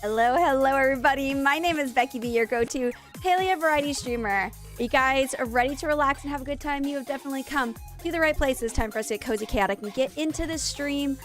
Hello, everybody. My name is Becky, your go-to Palia variety streamer. Are you guys ready to relax and have a good time? You have definitely come to the right place. It's time for us to get cozy, chaotic, and get into this stream.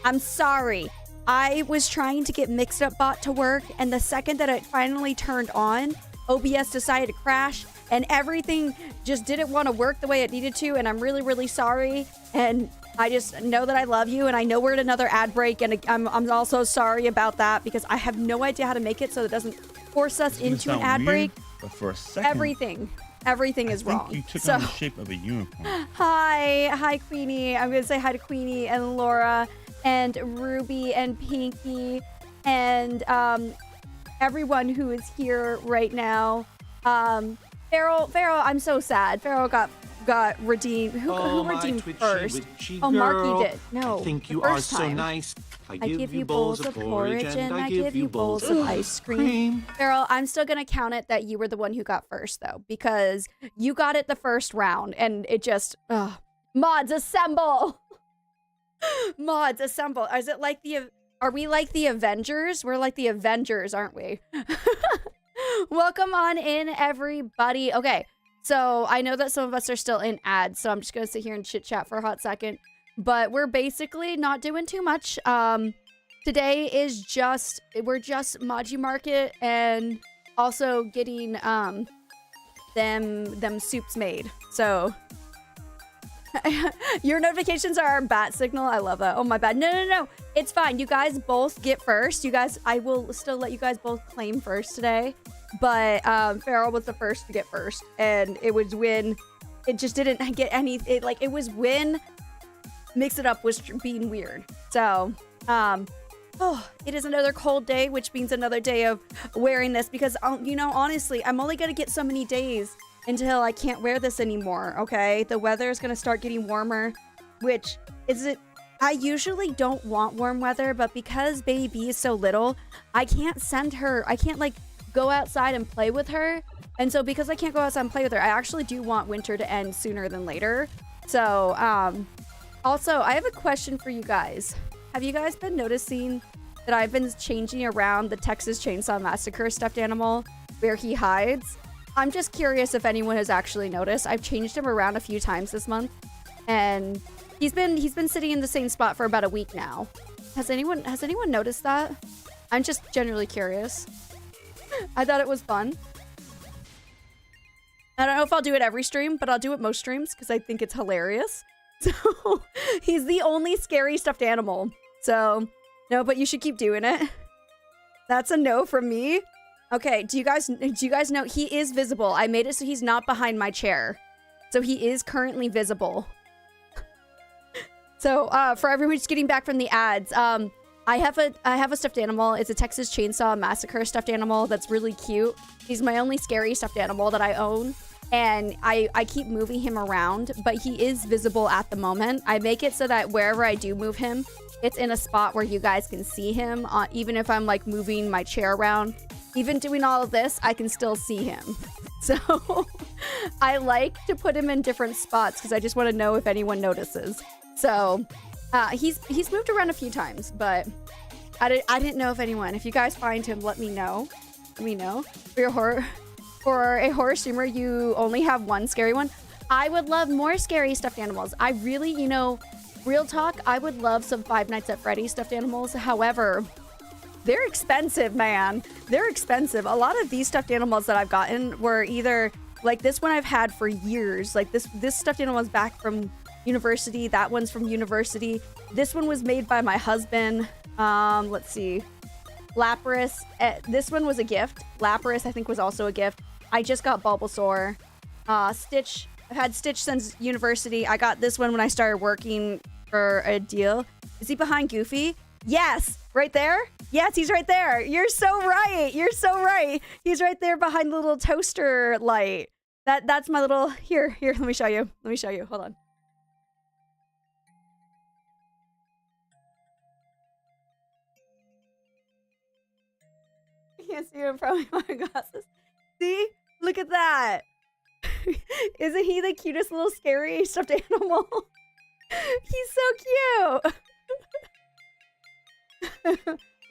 I'm sorry. I was trying to get Mixed Up Bot to work, and the second that it finally turned on, OBS decided to crash, and everything just didn't want to work the way it needed to, and I'm really, really sorry. And I just know that I love you, and I know we're in another ad break, and I'm also sorry about that because I have no idea how to make it so it doesn't force us into an ad break. But for a second, everything is wrong. You took on the shape of a unicorn. Hi, Queenie. I'm gonna say hi to Queenie and Laura and Ruby and Pinky and everyone who is here right now. Farrell, I'm so sad. Farrell got redeemed. Who redeemed first? Oh, Marky did. No, I think you are so nice. I give you bowls of porridge and I give you bowls of ice cream. Farrell, I'm still gonna count it that you were the one who got first though, because you got it the first round and it just mods assemble. Mods assemble. Is it like are we like the Avengers? We're like the Avengers, aren't we? Welcome on in, everybody. Okay, so I know that some of us are still in ads, so I'm just gonna sit here and chit chat for a hot second. But we're basically not doing too much. Today is we're just Maji Market and also getting them soups made. So your notifications are our bat signal. I love that. Oh my bad. No. It's fine. You guys both get first. You guys, I will still let you guys both claim first today. But Farrell was the first to get first, and it was when it just didn't get any. It was when Mix It Up was being weird. So, it is another cold day, which means another day of wearing this because, you know, honestly, I'm only gonna get so many days until I can't wear this anymore, okay? The weather is gonna start getting warmer, which I usually don't want warm weather, but because Baby B is so little, I can't like, go outside and play with her. And so because I can't go outside and play with her, I actually do want winter to end sooner than later. So, also, I have a question for you guys. Have you guys been noticing that I've been changing around the Texas Chainsaw Massacre stuffed animal where he hides? I'm just curious if anyone has actually noticed. I've changed him around a few times this month, and he's been sitting in the same spot for about a week now. Has anyone noticed that? I'm just generally curious. I thought it was fun. I don't know if I'll do it every stream, but I'll do it most streams because I think it's hilarious. So he's the only scary stuffed animal. So no, but you should keep doing it. That's a no from me. Okay, do you guys know he is visible? I made it so he's not behind my chair. So he is currently visible. So for everyone just getting back from the ads, I have a stuffed animal. It's a Texas Chainsaw Massacre stuffed animal that's really cute. He's my only scary stuffed animal that I own. And I keep moving him around, but he is visible at the moment. I make it so that wherever I do move him, it's in a spot where you guys can see him, even if I'm like moving my chair around. Even doing all of this, I can still see him. So I like to put him in different spots because I just want to know if anyone notices. So he's moved around a few times, but I didn't know if you guys find him, let me know. Let me know. For a horror streamer, you only have one scary one. I would love more scary stuffed animals. I really, real talk, I would love some Five Nights at Freddy's stuffed animals. However, they're expensive, man. They're expensive. A lot of these stuffed animals that I've gotten were either, like this one I've had for years. Like this stuffed animal is back from university. That one's from university. This one was made by my husband. Let's see. Lapras. This one was a gift. Lapras, I think, was also a gift. I just got Bulbasaur. Stitch. I've had Stitch since university. I got this one when I started working for a deal. Is he behind Goofy? Yes! Right there? Yes, he's right there. You're so right. You're so right. He's right there behind the little toaster light. That's my little... Here, let me show you. Hold on. I can't see him from my glasses. See? Look at that. Isn't he the cutest little scary stuffed animal? He's so cute.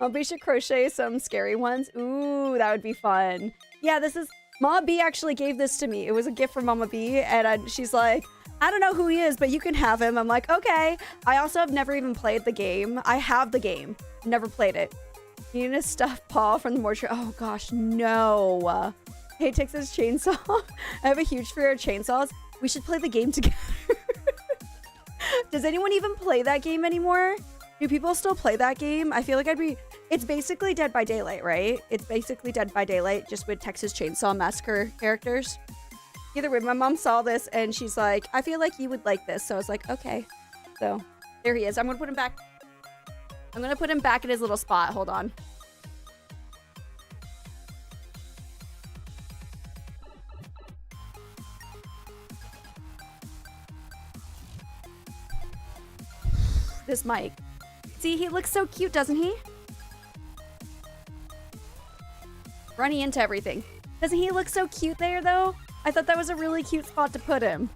We should crochet some scary ones. Ooh, that would be fun. Yeah, this is... Mama B actually gave this to me. It was a gift from Mama B, and she's like, I don't know who he is, but you can have him. I'm like, okay. I also have never even played the game. I have the game. Never played it. You need a stuffed paw from the mortuary. Oh, gosh, no. Hey, takes his chainsaw. I have a huge fear of chainsaws. We should play the game together. Does anyone even play that game anymore? Do people still play that game? I feel like I'd be... It's basically Dead by Daylight, right? It's basically Dead by Daylight, just with Texas Chainsaw Massacre characters. Either way, my mom saw this and she's like, I feel like you would like this. So I was like, okay. So there he is. I'm gonna put him back. I'm gonna put him back in his little spot. Hold on. This mic. See, he looks so cute, doesn't he? Running into everything. Doesn't he look so cute there, though? I thought that was a really cute spot to put him.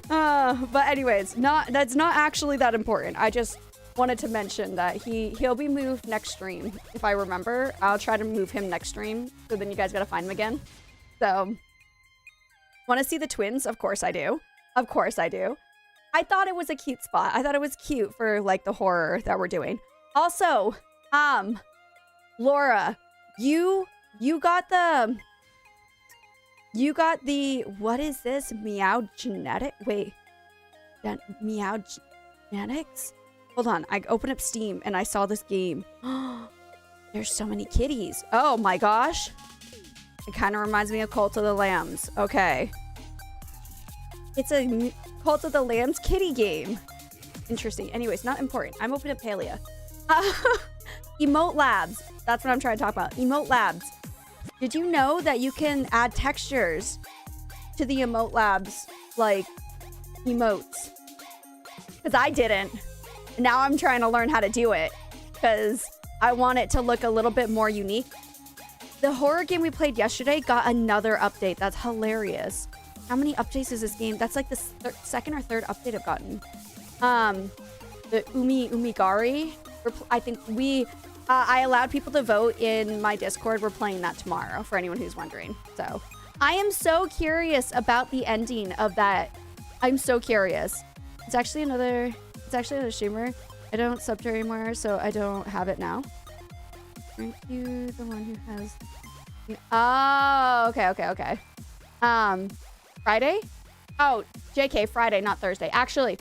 But anyways, that's not actually that important. I just wanted to mention that he'll be moved next stream. If I remember, I'll try to move him next stream. So then you guys gotta find him again. So, want to see the twins? Of course I do. Of course I do. I thought it was a cute spot. I thought it was cute for like the horror that we're doing. Also, Laura, you got the what is this? Meow genetic? Wait. Meow genetics? Hold on. I opened up Steam and I saw this game. There's so many kitties. Oh my gosh. It kind of reminds me of Cult of the Lambs. Okay. It's a Cult of the Lambs kitty game. Interesting. Anyways, not important. I'm open to Palia. Emote Labs. That's what I'm trying to talk about. Emote Labs. Did you know that you can add textures to the Emote Labs, like, emotes? Because I didn't. Now I'm trying to learn how to do it. Because I want it to look a little bit more unique. The horror game we played yesterday got another update. That's hilarious. How many updates is this game? That's like the second or third update I've gotten. The Umigari. I think I allowed people to vote in my Discord. We're playing that tomorrow, for anyone who's wondering. So, I am so curious about the ending of that. I'm so curious. It's actually another streamer. I don't sub to anymore, so I don't have it now. Aren't you the one who has... Oh, okay. Friday? Oh, JK, Friday, not Thursday. Actually,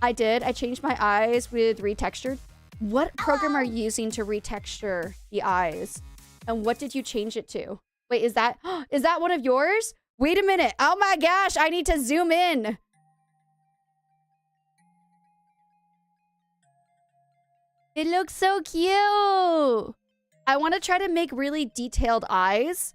I changed my eyes with retextured. What program are you using to retexture the eyes? And what did you change it to? Wait, is that one of yours? Wait a minute. Oh my gosh, I need to zoom in. It looks so cute. I want to try to make really detailed eyes.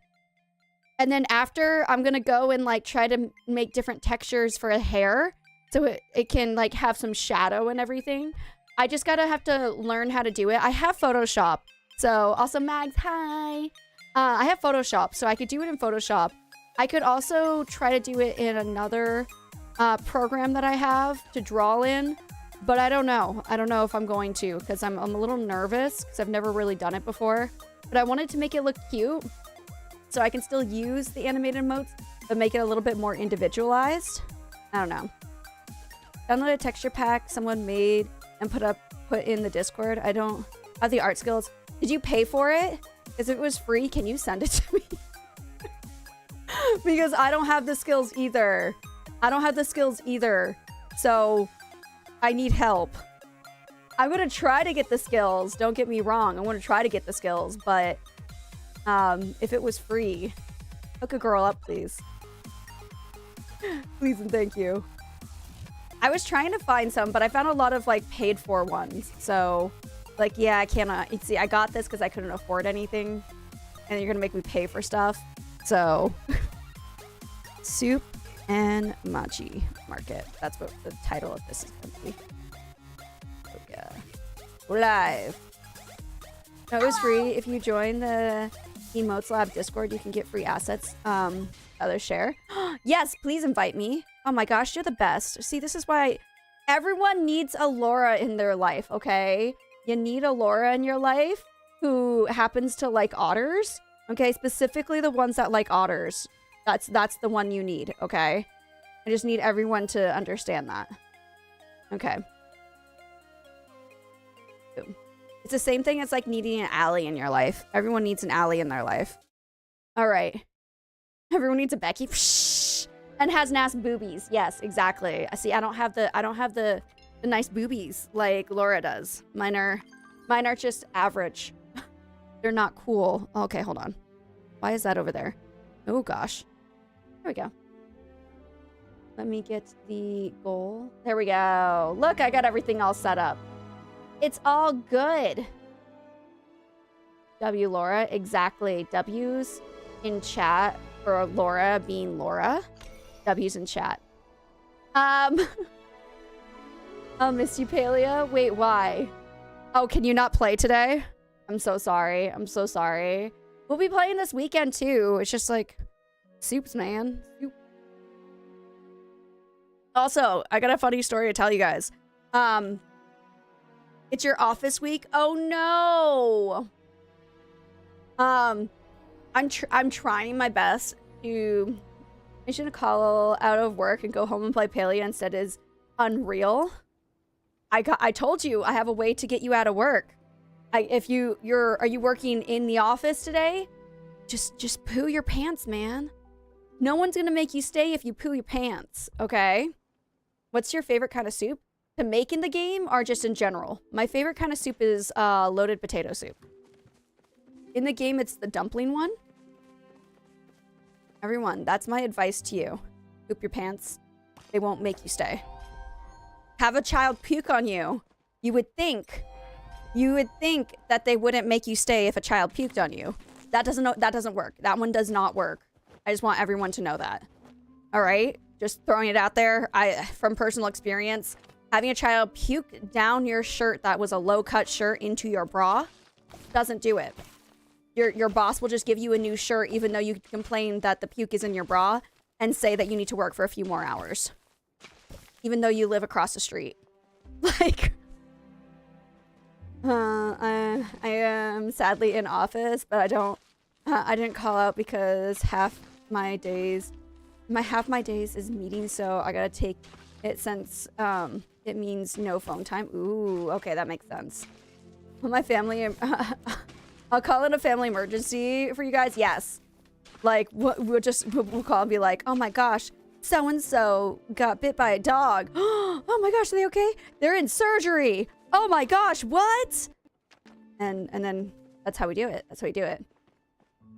And then after, I'm going to go and like try to make different textures for hair. So it can like have some shadow and everything. I just have to learn how to do it. I have Photoshop. So also Mags, hi. I have Photoshop, so I could do it in Photoshop. I could also try to do it in another program that I have to draw in. But I don't know. I don't know if I'm going to because I'm a little nervous because I've never really done it before. But I wanted to make it look cute. So I can still use the animated emotes, but make it a little bit more individualized. I don't know. Download a texture pack someone made and put in the Discord. I don't have the art skills. Did you pay for it? Because if it was free, can you send it to me? Because I don't have the skills either. So I need help. I'm going to try to get the skills. Don't get me wrong. I want to try to get the skills, but if it was free, hook a girl up, please. Please and thank you. I was trying to find some, but I found a lot of like paid for ones. So like, yeah, I cannot. See, I got this because I couldn't afford anything. And you're going to make me pay for stuff. So Soup and Maji Market. That's what the title of this is going to be. Oh, yeah. We're live. No, it was free. If you join the Emotes Lab Discord, you can get free assets. Others share. Yes, please invite me. Oh my gosh, you're the best. See, this is why everyone needs a Laura in their life, okay? You need a Laura in your life who happens to like otters. Okay, specifically the ones that like otters. That's the one you need, okay? I just need everyone to understand that. Okay. It's the same thing as like needing an ally in your life. Everyone needs an ally in their life. All right. Everyone needs a Becky. And has nice boobies. Yes, exactly. I see. I don't have the nice boobies like Laura does. Mine are just average. They're not cool. Okay, hold on. Why is that over there? Oh gosh. There we go. Let me get the goal. There we go. Look, I got everything all set up. It's all good. W Laura, exactly. W's in chat for Laura being Laura. W's in chat. I'll miss you, Palia. Wait, why? Oh, can you not play today? I'm so sorry. I'm so sorry. We'll be playing this weekend too. It's just like soups, man. Soup. Also, I got a funny story to tell you guys. It's your office week. Oh no. I'm trying my best to mission a call out of work and go home and play Palia instead is unreal. I told you I have a way to get you out of work. Are you working in the office today? Just poo your pants, man. No one's gonna make you stay if you poo your pants, okay? What's your favorite kind of soup? To make in the game or just in general? My favorite kind of soup is loaded potato soup. In the game, it's the dumpling one. Everyone, that's my advice to you. Poop your pants. They won't make you stay. Have a child puke on you. You would think that they wouldn't make you stay if a child puked on you. That doesn't work. That one does not work. I just want everyone to know that. All right? Just throwing it out there. From personal experience, having a child puke down your shirt that was a low-cut shirt into your bra doesn't do it. Your boss will just give you a new shirt even though you complain that the puke is in your bra and say that you need to work for a few more hours. Even though you live across the street. Like, I am sadly in office, but I didn't call out because half my days is meetings, so I gotta take it since it means no phone time. Ooh, okay, that makes sense. My family, I'll call it a family emergency for you guys. Yes, like we'll call and be like, oh my gosh, so and so got bit by a dog. Oh my gosh, are they okay? They're in surgery. Oh my gosh, what? And then that's how we do it. That's how we do it.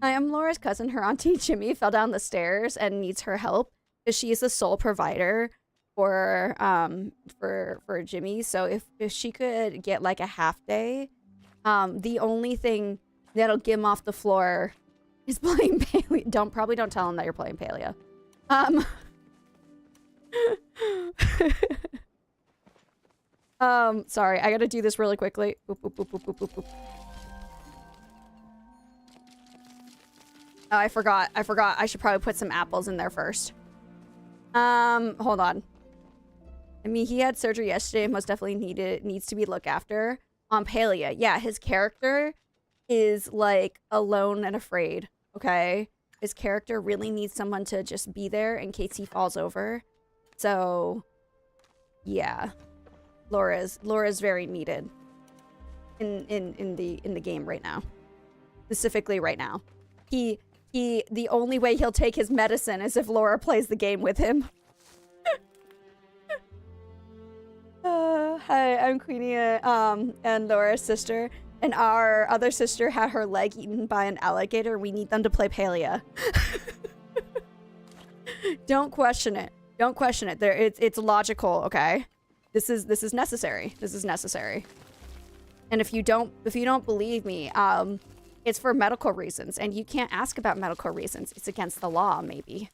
I am Laura's cousin. Her auntie Jimmy fell down the stairs and needs her help because she is the sole provider for Jimmy. So if she could get like a half day, the only thing that'll get him off the floor is playing Palia. Probably don't tell him that you're playing Palia. Sorry, I gotta do this really quickly. Boop, boop, boop, boop, boop, boop, boop. Oh, I forgot. I should probably put some apples in there first. Hold on. I mean, he had surgery yesterday and most definitely needs to be looked after. On Palia, yeah, his character is like alone and afraid, okay? His character really needs someone to just be there in case he falls over. So, yeah. Laura's very needed in the game right now. Specifically right now. The only way he'll take his medicine is if Laura plays the game with him. Hi, I'm Queenie, and Laura's sister. And our other sister had her leg eaten by an alligator. We need them to play Palia. Don't question it. Don't question it. It's logical, okay? This is necessary. This is necessary. And if you don't believe me, it's for medical reasons, and you can't ask about medical reasons. It's against the law, maybe.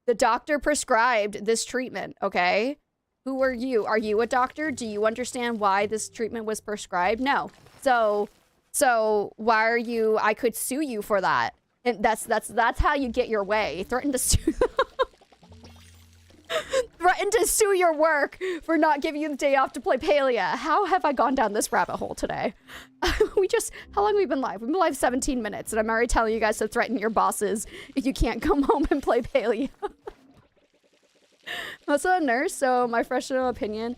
The doctor prescribed this treatment, okay? Who are you? Are you a doctor? Do you understand why this treatment was prescribed? No. So why are you? I could sue you for that. And that's how you get your way. Threaten to sue. threatened to sue your work for not giving you the day off to play Palia. How have I gone down this rabbit hole today? How long have we been live? We've been live 17 minutes, and I'm already telling you guys to threaten your bosses if you can't come home and play Palia. I'm also a nurse, so my professional opinion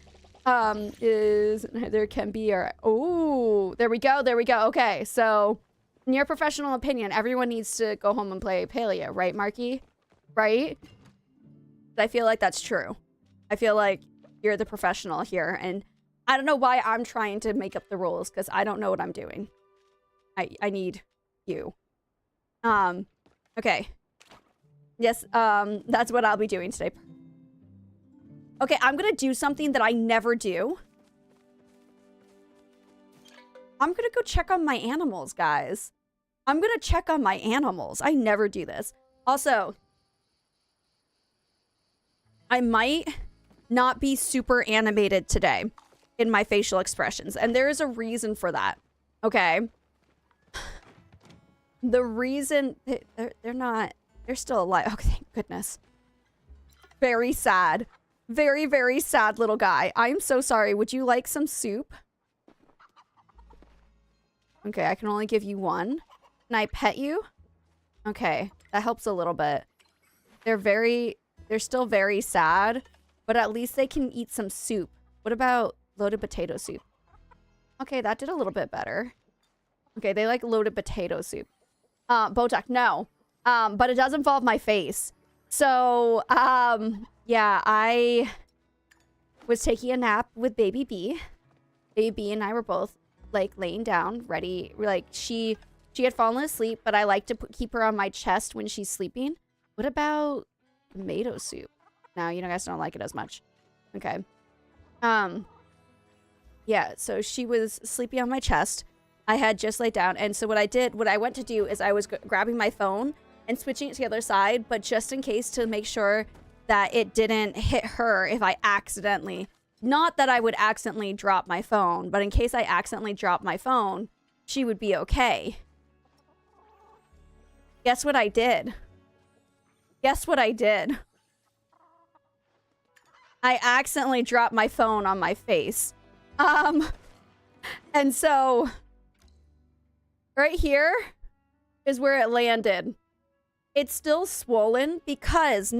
is there can be there we go. Okay, so in your professional opinion, everyone needs to go home and play Palia, right, Marky? Right? I feel like that's true. I feel like you're the professional here, and I don't know why I'm trying to make up the rules, because I don't know what I'm doing. I need you. Okay. Yes, that's what I'll be doing today. Okay, I'm gonna do something that I never do. I'm gonna go check on my animals, guys. I'm gonna check on my animals. I never do this. Also, I might not be super animated today in my facial expressions, and there is a reason for that, okay? The reason... They're still alive. Oh, thank goodness. Very sad. Very, very sad little guy. I'm so sorry. Would you like some soup? Okay, I can only give you one. Can I pet you? Okay, that helps a little bit. They're still very sad, but at least they can eat some soup. What about loaded potato soup? Okay, that did a little bit better. Okay, they like loaded potato soup. Bojack, no. But it does involve my face. So, yeah, I was taking a nap with Baby B. Baby B and I were both, like, laying down, ready. Like, she had fallen asleep, but I like to keep her on my chest when she's sleeping. What about tomato soup? No, you guys don't like it as much. Okay. Yeah, so she was sleeping on my chest. I had just laid down, and so what I went to do is I was grabbing my phone and switching it to the other side, but just in case to make sure that it didn't hit her if I accidentally... Not that I would accidentally drop my phone, but in case I accidentally dropped my phone, she would be okay. Guess what I did? Guess what I did? I accidentally dropped my phone on my face. And so... Right here is where it landed. It's still swollen because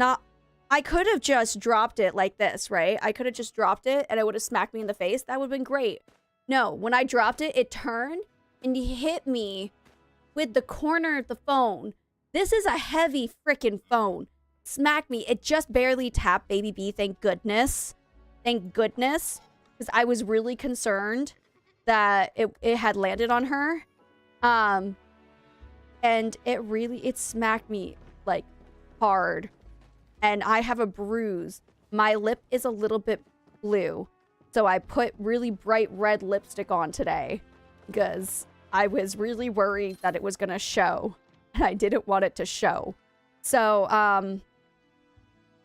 I could have just dropped it like this, right? I could have just dropped it and it would have smacked me in the face. That would have been great. No, when I dropped it, it turned and hit me with the corner of the phone. This is a heavy freaking phone. Smacked me. It just barely tapped Baby B, thank goodness. Thank goodness. Because I was really concerned that it had landed on her. And it smacked me, like, hard. And I have a bruise. My lip is a little bit blue. So I put really bright red lipstick on today. Because I was really worried that it was going to show. And I didn't want it to show. So,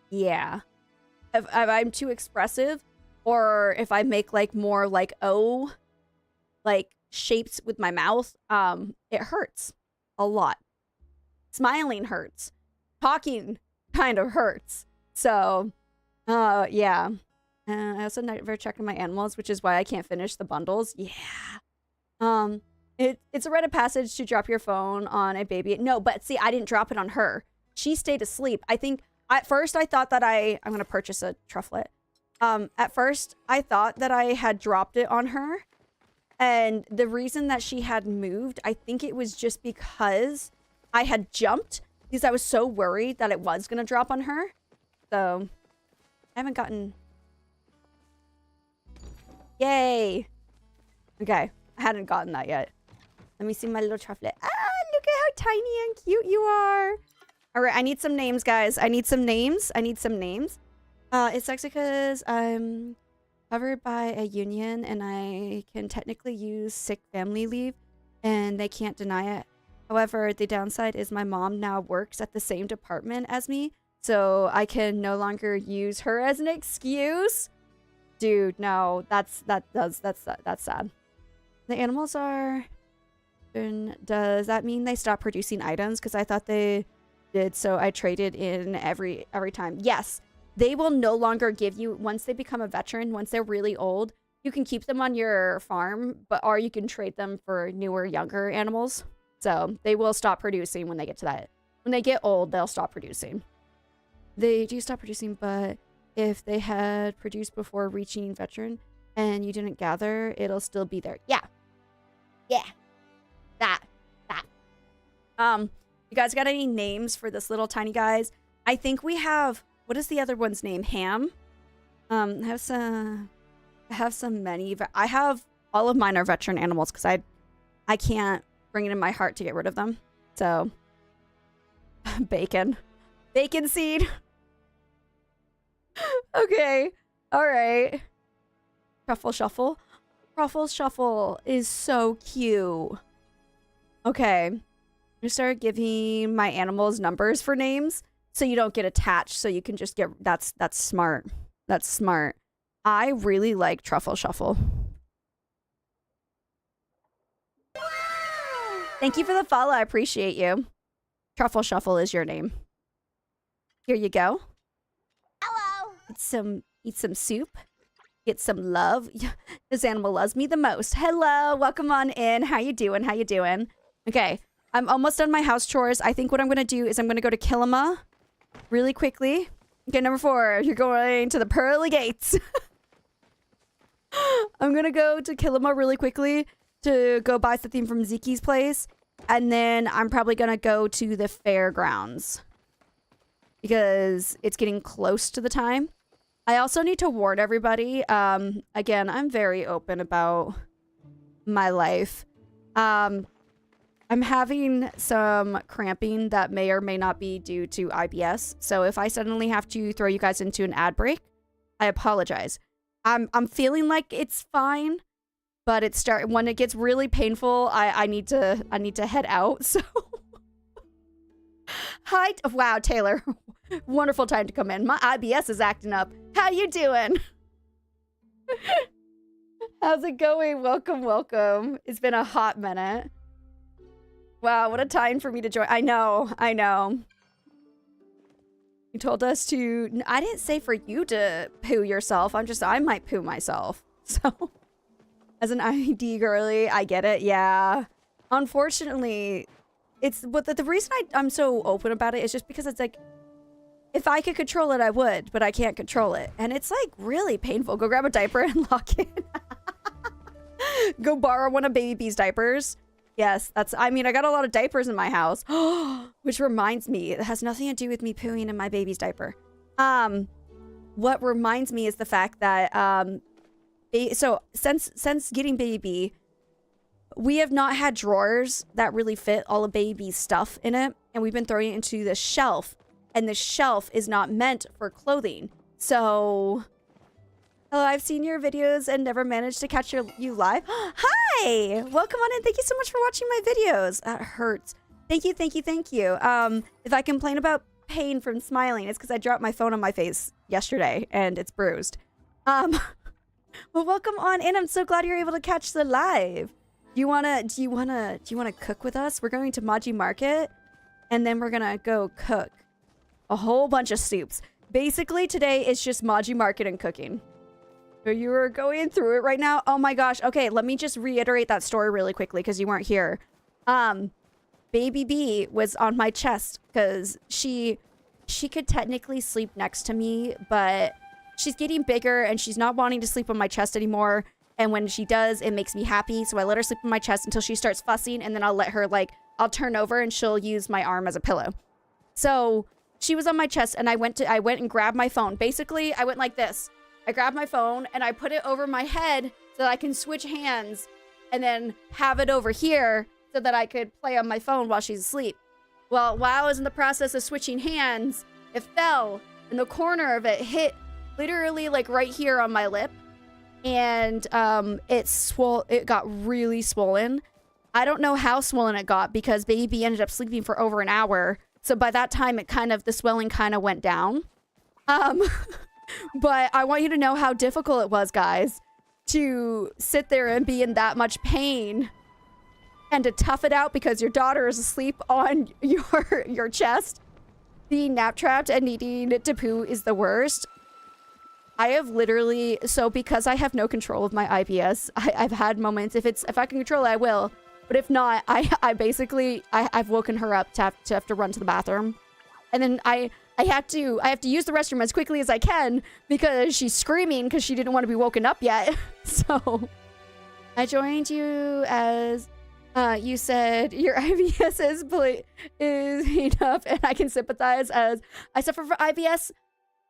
yeah. If I'm too expressive, or if I make, like, more, like, like, shapes with my mouth, it hurts a lot. Smiling hurts. Talking kind of hurts. So, yeah. I also never checked on my animals, which is why I can't finish the bundles. Yeah. It's a rite of passage to drop your phone on a baby. No, but see, I didn't drop it on her. She stayed asleep. I think, at first, I thought that I'm going to purchase a trufflet. At first, I thought that I had dropped it on her. And the reason that she had moved, I think it was just because I had jumped. Because I was so worried that it was going to drop on her. So, I haven't gotten... Yay! Okay, I hadn't gotten that yet. Let me see my little trufflet. Ah, look at how tiny and cute you are. All right, I need some names, guys. I need some names. It sucks because I'm covered by a union and I can technically use sick family leave and they can't deny it. However, the downside is my mom now works at the same department as me, so I can no longer use her as an excuse. Dude, no, that's sad. The animals are... Does that mean they stop producing items? Because I thought they did, so I traded in every time. Yes, they will no longer give you, once they become a veteran, once they're really old, you can keep them on your farm, or you can trade them for newer, younger animals. So they will stop producing when they get to that. When they get old, they'll stop producing. They do stop producing, but if they had produced before reaching veteran and you didn't gather, it'll still be there. Yeah. Yeah. That. You guys got any names for this little tiny guys? I think we have, what is the other one's name? Ham? I have some many. I have, all of mine are veteran animals because I can't bring it in my heart to get rid of them. So, bacon. Bacon seed. Okay. All right. Truffle Shuffle. Truffle Shuffle is so cute. Okay. I'm gonna start giving my animals numbers for names so you don't get attached, so you can just get, that's smart. That's smart. I really like Truffle Shuffle. Thank you for the follow. I appreciate you. Truffle Shuffle is your name. Here you go. Hello. Eat some soup. Get some love. This animal loves me the most. Hello. Welcome on in. How you doing? How you doing? Okay. I'm almost done my house chores. I think what I'm going to do is I'm going to go to Kilima really quickly. Okay, number 4. You're going to the pearly gates. I'm going to go to Kilima really quickly to go buy something from Ziki's place. And then I'm probably going to go to the fairgrounds because it's getting close to the time. I also need to warn everybody. Again, I'm very open about my life. I'm having some cramping that may or may not be due to IBS. So if I suddenly have to throw you guys into an ad break, I apologize. I'm feeling like it's fine, but when it gets really painful, I need to head out. So hi, wow, Taylor. Wonderful time to come in. My IBS is acting up. How you doing? How's it going? Welcome, welcome. It's been a hot minute. Wow, what a time for me to join. I know. You told us to... I didn't say for you to poo yourself. I might poo myself. So, as an ID girly, I get it. Yeah. Unfortunately, but the reason I'm so open about it is just because it's like, if I could control it, I would, but I can't control it. And it's like really painful. Go grab a diaper and lock it. Go borrow one of Baby B's diapers. Yes, I got a lot of diapers in my house. Which reminds me, it has nothing to do with me pooing in my baby's diaper. What reminds me is the fact that, so since getting Baby, we have not had drawers that really fit all of Baby's stuff in it. And we've been throwing it into the shelf. And the shelf is not meant for clothing. So, hello, I've seen your videos and never managed to catch you live. Hi! Welcome on in. Thank you so much for watching my videos. That hurts. Thank you. If I complain about pain from smiling, it's because I dropped my phone on my face yesterday and it's bruised. Well, welcome on in. I'm so glad you're able to catch the live. Do you wanna cook with us? We're going to Maji Market and then we're gonna go cook a whole bunch of soups. Basically, today is just Maji Market and cooking. So you are going through it right now? Oh my gosh. Okay, let me just reiterate that story really quickly because you weren't here. Baby B was on my chest because she could technically sleep next to me, but she's getting bigger and she's not wanting to sleep on my chest anymore. And when she does, it makes me happy. So I let her sleep on my chest until she starts fussing, and then I'll let her, I'll turn over and she'll use my arm as a pillow. So she was on my chest and I went and grabbed my phone. Basically, I went like this. I grabbed my phone and I put it over my head so that I can switch hands and then have it over here so that I could play on my phone while she's asleep. Well, while I was in the process of switching hands, it fell and the corner of it hit literally right here on my lip. And it got really swollen. I don't know how swollen it got because Baby ended up sleeping for over an hour. So by that time, the swelling kind of went down. But I want you to know how difficult it was, guys, to sit there and be in that much pain and to tough it out because your daughter is asleep on your chest. being nap trapped and needing to poo is the worst. I have literally, so because I have no control of my IBS, I've had moments, if I can control it, I will. But if not, I've woken her up to have to run to the bathroom. And then I have to use the restroom as quickly as I can because she's screaming because she didn't want to be woken up yet. So I joined you as you said your IBS is enough, and I can sympathize as I suffer from IBS.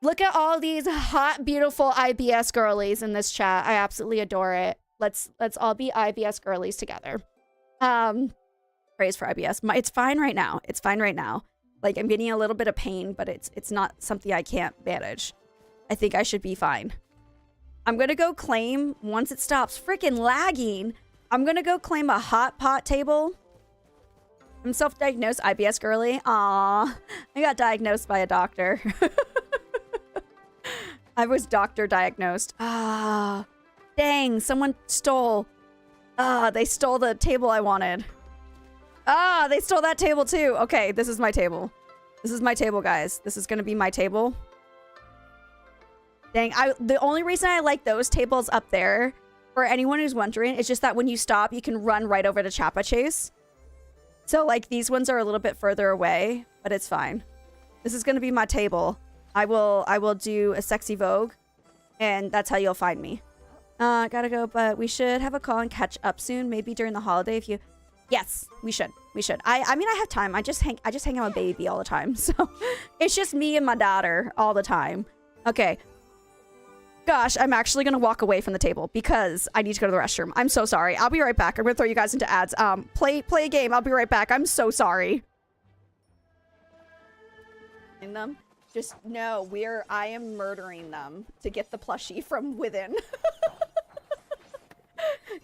Look at all these hot, beautiful IBS girlies in this chat. I absolutely adore it. Let's all be IBS girlies together. Praise for IBS. It's fine right now. It's fine right now. Like, I'm getting a little bit of pain, but it's not something I can't manage. I think I should be fine. I'm gonna go claim, once it stops freaking lagging, I'm gonna go claim a hot pot table. I'm self-diagnosed IBS girly. Aw, I got diagnosed by a doctor. I was doctor diagnosed. Ah, dang, someone stole. They stole the table I wanted. They stole that table too. Okay, this is my table. This is my table, guys. This is gonna be my table. Dang, the only reason I like those tables up there, for anyone who's wondering, is just that when you stop, you can run right over to Chappa Chase. So, like, these ones are a little bit further away, but it's fine. This is gonna be my table. I will do a sexy Vogue, and that's how you'll find me. Gotta go, but we should have a call and catch up soon, maybe during the holiday if you... Yes, we should. We should. I mean, I have time. I just hang out with baby all the time. So it's just me and my daughter all the time. Okay. Gosh, I'm actually going to walk away from the table because I need to go to the restroom. I'm so sorry. I'll be right back. I'm going to throw you guys into ads. Play a game. I'll be right back. I'm so sorry. In them. Just no, I am murdering them to get the plushie from within.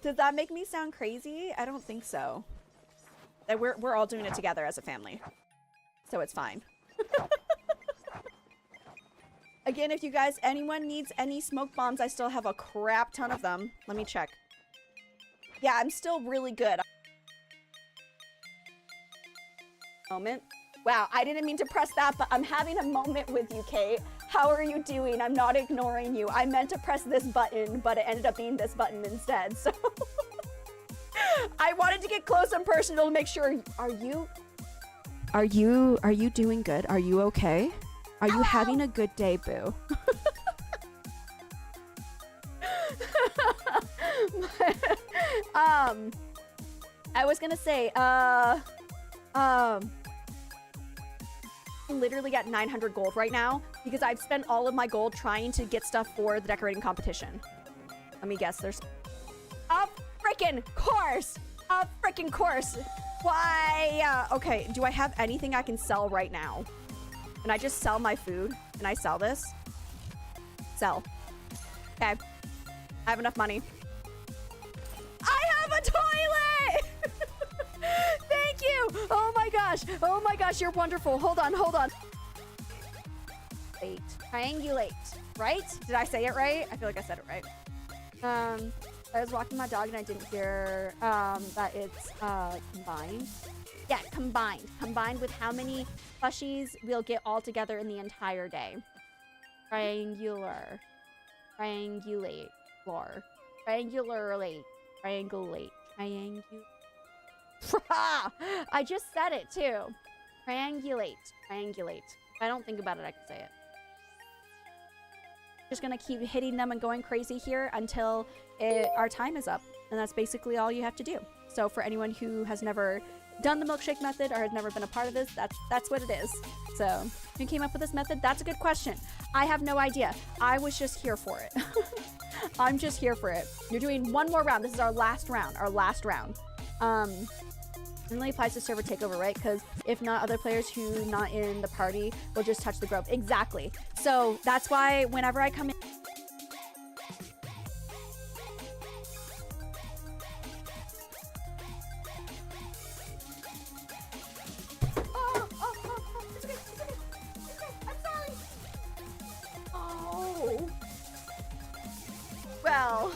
Does that make me sound crazy? I don't think so. We're all doing it together as a family. So it's fine. Again, if you guys, anyone needs any smoke bombs, I still have a crap ton of them. Let me check. Yeah, I'm still really good. Moment. Wow, I didn't mean to press that, but I'm having a moment with you, Kate. How are you doing? I'm not ignoring you. I meant to press this button, but it ended up being this button instead, so. I wanted to get close and personal to make sure. Are you doing good? Are you okay? Are you having a good day, boo? I was gonna say, literally got 900 gold right now because I've spent all of my gold trying to get stuff for the decorating competition. Let me guess, there's a freaking course! A freaking course! Why? Okay, do I have anything I can sell right now? Can I just sell my food? Can I sell this? Sell. Okay. I have enough money. I have a toilet! Thank you! Oh my gosh! Oh my gosh, you're wonderful. Hold on, hold on. Triangulate, right? Did I say it right? I feel like I said it right. I was walking my dog and I didn't hear that it's combined. Yeah, combined. Combined with how many plushies we'll get all together in the entire day. Triangular. Triangulate. Floor. Triangularly. Triangulate. Triangulate. I just said it too. Triangulate. Triangulate. If I don't think about it, I can say it. Just gonna keep hitting them and going crazy here until our time is up. And that's basically all you have to do. So for anyone who has never done the milkshake method or has never been a part of this, that's what it is. So who came up with this method? That's a good question. I have no idea. I was just here for it. I'm just here for it. You're doing one more round. This is our last round. Our last round. Only applies to server takeover, right? Because if not, other players who not in the party will just touch the grove. Exactly. So that's why whenever I come in. Well,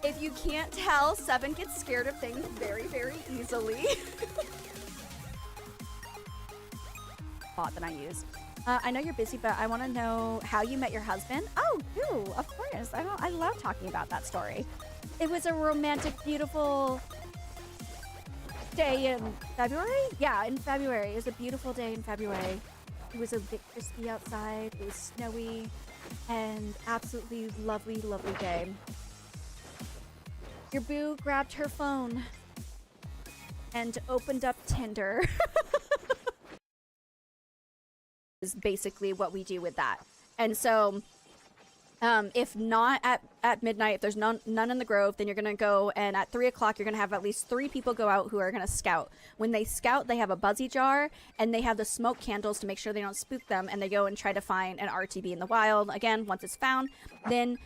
if you can't tell, Seven gets scared of things very, very easily. bot that I use. I know you're busy, but I want to know how you met your husband. Oh, cool. Of course. I love talking about that story. It was a romantic, beautiful day in February? Yeah, in February. It was a beautiful day in February. It was a bit crispy outside. It was snowy and absolutely lovely, lovely day. Your boo grabbed her phone and opened up Tinder. Is basically what we do with that. And so if not at midnight, if there's none in the grove, then you're gonna go, and at 3 o'clock you're gonna have at least 3 people go out who are gonna scout. When they scout, they have a buzzy jar and they have the smoke candles to make sure they don't spook them, and they go and try to find an RTB in the wild. Again, once it's found, then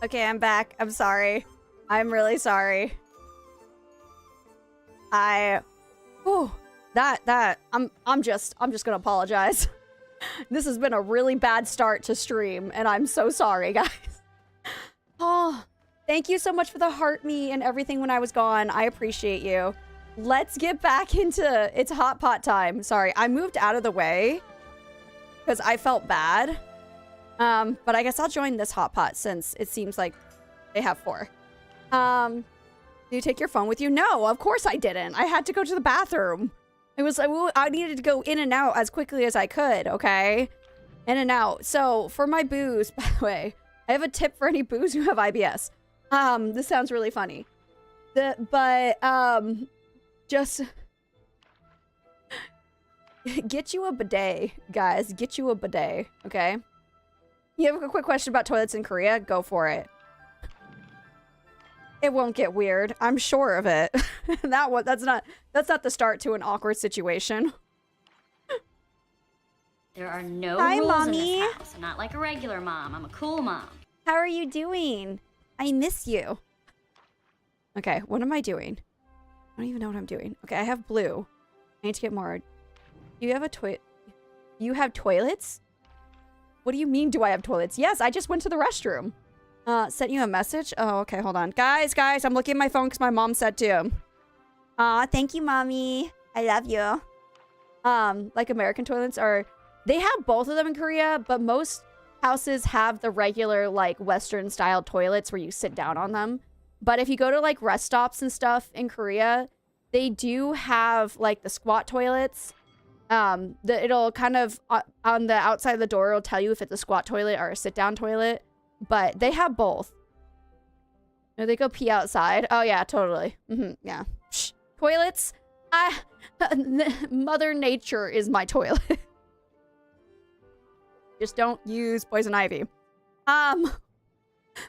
okay, I'm back. I'm sorry. I'm really sorry. I'm just gonna apologize. This has been a really bad start to stream, and I'm so sorry, guys. Oh, thank you so much for the heart me and everything when I was gone. I appreciate you. Let's get back into it's hot pot time. Sorry, I moved out of the way because I felt bad. But I guess I'll join this hot pot since it seems like they have 4. Do you take your phone with you? No, of course I didn't. I had to go to the bathroom. It was I needed to go in and out as quickly as I could, okay? In and out. So, for my boos, by the way, I have a tip for any boos who have IBS. This sounds really funny. Just get you a bidet, guys. Get you a bidet, okay? You have a quick question about toilets in Korea? Go for it. It won't get weird. I'm sure of it. That's not the start to an awkward situation. There are no Hi, rules Mommy. in this house. I'm not like a regular mom. I'm a cool mom. How are you doing? I miss you. Okay, what am I doing? I don't even know what I'm doing. Okay, I have blue. I need to get more. You have a toilet. You have toilets? What do you mean, do I have toilets? Yes, I just went to the restroom. Sent you a message? Oh, okay, hold on. Guys, I'm looking at my phone because my mom said to. Aw, thank you, Mommy. I love you. Like American toilets are... They have both of them in Korea, but most houses have the regular, like, Western-style toilets where you sit down on them. But if you go to, like, rest stops and stuff in Korea, they do have, like, the squat toilets. It'll kind of... on the outside of the door, it'll tell you if it's a squat toilet or a sit-down toilet. But they have both. No, they go pee outside. Oh, yeah, totally. Yeah. Psh. Toilets? Mother Nature is my toilet. Just don't use poison ivy.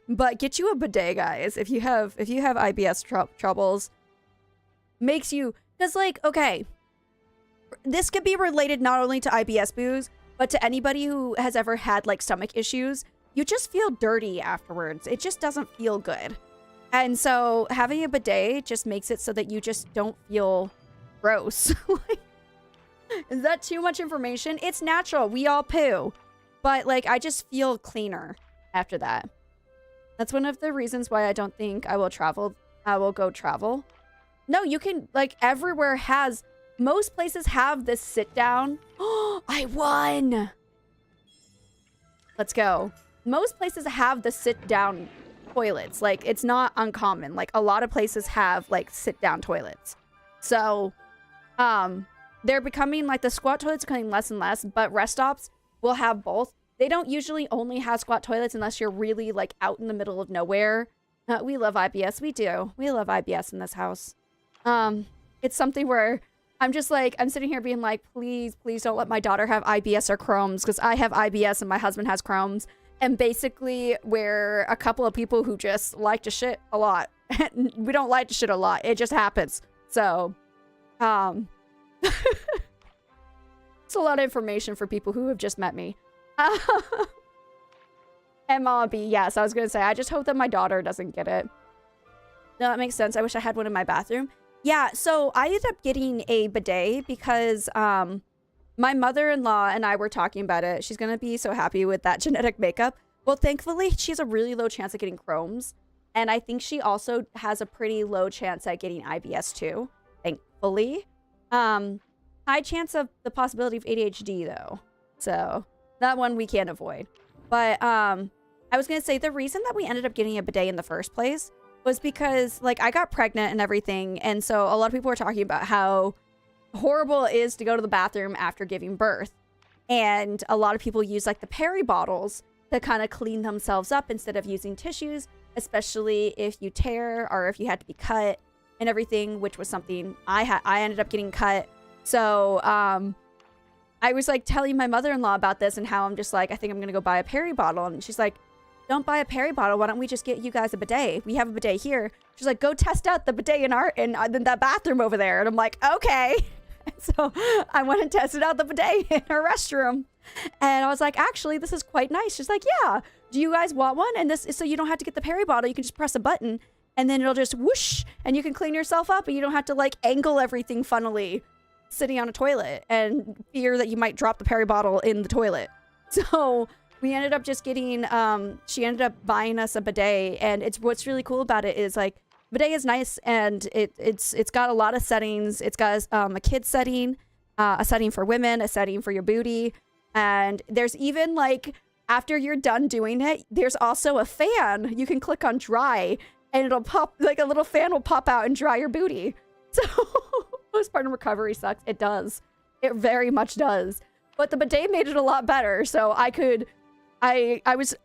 But get you a bidet, guys. If you have IBS troubles, makes you... Because, like, okay. This could be related not only to IBS boos, but to anybody who has ever had, like, stomach issues. You just feel dirty afterwards. It just doesn't feel good. And so having a bidet just makes it so that you just don't feel gross. Like, is that too much information? It's natural. We all poo. But, like, I just feel cleaner after that. That's one of the reasons why I don't think I will go travel. No, you can, like, everywhere has... Most places have this sit down. Oh, I won! Let's go. Most places have the sit-down toilets. Like, it's not uncommon. Like, a lot of places have, like, sit-down toilets. So, they're becoming, like, the squat toilets are becoming less and less, but rest stops will have both. They don't usually only have squat toilets unless you're really, like, out in the middle of nowhere. We love IBS. We do. We love IBS in this house. It's something where I'm just, like, I'm sitting here being like, please don't let my daughter have IBS or Crohn's, because I have IBS and my husband has Crohn's. And basically, we're a couple of people who just like to shit a lot. We don't like to shit a lot. It just happens. So, it's a lot of information for people who have just met me. MLB, yes, I was going to say, I just hope that my daughter doesn't get it. No, that makes sense. I wish I had one in my bathroom. Yeah, so I ended up getting a bidet because, my mother-in-law and I were talking about it. She's going to be so happy with that genetic makeup. Well, thankfully, she has a really low chance of getting Crohn's. And I think she also has a pretty low chance at getting IBS too. Thankfully. high chance of the possibility of ADHD though. So that one we can't avoid. But I was gonna say the reason that we ended up getting a bidet in the first place was because like I got pregnant and everything, and so a lot of people were talking about how horrible it is to go to the bathroom after giving birth. And a lot of people use like the peri bottles to kind of clean themselves up instead of using tissues, especially if you tear or if you had to be cut and everything, which was something I ended up getting cut. So I was like telling my mother-in-law about this and how I'm just like, I think I'm gonna go buy a peri bottle. And she's like, don't buy a peri bottle. Why don't we just get you guys a bidet? We have a bidet here. She's like, go test out the bidet in that bathroom over there. And I'm like, okay. So I went and tested out the bidet in her restroom. And I was like, actually, this is quite nice. She's like, yeah, do you guys want one? And this is so you don't have to get the peri bottle. You can just press a button and then it'll just whoosh and you can clean yourself up and you don't have to like angle everything funnily sitting on a toilet and fear that you might drop the peri bottle in the toilet. So we ended up just getting, she ended up buying us a bidet, and what's really cool about it is like, bidet is nice, and it's got a lot of settings. It's got a kid's setting, a setting for women, a setting for your booty, and there's even like, after you're done doing it, there's also a fan. You can click on dry, and it'll pop, like a little fan will pop out and dry your booty. So, postpartum recovery sucks. It does. It very much does. But the bidet made it a lot better, so I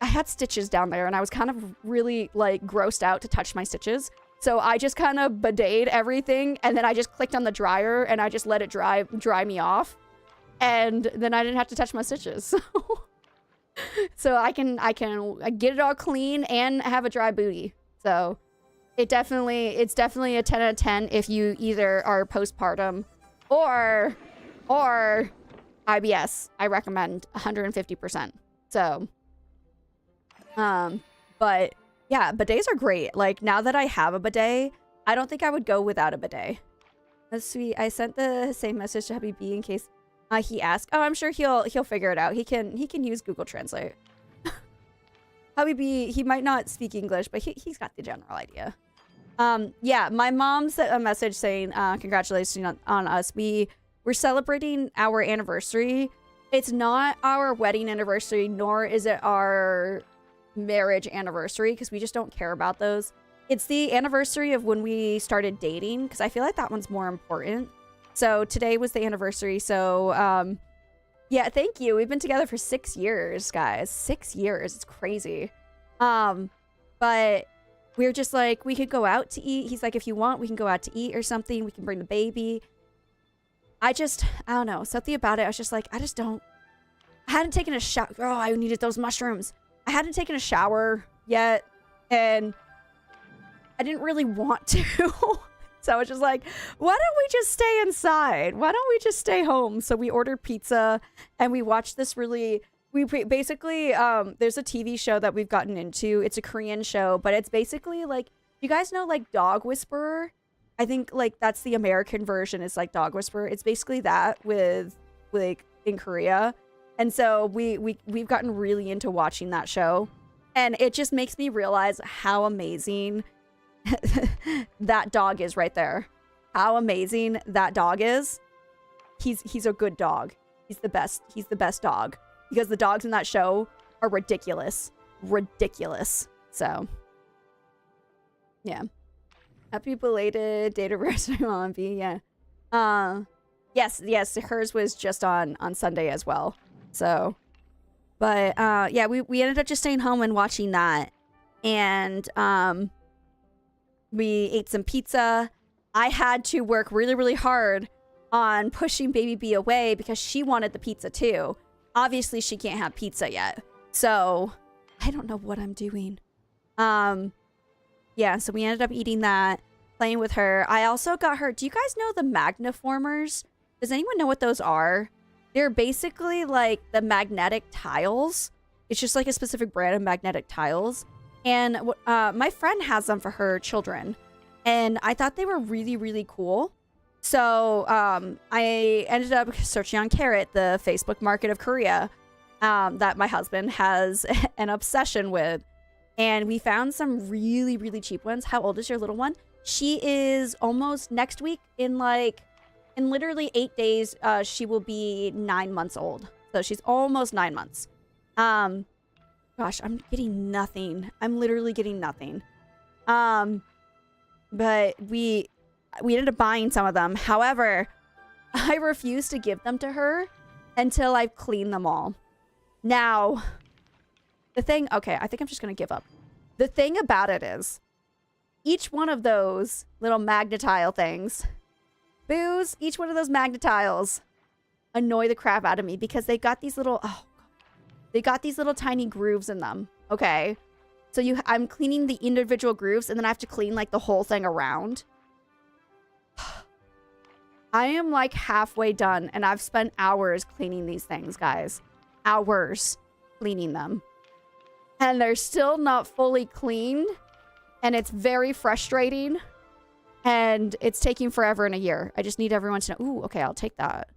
had stitches down there, and I was kind of really like grossed out to touch my stitches. So I just kind of bideted everything, and then I just clicked on the dryer and I just let it dry me off. And then I didn't have to touch my stitches. So I can get it all clean and have a dry booty. So it's definitely a 10 out of 10 if you either are postpartum or IBS. I recommend 150%. So, but yeah, bidets are great. Like now that I have a bidet, I don't think I would go without a bidet. That's sweet. I sent the same message to Hubby B in case he asked. Oh, I'm sure he'll figure it out. He can use Google Translate. Hubby B, he might not speak English, but he's got the general idea. Yeah, my mom sent a message saying congratulations on us. We're celebrating our anniversary. It's not our wedding anniversary, nor is it our marriage anniversary, because we just don't care about those. It's the anniversary of when we started dating, because I feel like that one's more important. So today was the anniversary. So yeah, thank you. We've been together for 6 years, guys. 6 years. It's crazy. But we're just like, we could go out to eat. He's like, if you want, we can go out to eat or something. We can bring the baby. I don't know. Something about it. I was just like, I hadn't taken a shower. Oh, I needed those mushrooms. I hadn't taken a shower yet. And I didn't really want to. So I was just like, why don't we just stay inside? Why don't we just stay home? So we ordered pizza and we watched this basically, there's a TV show that we've gotten into. It's a Korean show, but it's basically like, you guys know like Dog Whisperer? I think like that's the American version is like Dog Whisperer. It's basically that with like in Korea. And so we've gotten really into watching that show. And it just makes me realize how amazing that dog is right there. How amazing that dog is. He's a good dog. He's the best. He's the best dog. Because the dogs in that show are ridiculous. Ridiculous. So, yeah. Happy belated date anniversary, Mom B. Yeah. Yes. Hers was just on Sunday as well. So, but yeah, we ended up just staying home and watching that, and we ate some pizza. I had to work really, really hard on pushing Baby B away because she wanted the pizza too. Obviously, she can't have pizza yet, so I don't know what I'm doing. Yeah, so we ended up eating that, playing with her. I also got her. Do you guys know the magniformers? Does anyone know what those are? They're basically like the magnetic tiles. It's just like a specific brand of magnetic tiles. And my friend has them for her children. And I thought they were really, really cool. So I ended up searching on Carrot, the Facebook market of Korea, that my husband has an obsession with. And we found some really, really cheap ones. How old is your little one? She is almost next week in like in literally 8 days, she will be 9 months old. So she's almost 9 months. Gosh, I'm getting nothing. I'm literally getting nothing. But we ended up buying some of them. However, I refuse to give them to her until I've cleaned them all. Now, the thing... Okay, I think I'm just going to give up. The thing about it is, each one of those little magnetile things... Booze, each one of those magnetiles annoy the crap out of me because they got these little... Oh, they got these little tiny grooves in them. Okay. So I'm cleaning the individual grooves and then I have to clean like the whole thing around. I am like halfway done and I've spent hours cleaning these things, guys. Hours cleaning them. And they're still not fully cleaned. And it's very frustrating. And it's taking forever in a year. I just need everyone to know. Ooh, okay, I'll take that.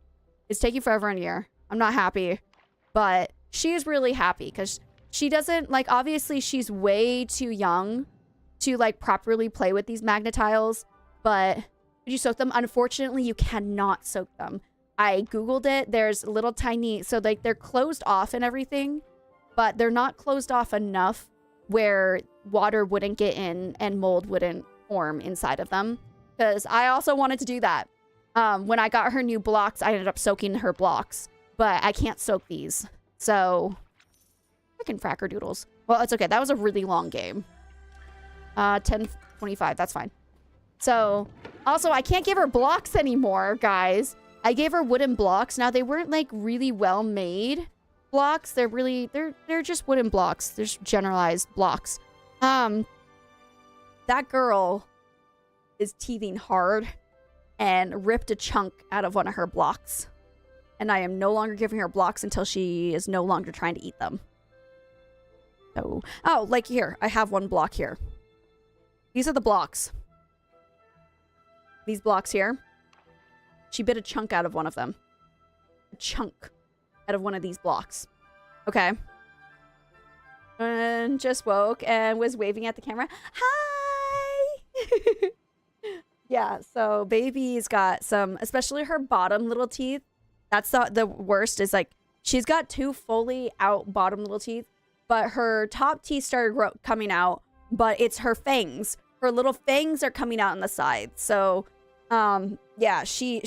It's taking forever in a year. I'm not happy. But she is really happy because she doesn't, like, obviously she's way too young to, like, properly play with these magnetiles. But did you soak them? Unfortunately, you cannot soak them. I Googled it. There's little tiny, so like they're closed off and everything, but they're not closed off enough where water wouldn't get in and mold wouldn't form inside of them. Because I also wanted to do that. When I got her new blocks, I ended up soaking her blocks, but I can't soak these. So, freaking frackerdoodles. Well, it's okay. That was a really long game. 10:25. That's fine. So, also, I can't give her blocks anymore, guys. I gave her wooden blocks. Now, they weren't, like, really well-made blocks. They're just wooden blocks. They're just generalized blocks. That girl is teething hard and ripped a chunk out of one of her blocks. And I am no longer giving her blocks until she is no longer trying to eat them. So, oh, like here. I have one block here. These are the blocks. These blocks here. She bit a chunk out of one of them. A chunk out of one of these blocks. Okay. And just woke and was waving at the camera. Hi! Yeah, so baby's got some, especially her bottom little teeth. That's the worst is like, she's got 2 fully out bottom little teeth, but her top teeth started coming out, but it's her fangs. Her little fangs are coming out on the side. So, yeah, she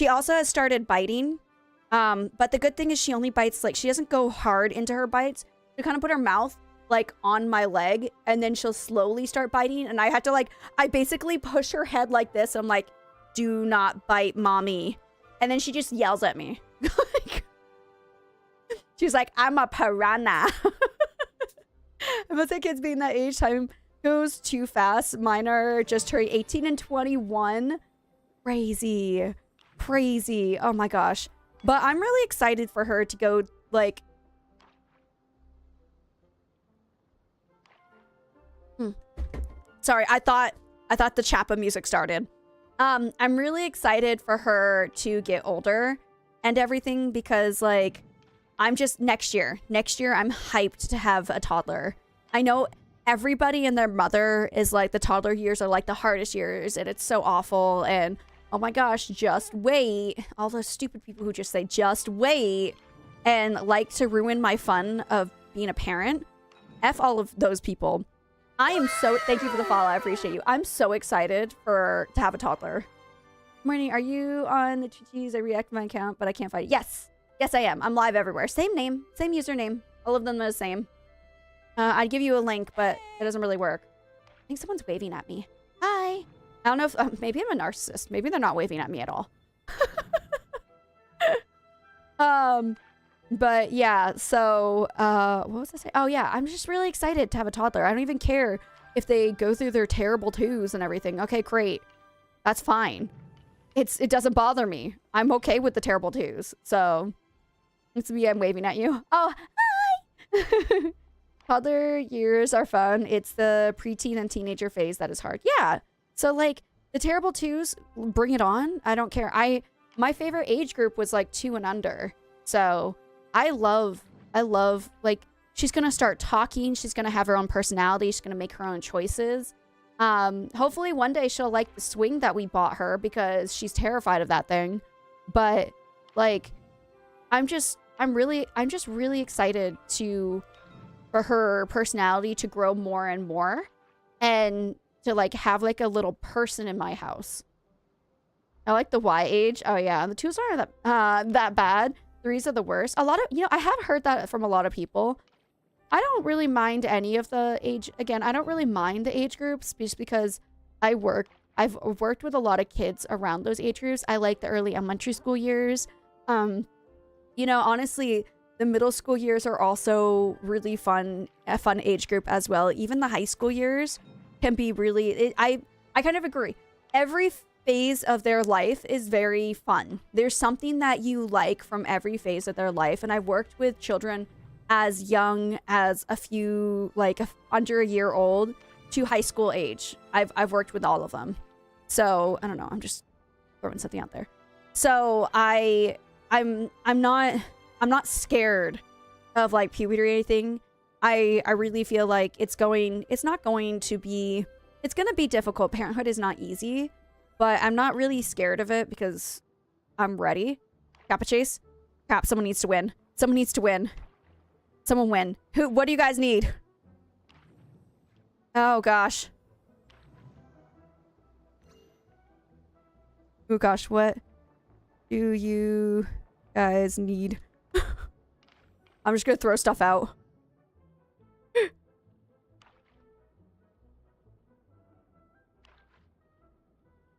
also has started biting. But the good thing is she only bites, like, she doesn't go hard into her bites. She kind of put her mouth, like, on my leg, and then she'll slowly start biting. And I had to, like, I basically push her head like this. I'm like, do not bite, mommy. And then she just yells at me. She's like, I'm a piranha. I must say kids being that age, time goes too fast. Mine are just turned 18 and 21. Crazy. Crazy. Oh my gosh. But I'm really excited for her to go, like... Sorry, I thought the Chappa music started. I'm really excited for her to get older and everything because, like, I'm just... Next year, I'm hyped to have a toddler. I know everybody and their mother is like, the toddler years are like the hardest years and it's so awful and... Oh my gosh, just wait. All those stupid people who just say, just wait, and like to ruin my fun of being a parent. F all of those people. I am so... Thank you for the follow. I appreciate you. I'm so excited to have a toddler. Morning, are you on the Chi-Chis? I react to my account, but I can't find it. Yes. Yes, I am. I'm live everywhere. Same name. Same username. All of them are the same. I'd give you a link, but it doesn't really work. I think someone's waving at me. Hi. I don't know if... maybe I'm a narcissist. Maybe they're not waving at me at all. But yeah, so... what was I saying? Oh yeah, I'm just really excited to have a toddler. I don't even care if they go through their terrible twos and everything. Okay, great. That's fine. It doesn't bother me. I'm okay with the terrible twos. So... It's me, I'm waving at you. Oh, hi! Toddler years are fun. It's the preteen and teenager phase that is hard. Yeah. So, like, the terrible twos, bring it on. I don't care. My favorite age group was, like, 2 and under. So, I love, like, she's going to start talking. She's going to have her own personality. She's going to make her own choices. Hopefully one day she'll like the swing that we bought her because she's terrified of that thing. But like, I'm just really excited for her personality to grow more and more and to like have like a little person in my house. I like the Y age. Oh yeah, the 2s aren't that bad. 3s are the worst. A lot of, I have heard that from a lot of people. I don't really mind any of the age. Again, I don't really mind the age groups just because I've worked with a lot of kids around those age groups. I like the early elementary school years. Honestly, the middle school years are also really fun, a fun age group as well. Even the high school years can be really, I kind of agree. Every phase of their life is very fun. There's something that you like from every phase of their life. And I've worked with children as young as a few, like under a year old to high school age. I've worked with all of them. So I don't know. I'm just throwing something out there. So I'm not scared of like puberty or anything. I really feel like it's going to be difficult. Parenthood is not easy, but I'm not really scared of it because I'm ready. Kappa chase. Crap, someone needs to win. Someone needs to win. Someone win. What do you guys need? Oh gosh. Oh gosh, what do you guys need? I'm just gonna throw stuff out.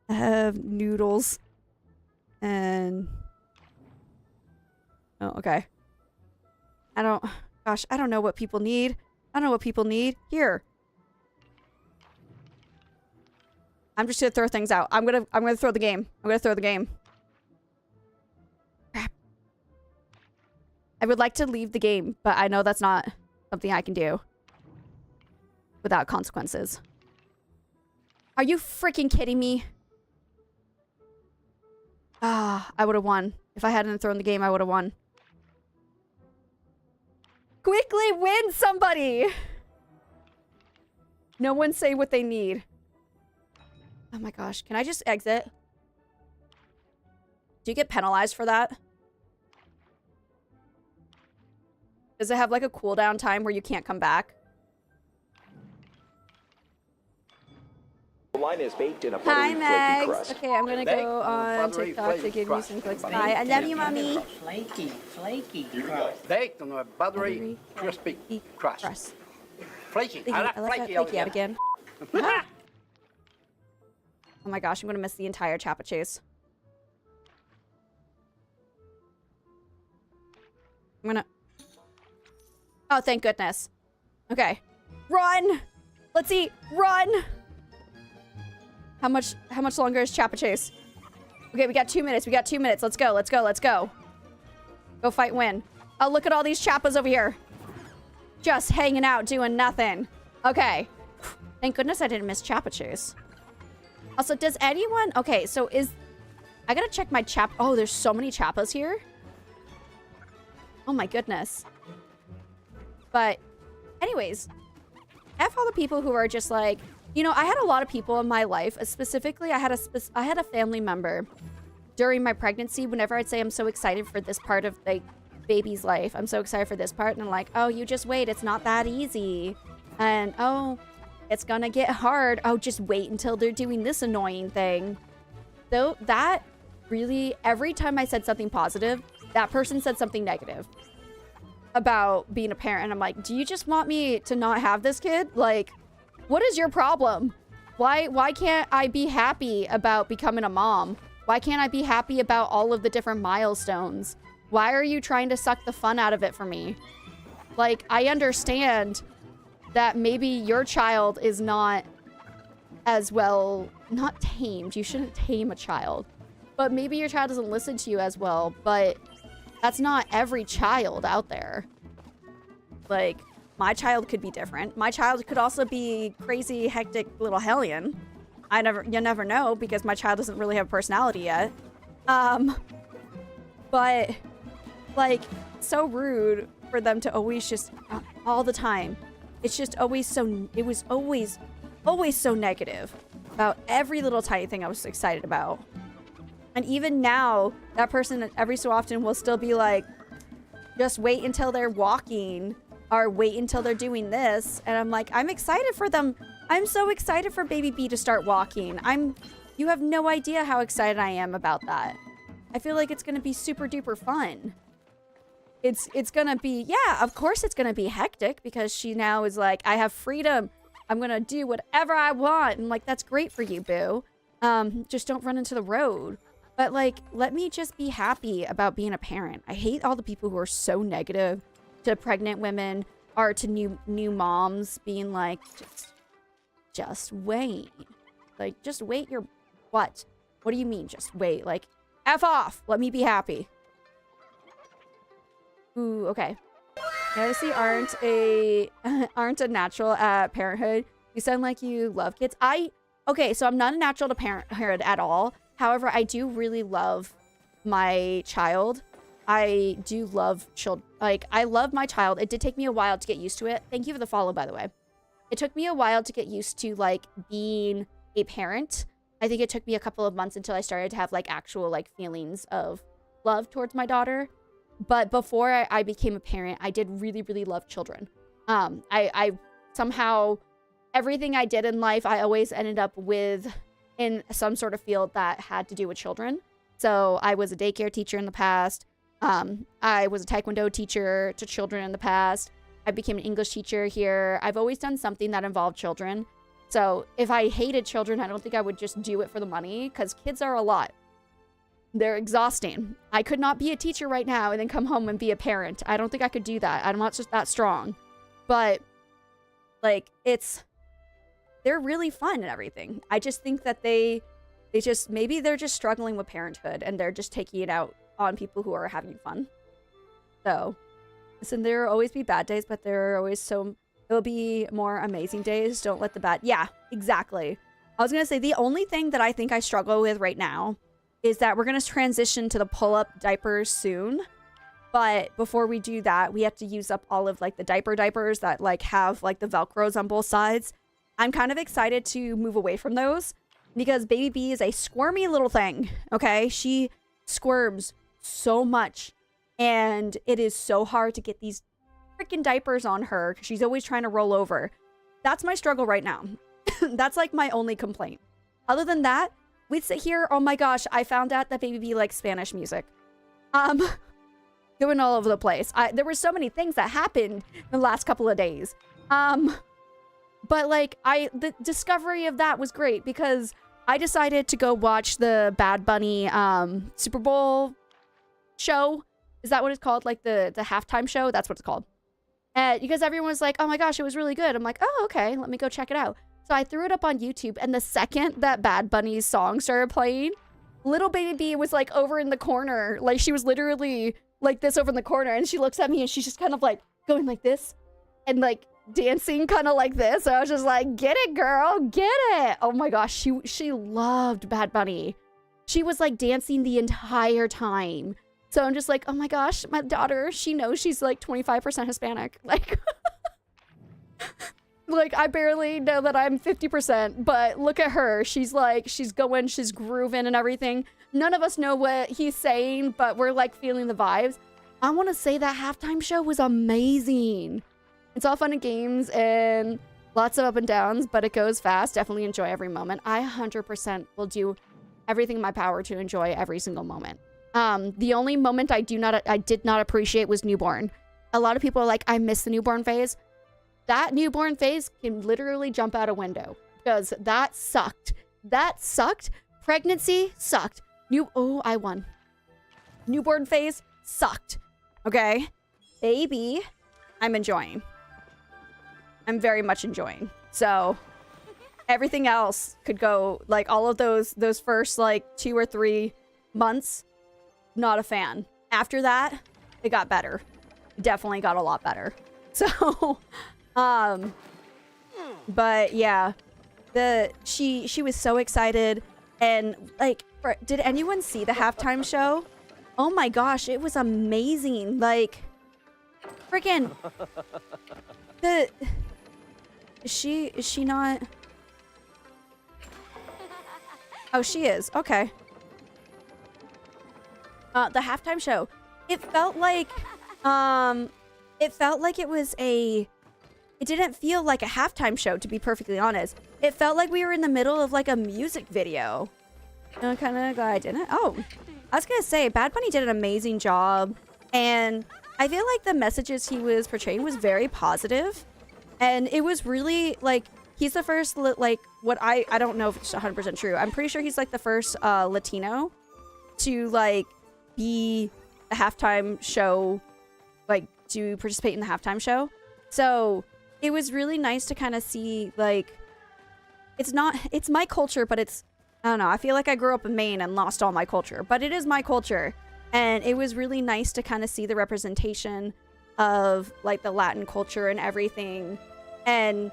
I have noodles. And... oh, okay. I don't know what people need. I don't know what people need. Here. I'm just gonna throw things out. I'm gonna throw the game. I'm gonna throw the game. Crap. I would like to leave the game, but I know that's not something I can do without consequences. Are you freaking kidding me? Ah, I would have won. If I hadn't thrown the game, I would have won. Quickly win somebody! No one say what they need. Oh my gosh, can I just exit? Do you get penalized for that? Does it have like a cooldown time where you can't come back? The line is baked in a Hi, buttery, flaky Megs. crust. Okay, I'm gonna go on TikTok to give you some clicks. Bye. I love you, mommy. Flaky crust. Baked on a buttery, crispy crust. Flaky. I like flaky out again. Oh my gosh, I'm gonna miss the entire Chappa chase. I'm gonna... oh, thank goodness. Okay. Run! Let's eat! Run! How much longer is Chappa chase? Okay, we got 2 minutes. We got 2 minutes. Let's go. Let's go. Let's go. Go fight win. Oh, look at all these Chappas over here. Just hanging out, doing nothing. Okay. Thank goodness I didn't miss Chappa chase. Also, does anyone... okay, so I gotta check my Chappa... oh, there's so many Chappas here. Oh my goodness. But anyways, F all the people who are just like... I had a lot of people in my life. Specifically, I had a family member during my pregnancy. Whenever I'd say I'm so excited for this part of the baby's life, I'm so excited for this part, and I'm like, oh, you just wait. It's not that easy. And oh, it's gonna get hard. Oh, just wait until they're doing this annoying thing. So that really, every time I said something positive, that person said something negative about being a parent. And I'm like, do you just want me to not have this kid? Like, what is your problem? Why can't I be happy about becoming a mom? Why can't I be happy about all of the different milestones? Why are you trying to suck the fun out of it for me? Like, I understand that maybe your child is not as well, not tamed. You shouldn't tame a child. But maybe your child doesn't listen to you as well, but that's not every child out there. Like, my child could be different. My child could also be crazy, hectic little hellion. You never know, because my child doesn't really have a personality yet. But, like, so rude for them to always just, all the time. It's just always so, it was always always so negative about every little tiny thing I was excited about. And even now, that person every so often will still be like, just wait until they're walking or wait until they're doing this. And I'm like, I'm excited for them. I'm so excited for baby B to start walking. You have no idea how excited I am about that. I feel like it's going to be super duper fun. It's going to be, yeah, of course it's going to be hectic because she now is like, I have freedom. I'm going to do whatever I want. And like, that's great for you, boo. Just don't run into the road. But like, let me just be happy about being a parent. I hate all the people who are so negative to pregnant women or to new moms being like, just wait. Like, just wait your what? What do you mean, just wait? Like, F off. Let me be happy. Ooh, okay. You obviously aren't a natural at parenthood. You sound like you love kids. Okay, so I'm not a natural to parenthood at all. However, I do really love my child. I do love children. Like, I love my child. It did take me a while to get used to it. Thank you for the follow, by the way. It took me a while to get used to, like, being a parent. I think it took me a couple of months until I started to have, like, actual, like, feelings of love towards my daughter. But before I became a parent, I did really, really love children. I somehow, everything I did in life, I always ended up with in some sort of field that had to do with children. So I was a daycare teacher in the past. I was a Taekwondo teacher to children in the past. I became an English teacher here. I've always done something that involved children. So if I hated children, I don't think I would just do it for the money because kids are a lot. They're exhausting. I could not be a teacher right now and then come home and be a parent. I don't think I could do that. I'm not just that strong. But like, they're really fun and everything. I just think that maybe they're just struggling with parenthood and they're just taking it out on people who are having fun. So, listen, there will always be bad days, but there'll be more amazing days. Don't let the bad, yeah, exactly. I was going to say the only thing that I think I struggle with right now is that we're going to transition to the pull-up diapers soon. But before we do that, we have to use up all of like the diapers that like have like the Velcros on both sides. I'm kind of excited to move away from those because baby B is a squirmy little thing. Okay. She squirms so much and it is so hard to get these freaking diapers on her because she's always trying to roll over. That's my struggle right now. That's like my only complaint. Other than that, we'd sit here. Oh my gosh, I found out that baby B likes Spanish music. Going all over the place. There were so many things that happened in the last couple of days. But like the discovery of that was great because I decided to go watch the Bad Bunny Super Bowl show. Is that what it's called? Like the halftime show? That's what it's called. Because everyone was like, oh my gosh, it was really good. I'm like, oh, okay, let me go check it out. So I threw it up on YouTube, and the second that Bad Bunny's song started playing, little baby B was like over in the corner. Like she was literally like this over in the corner, and she looks at me and she's just kind of like going like this and like dancing kind of like this. So I was just like, get it, girl, get it. Oh my gosh, she loved Bad Bunny. She was like dancing the entire time. So I'm just like, oh my gosh, my daughter, she knows she's like 25% Hispanic. Like, like I barely know that I'm 50%, but look at her. She's like, she's going, she's grooving and everything. None of us know what he's saying, but we're like feeling the vibes. I want to say that halftime show was amazing. It's all fun and games and lots of up and downs, but it goes fast. Definitely enjoy every moment. I 100% will do everything in my power to enjoy every single moment. The only moment I did not appreciate was newborn. A lot of people are like, I miss the newborn phase. That newborn phase can literally jump out a window because that sucked. That sucked. Pregnancy sucked. I won. Newborn phase sucked. Okay. Baby, I'm enjoying. I'm very much enjoying. So everything else could go like all of those first like 2 or 3 months. Not a fan. After that, it got better. Definitely got a lot better. So, but yeah, she was so excited and like, did anyone see the halftime show? Oh my gosh, it was amazing. Like, freaking is she not? Oh, she is. Okay. The halftime show. It felt like it was a... It didn't feel like a halftime show, to be perfectly honest. It felt like we were in the middle of like a music video. I'm kind of glad I didn't. Oh, I was gonna say, Bad Bunny did an amazing job. And I feel like the messages he was portraying was very positive. And it was really like, he's the first, like, what I don't know if it's 100% true. I'm pretty sure he's like the first Latino to like be a halftime show, like to participate in the halftime show. So it was really nice to kind of see, like, it's my culture, but it's, I don't know, I feel like I grew up in Maine and lost all my culture, but it is my culture. And it was really nice to kind of see the representation of like the Latin culture and everything. And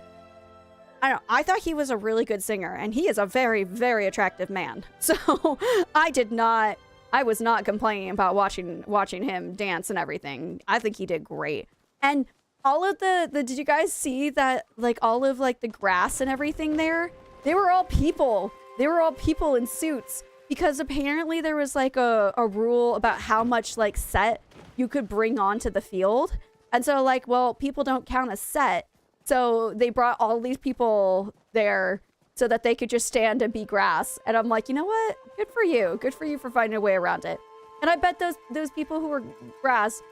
I don't know, I thought he was a really good singer, and he is a very, very attractive man. So I was not complaining about watching him dance and everything. I think he did great. And all of the did you guys see that, like, all of like the grass and everything there? They were all people. They were all people in suits, because apparently there was like a rule about how much like set you could bring onto the field. And so like, well, people don't count as set. So they brought all these people there so that they could just stand and be grass. And I'm like, you know what? Good for you. Good for you for finding a way around it. And I bet those people who were grass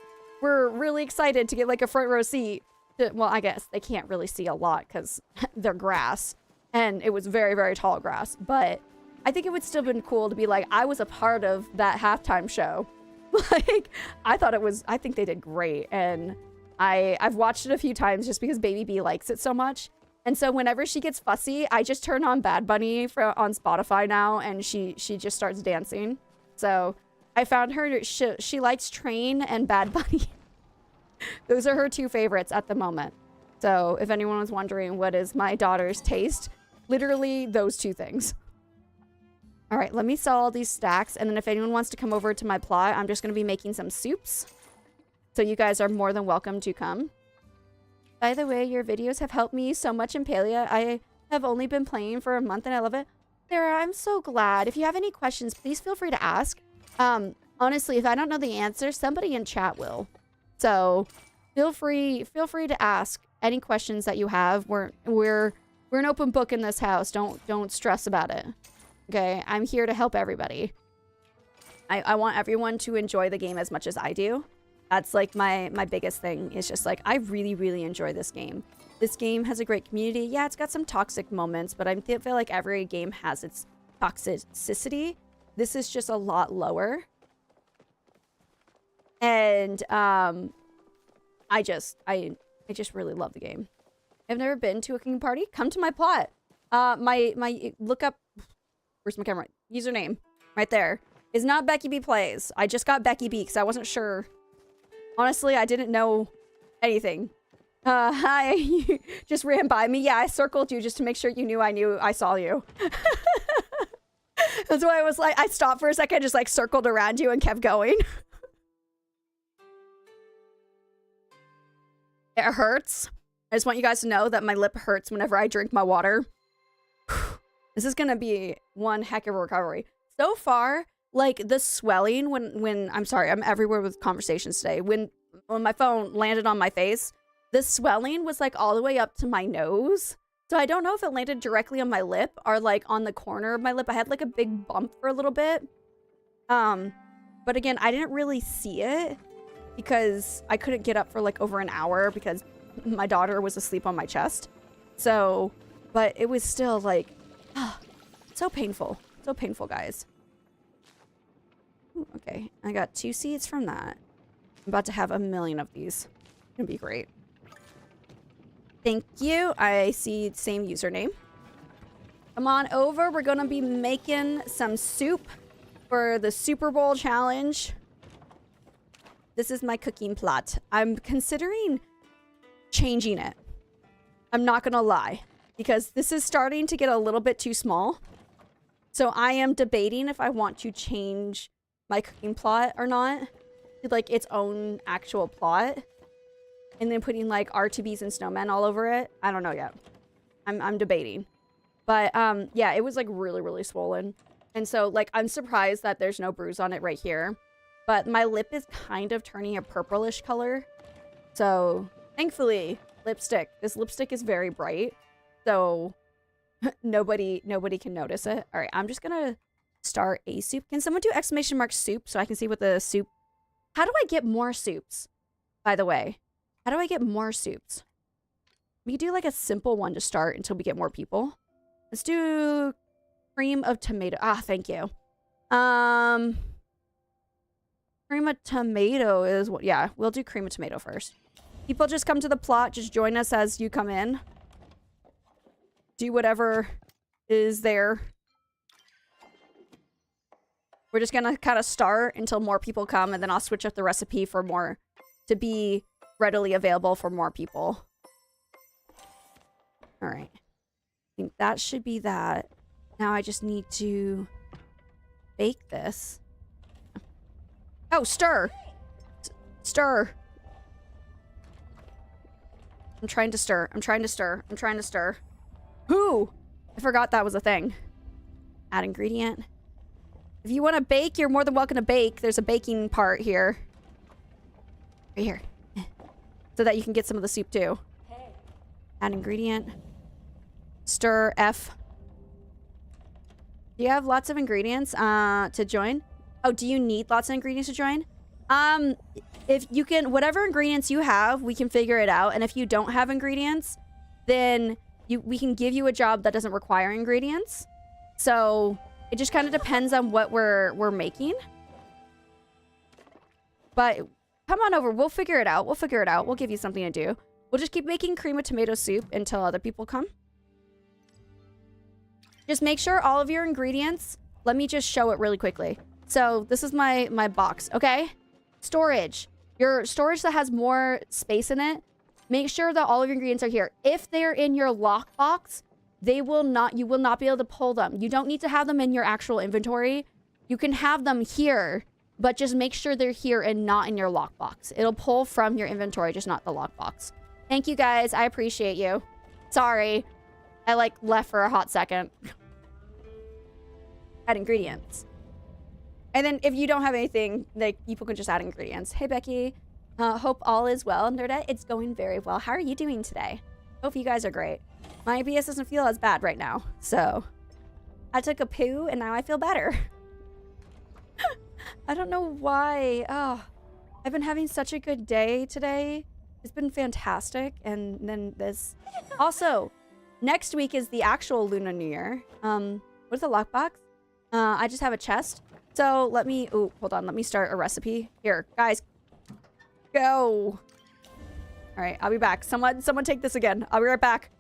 were really excited to get like a front row seat. Well, I guess they can't really see a lot because they're grass. And it was very, very tall grass. But I think it would still have been cool to be like, I was a part of that halftime show. Like, I think they did great. And I've watched it a few times just because Baby B likes it so much. And so whenever she gets fussy, I just turn on Bad Bunny on Spotify now, and she just starts dancing. So I found her, she likes Train and Bad Bunny. Those are her two favorites at the moment. So if anyone was wondering what is my daughter's taste, literally those two things. All right, let me sell all these stacks. And then if anyone wants to come over to my plot, I'm just going to be making some soups. So you guys are more than welcome to come. By the way, your videos have helped me so much in Palia. I have only been playing for a month and I love it. Sarah, I'm so glad. If you have any questions, please feel free to ask. Honestly, if I don't know the answer, somebody in chat will. So feel free to ask any questions that you have. We're an open book in this house. Don't stress about it. Okay, I'm here to help everybody. I want everyone to enjoy the game as much as I do. That's like my biggest thing, is just like, I really, really enjoy this game. This game has a great community. Yeah, it's got some toxic moments, but I feel like every game has its toxicity. This is just a lot lower. And I just really love the game. I've never been to a cooking party. Come to my plot. Look up, where's my camera? Username right there is not Becky B Plays. I just got Becky B because I wasn't sure. Honestly, I didn't know anything. Hi, you just ran by me. Yeah, I circled you just to make sure you knew I saw you. That's why I was like, I stopped for a second, just like circled around you and kept going. It hurts. I just want you guys to know that my lip hurts whenever I drink my water. This is gonna be one heck of a recovery. So far, like the swelling when I'm sorry, I'm everywhere with conversations today. When my phone landed on my face, the swelling was like all the way up to my nose. So I don't know if it landed directly on my lip or like on the corner of my lip. I had like a big bump for a little bit. But again, I didn't really see it because I couldn't get up for like over an hour because my daughter was asleep on my chest. So, but it was still like, so painful. So painful, guys. Ooh, okay, I got 2 seeds from that. I'm about to have 1 million of these. It's gonna be great. Thank you. I see same username. Come on over. We're gonna be making some soup for the Soup-erb Bowl challenge. This is my cooking plot. I'm considering changing it. I'm not gonna lie, because this is starting to get a little bit too small. So I am debating if I want to change my cooking plot or not, to like its own actual plot, and then putting like RTBs and snowmen all over it. I don't know yet. I'm debating. But yeah, it was like really, really swollen. And so, like, I'm surprised that there's no bruise on it right here. But my lip is kind of turning a purplish color. So, thankfully, lipstick. This lipstick is very bright. So, nobody can notice it. All right, I'm just gonna start a soup. Can someone do exclamation mark soup so I can see what the soup... How do I get more soups, by the way? How do I get more soups? We could do, like, a simple one to start until we get more people. Let's do cream of tomato. Ah, thank you. Cream of tomato is what... Yeah, we'll do cream of tomato first. People just come to the plot. Just join us as you come in. Do whatever is there. We're just gonna kind of start until more people come, and then I'll switch up the recipe for more to be readily available for more people. All right. I think that should be that. Now I just need to bake this. Oh, stir. Stir. I'm trying to stir. I'm trying to stir. I'm trying to stir. Whoo! I forgot that was a thing. Add ingredient. If you want to bake, you're more than welcome to bake. There's a baking part here. Right here. So that you can get some of the soup too. Add ingredient. Stir F. Do you have lots of ingredients to join? Oh, do you need lots of ingredients to join? If you can, whatever ingredients you have, we can figure it out. And if you don't have ingredients, then we can give you a job that doesn't require ingredients. So it just kind of depends on what we're making. But come on over. We'll figure it out. We'll figure it out. We'll give you something to do. We'll just keep making cream of tomato soup until other people come. Just make sure all of your ingredients... Let me just show it really quickly. So this is my box, okay? Storage. Your storage that has more space in it, make sure that all of your ingredients are here. If they're in your lockbox, you will not be able to pull them. You don't need to have them in your actual inventory. You can have them here, but just make sure they're here and not in your lockbox. It'll pull from your inventory, just not the lockbox. Thank you guys. I appreciate you. Sorry. I like left for a hot second. Add ingredients. And then if you don't have anything, like, people can just add ingredients. Hey, Becky. Hope all is well. Nerdette, it's going very well. How are you doing today? Hope you guys are great. My IBS doesn't feel as bad right now. So, I took a poo and now I feel better. I don't know why. Oh, I've been having such a good day today. It's been fantastic. And then this. Also, next week is the actual Lunar New Year. What's the lockbox? I just have a chest. So let me, oh, hold on. Let me start a recipe. Here, guys, go. All right, I'll be back. Someone take this again. I'll be right back.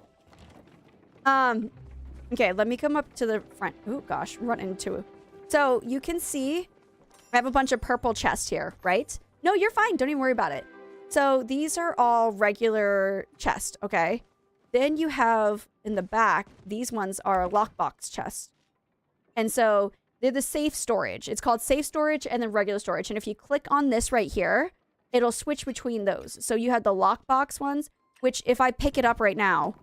Okay, let me come up to the front. Oh gosh, run into it. So you can see I have a bunch of purple chests here, right? No, you're fine. Don't even worry about it. So these are all regular chests, okay? Then you have in the back, these ones are lockbox chests. And so they're the safe storage. It's called safe storage and then regular storage. And if you click on this right here, it'll switch between those. So you have the lockbox ones, which if I pick it up right now,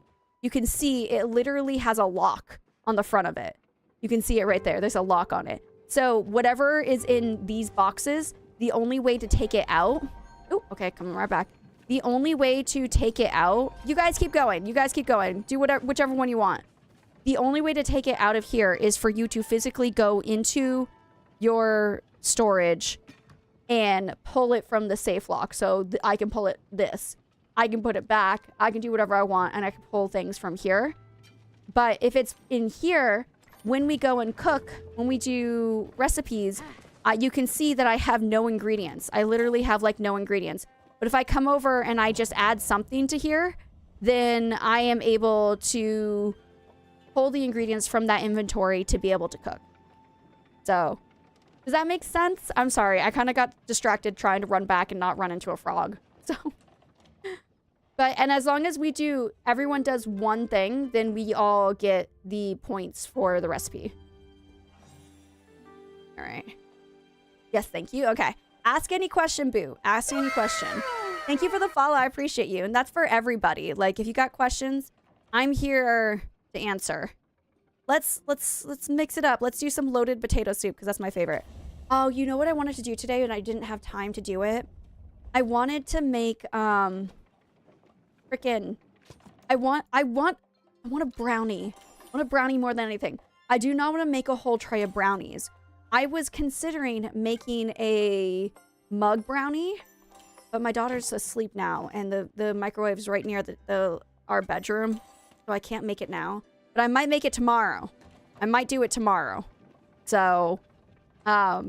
you can see it literally has a lock on the front of it. You can see it right there. There's a lock on it. So whatever is in these boxes, the only way to take it out... Oh, okay, coming right back. The only way to take it out... You guys keep going. You guys keep going. Do whichever one you want. The only way to take it out of here is for you to physically go into your storage and pull it from the safe lock. So I can pull it this. I can put it back. I can do whatever I want, and I can pull things from here. But if it's in here, when we go and cook, when we do recipes, you can see that I have no ingredients. I literally have, like, no ingredients. But if I come over and I just add something to here, then I am able to... pull the ingredients from that inventory to be able to cook. So, does that make sense? I'm sorry. I kind of got distracted trying to run back and not run into a frog. So, and as long as everyone does one thing, then we all get the points for the recipe. All right. Yes, thank you. Okay. Ask any question, Boo. Ask any question. Thank you for the follow. I appreciate you. And that's for everybody. Like, if you got questions, I'm here... to answer. let's mix it up. Let's do some loaded potato soup because that's my favorite. Oh, you know what I wanted to do today and I didn't have time to do it? I wanted to make I want a brownie. I want a brownie more than anything. I do not want to make a whole tray of brownies. I was considering making a mug brownie, but my daughter's asleep now and the microwave's right near our bedroom, so I can't make it now. But I might make it tomorrow. I might do it tomorrow. So, I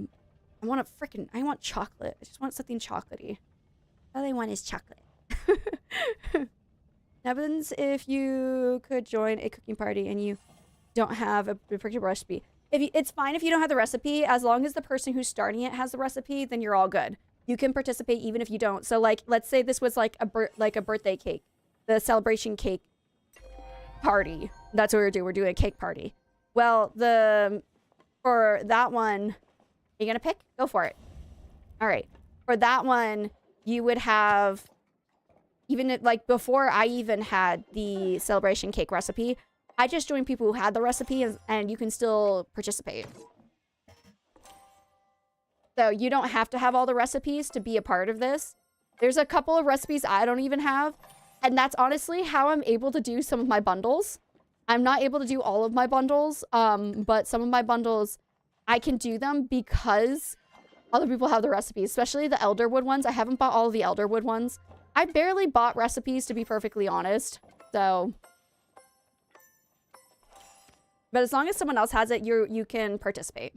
want chocolate. I just want something chocolatey. All I want is chocolate. Happens if you could join a cooking party and you don't have a particular recipe. It's fine if you don't have the recipe, as long as the person who's starting it has the recipe, then you're all good. You can participate even if you don't. So like, let's say this was like a birthday cake, the celebration cake party. That's what we're doing. We're doing a cake party. Well, for that one, are you gonna pick? Go for it. All right. For that one, you would have, even if, like before I even had the celebration cake recipe, I just joined people who had the recipe and you can still participate. So you don't have to have all the recipes to be a part of this. There's a couple of recipes I don't even have. And that's honestly how I'm able to do some of my bundles. I'm not able to do all of my bundles, but some of my bundles, I can do them because other people have the recipes, especially the Elderwood ones. I haven't bought all of the Elderwood ones. I barely bought recipes, to be perfectly honest. So, but as long as someone else has it, you can participate.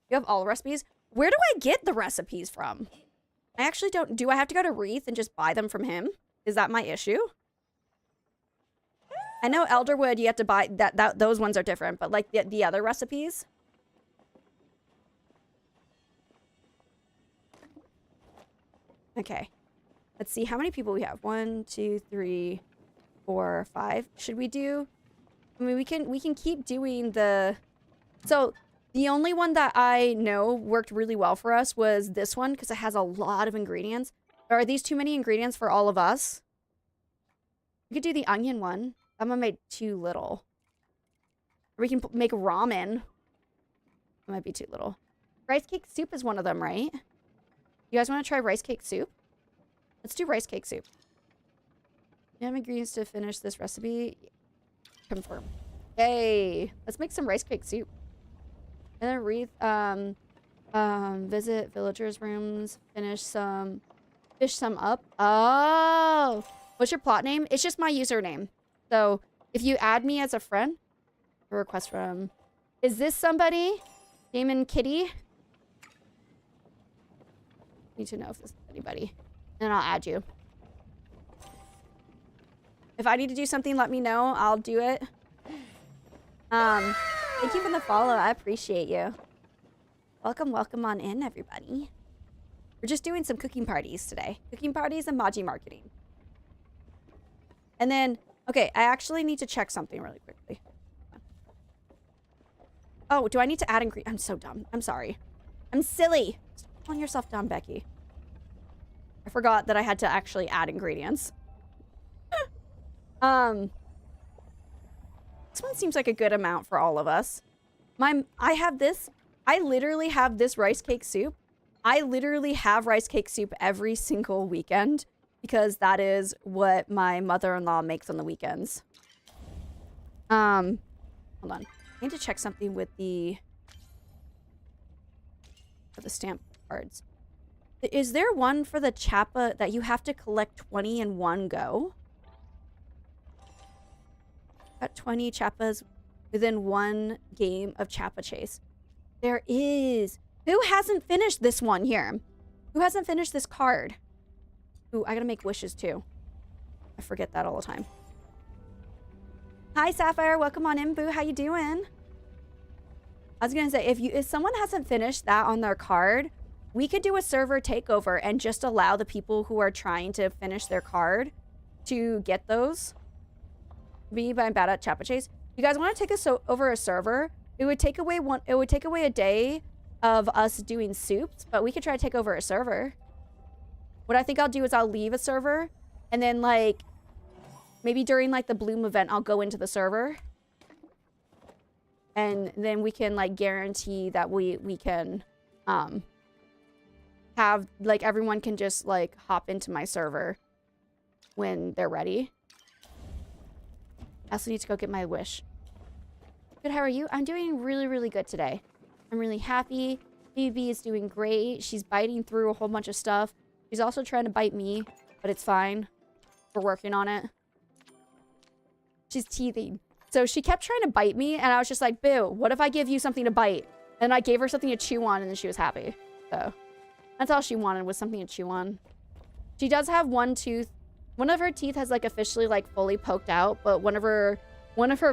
You have all recipes. Where do I get the recipes from? I actually don't. Do I have to go to Reth and just buy them from him? Is that my issue? I know Elderwood, you have to buy those ones are different, but like the other recipes. Okay. Let's see how many people we have. 1, 2, 3, 4, 5. Should we do? I mean, we can keep doing the. So the only one that I know worked really well for us was this one because it has a lot of ingredients. Are these too many ingredients for all of us? We could do the onion one. I'm gonna make too little. Or we can make ramen. That might be too little. Rice cake soup is one of them, right? You guys want to try rice cake soup? Let's do rice cake soup. You have ingredients to finish this recipe? Confirm. Yay! Let's make some rice cake soup. And then Reth, visit villagers' rooms, fish some up. Oh! What's your plot name? It's just my username. So, if you add me as a friend, a request from... Is this somebody? Damon Kitty? Need to know if this is anybody. And I'll add you. If I need to do something, let me know. I'll do it. Thank you for the follow. I appreciate you. Welcome on in, everybody. We're just doing some cooking parties today. Cooking parties and Maji marketing. And then, okay, I actually need to check something really quickly. Oh, do I need to add ingredients? I'm so dumb. I'm sorry. I'm silly. Stop calling yourself dumb, Becky. I forgot that I had to actually add ingredients. This one seems like a good amount for all of us. I literally have this rice cake soup. I literally have rice cake soup every single weekend because that is what my mother-in-law makes on the weekends. Hold on. I need to check something with the stamp cards. Is there one for the Chappa that you have to collect 20 in one go? Got 20 Chappas within one game of Chappa Chase. There is. Who hasn't finished this one here? Who hasn't finished this card? Ooh, I gotta make wishes too. I forget that all the time. Hi, Sapphire. Welcome on in, Boo. How you doing? I was gonna say, if someone hasn't finished that on their card, we could do a server takeover and just allow the people who are trying to finish their card to get those. Me, but I'm bad at Chappa Chase. You guys want to take us over a server? It would take away a day of us doing soups, but we could try to take over a server. What I think I'll do is I'll leave a server, and then like maybe during like the Bloom event, I'll go into the server. and then we can like guarantee that we can have like everyone can just like hop into my server when they're ready. I also need to go get my wish. Good, how are you? I'm doing really, really good today. I'm really happy. BB is doing great. She's biting through a whole bunch of stuff. She's also trying to bite me, but it's fine. We're working on it. She's teething. So she kept trying to bite me, and I was just like, boo, what if I give you something to bite? And I gave her something to chew on, and then she was happy. So that's all she wanted, was something to chew on. She does have one tooth. One of her teeth has like officially like fully poked out, but one of her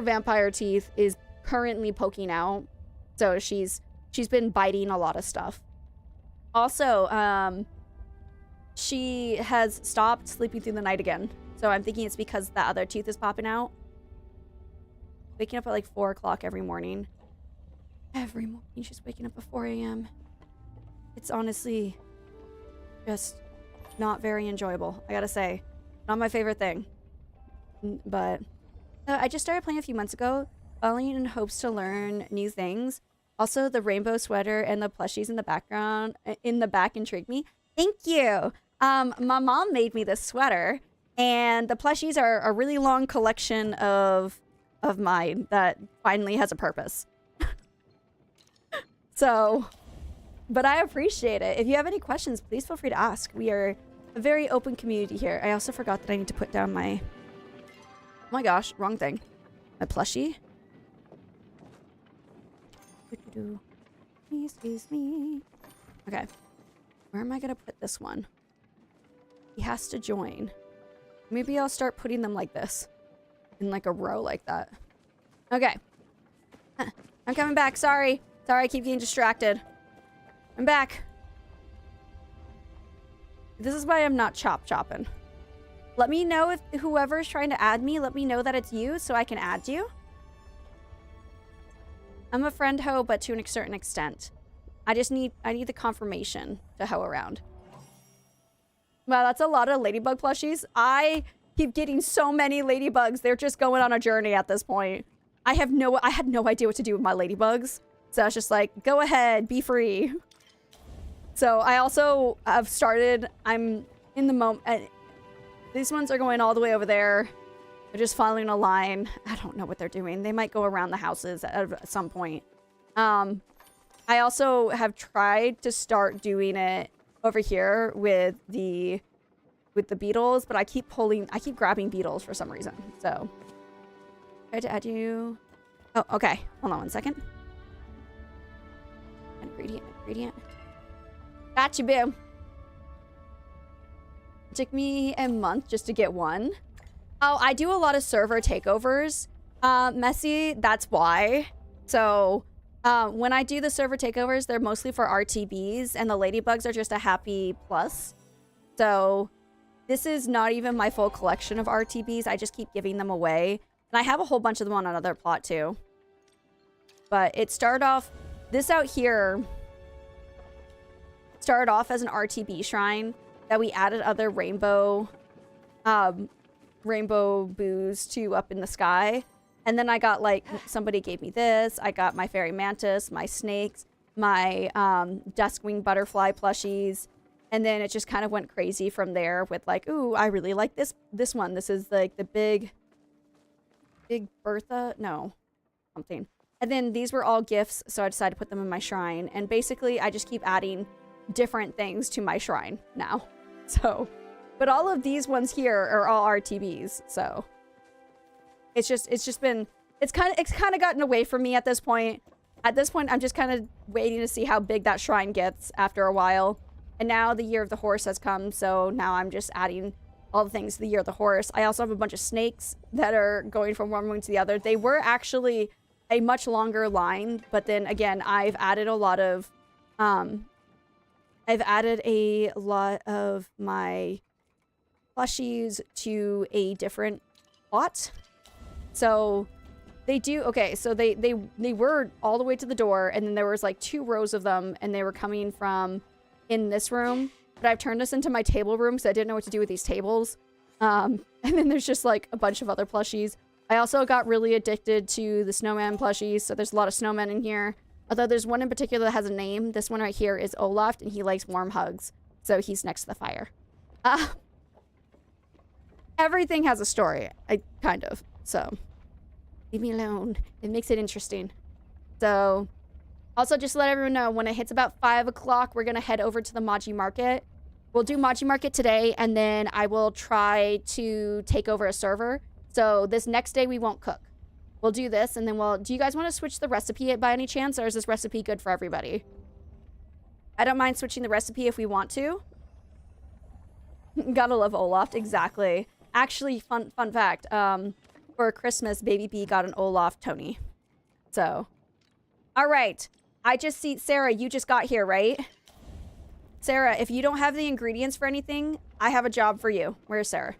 vampire teeth is currently poking out. So she's been biting a lot of stuff. Also, she has stopped sleeping through the night again. So I'm thinking it's because the other tooth is popping out. Waking up at like 4 o'clock every morning. Every morning she's waking up at 4 a.m. It's honestly just not very enjoyable, I gotta say. Not my favorite thing. But I just started playing a few months ago, following in hopes to learn new things. Also, the rainbow sweater and the plushies in the background, in the back, intrigued me. Thank you. My mom made me this sweater, and the plushies are a really long collection of mine that finally has a purpose. So, but I appreciate it. If you have any questions, please feel free to ask. We are a very open community here. I also forgot that I need to put down my... Oh my gosh, wrong thing. My plushie. Excuse me. Okay. Where am I going to put this one? He has to join. Maybe I'll start putting them like this. In like a row like that. Okay. I'm coming back. Sorry. Sorry, I keep getting distracted. I'm back. This is why I'm not chopping. Let me know if whoever's trying to add me, let me know that it's you so I can add you. I'm a friend hoe, but to a certain extent. I need the confirmation to hoe around. Wow, that's a lot of ladybug plushies. I keep getting so many ladybugs. They're just going on a journey at this point. I had no idea what to do with my ladybugs. So I was just like, go ahead, be free. So I also have started, I'm in the moment, these ones are going all the way over there. They're just following a line. I don't know what they're doing. They might go around the houses at some point. I also have tried to start doing it over here with the beetles, but I keep grabbing beetles for some reason. So I had to add you. Oh, okay. Hold on one second. Ingredient. Got you, boo. It took me a month just to get one. Oh, I do a lot of server takeovers. Messy, that's why. So when I do the server takeovers, they're mostly for RTBs, and the ladybugs are just a happy plus. So this is not even my full collection of RTBs. I just keep giving them away. And I have a whole bunch of them on another plot too. But it started off, this out here started off as an RTB shrine that we added other rainbow boos to up in the sky. And then I got like, somebody gave me this. I got my fairy mantis, my snakes, my duskwing butterfly plushies. And then it just kind of went crazy from there with like, ooh, I really like this one. This is like the big Bertha? No, something. And then these were all gifts, so I decided to put them in my shrine. And basically, I just keep adding different things to my shrine now. So, but all of these ones here are all RTBs, so it's kind of gotten away from me at this point. At this point, I'm just kind of waiting to see how big that shrine gets after a while. And now the year of the horse has come, so now I'm just adding all the things to the year of the horse. I also have a bunch of snakes that are going from one room to the other. They were actually a much longer line, but then again, I've added a lot of my plushies to a different plot. So they do, okay, so they were all the way to the door, and then there was like 2 rows of them, and they were coming from in this room. But I've turned this into my table room because I didn't know what to do with these tables. And then there's just like a bunch of other plushies I also got really addicted to the snowman plushies, so there's a lot of snowmen in here. Although there's one in particular that has a name. This one right here is Olaf, and he likes warm hugs. So he's next to the fire. Everything has a story, kind of. So, leave me alone. It makes it interesting. So, also just to let everyone know, when it hits about 5 o'clock, we're going to head over to the Maji Market. We'll do Maji Market today, and then I will try to take over a server. So, this next day, we won't cook. We'll do this, and then do you guys want to switch the recipe by any chance, or is this recipe good for everybody? I don't mind switching the recipe if we want to. Gotta love Olaf, exactly. Actually, fun fact, for Christmas, Baby B got an Olaf Tony. So, all right. I just see, Sarah, you just got here, right? Sarah, if you don't have the ingredients for anything, I have a job for you. Where's Sarah?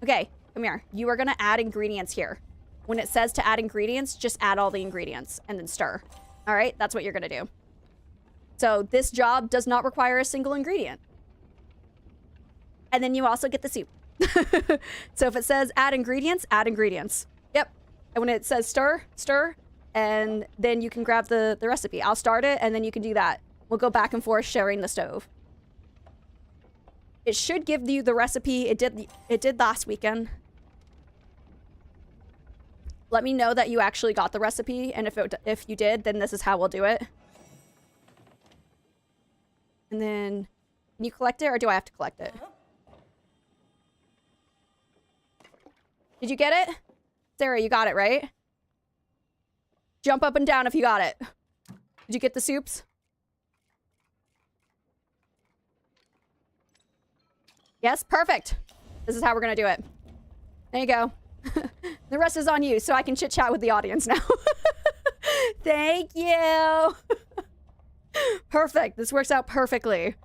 Okay, come here. You are gonna add ingredients here. When it says to add ingredients, just add all the ingredients and then stir. All right, that's what you're gonna do. So this job does not require a single ingredient. And then you also get the soup. So if it says add ingredients, add ingredients. Yep. And when it says stir, stir, and then you can grab the recipe. I'll start it, and then you can do that. We'll go back and forth sharing the stove. It should give you the recipe. It did last weekend. Let me know that you actually got the recipe, and if you did, then this is how we'll do it. And then, can you collect it, or do I have to collect it? Did you get it? Sarah, you got it, right? Jump up and down if you got it. Did you get the soups? Yes, perfect. This is how we're gonna do it. There you go. The rest is on you, so I can chit chat with the audience now. Thank you. Perfect. This works out perfectly.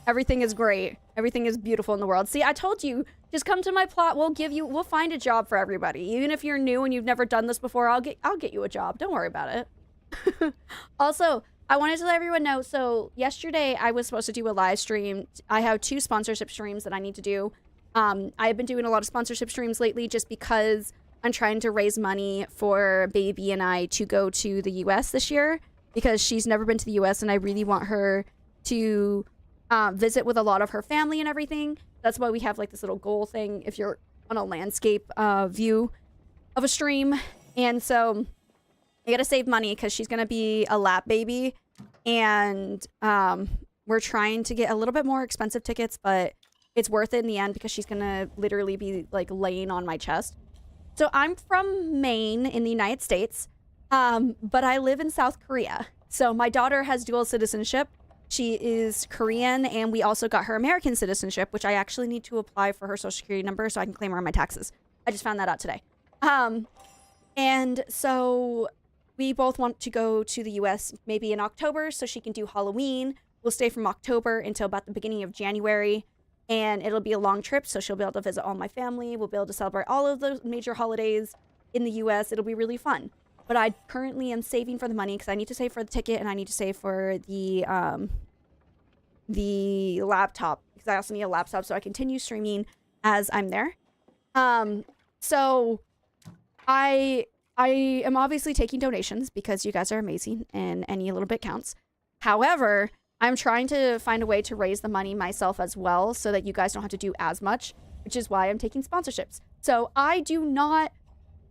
Everything is great. Everything is beautiful in the world. See, I told you, just come to my plot. We'll find a job for everybody. Even if you're new and you've never done this before, I'll get you a job. Don't worry about it. Also, I wanted to let everyone know, so yesterday I was supposed to do a live stream. I have 2 sponsorship streams that I need to do. I have been doing a lot of sponsorship streams lately just because I'm trying to raise money for Baby and I to go to the US this year, because she's never been to the US and I really want her to visit with a lot of her family and everything. That's why we have like this little goal thing if you're on a landscape view of a stream. And so I gotta save money because she's gonna be a lap baby, and we're trying to get a little bit more expensive tickets, but it's worth it in the end because she's gonna literally be like laying on my chest. So I'm from Maine in the United States, but I live in South Korea. So my daughter has dual citizenship. She is Korean, and we also got her American citizenship, which I actually need to apply for her social security number so I can claim her on my taxes. I just found that out today. And so we both want to go to the US maybe in October so she can do Halloween. We'll stay from October until about the beginning of January, and it'll be a long trip, so she'll be able to visit all my family. We'll be able to celebrate all of the major holidays in the US. It'll be really fun. But I currently am saving for the money because I need to save for the ticket and I need to save for the laptop, because I also need a laptop so I continue streaming as I'm there. So I am obviously taking donations because you guys are amazing and any little bit counts. However, I'm trying to find a way to raise the money myself as well so that you guys don't have to do as much, which is why I'm taking sponsorships. So I do not...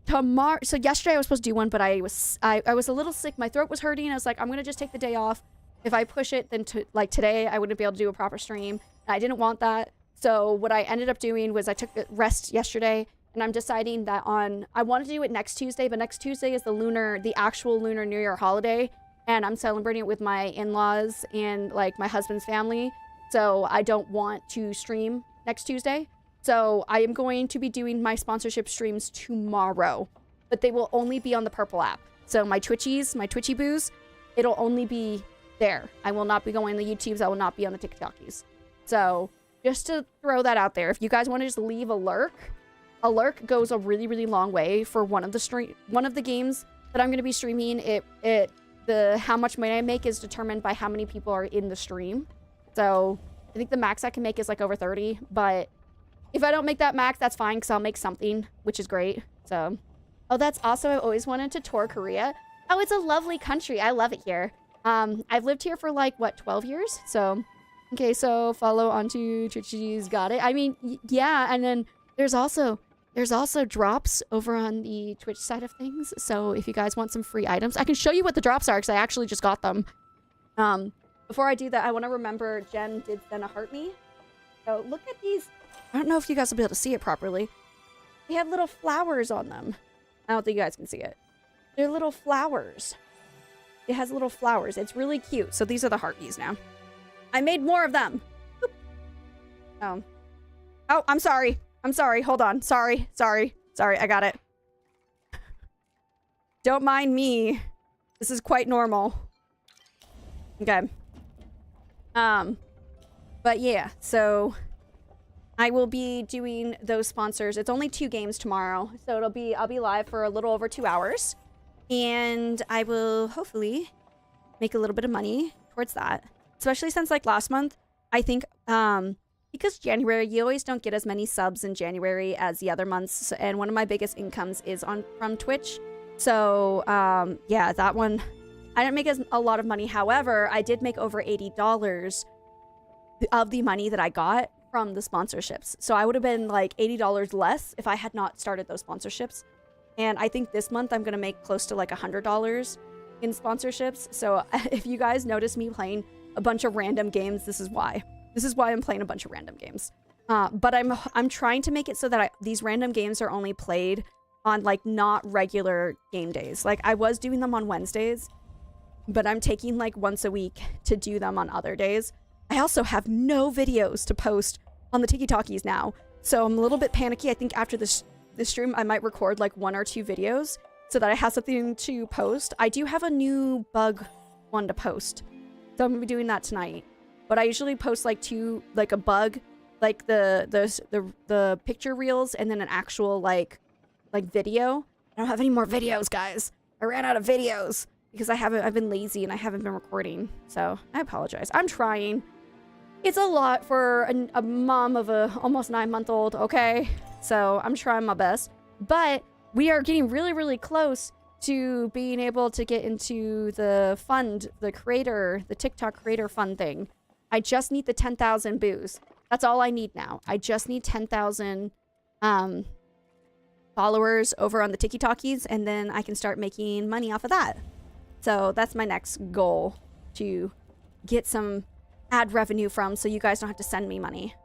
Tomorrow, so yesterday I was supposed to do one, but I was a little sick. My throat was hurting. I was like, I'm gonna just take the day off. If I push it, then like today I wouldn't be able to do a proper stream. And I didn't want that. So what I ended up doing was I took a rest yesterday, and I'm deciding that I wanted to do it next Tuesday, but next Tuesday is the actual Lunar New Year holiday, and I'm celebrating it with my in-laws and like my husband's family. So I don't want to stream next Tuesday. So I am going to be doing my sponsorship streams tomorrow, but they will only be on the purple app. So my Twitchy boos, it'll only be there. I will not be going on the YouTubes. I will not be on the TikTokies. So just to throw that out there, if you guys want to just leave a lurk goes a really, really long way for one of the games that I'm going to be streaming. How much money I make is determined by how many people are in the stream. So I think the max I can make is like over 30, but If I don't make that max, that's fine, because I'll make something, which is great. So, oh, that's awesome. I've always wanted to tour Korea. Oh, it's a lovely country. I love it here. I've lived here for like, what, 12 years? So, okay, so follow onto Twitchy's got it. I mean, yeah, and then there's also drops over on the Twitch side of things. So if you guys want some free items, I can show you what the drops are, because I actually just got them. Before I do that, I want to remember Jen did send a heart me. So look at these. I don't know if you guys will be able to see it properly. They have little flowers on them. I don't think you guys can see it. They're little flowers. It has little flowers. It's really cute. So these are the hearties now. I made more of them. Oh, I'm sorry. I'm sorry. Hold on. Sorry. I got it. Don't mind me. This is quite normal. Okay. But yeah, so I will be doing those sponsors. It's only 2 games tomorrow, so I'll be live for a little over 2 hours, and I will hopefully make a little bit of money towards that. Especially since like last month, I think because January, you always don't get as many subs in January as the other months, and one of my biggest incomes is from Twitch. So yeah, that one I didn't make a lot of money. However, I did make over $80 of the money that I got from the sponsorships. So I would have been like $80 less if I had not started those sponsorships. And I think this month I'm going to make close to like $100 in sponsorships. So if you guys notice me playing a bunch of random games, this is why. This is why I'm playing a bunch of random games. But I'm trying to make it so that these random games are only played on like not regular game days. Like I was doing them on Wednesdays, but I'm taking like once a week to do them on other days. I also have no videos to post on the Tiki Talkies now. So I'm a little bit panicky. I think after this stream, I might record like 1 or 2 videos so that I have something to post. I do have a new bug one to post. So I'm gonna be doing that tonight. But I usually post like a bug, like the picture reels, and then an actual like video. I don't have any more videos, guys. I ran out of videos because I've been lazy and I haven't been recording. So I apologize. I'm trying. It's a lot for a mom of a almost 9-month-old, okay? So I'm trying my best. But we are getting really, really close to being able to get into the fund, the TikTok creator fund thing. I just need the 10,000 boos. That's all I need now. I just need 10,000 followers over on the Tiki Talkies, and then I can start making money off of that. So that's my next goal, to get some ad revenue from, so you guys don't have to send me money.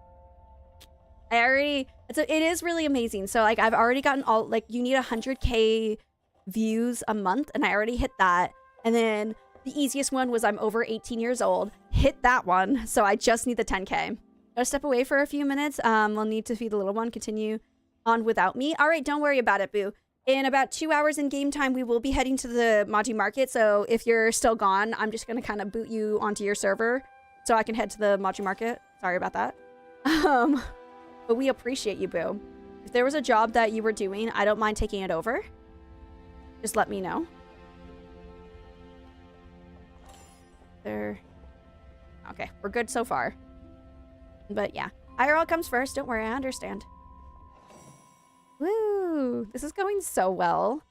It is really amazing. So like I've already gotten all, like you need 100K views a month, and I already hit that. And then the easiest one was I'm over 18 years old. Hit that one. So I just need the 10K. Gotta step away for a few minutes. We'll need to feed the little one. Continue on without me. All right, don't worry about it, boo. In about 2 hours in game time, we will be heading to the Maji Market. So if you're still gone, I'm just gonna kind of boot you onto your server so I can head to the Maji Market. Sorry about that. But we appreciate you, boo. If there was a job that you were doing, I don't mind taking it over. Just let me know. Okay, we're good so far. But yeah, IRL comes first. Don't worry, I understand. Woo! This is going so well.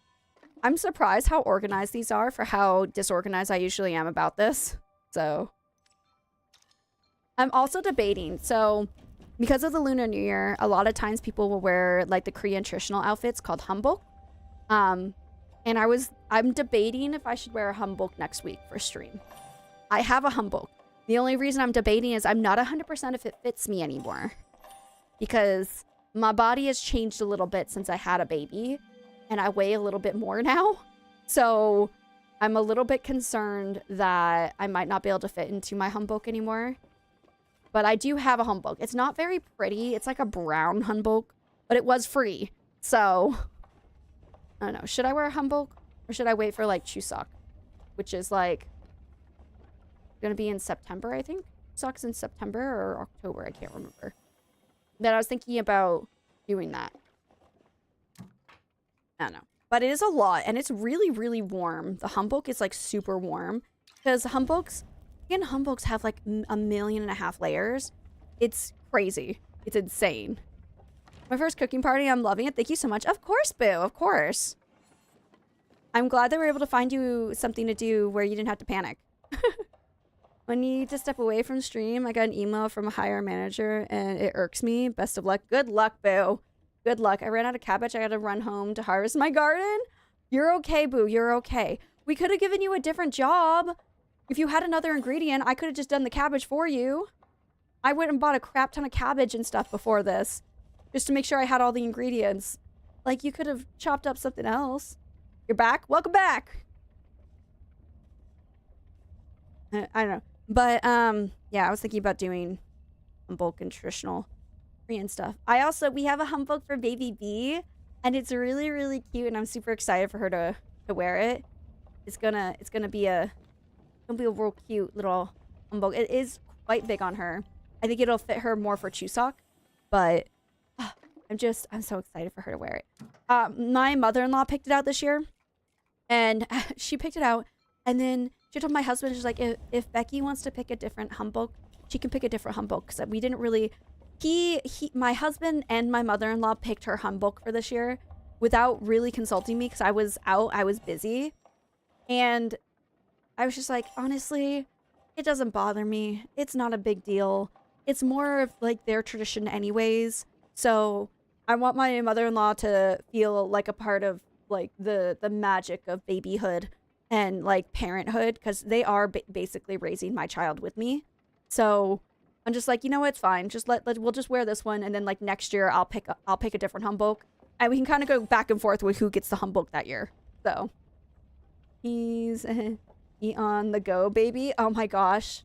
I'm surprised how organized these are for how disorganized I usually am about this. So I'm also debating. So because of the Lunar New Year, a lot of times people will wear like the Korean traditional outfits called hanbok. And I'm debating if I should wear a hanbok next week for stream. I have a hanbok. The only reason I'm debating is I'm not 100% if it fits me anymore. Because my body has changed a little bit since I had a baby. And I weigh a little bit more now. So I'm a little bit concerned that I might not be able to fit into my hanbok anymore. But I do have a hanbok. It's not very pretty. It's like a brown hanbok. But it was free. So I don't know. Should I wear a hanbok? Or should I wait for like Chuseok? Which is like gonna be in September, I think. Chuseok's in September or October. I can't remember. Then I was thinking about doing that. I don't know. But it is a lot. And it's really, really warm. The hanbok is like super warm. Because hanboks have like 1.5 million layers. It's crazy. It's insane. My first cooking party. I'm loving it. Thank you so much. Of course, Boo. Of course. I'm glad that we were able to find you something to do where you didn't have to panic. When you need to step away from stream, I got an email from a hire manager and it irks me. Best of luck. Good luck, Boo. Good luck. I ran out of cabbage. I got to run home to harvest my garden. You're okay, Boo. You're okay. We could have given you a different job. If you had another ingredient, I could have just done the cabbage for you. I went and bought a crap ton of cabbage and stuff before this, just to make sure I had all the ingredients. Like, you could have chopped up something else. You're back? Welcome back! I don't know. But, yeah, I was thinking about doing Humboldt and traditional Korean stuff. We have a Humboldt for Baby B, and it's really, really cute, and I'm super excited for her to wear it. It's gonna be a real cute little Humboldt. It is quite big on her. I think it'll fit her more for Chuseok, but I'm so excited for her to wear it. My mother-in-law picked it out this year, and she picked it out, and then she told my husband, she's like, if Becky wants to pick a different Humboldt, she can pick a different Humboldt, because we didn't really... my husband and my mother-in-law picked her Humboldt for this year without really consulting me, because I was out, I was busy, and I was just like, honestly, it doesn't bother me. It's not a big deal. It's more of like their tradition anyways. So I want my mother-in-law to feel like a part of like the magic of babyhood and like parenthood, because they are basically raising my child with me. So I'm just like, you know what, it's fine. Just we'll just wear this one, and then like next year I'll pick a different Humboldt, and we can kind of go back and forth with who gets the Humboldt that year. So he's he on the go, baby. Oh my gosh,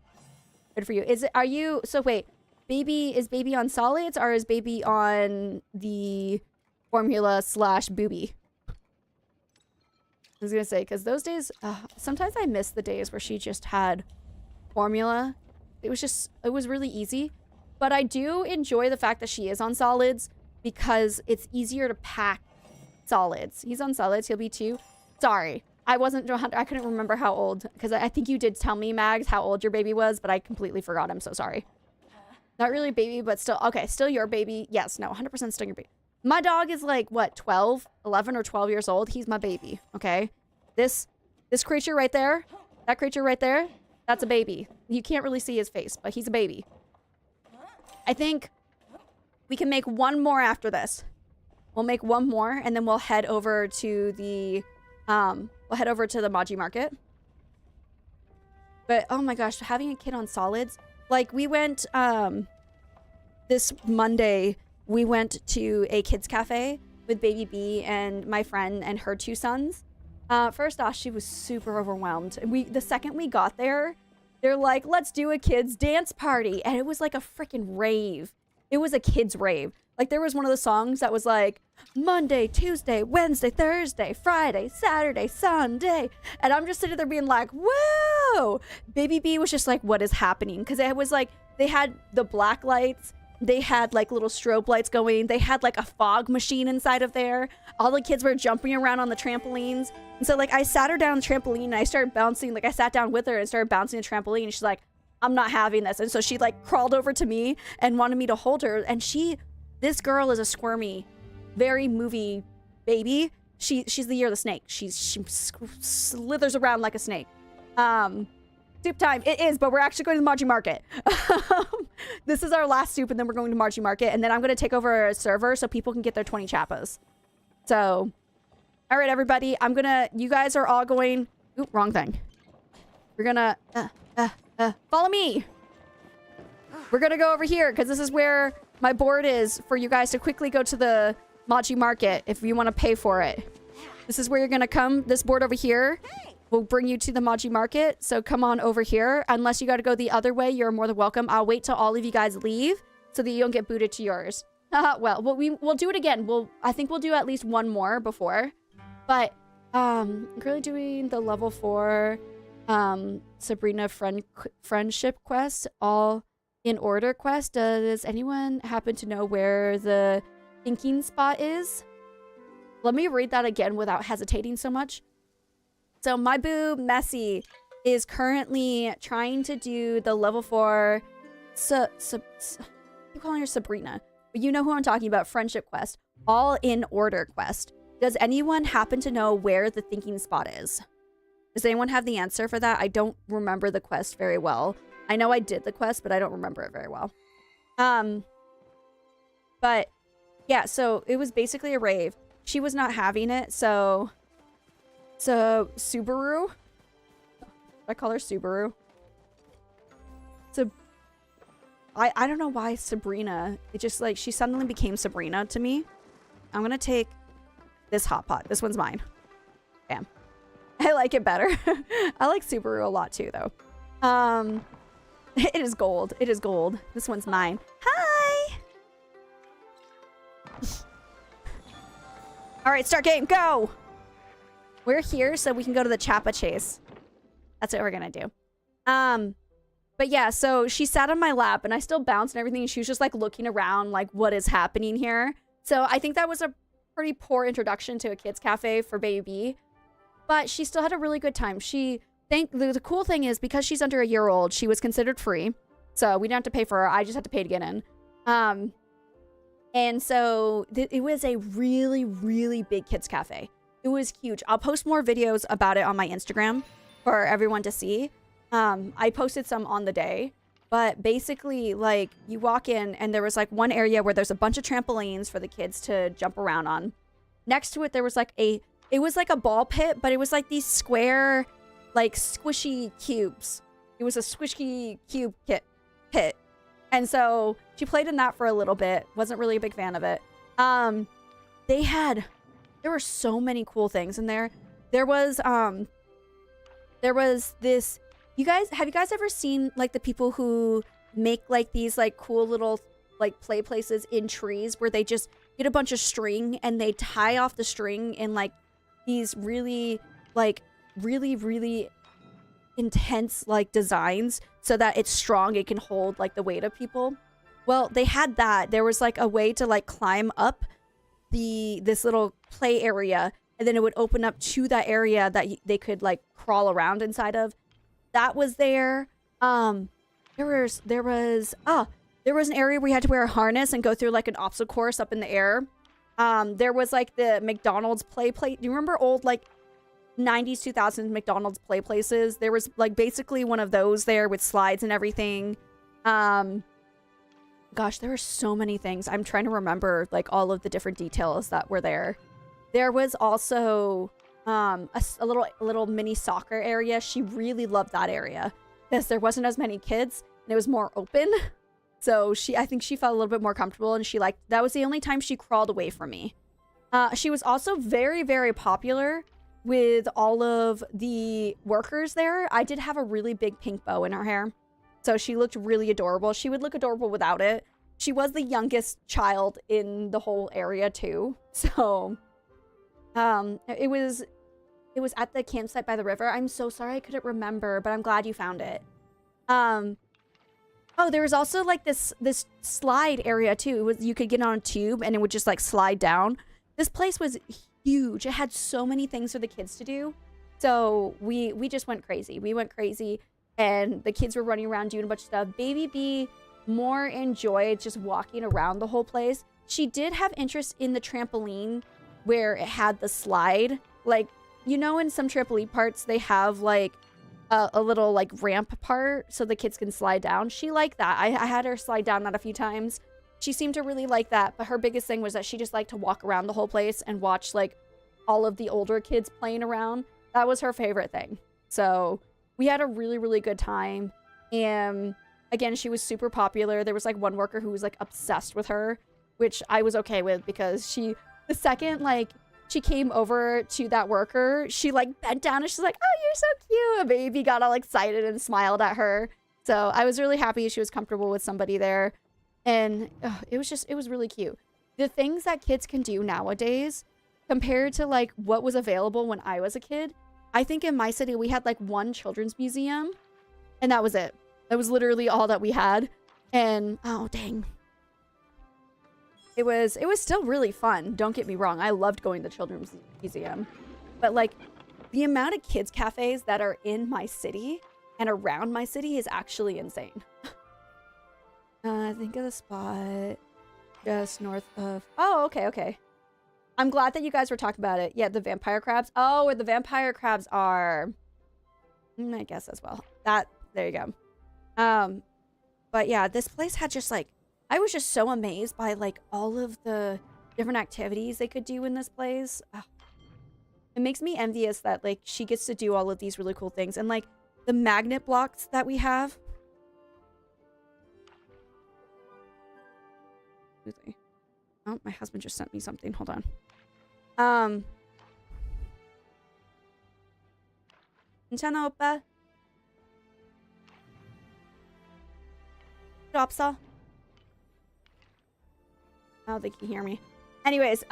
good for you. Wait, is baby on solids, or is baby on the formula / booby? I was gonna say, because those days, sometimes I miss the days where she just had formula. It was really easy. But I do enjoy the fact that she is on solids, because it's easier to pack solids. He's on solids. He'll be 2. Sorry. I couldn't remember how old, because I think you did tell me, Mags, how old your baby was, but I completely forgot. I'm so sorry. Not really baby, but still, okay, still your baby. Yes, no, 100% still your baby. My dog is like, what, 11 or 12 years old? He's my baby, okay? This creature right there, that creature right there, that's a baby. You can't really see his face, but he's a baby. I think we can make one more after this. We'll make one more, and then we'll head over to the Maji Market. But oh my gosh, having a kid on solids, like we went this Monday, we went to a kids cafe with Baby B and my friend and her 2 sons. First off, she was super overwhelmed. The second we got there, they're like, let's do a kids dance party, and it was like a freaking rave. It was a kids rave. Like, there was one of the songs that was like, Monday, Tuesday, Wednesday, Thursday, Friday, Saturday, Sunday. And I'm just sitting there being like, whoa! Baby B was just like, what is happening? Because it was like, they had the black lights. They had like little strobe lights going. They had like a fog machine inside of there. All the kids were jumping around on the trampolines. And so like, I sat her down on the trampoline and I started bouncing. Like, I sat down with her and started bouncing the trampoline. And she's like, I'm not having this. And so she like crawled over to me and wanted me to hold her. And this girl is a squirmy, very movie baby. She's the year of the snake. She slithers around like a snake. Soup time. It is, but we're actually going to the Maji Market. This is our last soup, and then we're going to Maji Market, and then I'm going to take over a server so people can get their 20 chappas. So, all right, everybody. You guys are all going... Oop, wrong thing. We're gonna... follow me! We're gonna go over here, because this is where my board is for you guys to quickly go to the Maji Market if you want to pay for it. This is where you're gonna come. This board over here will bring you to the Maji Market. So come on over here. Unless you got to go the other way, you're more than welcome. I'll wait till all of you guys leave so that you don't get booted to yours. Well, we'll do it again. I think we'll do at least one more before. But I'm currently doing the level 4 Sabrina friendship quest, all in order quest. Does anyone happen to know where the thinking spot is? Let me read that again without hesitating so much. So my boo, Messy, is currently trying to do the level 4... I'm calling her Sabrina. But you know who I'm talking about, Friendship Quest. All in order quest. Does anyone happen to know where the thinking spot is? Does anyone have the answer for that? I don't remember the quest very well. I know I did the quest, but I don't remember it very well. But yeah, so it was basically a rave. She was not having it, so Subaru. I call her Subaru. So I don't know why Sabrina. It just like she suddenly became Sabrina to me. I'm gonna take this hot pot. This one's mine. Bam. I like it better. I like Subaru a lot too, though. It is gold. It is gold. This one's mine. Hi. All right, start game. Go. We're here so we can go to the Chappa Chase. That's what we're gonna do. But yeah, so she sat on my lap and I still bounced and everything. And she was just like looking around like, what is happening here? So I think that was a pretty poor introduction to a kids cafe for baby. But she still had a really good time. The cool thing is because she's under a year old, she was considered free. So we didn't have to pay for her. I just had to pay to get in. And so it was a really, really big kids cafe. It was huge. I'll post more videos about it on my Instagram for everyone to see. I posted some on the day, but basically like you walk in and there was like one area where there's a bunch of trampolines for the kids to jump around on. Next to it, there was like it was like a ball pit, but it was like these square, like squishy cubes. It was a squishy cube pit. And so she played in that for a little bit. Wasn't really a big fan of it. There were so many cool things in there. There was this, have you guys ever seen like the people who make like these like cool little like play places in trees where they just get a bunch of string and they tie off the string in like these really intense like designs so that it's strong, it can hold like the weight of people. Well, they had that. There was like a way to like climb up this little play area, and then it would open up to that area that they could like crawl around inside of. That was there. There was an area where you had to wear a harness and go through like an obstacle course up in the air. There was like the McDonald's play place. Do you remember old like 90s, 2000s McDonald's play places? There was like basically one of those there with slides and everything. Gosh, there were so many things. I'm trying to remember like all of the different details that were there. There was also a little mini soccer area. She really loved that area because there wasn't as many kids and it was more open. So I think she felt a little bit more comfortable, and that was the only time she crawled away from me. She was also very, very popular with all of the workers there. I did have a really big pink bow in her hair, so she looked really adorable. She would look adorable without it. She was the youngest child in the whole area too. So it was at the campsite by the river. I'm so sorry I couldn't remember, but I'm glad you found it. Oh, there was also like this slide area too. You could get on a tube and it would just like slide down. This place was huge. It had so many things for the kids to do. So we just went crazy. We went crazy and the kids were running around doing a bunch of stuff. Baby B more enjoyed just walking around the whole place. She did have interest in the trampoline where it had the slide. Like, you know, in some trampoline parts, they have like a little like ramp part so the kids can slide down. She liked that. I had her slide down that a few times. She seemed to really like that, but her biggest thing was that she just liked to walk around the whole place and watch like all of the older kids playing around. That was her favorite thing. So we had a really, really good time. And again, she was super popular. There was like one worker who was like obsessed with her, which I was okay with because the second like she came over to that worker, she like bent down and she's like, oh, you're so cute. A baby got all excited and smiled at her. So I was really happy she was comfortable with somebody there. And it was really cute. The things that kids can do nowadays compared to like what was available when I was a kid. I think in my city, we had like one children's museum and that was it. That was literally all that we had. And oh, dang. It was still really fun. Don't get me wrong. I loved going to the children's museum. But like the amount of kids cafes that are in my city and around my city is actually insane. Think of the spot. just north of... Oh, okay, okay. I'm glad that you guys were talking about it. Yeah, the vampire crabs. Oh, where the vampire crabs are. I guess as well. There you go. But yeah, this place had just like... I was just so amazed by like all of the different activities they could do in this place. Ugh. It makes me envious that like she gets to do all of these really cool things. And like the magnet blocks that we have. Oh, my husband just sent me something. Hold on. 괜찮아, 오빠? 없어? I don't think you can hear me. Anyways,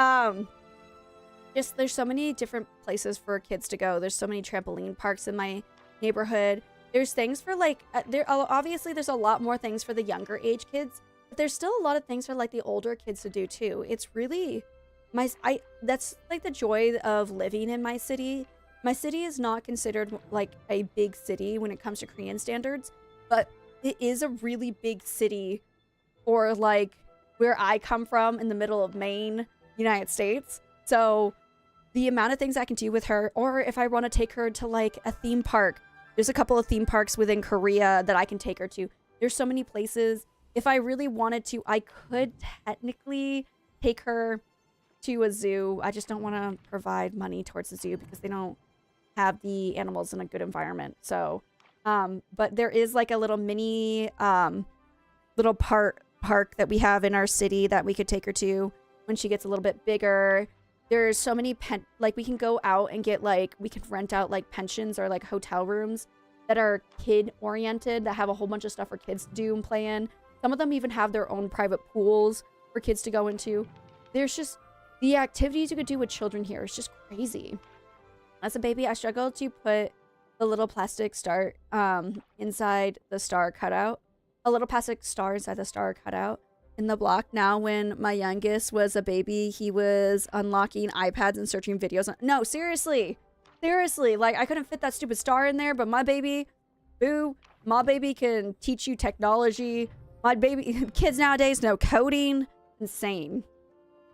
just there's so many different places for kids to go. There's so many trampoline parks in my neighborhood. There's things for like obviously there's a lot more things for the younger age kids, but there's still a lot of things for like the older kids to do too. It's really that's like the joy of living in my city. My city is not considered like a big city when it comes to Korean standards, but it is a really big city for like where I come from in the middle of Maine, United States. So the amount of things I can do with her, or if I want to take her to like a theme park, there's a couple of theme parks within Korea that I can take her to. There's so many places. If I really wanted to, I could technically take her to a zoo. I just don't want to provide money towards the zoo because they don't have the animals in a good environment. So, but there is like a little mini, little park that we have in our city that we could take her to when she gets a little bit bigger. There's so many like we can go out and get like, we can rent out like pensions or like hotel rooms that are kid oriented, that have a whole bunch of stuff for kids to do and play in. Some of them even have their own private pools for kids to go into. There's just the activities you could do with children here is just crazy. As a baby, I struggled to put the little plastic star inside the star cutout. A little plastic star inside the star cutout in the block. Now, when my youngest was a baby, he was unlocking iPads and searching videos. No, seriously. Seriously. Like, I couldn't fit that stupid star in there, but my baby, boo, my baby can teach you technology. My baby, kids nowadays know coding. Insane.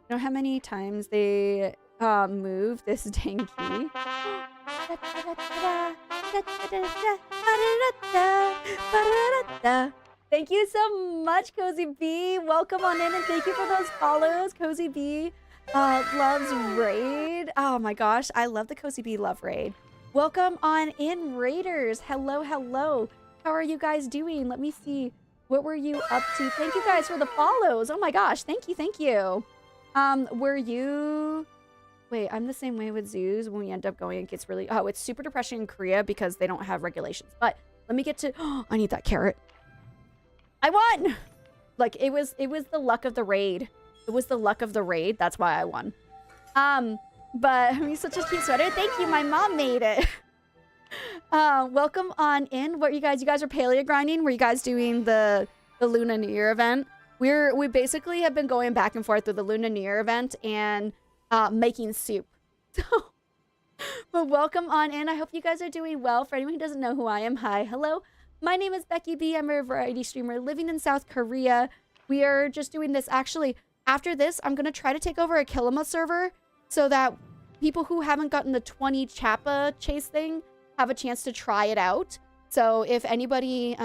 You know how many times they move this dang key? Thank you so much, Cozy B. Welcome on in and thank you for those follows. Cozy B loves raid. Oh my gosh, I love the Cozy B love raid. Welcome on in, Raiders. Hello, hello. How are you guys doing? Let me see. What were you up to? Thank you guys for the follows. Oh my gosh, thank you, thank you. Were you... Wait, I'm the same way with zoos. When we end up going, it gets really... Oh, it's super depressing in Korea because they don't have regulations. But let me get to... Oh, I need that carrot. I won! Like, it was the luck of the raid. It was the luck of the raid. That's why I won. But I mean, such a cute sweater. Thank you. My mom made it. Welcome on in. What you guys are Palia grinding? Were you guys doing the Lunar New Year event? We basically have been going back and forth with the Lunar New Year event and making soup. So, but welcome on in. I hope you guys are doing well. For anyone who doesn't know who I am, hi, hello. My name is Becky B. I'm a variety streamer living in South Korea. We are just doing this. Actually, after this, I'm going to try to take over a Kilima server so that people who haven't gotten the 20 Chappa chase thing have a chance to try it out. So if anybody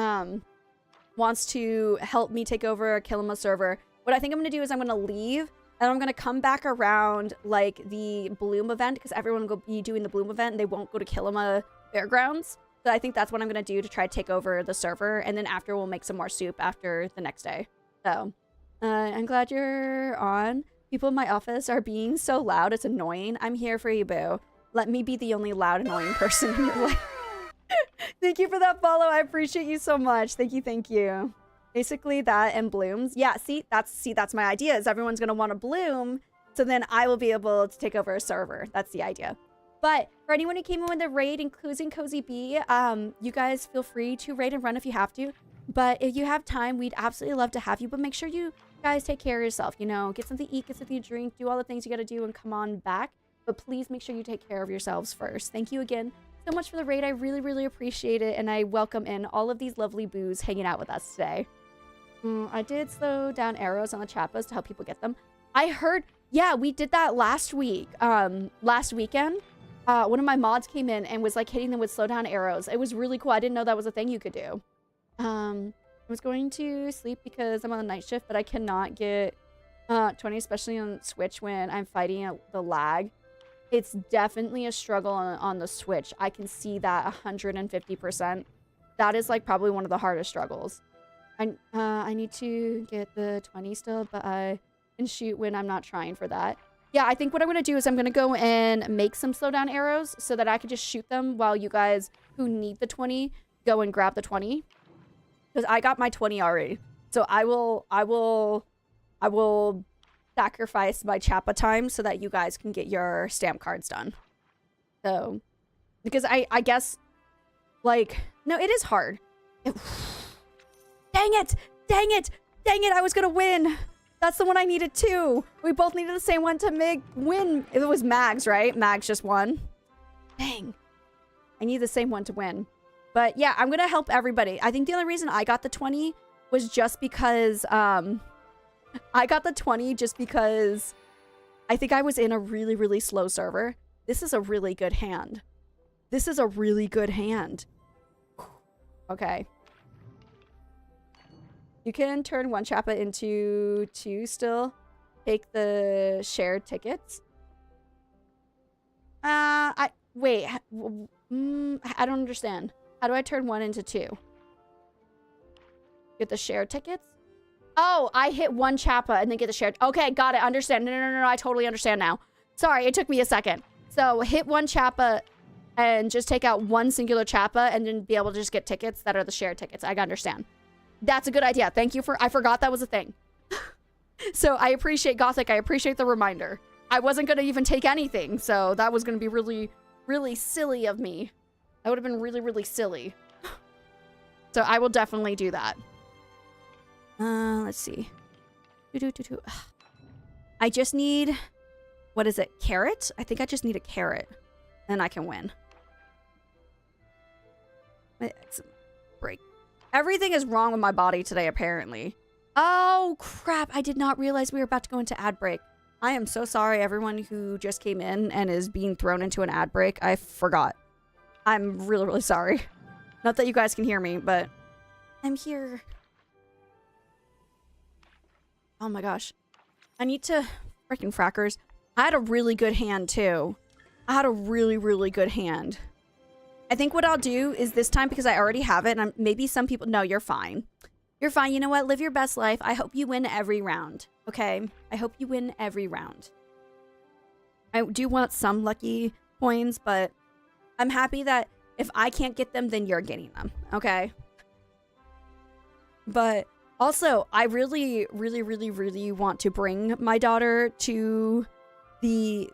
wants to help me take over a Kilima server, what I think I'm going to do is I'm going to leave and I'm going to come back around like the Bloom event because everyone will be doing the Bloom event and they won't go to Kilima Fairgrounds. So I think that's what I'm going to do to try to take over the server. And then after we'll make some more soup after the next day. So I'm glad you're on. People in my office are being so loud. It's annoying. I'm here for you, boo. Let me be the only loud, annoying person in your life. Thank you for that follow. I appreciate you so much. Thank you. Thank you. Basically that and blooms. Yeah, that's my idea is everyone's going to want to bloom. So then I will be able to take over a server. That's the idea. But for anyone who came in with the raid, including Cozy B, you guys feel free to raid and run if you have to. But if you have time, we'd absolutely love to have you. But make sure you guys take care of yourself. You know, get something to eat, get something to drink, do all the things you got to do and come on back. But please make sure you take care of yourselves first. Thank you again so much for the raid. I really, really appreciate it. And I welcome in all of these lovely boos hanging out with us today. I did slow down arrows on the chappas to help people get them. I heard, yeah, we did that last week. Last weekend, one of my mods came in and was like hitting them with slow down arrows. It was really cool. I didn't know that was a thing you could do. I was going to sleep because I'm on the night shift, but I cannot get 20, especially on Switch when I'm fighting the lag. It's definitely a struggle on the Switch. I can see that 150%. That is like probably one of the hardest struggles. I need to get the 20 still, but I can shoot when I'm not trying for that. Yeah, I think what I'm going to do is I'm going to go and make some slowdown arrows so that I can just shoot them while you guys who need the 20 go and grab the 20. Because I got my 20 already. So I will sacrifice my Chappa time so that you guys can get your stamp cards done. So, because I guess, like, no, it is hard. Dang it! Dang it! Dang it! I was gonna win! That's the one I needed too! We both needed the same one to win. It was Mags, right? Mags just won. Dang. I need the same one to win. But yeah, I'm gonna help everybody. I think the only reason I got the 20 was just because, I got the 20 just because I think I was in a really, really slow server. This is a really good hand. This is a really good hand. Okay. You can turn one Chappa into 2 still. Take the shared tickets. Wait. I don't understand. How do I turn 1 into 2? Get the shared tickets? Oh, I hit 1 Chappa and then get the shared. Okay, got it. Understand. No. I totally understand now. Sorry, it took me a second. So hit 1 Chappa and just take out 1 singular Chappa and then be able to just get tickets that are the shared tickets. I understand. That's a good idea. Thank you for... I forgot that was a thing. So I appreciate Gothic. I appreciate the reminder. I wasn't going to even take anything. So that was going to be really, really silly of me. That would have been really, really silly. So I will definitely do that. Let's see. I just need... What is it? Carrot? I think I just need a carrot. Then I can win. It's a break. Everything is wrong with my body today, apparently. Oh, crap. I did not realize we were about to go into ad break. I am so sorry, everyone who just came in and is being thrown into an ad break. I forgot. I'm really, really sorry. Not that you guys can hear me, but I'm here. Oh my gosh. I need to... Freaking frackers. I had a really good hand, too. I had a really, really good hand. I think what I'll do is this time, because I already have it, and maybe some people... No, you're fine. You're fine. You know what? Live your best life. I hope you win every round. Okay? I hope you win every round. I do want some lucky coins, but I'm happy that if I can't get them, then you're getting them. Okay? But also, I really, really, really, really want to bring my daughter to...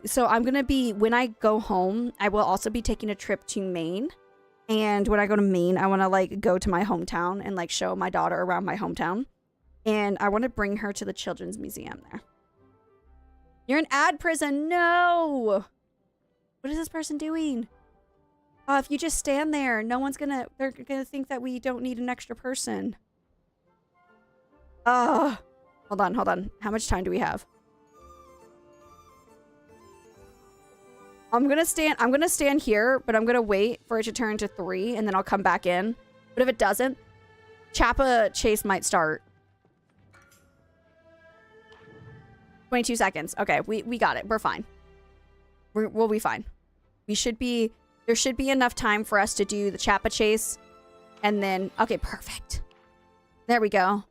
So I'm going to be, when I go home, I will also be taking a trip to Maine. And when I go to Maine, I want to like go to my hometown and like show my daughter around my hometown. And I want to bring her to the Children's Museum there. You're in ad prison. No. What is this person doing? If you just stand there, no one's going to, they're going to think that we don't need an extra person. Hold on. How much time do we have? I'm gonna stand here, but I'm gonna wait for it to turn to 3, and then I'll come back in. But if it doesn't, Chappa chase might start. 22 seconds. Okay, we got it. We're fine. We'll be fine. There should be enough time for us to do the Chappa chase, and then... Okay, perfect. There we go.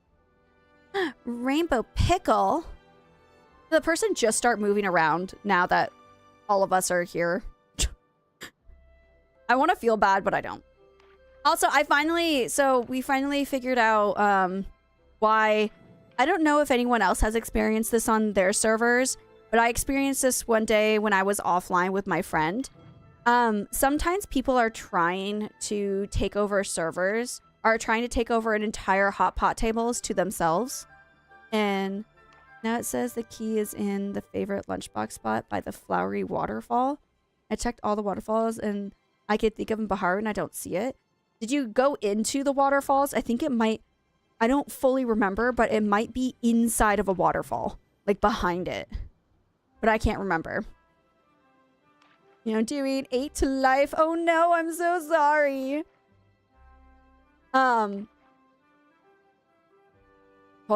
Rainbow Pickle? Did the person just start moving around now that... all of us are here? I want to feel bad, but I don't. Also, we finally figured out why... I don't know if anyone else has experienced this on their servers, but I experienced this one day when I was offline with my friend. Sometimes people are trying to take over servers, are trying to take over an entire Hotpot tables to themselves. And... now it says the key is in the favorite lunchbox spot by the flowery waterfall. I checked all the waterfalls and I could think of in Bahar and I don't see it. Did you go into the waterfalls? I think it might... I don't fully remember, but it might be inside of a waterfall, like behind it. But I can't remember. You know, doing 8 to life. Oh no, I'm so sorry. Hold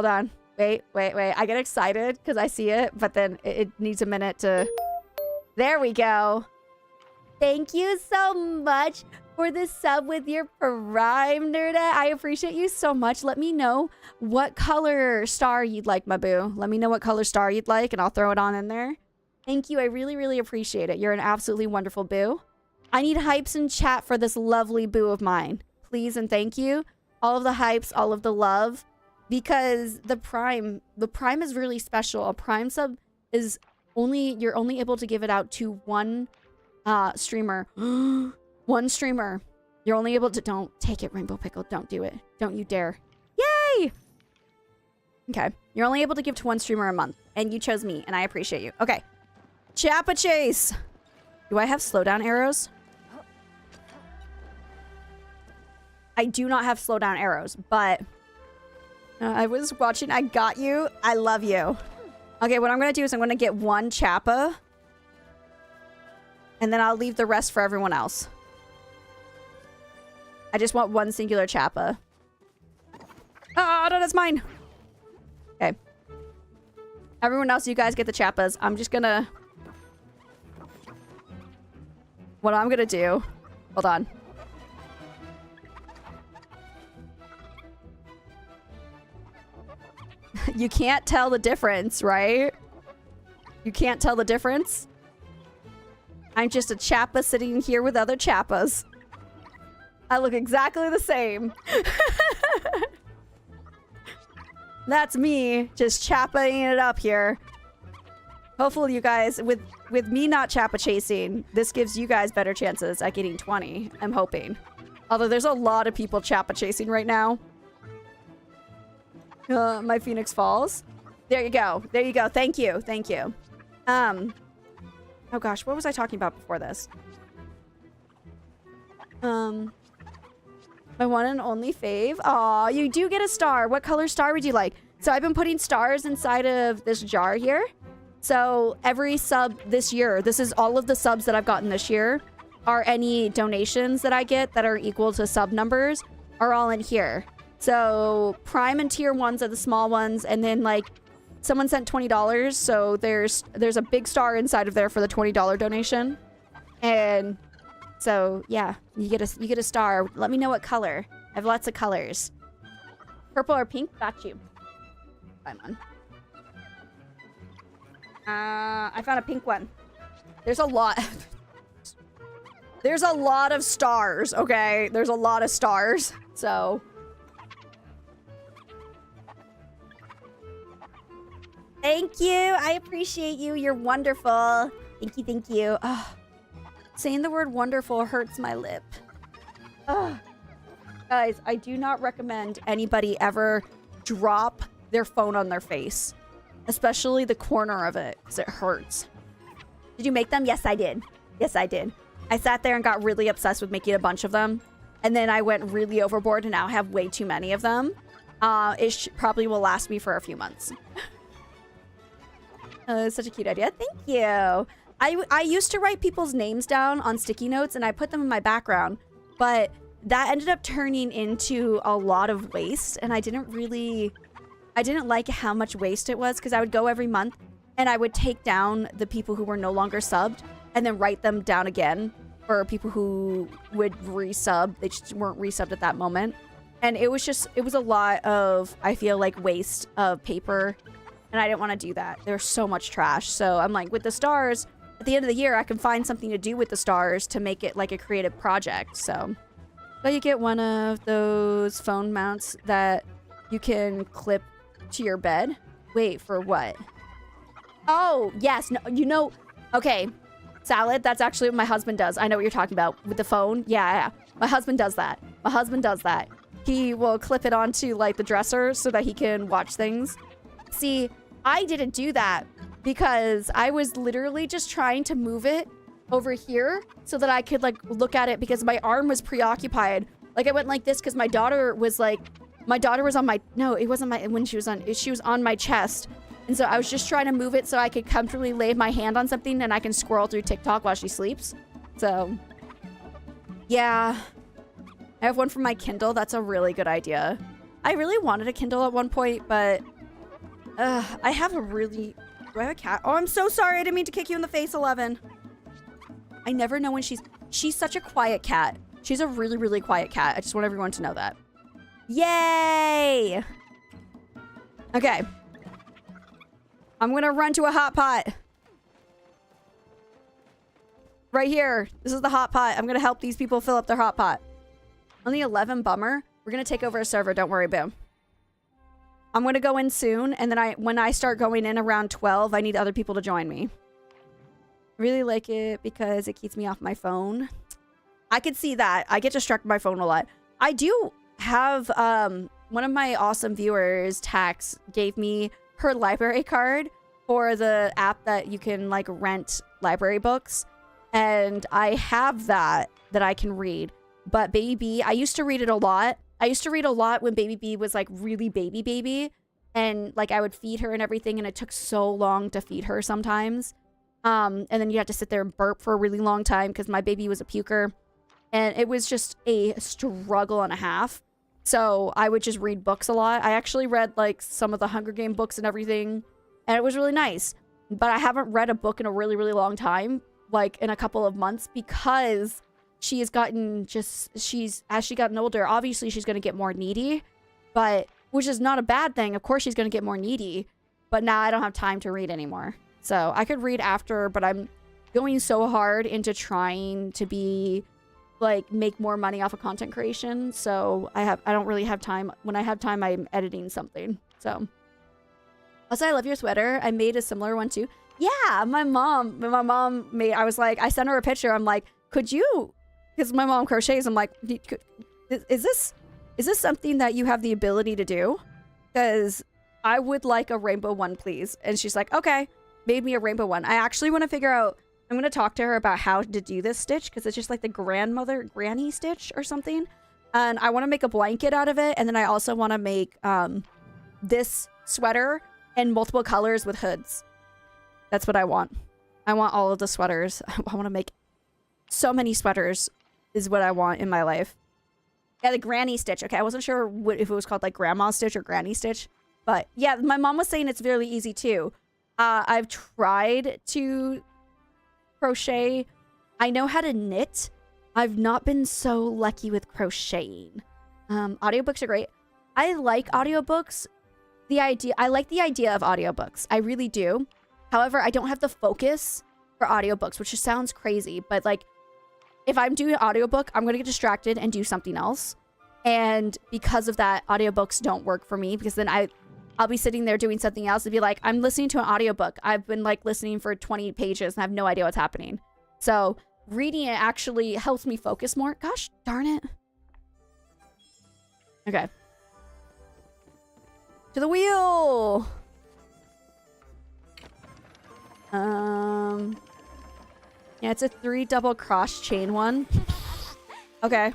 on. Wait. I get excited because I see it, but then it needs a minute to... There we go. Thank you so much for the sub with your Prime, Nerdette. I appreciate you so much. Let me know what color star you'd like, my boo. Let me know what color star you'd like, and I'll throw it on in there. Thank you. I really, really appreciate it. You're an absolutely wonderful boo. I need hypes in chat for this lovely boo of mine. Please and thank you. All of the hypes, all of the love. Because the Prime is really special. A Prime sub is you're only able to give it out to one streamer. One streamer. You're only able to... Don't take it, Rainbow Pickle. Don't do it. Don't you dare. Yay! Okay. You're only able to give to one streamer a month. And you chose me, and I appreciate you. Okay. Chappa Chase. Do I have slowdown arrows? I do not have slowdown arrows, but... I was watching. I got you. I love you. Okay, what I'm going to do is I'm going to get one Chappa. And then I'll leave the rest for everyone else. I just want one singular Chappa. Oh, no, that's mine. Okay. Everyone else, you guys get the Chappas. I'm just going to... What I'm going to do... Hold on. You can't tell the difference, right? You can't tell the difference? I'm just a Chappa sitting here with other Chappas. I look exactly the same. That's me, just Chappaing it up here. Hopefully you guys, with me not Chappa chasing, this gives you guys better chances at getting 20. I'm hoping. Although there's a lot of people Chappa chasing right now. My Phoenix Falls. There you go. There you go. Thank you. Thank you. Oh gosh, what was I talking about before this? My one and only fave. Aw, you do get a star. What color star would you like? So I've been putting stars inside of this jar here. So every sub this year, this is all of the subs that I've gotten this year, are any donations that I get that are equal to sub numbers are all in here. So Prime and Tier 1s are the small ones, and then like someone sent $20, so there's a big star inside of there for the $20 donation. And so yeah, you get a star. Let me know what color. I have lots of colors. Purple or pink? Got you. Find one. I found a pink one. There's a lot. There's a lot of stars, okay? There's a lot of stars, so... Thank you. I appreciate you. You're wonderful. Thank you. Thank you. Oh, saying the word wonderful hurts my lip. Oh. Guys, I do not recommend anybody ever drop their phone on their face. Especially the corner of it, because it hurts. Did you make them? Yes, I did. Yes, I did. I sat there and got really obsessed with making a bunch of them. And then I went really overboard and now have way too many of them. It probably will last me for a few months. It's such a cute idea. Thank you. I used to write people's names down on sticky notes and I put them in my background, but that ended up turning into a lot of waste, and I didn't like how much waste it was, because I would go every month and I would take down the people who were no longer subbed and then write them down again for people who would resub. They just weren't resubbed at that moment. And it was a lot of, I feel like, waste of paper. And I didn't want to do that. There's so much trash. So I'm like, with the stars, at the end of the year, I can find something to do with the stars to make it like a creative project. So you get one of those phone mounts that you can clip to your bed. Wait, for what? Oh, yes. No, you know, okay. Salad, that's actually what my husband does. I know what you're talking about with the phone. Yeah. My husband does that. He will clip it onto like the dresser so that he can watch things. See, I didn't do that because I was literally just trying to move it over here so that I could like look at it because my arm was preoccupied. Like I went like this because my daughter was like my daughter was on my, no, it wasn't my, when she was on my chest. And so I was just trying to move it so I could comfortably lay my hand on something and I can scroll through TikTok while she sleeps. So, yeah. I have one for my Kindle. That's a really good idea. I really wanted a Kindle at one point, but I have a really... Do I have a cat? Oh, I'm so sorry. I didn't mean to kick you in the face, 11. I never know when she's such a quiet cat. She's a really, really quiet cat. I just want everyone to know that. Yay! Okay. I'm gonna run to a hot pot. Right here. This is the hot pot. I'm gonna help these people fill up their hot pot. Only 11, bummer. We're gonna take over a server. Don't worry, boom. I'm gonna go in soon, and then when I start going in around 12, I need other people to join me. I really like it because it keeps me off my phone. I could see that. I get distracted by my phone a lot. I do have, one of my awesome viewers, Tax, gave me her library card for the app that you can, like, rent library books. And I have that I can read. But Baby B, I used to read it a lot. I used to read a lot when Baby B was, like, really baby. And, like, I would feed her and everything, and it took so long to feed her sometimes. And then you had to sit there and burp for a really long time because my baby was a puker. And it was just a struggle and a half. So I would just read books a lot. I actually read, like, some of the Hunger Game books and everything. And it was really nice. But I haven't read a book in a really, really long time. Like, in a couple of months. Because she has gotten as she gotten older, obviously she's going to get more needy. But, which is not a bad thing. Of course she's going to get more needy. But now I don't have time to read anymore. So I could read after, but I'm going so hard into trying to be... like make more money off of content creation, so I don't really have time. When I have time, I'm editing something. So also, I love your sweater. I made a similar one too. Yeah, my mom made. I was like, I sent her a picture. I'm like, could you? Because my mom crochets. I'm like, is this something that you have the ability to do? Because I would like a rainbow one, please. And she's like, okay, made me a rainbow one. I actually want to figure out. I'm going to talk to her about how to do this stitch because it's just like the granny stitch or something. And I want to make a blanket out of it. And then I also want to make this sweater in multiple colors with hoods. That's what I want. I want all of the sweaters. I want to make so many sweaters is what I want in my life. Yeah, the granny stitch. Okay, I wasn't sure if it was called like grandma stitch or granny stitch. But yeah, my mom was saying it's really easy too. I've tried to... crochet. I know how to knit. I've not been so lucky with crocheting. Audiobooks are great. I like audiobooks. I like the idea of audiobooks. I really do. However, I don't have the focus for audiobooks, which just sounds crazy. But like, if I'm doing an audiobook, I'm going to get distracted and do something else. And because of that, audiobooks don't work for me because then I'll be sitting there doing something else and be like, I'm listening to an audiobook. I've been like listening for 20 pages and I have no idea what's happening. So reading it actually helps me focus more. Gosh darn it. Okay. To the wheel. Yeah, it's a 3 double cross chain one. Okay.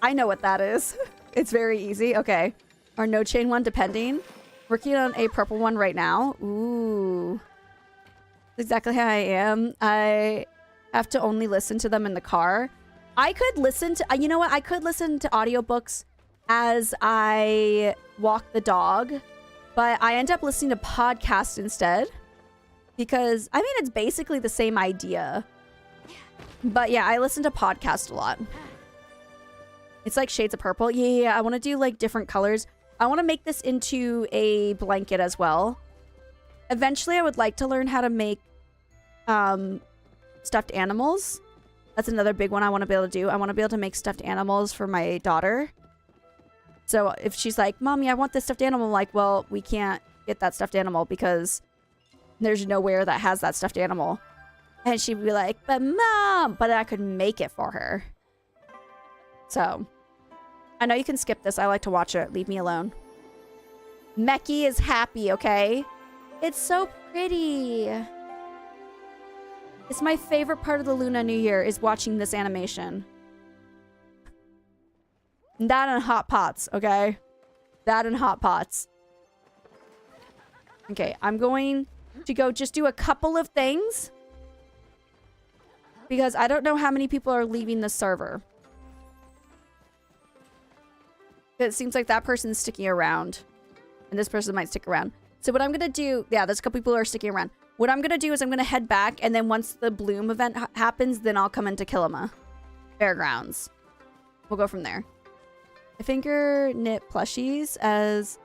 I know what that is. It's very easy. Okay. Or no chain one, depending. Working on a purple one right now. Ooh. That's exactly how I am. I have to only listen to them in the car. I could listen to... you know what? I could listen to audiobooks as I walk the dog. But I end up listening to podcasts instead. Because, I mean, it's basically the same idea. But yeah, I listen to podcasts a lot. It's like shades of purple. Yeah. I want to do like different colors. I want to make this into a blanket as well. Eventually, I would like to learn how to make stuffed animals. That's another big one I want to be able to do. I want to be able to make stuffed animals for my daughter. So if she's like, Mommy, I want this stuffed animal, I'm like, well, we can't get that stuffed animal because there's nowhere that has that stuffed animal. And she'd be like, but Mom, but I could make it for her. So... I know you can skip this. I like to watch it. Leave me alone. Becky is happy, okay? It's so pretty. It's my favorite part of the Luna New Year is watching this animation. That and Hotpots, okay? That and Hotpots. Okay, I'm going to go just do a couple of things. Because I don't know how many people are leaving the server. It seems like that person's sticking around. And this person might stick around. So what I'm going to do... Yeah, there's a couple people who are sticking around. What I'm going to do is I'm going to head back. And then once the bloom event happens, then I'll come into Kilima Fairgrounds. We'll go from there. I finger knit plushies as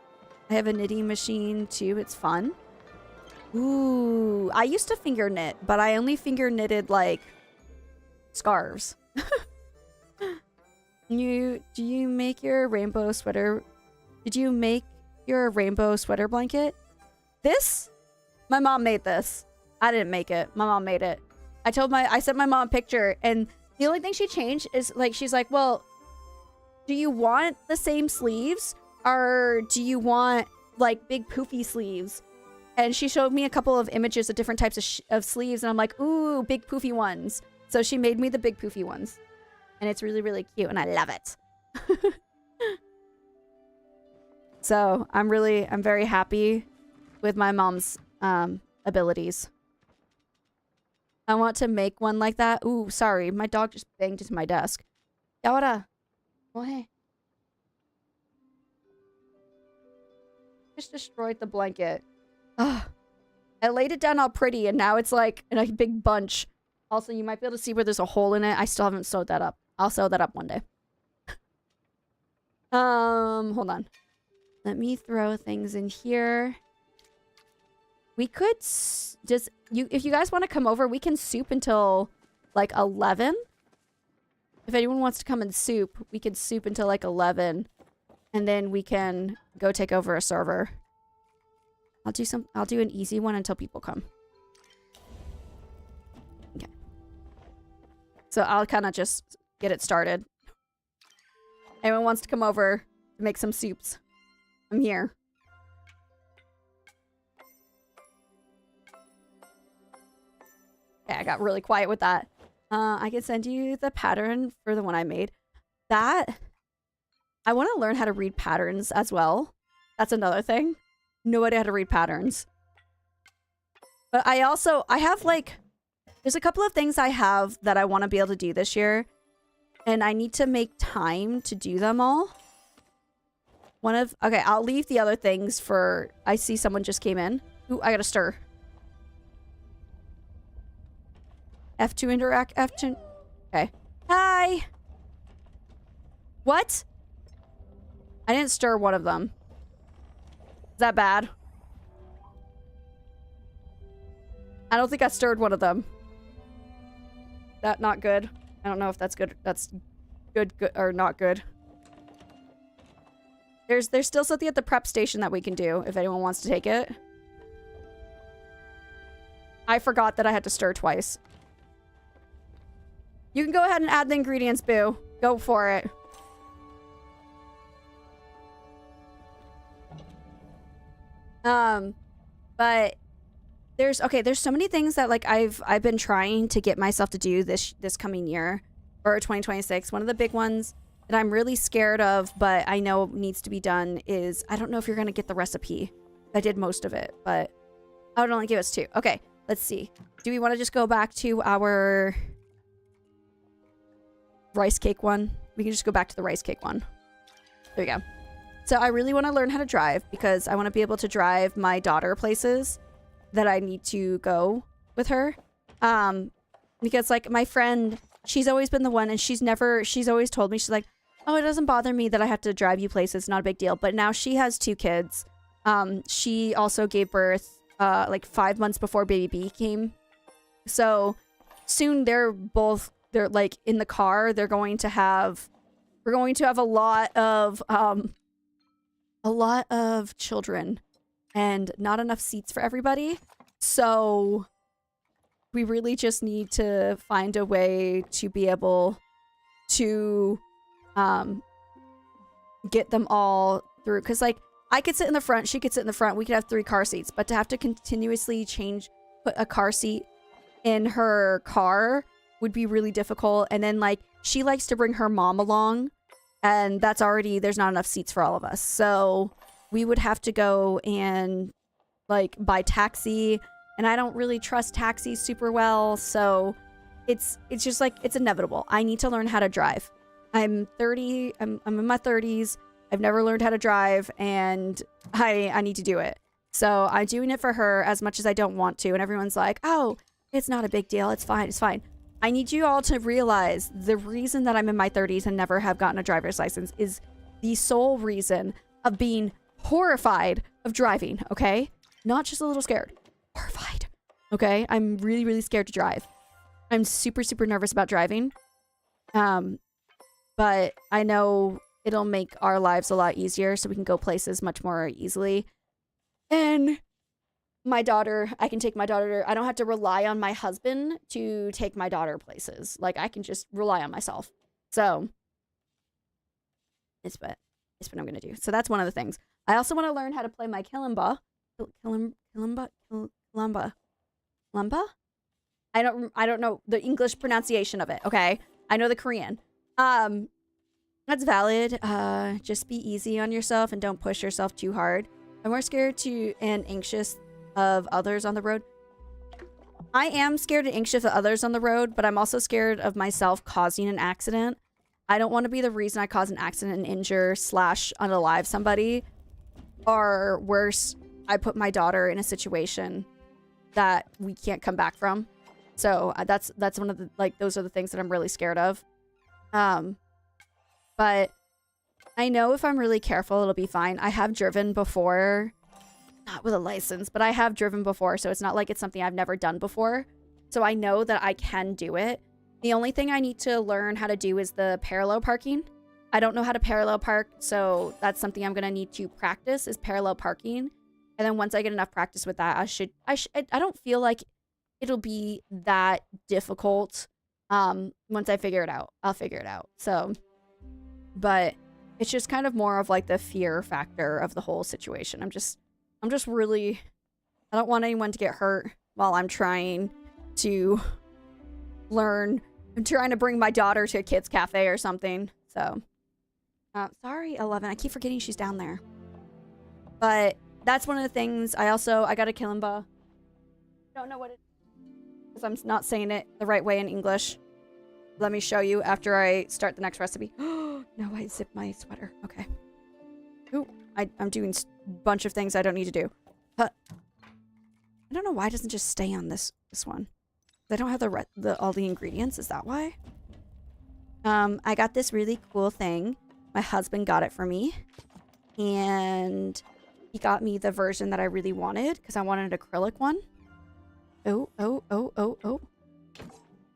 I have a knitting machine too. It's fun. Ooh, I used to finger knit, but I only finger knitted like scarves. Do you make your rainbow sweater? Did you make your rainbow sweater blanket? This? My mom made this. I didn't make it. My mom made it. I sent my mom a picture, and the only thing she changed is like she's like, well, do you want the same sleeves or do you want like big poofy sleeves? And she showed me a couple of images of different types of sleeves, and I'm like, ooh, big poofy ones. So she made me the big poofy ones. And it's really, really cute, and I love it. So I'm very happy with my mom's abilities. I want to make one like that. Ooh, sorry. My dog just banged into my desk. Yawara. Oh, hey. Just destroyed the blanket. Ugh. I laid it down all pretty, and now it's like in a big bunch. Also, you might be able to see where there's a hole in it. I still haven't sewed that up. I'll sew that up one day. Hold on. Let me throw things in here. We could just... If you guys want to come over, we can soup until like 11. If anyone wants to come and soup, we can soup until like 11. And then we can go take over a server. I'll do an easy one until people come. Okay. So I'll kind of just get it started. Anyone wants to come over to make some soups? I'm here. Okay, I got really quiet with that. I can send you the pattern for the one I made. I want to learn how to read patterns as well. That's another thing. No idea how to read patterns. But I have like... There's a couple of things I have that I want to be able to do this year. And I need to make time to do them all. Okay, I'll leave the other things for... I see someone just came in. Ooh, I gotta stir. F2 interact, F2... Okay. Hi! What? I didn't stir one of them. Is that bad? I don't think I stirred one of them. That not good? I don't know if that's good. That's good or not good. There's still something at the prep station that we can do if anyone wants to take it. I forgot that I had to stir twice. You can go ahead and add the ingredients, Boo. Go for it. But there's so many things that like I've been trying to get myself to do this coming year or 2026. One of the big ones that I'm really scared of, but I know needs to be done is I don't know if you're gonna get the recipe. I did most of it, but I would only give us 2. Okay, let's see. Do we want to just go back to our rice cake one? We can just go back to the rice cake one. There we go. So I really want to learn how to drive because I want to be able to drive my daughter places that I need to go with her. Because like my friend, she's always been the one and she's always told me, she's like, oh, it doesn't bother me that I have to drive you places. Not a big deal. But now she has 2 kids. She also gave birth like 5 months before baby B came. So soon they're like in the car. We're going to have a lot of children and not enough seats for everybody. So we really just need to find a way to be able to get them all through. Because like I could sit in the front, she could sit in the front, we could have 3 car seats, but to have to continuously put a car seat in her car would be really difficult. And then like she likes to bring her mom along And that's already, there's not enough seats for all of us. So we would have to go and like buy taxi. And I don't really trust taxis super well. So it's just like, it's inevitable. I need to learn how to drive. I'm 30, I'm in my 30s. I've never learned how to drive and I need to do it. So I'm doing it for her as much as I don't want to. And everyone's like, oh, it's not a big deal. It's fine. It's fine. I need you all to realize the reason that I'm in my 30s and never have gotten a driver's license is the sole reason of being horrified of driving, okay? Not just a little scared. Horrified. Okay? I'm really, really scared to drive. I'm super, super nervous about driving. But I know it'll make our lives a lot easier so we can go places much more easily. And my daughter, I can take my daughter, I don't have to rely on my husband to take my daughter places. Like, I can just rely on myself. So, it's what I'm going to do. So that's one of the things. I also want to learn how to play my kalimba. Kalimba? I don't know the English pronunciation of it, okay? I know the Korean. That's valid. Just be easy on yourself and don't push yourself too hard. I'm more scared and anxious of others on the road. I am scared and anxious of others on the road, but I'm also scared of myself causing an accident. I don't want to be the reason I cause an accident and injure / unalive somebody. Or worse, I put my daughter in a situation that we can't come back from. So that's one of the, like, those are the things that I'm really scared of. But I know if I'm really careful, it'll be fine. I have driven before, not with a license, but I have driven before. So it's not like it's something I've never done before. So I know that I can do it. The only thing I need to learn how to do is the parallel parking. I don't know how to parallel park. So that's something I'm going to need to practice is parallel parking. And then once I get enough practice with that, I don't feel like it'll be that difficult. Once I figure it out, I'll figure it out. So, but it's just kind of more of like the fear factor of the whole situation. I'm just really, I don't want anyone to get hurt while I'm trying to learn. I'm trying to bring my daughter to a kids cafe or something. So, sorry, 11. I keep forgetting she's down there. But that's one of the things. I got a kalimba. Don't know what it is because I'm not saying it the right way in English. Let me show you after I start the next recipe. No, I zipped my sweater. Okay. Ooh, I'm doing a bunch of things I don't need to do. I don't know why it doesn't just stay on this one. I don't have all the ingredients. Is that why? I got this really cool thing. My husband got it for me. And he got me the version that I really wanted because I wanted an acrylic one. Oh.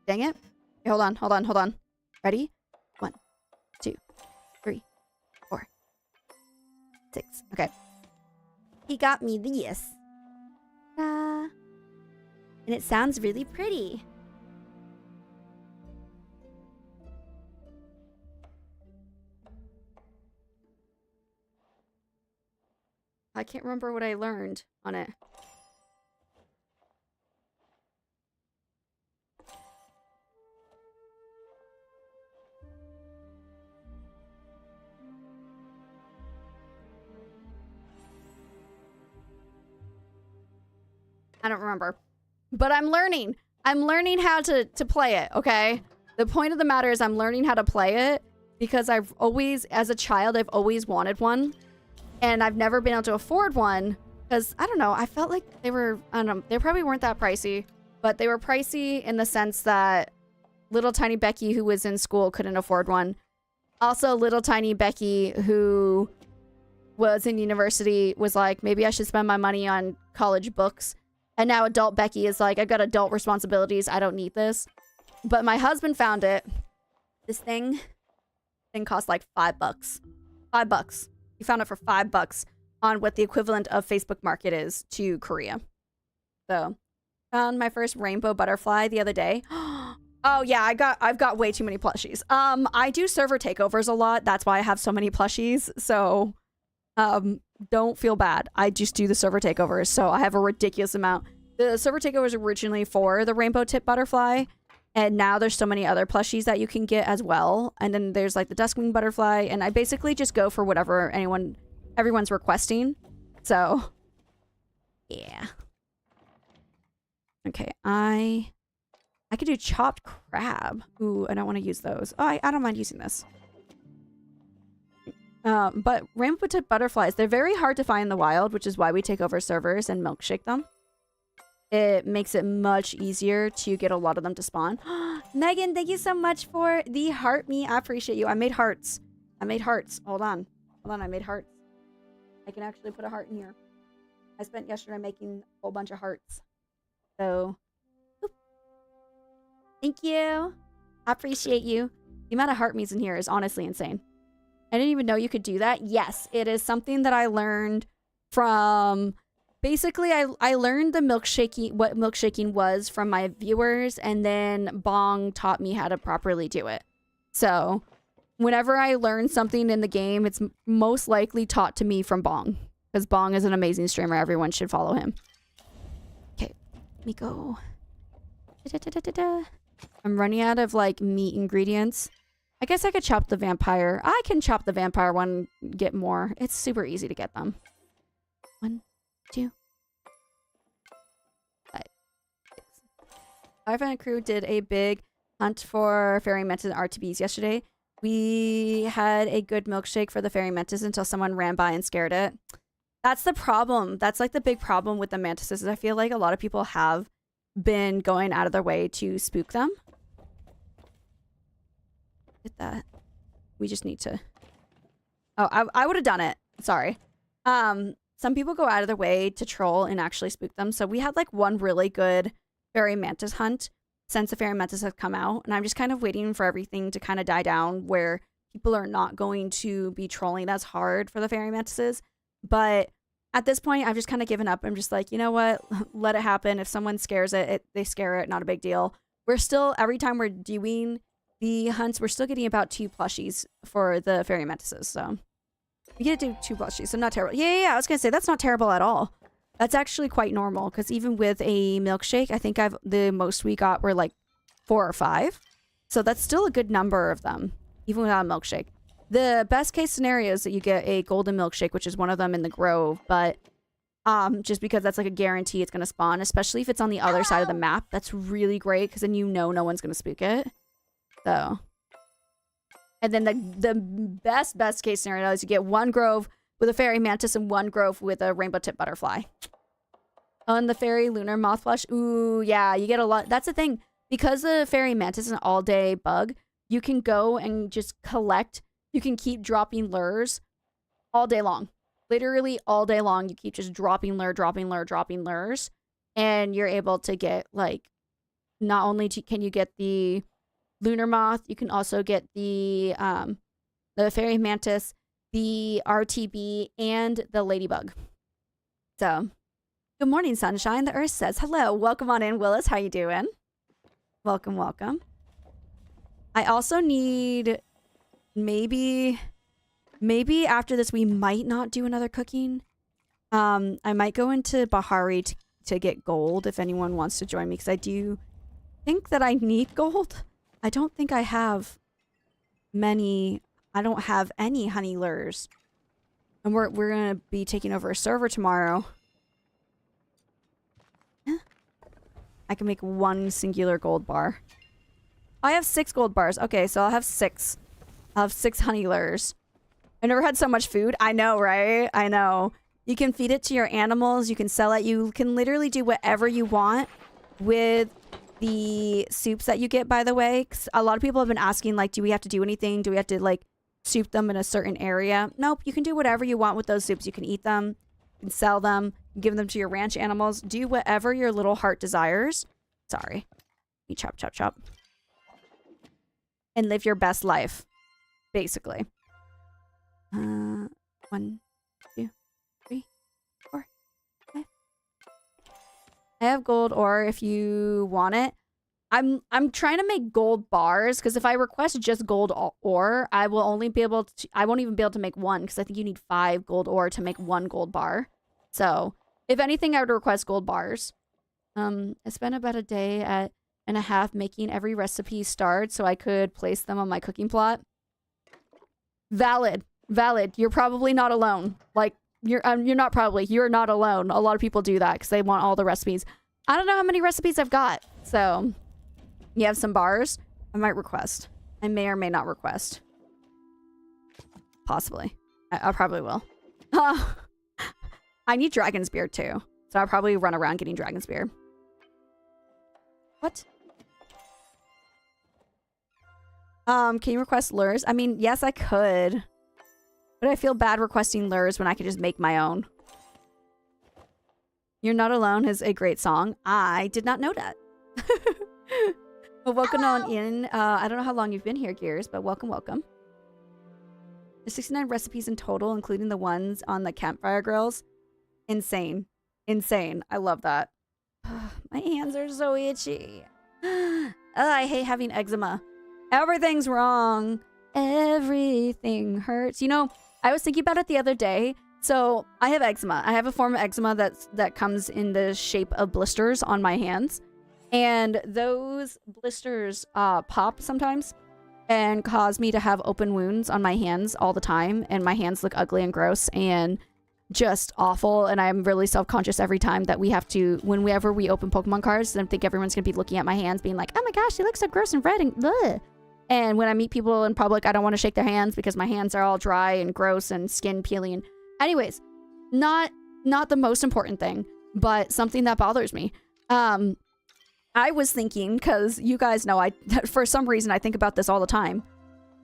Dang it. Okay, hold on. Ready? 1, 2, 3, 4, 6. Okay. He got me this. And it sounds really pretty. I can't remember what I learned on it. I don't remember. But I'm learning. I'm learning how to play it, okay? The point of the matter is I'm learning how to play it because I've always, as a child, I've always wanted one. And I've never been able to afford one because, I don't know, I felt like they were, I don't know, they probably weren't that pricey. But they were pricey in the sense that little tiny Becky, who was in school, couldn't afford one. Also, little tiny Becky, who was in university, was like, maybe I should spend my money on college books. And now adult Becky is like, I've got adult responsibilities. I don't need this. But my husband found it. This thing cost like $5. $5. He found it for $5 on what the equivalent of Facebook Market is to Korea. So, found my first rainbow butterfly the other day. Oh yeah, I've got way too many plushies. I do server takeovers a lot. That's why I have so many plushies. So, don't feel bad. I just do the server takeovers, so I have a ridiculous amount. The server takeover was originally for the rainbow tip butterfly, And now there's so many other plushies that you can get as well. And then there's like the Duskwing Butterfly. And I basically just go for whatever everyone's requesting. So, yeah. Okay, I could do chopped crab. Ooh, I don't want to use those. Oh, I don't mind using this. But rainbow tip butterflies, they're very hard to find in the wild, which is why we take over servers and milkshake them. It makes it much easier to get a lot of them to spawn. Megan, thank you so much for the heart me. I appreciate you. I made hearts. Hold on. I made hearts. I can actually put a heart in here. I spent yesterday making a whole bunch of hearts. So, boop. Thank you. I appreciate you. The amount of heart me's in here is honestly insane. I didn't even know you could do that. Yes, it is something that I learned from... Basically, I learned what milkshaking was from my viewers, and then Bong taught me how to properly do it. So, whenever I learn something in the game, it's most likely taught to me from Bong. Because Bong is an amazing streamer. Everyone should follow him. Okay, let me go. I'm running out of, like, meat ingredients. I guess I could chop the vampire. I can chop the vampire one, get more. It's super easy to get them. 1, 2, 5, 6. Our and crew did a big hunt for fairy mantis and RTBs yesterday. We had a good milkshake for the fairy mantis until someone ran by and scared it. That's the problem. That's like the big problem with the mantises. I feel like a lot of people have been going out of their way to spook them. Get that. We just need to... Oh, I would have done it. Sorry. Some people go out of their way to troll and actually spook them. So we had like one really good fairy mantis hunt since the fairy mantis have come out. And I'm just kind of waiting for everything to kind of die down where people are not going to be trolling as hard for the fairy mantises. But at this point, I've just kind of given up. I'm just like, you know what? Let it happen. If someone scares it, they scare it. Not a big deal. We're still, every time we're doing the hunts, we're still getting about 2 plushies for the fairy mantises. So... We get to do 2 plushies, so not terrible. Yeah, I was going to say, that's not terrible at all. That's actually quite normal, because even with a milkshake, I think the most we got were like 4 or 5. So that's still a good number of them, even without a milkshake. The best case scenario is that you get a golden milkshake, which is one of them in the Grove, but just because that's like a guarantee it's going to spawn, especially if it's on the other side of the map. That's really great, because then you know no one's going to spook it. So... And then the best case scenario is you get 1 grove with a fairy mantis and 1 grove with a rainbow tip butterfly. On the fairy lunar moth flush, ooh, yeah, you get a lot. That's the thing. Because the fairy mantis is an all-day bug, you can go and just collect. You can keep dropping lures all day long. Literally all day long, you keep just dropping lures. And you're able to get, like, not only can you get the... lunar moth, you can also get the fairy mantis, the RTB, and the ladybug. So, good morning, sunshine. The earth says hello. Welcome on in, Willis. How you doing? Welcome. I also need maybe after this we might not do another cooking. I might go into Bahari to get gold if anyone wants to join me, because I do think that I need gold. I don't think I have many. I don't have any honey lures. And we're going to be taking over a server tomorrow. I can make 1 singular gold bar. I have 6 gold bars. Okay, so I'll have 6. I'll have 6 honey lures. I never had so much food. I know, right? I know. You can feed it to your animals. You can sell it. You can literally do whatever you want with the soups that you get, by the way. 'Cause a lot of people have been asking, like, do we have to do anything? Do we have to, like, soup them in a certain area? Nope. You can do whatever you want with those soups. You can eat them. You can sell them. Give them to your ranch animals. Do whatever your little heart desires. Sorry. You chop. And live your best life. Basically. 1, 2, 3, 4, 5. I have gold ore if you want it. I'm trying to make gold bars, because if I request just gold ore, I won't even be able to make 1, because I think you need 5 gold ore to make 1 gold bar. So if anything, I would request gold bars. I spent about a day at and a half making every recipe start so I could place them on my cooking plot. Valid. You're probably not alone. Like, you're not probably. You're not alone. A lot of people do that because they want all the recipes. I don't know how many recipes I've got. So, you have some bars? I might request. I may or may not request. Possibly. I probably will. I need dragon's beard too. So I'll probably run around getting dragon's beard. What? Can you request lures? I mean, yes, I could. But I feel bad requesting lures when I could just make my own. You're Not Alone is a great song. I did not know that. Well, welcome on in. I don't know how long you've been here, Gears, but welcome. There's 69 recipes in total, including the ones on the campfire grills. Insane. I love that. My hands are so itchy. I hate having eczema. Everything's wrong. Everything hurts. You know, I was thinking about it the other day. So I have eczema. I have a form of eczema that comes in the shape of blisters on my hands. And those blisters pop sometimes and cause me to have open wounds on my hands all the time. And my hands look ugly and gross and just awful. And I'm really self-conscious every time that we have to, whenever we open Pokemon cards, I think everyone's going to be looking at my hands being like, oh my gosh, they look so gross and red and bleh. And when I meet people in public, I don't want to shake their hands because my hands are all dry and gross and skin peeling. Anyways, not the most important thing, but something that bothers me. I was thinking, because you guys know for some reason I think about this all the time.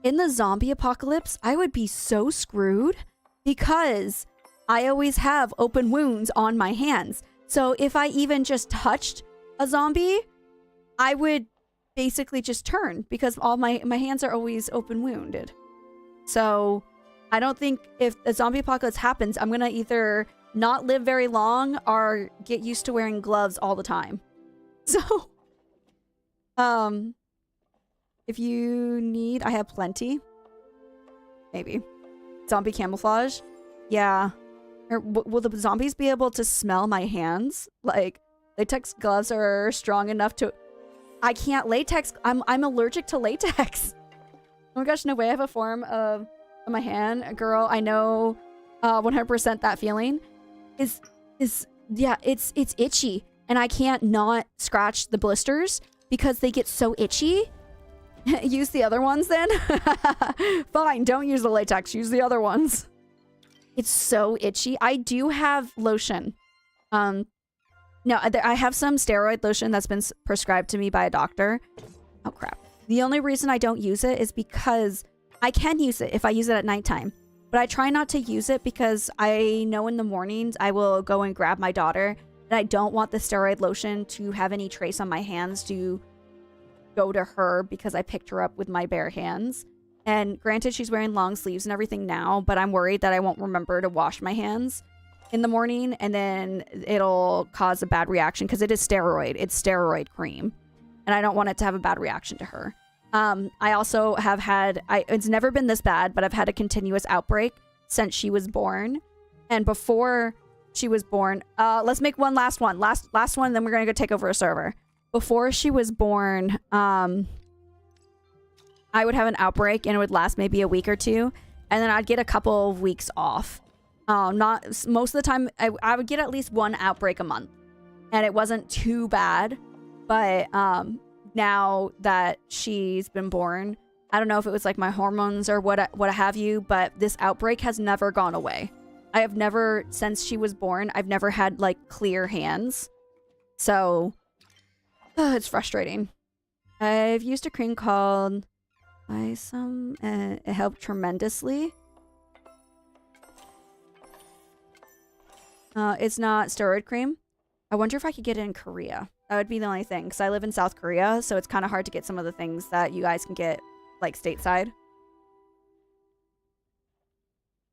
In the zombie apocalypse, I would be so screwed because I always have open wounds on my hands. So if I even just touched a zombie, I would basically just turn because all my hands are always open wounded. So I don't think if a zombie apocalypse happens, I'm going to either not live very long or get used to wearing gloves all the time. So, if you need, I have plenty. Maybe. Zombie camouflage? Yeah. Or will the zombies be able to smell my hands? Like, latex gloves are strong enough to... I can't latex. I'm allergic to latex. Oh my gosh, no way. I have a form of my hand. Girl, I know 100% that feeling. Yeah, it's itchy. And I can't not scratch the blisters because they get so itchy. Use the other ones then? Fine, don't use the latex. Use the other ones. It's so itchy. I do have lotion. No, I have some steroid lotion that's been prescribed to me by a doctor. Oh, crap. The only reason I don't use it is because I can use it if I use it at nighttime. But I try not to use it because I know in the mornings I will go and grab my daughter. And I don't want the steroid lotion to have any trace on my hands to go to her because I picked her up with my bare hands. And granted, she's wearing long sleeves and everything now, but I'm worried that I won't remember to wash my hands in the morning and then it'll cause a bad reaction because it is steroid. It's steroid cream. And I don't want it to have a bad reaction to her. I also have had, it's never been this bad, but I've had a continuous outbreak since she was born. And before she was born, let's make one last one. Last one, then we're going to go take over a server. Before she was born, I would have an outbreak and it would last maybe a week or two. And then I'd get a couple of weeks off. Not most of the time, I would get at least one outbreak a month. And it wasn't too bad. But now that she's been born, I don't know if it was like my hormones or what have you, but this outbreak has never gone away. I have never, since she was born, I've never had like clear hands. So it's frustrating. I've used a cream called Isum and it helped tremendously. It's not steroid cream. I wonder if I could get it in Korea. That would be the only thing, because I live in South Korea, so it's kind of hard to get some of the things that you guys can get, like, stateside.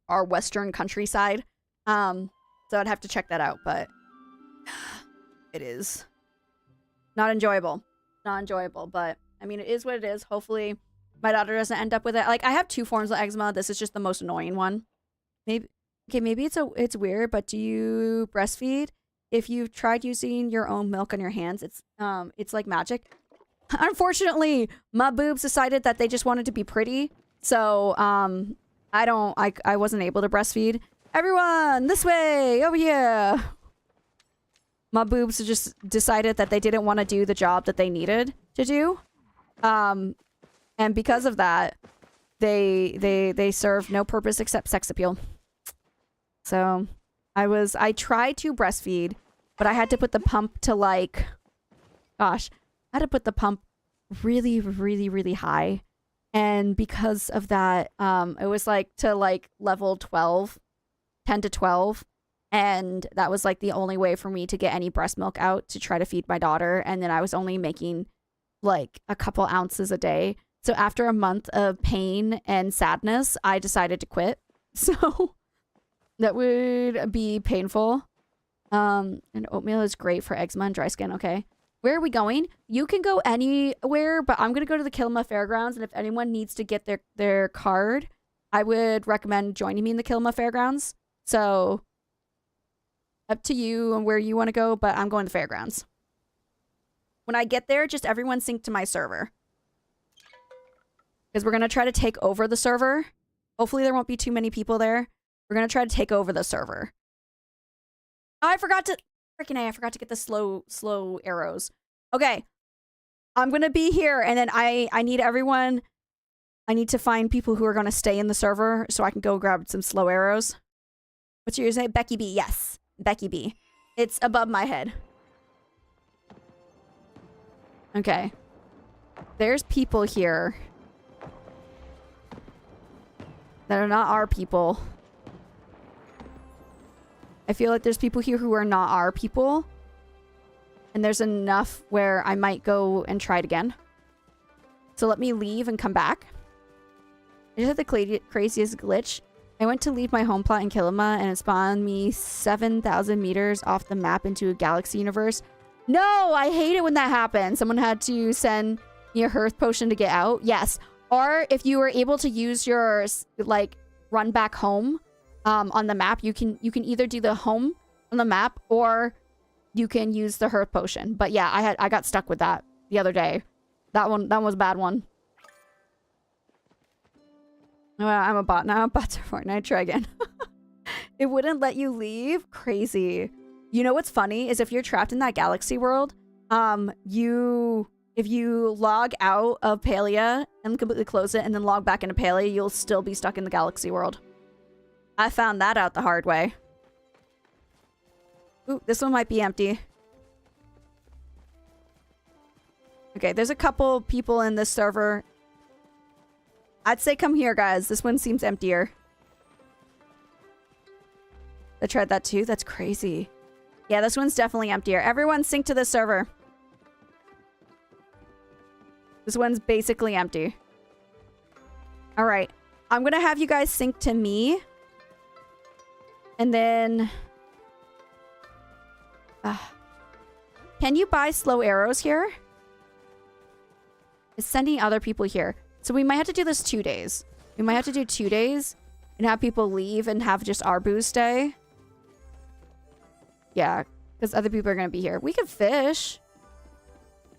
Our western countryside. So I'd have to check that out, but it is not enjoyable. Not enjoyable, but, I mean, it is what it is. Hopefully, my daughter doesn't end up with it. Like, I have 2 forms of eczema. This is just the most annoying one. Maybe it's weird, but do you breastfeed? If you've tried using your own milk on your hands, it's like magic. Unfortunately, my boobs decided that they just wanted to be pretty. So, I wasn't able to breastfeed. Everyone, this way, over here. My boobs just decided that they didn't want to do the job that they needed to do. And because of that, they serve no purpose except sex appeal. So, I tried to breastfeed, but I had to put the pump to like, gosh, I had to put the pump really, really, really high. And because of that, it was like to like level 12, 10 to 12. And that was like the only way for me to get any breast milk out to try to feed my daughter. And then I was only making like a couple ounces a day. So after a month of pain and sadness, I decided to quit. So that would be painful. And oatmeal is great for eczema and dry skin. Okay. Where are we going? You can go anywhere, but I'm going to go to the Kilima Fairgrounds. And if anyone needs to get their card, I would recommend joining me in the Kilima Fairgrounds. So up to you and where you want to go, but I'm going to the fairgrounds. When I get there, just everyone sync to my server. Because we're going to try to take over the server. Hopefully there won't be too many people there. We're going to try to take over the server. Oh, I forgot to... Freaking A, I forgot to get the slow arrows. Okay. I'm going to be here, and then I need everyone... I need to find people who are going to stay in the server so I can go grab some slow arrows. What's your name? Becky B. Yes. Becky B. It's above my head. Okay. There's people here that are not our people. I feel like there's people here who are not our people. And there's enough where I might go and try it again. So let me leave and come back. I just had the craziest glitch. I went to leave my home plot in Kilima and it spawned me 7,000 meters off the map into a galaxy universe. No, I hate it when that happens. Someone had to send me a hearth potion to get out. Yes. Or if you were able to use your, like, run back home on the map, you can either do the home on the map or you can use the hearth potion. But yeah, I got stuck with that the other day. That was a bad one. I'm a bot now. Bots are Fortnite. Try again. It wouldn't let you leave? Crazy. You know what's funny is if you're trapped in that galaxy world, if you log out of Palia and completely close it and then log back into Palia, you'll still be stuck in the galaxy world. I found that out the hard way. Ooh, this one might be empty. Okay, there's a couple people in this server. I'd say come here, guys. This one seems emptier. I tried that too? That's crazy. Yeah, this one's definitely emptier. Everyone sync to this server. This one's basically empty. Alright. I'm gonna have you guys sync to me. And then... can you buy slow arrows here? It's sending other people here. So we might have to do this 2 days. We might have to do 2 days and have people leave and have just our booze stay. Yeah, because other people are going to be here. We could fish.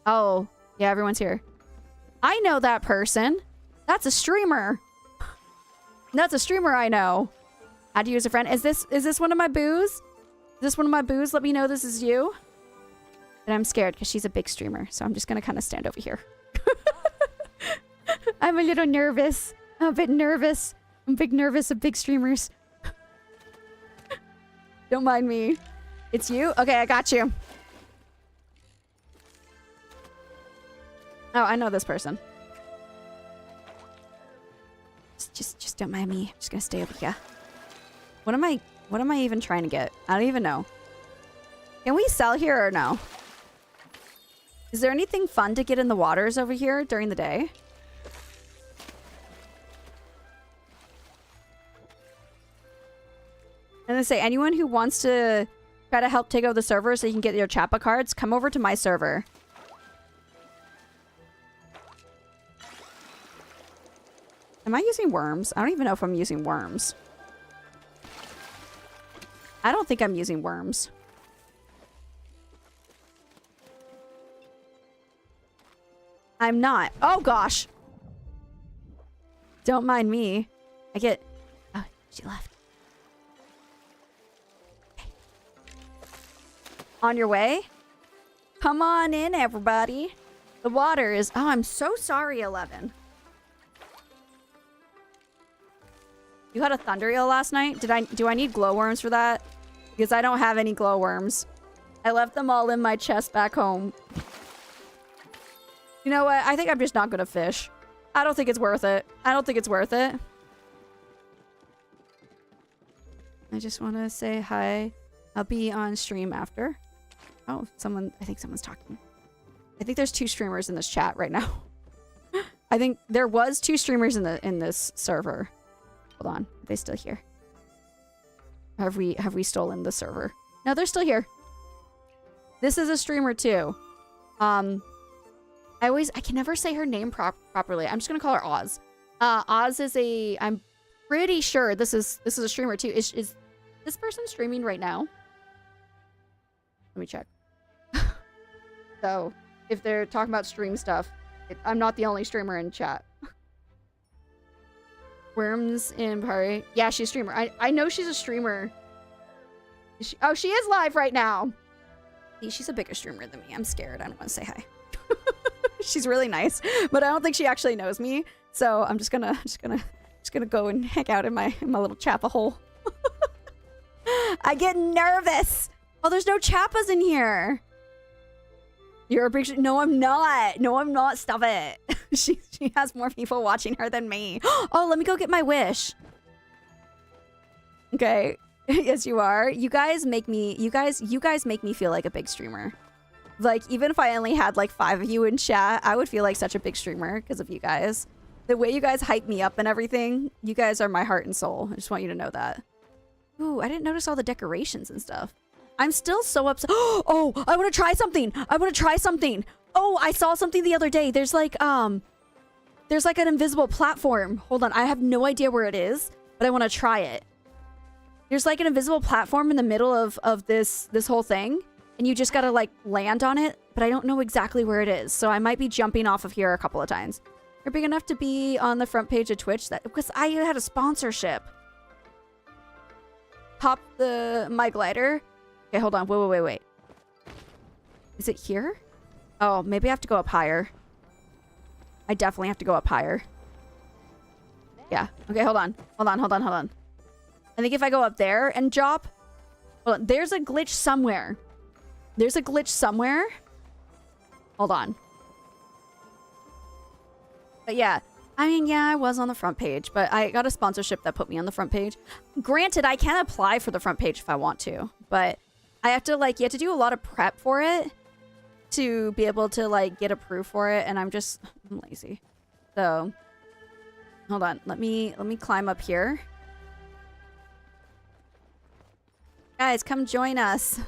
Oh, yeah, everyone's here. I know that person. That's a streamer. That's a streamer I know. How to use a friend. Is this one of my boos? Is this one of my boos? Let me know this is you. And I'm scared because she's a big streamer. So I'm just going to kind of stand over here. I'm a little nervous. I'm a bit nervous. I'm big nervous of big streamers. Don't mind me. It's you? Okay, I got you. Oh, I know this person. Just don't mind me. I'm just gonna stay over here. What am I even trying to get? I don't even know. Can we sell here or no? Is there anything fun to get in the waters over here during the day? And then say, anyone who wants to try to help take over the server so you can get your Chappa cards, come over to my server. Am I using worms? I don't even know if I'm using worms. I don't think I'm using worms. I'm not. Oh, gosh. Don't mind me. I get... Oh, she left. Okay. On your way? Come on in, everybody. The water is... Oh, I'm so sorry, 11. You had a thunder eel last night? Do I need glowworms for that? Because I don't have any glowworms. I left them all in my chest back home. You know what? I think I'm just not gonna fish. I don't think it's worth it. I don't think it's worth it. I just want to say hi. I'll be on stream after. Oh, I think someone's talking. I think there's 2 streamers in this chat right now. I think there was 2 streamers in this server. Hold on. Are they still here? Have we stolen the server? No, they're still here. This is a streamer too. I can never say her name properly. I'm just gonna call her Oz. Oz is I'm pretty sure this is a streamer too. Is this person streaming right now? Let me check. So if they're talking about stream stuff, I'm not the only streamer in chat. Worms in party. Yeah, she's a streamer. I know she's a streamer. Oh, she is live right now. She's a bigger streamer than me. I'm scared. I don't want to say hi. She's really nice, but I don't think she actually knows me. So I'm just gonna go and hang out in my little chappa hole. I get nervous. Oh, there's no chappas in here. You're a big... No, I'm not. No, I'm not. Stop it. She has more people watching her than me. Oh, let me go get my wish. Okay. Yes, you are. You guys make me feel like a big streamer. Like, even if I only had like 5 of you in chat, I would feel like such a big streamer because of you guys. The way you guys hype me up and everything, you guys are my heart and soul. I just want you to know that. Ooh, I didn't notice all the decorations and stuff. I'm still so upset. Oh, I want to try something. I want to try something. Oh, I saw something the other day. There's like an invisible platform. Hold on. I have no idea where it is, but I want to try it. There's like an invisible platform in the middle of this whole thing, and you just got to like land on it, but I don't know exactly where it is. So I might be jumping off of here a couple of times. You're big enough to be on the front page of Twitch because I had a sponsorship. Pop my glider. Okay, hold on. Wait. Is it here? Oh, maybe I have to go up higher. I definitely have to go up higher. Yeah. Okay, hold on. I think if I go up there and drop... Hold on. There's a glitch somewhere. Hold on. But yeah. I mean, yeah, I was on the front page, but I got a sponsorship that put me on the front page. Granted, I can apply for the front page if I want to, but I have to, you have to do a lot of prep for it to be able to, get approved for it, and I'm lazy. So, hold on. Let me climb up here. Guys, come join us.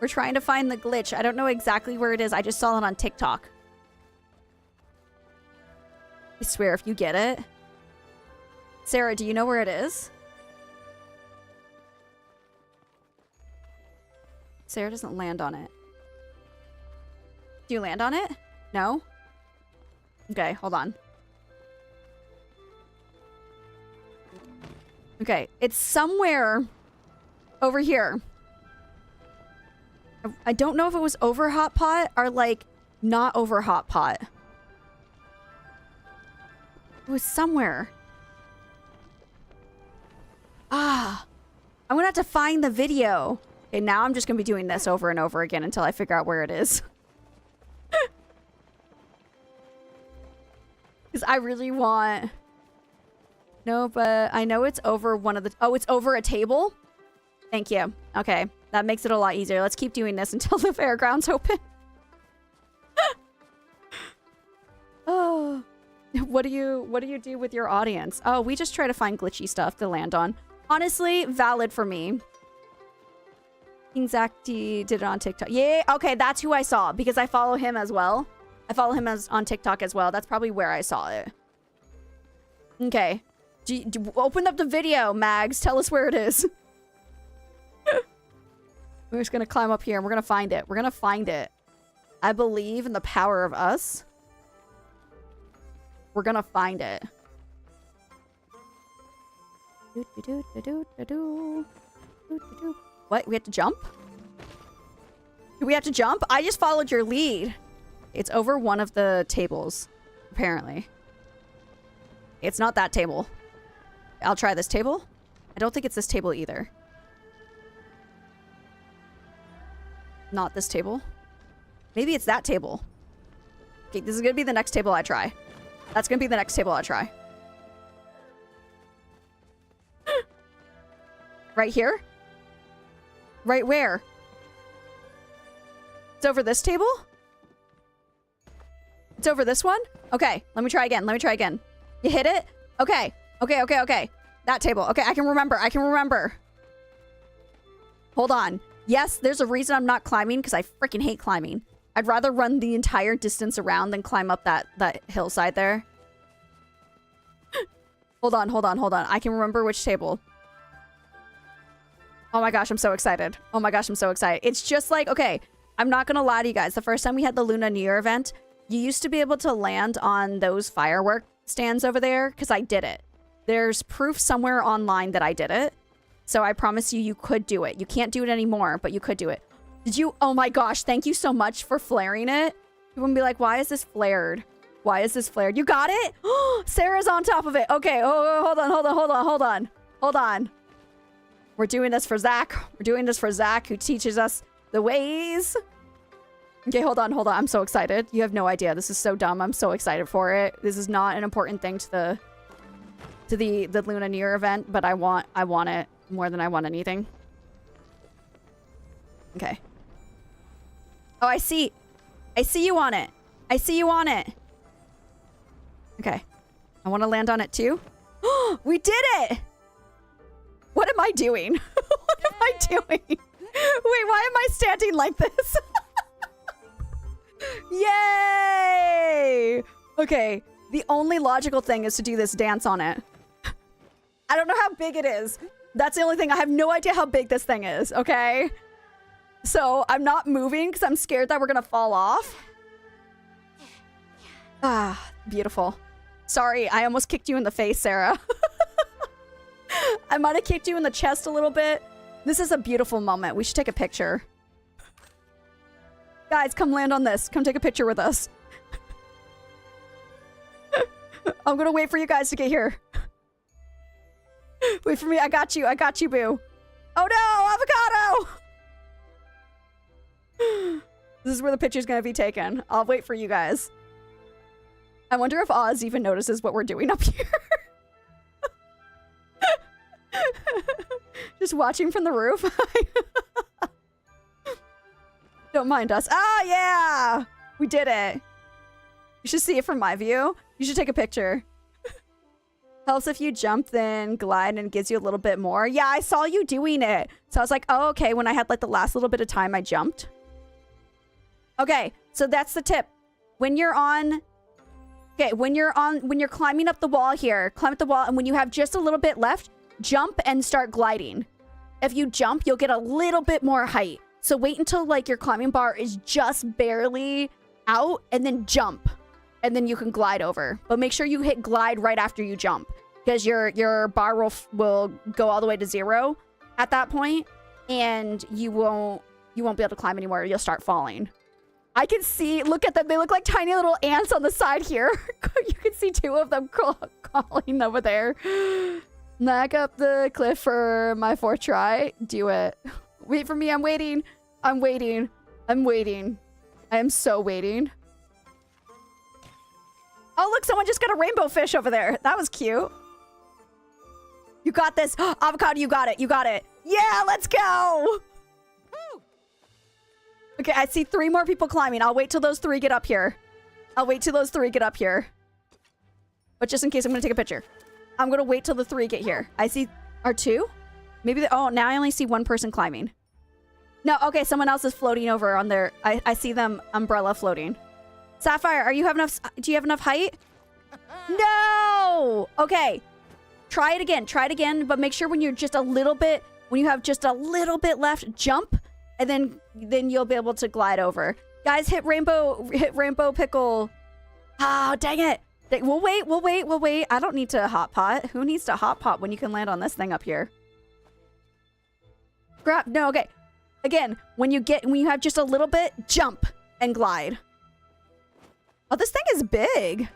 We're trying to find the glitch. I don't know exactly where it is. I just saw it on TikTok. I swear, if you get it. Sarah, do you know where it is? Sarah doesn't land on it. Do you land on it? No? Okay, hold on. Okay, it's somewhere over here. I don't know if it was over Hotpot or, not over Hotpot. It was somewhere. I'm gonna have to find the video. Okay, now I'm just gonna be doing this over and over again until I figure out where it is. Because I really want... No, but I know it's over one of the... Oh, it's over a table? Thank you. Okay, that makes it a lot easier. Let's keep doing this until the fairgrounds open. Oh... What do you do with your audience? Oh, we just try to find glitchy stuff to land on. Honestly, valid for me. King Zacty did it on TikTok. Yeah, okay, that's who I saw because I follow him as well. I follow him on TikTok as well. That's probably where I saw it. Okay. Open up the video, Mags. Tell us where it is. We're just gonna climb up here and we're gonna find it. We're gonna find it. I believe in the power of us. We're gonna find it. What? We have to jump? Do we have to jump? I just followed your lead. It's over one of the tables, apparently. It's not that table. I'll try this table. I don't think it's this table either. Not this table. Maybe it's that table. Okay, this is gonna be the next table I try. That's gonna be the next table I try. Right here? Right where? It's over this table? It's over this one? Okay, let me try again. Let me try again. You hit it? Okay. Okay. That table. Okay, I can remember. Hold on. Yes, there's a reason I'm not climbing because I freaking hate climbing. I'd rather run the entire distance around than climb up that hillside there. Hold on. I can remember which table. Oh my gosh, I'm so excited. It's just like, okay, I'm not gonna lie to you guys. The first time we had the Luna New Year event, you used to be able to land on those firework stands over there because I did it. There's proof somewhere online that I did it. So I promise you, you could do it. You can't do it anymore, but you could do it. Did you? Oh my gosh, thank you so much for flaring it. You wouldn't be like, why is this flared? You got it? Sarah's on top of it. Okay, hold on. We're doing this for Zach. Who teaches us the ways. Okay, hold on. I'm so excited. You have no idea. This is so dumb. I'm so excited for it. This is not an important thing to the Luna New Year event, but I want it more than I want anything. Okay. Oh, I see you on it. Okay. I want to land on it too. We did it! What am I doing? Wait, why am I standing like this? Yay! Okay, the only logical thing is to do this dance on it. I don't know how big it is. That's the only thing. I have no idea how big this thing is, okay? So I'm not moving because I'm scared that we're gonna fall off. Ah, beautiful. Sorry, I almost kicked you in the face, Sarah. I might have kicked you in the chest a little bit. This is a beautiful moment. We should take a picture. Guys, come land on this. Come take a picture with us. I'm gonna wait for you guys to get here. Wait for me. I got you, boo. Oh no, avocado! This is where the picture's gonna be taken. I'll wait for you guys. I wonder if Oz even notices what we're doing up here. Just watching from the roof. Don't mind us. Ah, yeah! We did it. You should see it from my view. You should take a picture. Helps if you jump, then glide, and gives you a little bit more. Yeah, I saw you doing it. So I was like, oh, okay. When I had like the last little bit of time, I jumped. Okay, so that's the tip. When you're on... Okay, when you're climbing up the wall here, climb up the wall, and when you have just a little bit left, jump and start gliding. If you jump, you'll get a little bit more height. So wait until like your climbing bar is just barely out and then jump. And then you can glide over. But make sure you hit glide right after you jump. Because your bar will go all the way to 0 at that point. And you won't be able to climb anymore. You'll start falling. I can see, look at them. They look like tiny little ants on the side here. You can see 2 of them crawling over there. Knock up the cliff for my 4th try. Do it. Wait for me. I'm waiting. I am so waiting. Oh, look. Someone just got a rainbow fish over there. That was cute. You got this. Avocado, you got it. Yeah, let's go. Okay, I see 3 more people climbing. I'll wait till those 3 get up here. But just in case, I'm going to take a picture. I'm going to wait till the 3 get here. I see... Are 2? Maybe... Oh, now I only see 1 person climbing. No, okay, someone else is floating over on their... I see them umbrella floating. Sapphire, are you have enough... Do you have enough height? No! Okay. Try it again, but make sure when you're just a little bit... When you have just a little bit left, jump, and then you'll be able to glide over. Guys, hit rainbow pickle. Oh, dang it. We'll wait. I don't need to hot pot. Who needs to hot pot when you can land on this thing up here? Grab. No, okay. Again, when you have just a little bit, jump and glide. Oh, this thing is big.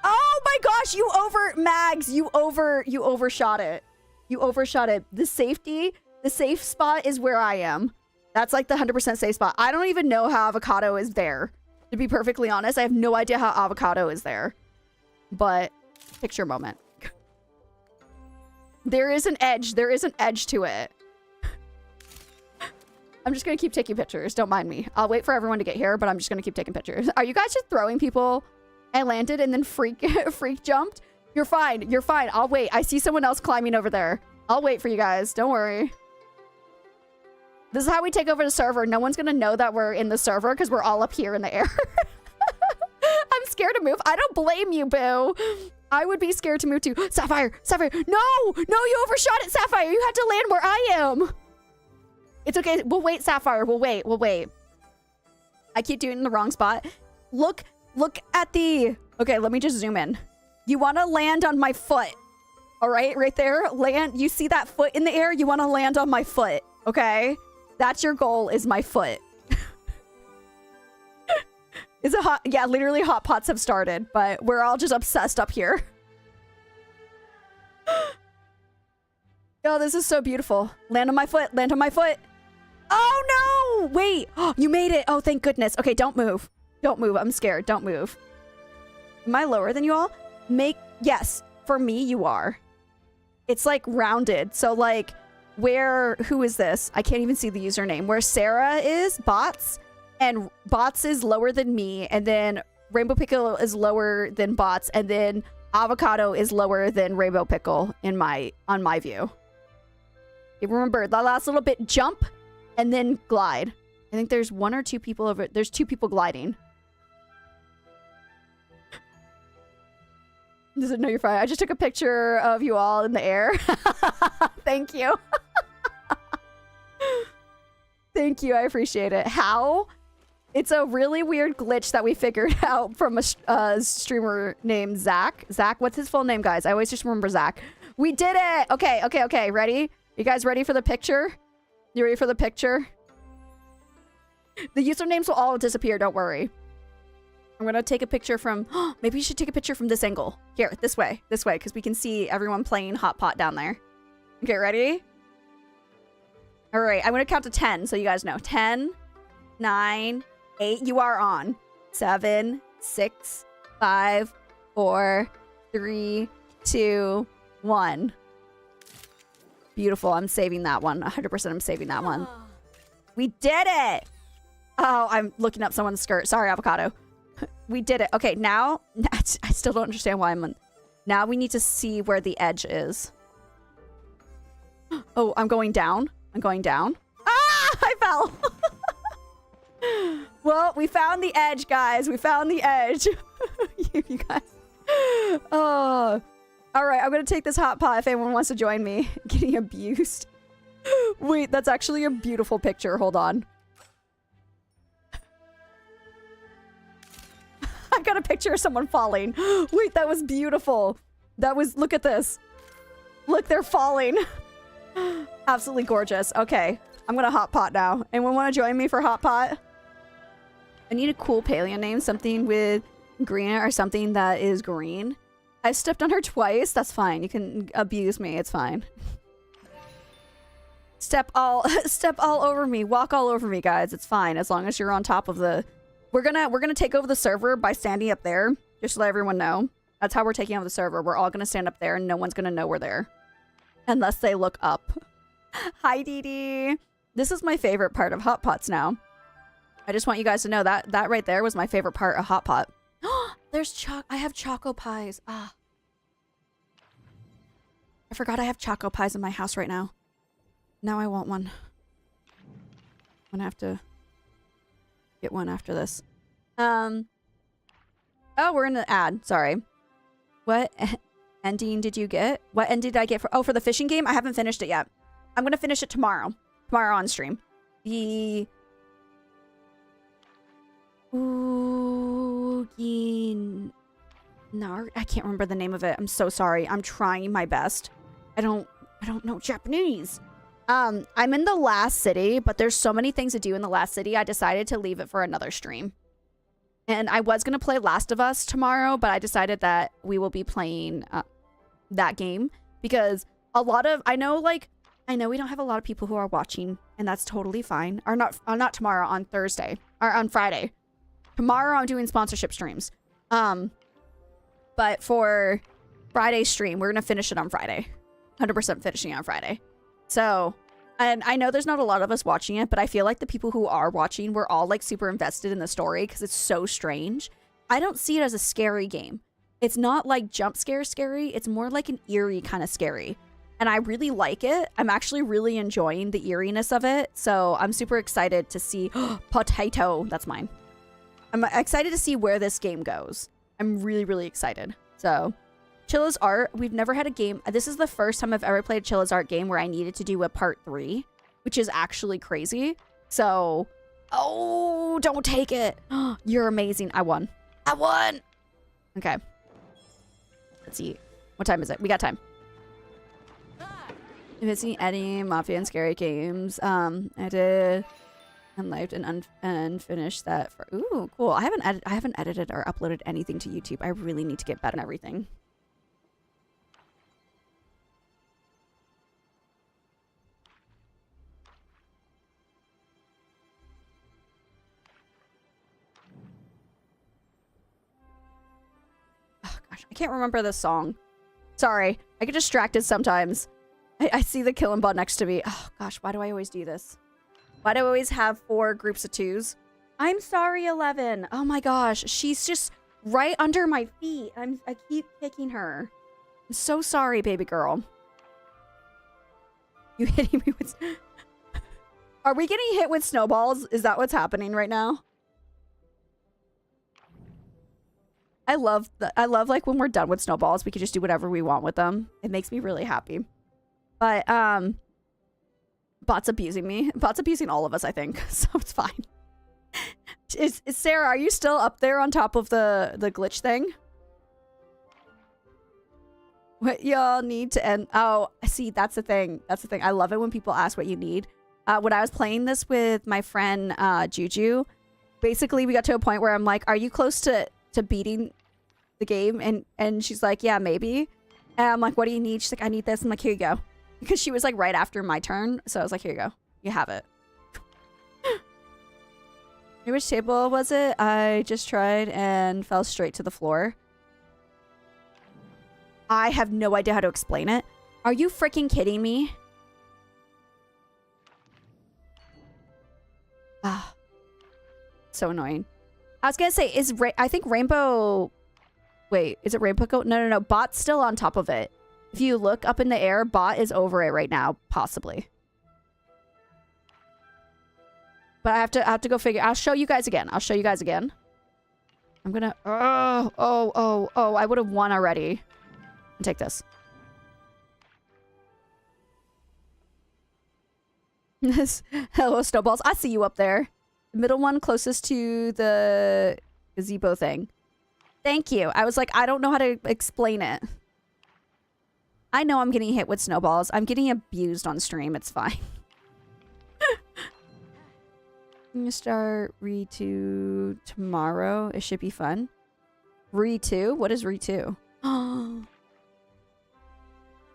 Oh my gosh, Mags, you overshot it. You overshot it. The safe spot is where I am. That's like the 100% safe spot. I don't even know how avocado is there. To be perfectly honest, I have no idea how avocado is there. But picture moment. There is an edge. There is an edge to it. I'm just going to keep taking pictures. Don't mind me. I'll wait for everyone to get here, but I'm just going to keep taking pictures. Are you guys just throwing people? I landed and then freak jumped? You're fine. You're fine. I'll wait. I see someone else climbing over there. I'll wait for you guys. Don't worry. This is how we take over the server. No one's going to know that we're in the server because we're all up here in the air. I'm scared to move. I don't blame you, boo. I would be scared to move too. Sapphire! Sapphire! No! No, you overshot it, Sapphire! You had to land where I am! It's okay. We'll wait, Sapphire. We'll wait. We'll wait. I keep doing it in the wrong spot. Look at the... Okay, let me just zoom in. You want to land on my foot. All right? Right there. Land. You see that foot in the air? You want to land on my foot. Okay? That's your goal, is my foot. Is it hot? Yeah, literally hot pots have started, but we're all just obsessed up here. Oh, this is so beautiful. Land on my foot. Land on my foot. Oh, no. Wait. Oh, you made it. Oh, thank goodness. Okay, don't move. Don't move. I'm scared. Don't move. Am I lower than you all? Yes. For me, you are. It's like rounded. So like who is this? I can't even see the username. Where Sarah is, Bots, and Bots is lower than me, and then Rainbow Pickle is lower than Bots, and then Avocado is lower than Rainbow Pickle on my view. You remember that last little bit, jump and then glide. I think there's one or two people over. There's two people gliding. Does it know you're fine? I just took a picture of you all in the air. Thank you. Thank you. I appreciate it. How? It's a really weird glitch that we figured out from a streamer named Zach. Zach, what's his full name, guys? I always just remember Zach. We did it. Okay. Ready? You guys ready for the picture? You ready for the picture? The usernames will all disappear. Don't worry. I'm going to take a picture from... maybe you should take a picture from this angle. Here, this way, because we can see everyone playing Hot Pot down there. Okay, ready? All right, I'm going to count to 10 so you guys know. 10, 9, 8. You are on. 7, 6, 5, 4, 3, 2, 1. Beautiful. I'm saving that one. 100% I'm saving that one. We did it! Oh, I'm looking up someone's skirt. Sorry, Avocado. We did it. Okay, now... I still don't understand why I'm... Now we need to see where the edge is. Oh, I'm going down. I'm going down. Ah! I fell! Well, we found the edge, guys. We found the edge. You guys... Oh... All right, I'm going to take this hot pot if anyone wants to join me. Getting abused. Wait, that's actually a beautiful picture. Hold on. I got a picture of someone falling. Wait, that was beautiful. That was... Look at this. Look, they're falling. Absolutely gorgeous. Okay, I'm going to hot pot now. Anyone want to join me for hot pot? I need a cool Palia name. Something with green or something that is green. I stepped on her twice. That's fine. You can abuse me. It's fine. Step all over me. Walk all over me, guys. It's fine as long as you're on top of the... We're gonna take over the server by standing up there. Just to let everyone know. That's how we're taking over the server. We're all gonna stand up there and no one's gonna know we're there. Unless they look up. Hi, Dee Dee. This is my favorite part of Hot Pots now. I just want you guys to know that that right there was my favorite part of Hot Pot. There's I have choco pies. Ah. I forgot I have choco pies in my house right now. Now I want one. I'm gonna have to get one after this. Oh, we're in the ad. Sorry. What ending did you get? What ending did I get for... Oh, for the fishing game? I haven't finished it yet. I'm gonna finish it tomorrow. Tomorrow on stream. The... No, I can't remember the name of it. I'm so sorry. I'm trying my best. I don't know Japanese. I'm in the last city, but there's so many things to do in the last city. I decided to leave it for another stream. And I was going to play Last of Us tomorrow, but I decided that we will be playing that game because a lot of, I know we don't have a lot of people who are watching, and that's totally fine. Or not tomorrow, on Thursday or on Friday. Tomorrow I'm doing sponsorship streams. But for Friday's stream, we're going to finish it on Friday. 100% finishing it on Friday. So, and I know there's not a lot of us watching it, but I feel like the people who are watching, we're all like super invested in the story because it's so strange. I don't see it as a scary game. It's not like jump scare scary. It's more like an eerie kind of scary. And I really like it. I'm actually really enjoying the eeriness of it. So I'm super excited to see potato. That's mine. I'm excited to see where this game goes. I'm really, really excited. So Chilla's Art, we've never had a game. This is the first time I've ever played Chilla's Art game where I needed to do a part 3, which is actually crazy. So, oh, don't take it. You're amazing. I won. I won. Okay. Let's see. What time is it? We got time. If it's any Mafia and Scary games, I did unlived and unfinished that for. Ooh, cool. I haven't edited or uploaded anything to YouTube. I really need to get better at everything. Oh gosh, I can't remember this song. Sorry, I get distracted sometimes. I see the killing bot next to me. Oh gosh, why do I always do this? Why do I always have 4 groups of 2s? I'm sorry, 11. Oh my gosh, she's just right under my feet. I keep kicking her. I'm so sorry, baby girl. You hitting me with... Are we getting hit with snowballs? Is that what's happening right now? I love like when we're done with snowballs, we can just do whatever we want with them. It makes me really happy. But, Bot's abusing me. Bot's abusing all of us, I think. So it's fine. Is Sarah, are you still up there on top of the glitch thing? What y'all need to end? Oh, see, that's the thing. That's the thing. I love it when people ask what you need. When I was playing this with my friend, Juju, basically we got to a point where I'm like, are you close to beating the game? And she's like, yeah, maybe. And I'm like, what do you need? She's like, I need this. I'm like, here you go. Because she was like right after my turn. So I was like, here you go. You have it. Which table was it? I just tried and fell straight to the floor. I have no idea how to explain it. Are you freaking kidding me? Ah. So annoying. I was gonna say, I think Rainbow... Wait, is it Rainbow Goat? No. Bot's still on top of it. If you look up in the air, Bot is over it right now, possibly. But I have to go figure. I'll show you guys again. I'm gonna. Oh! I would have won already. I'll take this. Hello, snowballs. I see you up there. The middle one closest to the gazebo thing. Thank you. I was like, I don't know how to explain it. I know I'm getting hit with snowballs. I'm getting abused on stream. It's fine. I'm gonna start Re2 tomorrow. It should be fun. Re2? What is Re2? Oh.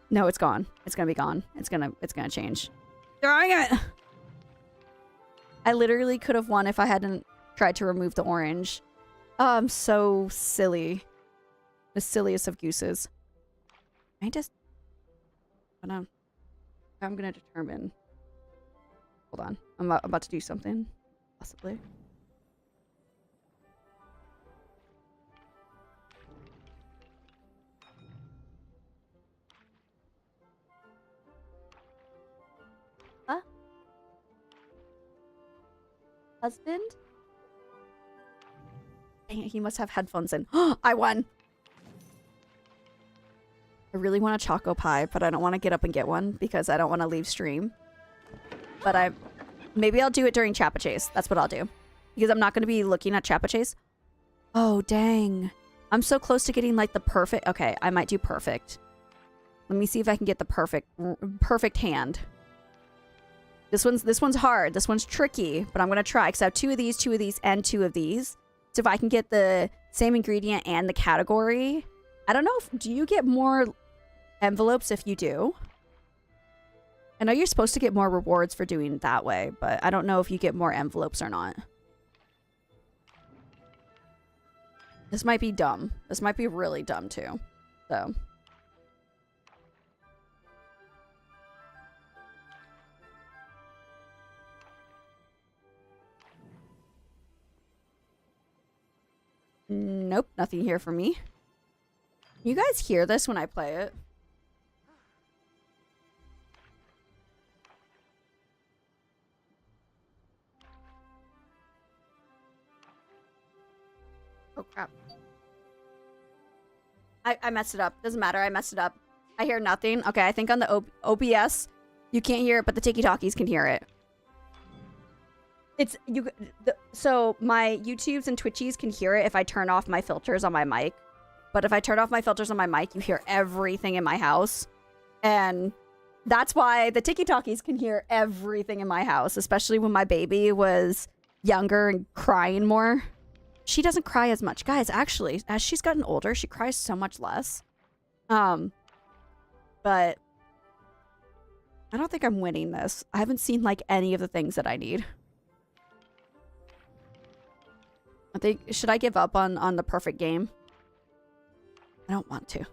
No, it's gone. It's gonna be gone. It's gonna change. Throwing it! I literally could have won if I hadn't tried to remove the orange. Oh, I'm so silly. The silliest of gooses. I just... I'm gonna determine. Hold on. I'm about to do something. Possibly. Huh? Husband? Dang it, he must have headphones in. I won! I really want a choco pie, but I don't want to get up and get one because I don't want to leave stream. But maybe I'll do it during Chappa Chase. That's what I'll do. Because I'm not going to be looking at Chappa Chase. Oh, dang. I'm so close to getting like the perfect. Okay, I might do perfect. Let me see if I can get the perfect hand. This one's hard. This one's tricky, but I'm gonna try because I have 2 of these, 2 of these, and 2 of these. So if I can get the same ingredient and the category, I don't know. Do you get more envelopes if you do? I know you're supposed to get more rewards for doing it that way, but I don't know if you get more envelopes or not. This might be dumb. This might be really dumb too. So. Nope, nothing here for me. You guys hear this when I play it? Oh, crap. I messed it up. Doesn't matter. I messed it up. I hear nothing. Okay, I think on the OBS, you can't hear it, but the Tiki-Talkies can hear it. It's so my YouTubes and Twitchies can hear it if I turn off my filters on my mic. But if I turn off my filters on my mic, you hear everything in my house. And that's why the Tiki-Talkies can hear everything in my house, especially when my baby was younger and crying more. She doesn't cry as much. Guys, actually, as she's gotten older, she cries so much less. But I don't think I'm winning this. I haven't seen like any of the things that I need. I think, should I give up on the perfect game? I don't want to.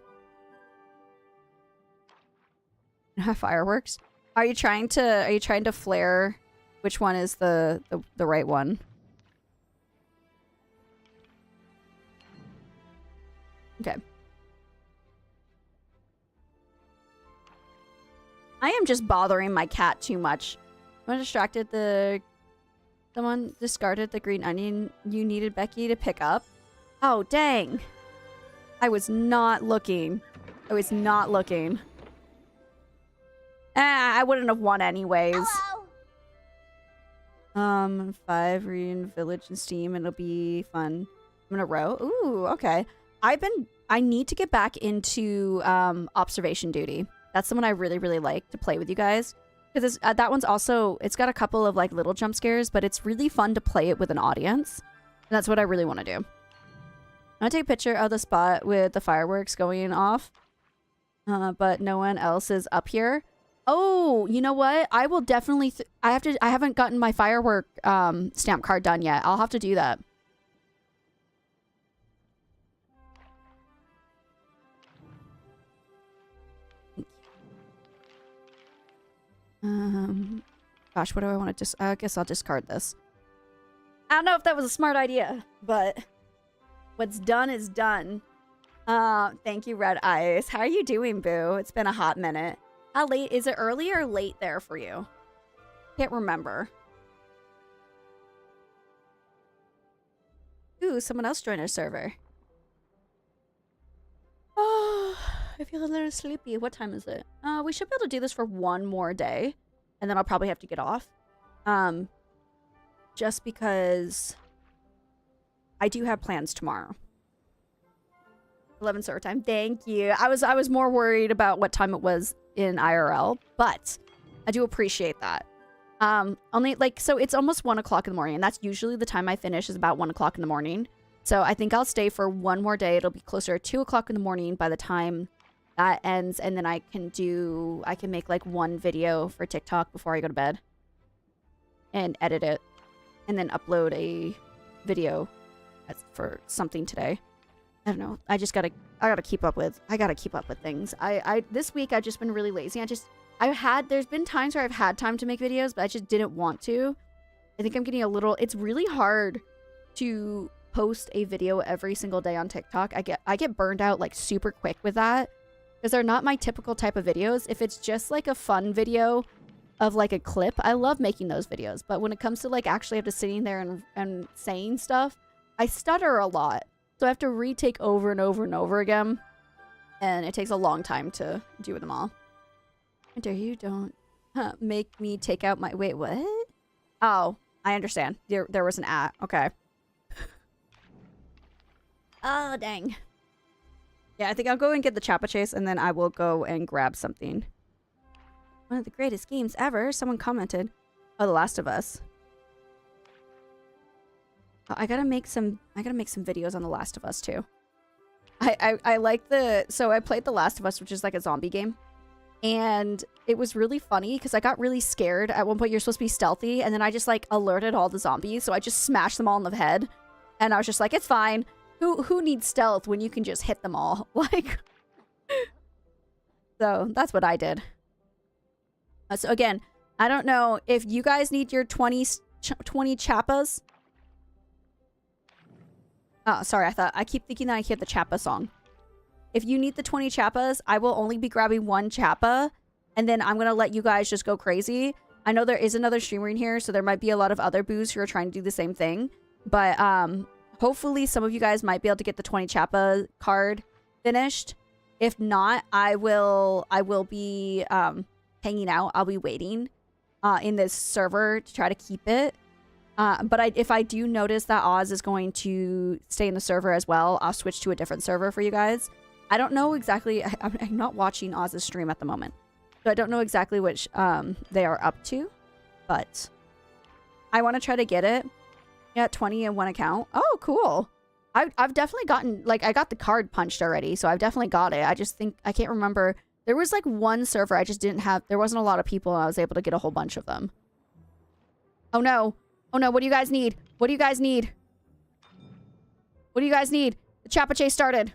Fireworks? Are you trying to flare which one is the right one? Okay. I am just bothering my cat too much. I'm distracted. Someone discarded the green onion you needed Becky to pick up. Oh, dang. I was not looking. I was not looking. I wouldn't have won anyways. Hello. 5 Green Village and Steam, and it'll be fun. I'm in a row. Ooh, okay. I need to get back into observation duty. That's the one I really, really like to play with you guys. Because that one's also, it's got a couple of like little jump scares, but it's really fun to play it with an audience. And that's what I really want to do. I'm going to take a picture of the spot with the fireworks going off. But no one else is up here. Oh, you know what? I will definitely, I haven't gotten my firework stamp card done yet. I'll have to do that. Gosh, what do I want to I guess I'll discard this. I don't know if that was a smart idea, but what's done is done. Thank you, Red Eyes. How are you doing, Boo? It's been a hot minute. How late? Is it early or late there for you? Can't remember. Ooh, someone else joined our server. Oh, I feel a little sleepy. What time is it? We should be able to do this for one more day. And then I'll probably have to get off. Just because I do have plans tomorrow. 11 server time. Thank you. I was more worried about what time it was in IRL, but I do appreciate that. Only like, so it's almost 1 o'clock in the morning, and that's usually the time I finish is about 1 o'clock in the morning. So I think I'll stay for one more day. It'll be closer to 2 o'clock in the morning by the time that ends, and then I can make like one video for TikTok before I go to bed and edit it and then upload a video for something today. I don't know. I gotta keep up with things. This week I've just been really lazy. There's been times where I've had time to make videos, but I just didn't want to. I think I'm getting it's really hard to post a video every single day on TikTok. I get burned out like super quick with that because they're not my typical type of videos. If it's just like a fun video of like a clip, I love making those videos. But when it comes to like actually have to sitting there and saying stuff, I stutter a lot. So I have to retake over and over and over again. And it takes a long time to do them all. I dare you, don't make me take out my... Wait, what? Oh, I understand. There was an at. Okay. Oh, dang. Yeah, I think I'll go and get the Chappa Chase, and then I will go and grab something. One of the greatest games ever. Someone commented. Oh, The Last of Us. Oh, I gotta make some videos on The Last of Us too. I like so I played The Last of Us, which is like a zombie game. And it was really funny because I got really scared. At one point, you're supposed to be stealthy, and then I just like alerted all the zombies, so I just smashed them all in the head. And I was just like, it's fine. Who needs stealth when you can just hit them all? Like, so that's what I did. So again, I don't know if you guys need your 20 Chappas. Oh, sorry. I keep thinking that I hear the Chappa song. If you need the 20 Chappas, I will only be grabbing one Chappa, and then I'm going to let you guys just go crazy. I know there is another streamer in here, so there might be a lot of other boos who are trying to do the same thing. But hopefully some of you guys might be able to get the 20 Chappa card finished. If not, I will be hanging out. I'll be waiting in this server to try to keep it. But if I do notice that Oz is going to stay in the server as well, I'll switch to a different server for you guys. I don't know exactly. I'm not watching Oz's stream at the moment, so I don't know exactly which they are up to. But I want to try to get it. Yeah, 20 in one account. Oh, cool. I've definitely gotten, like, I got the card punched already, so I've definitely got it. I just think, I can't remember. There was, like, one server I just didn't have. There wasn't a lot of people, and I was able to get a whole bunch of them. Oh, no. Oh, no. What do you guys need? What do you guys need? What do you guys need? The Chappa Chase started.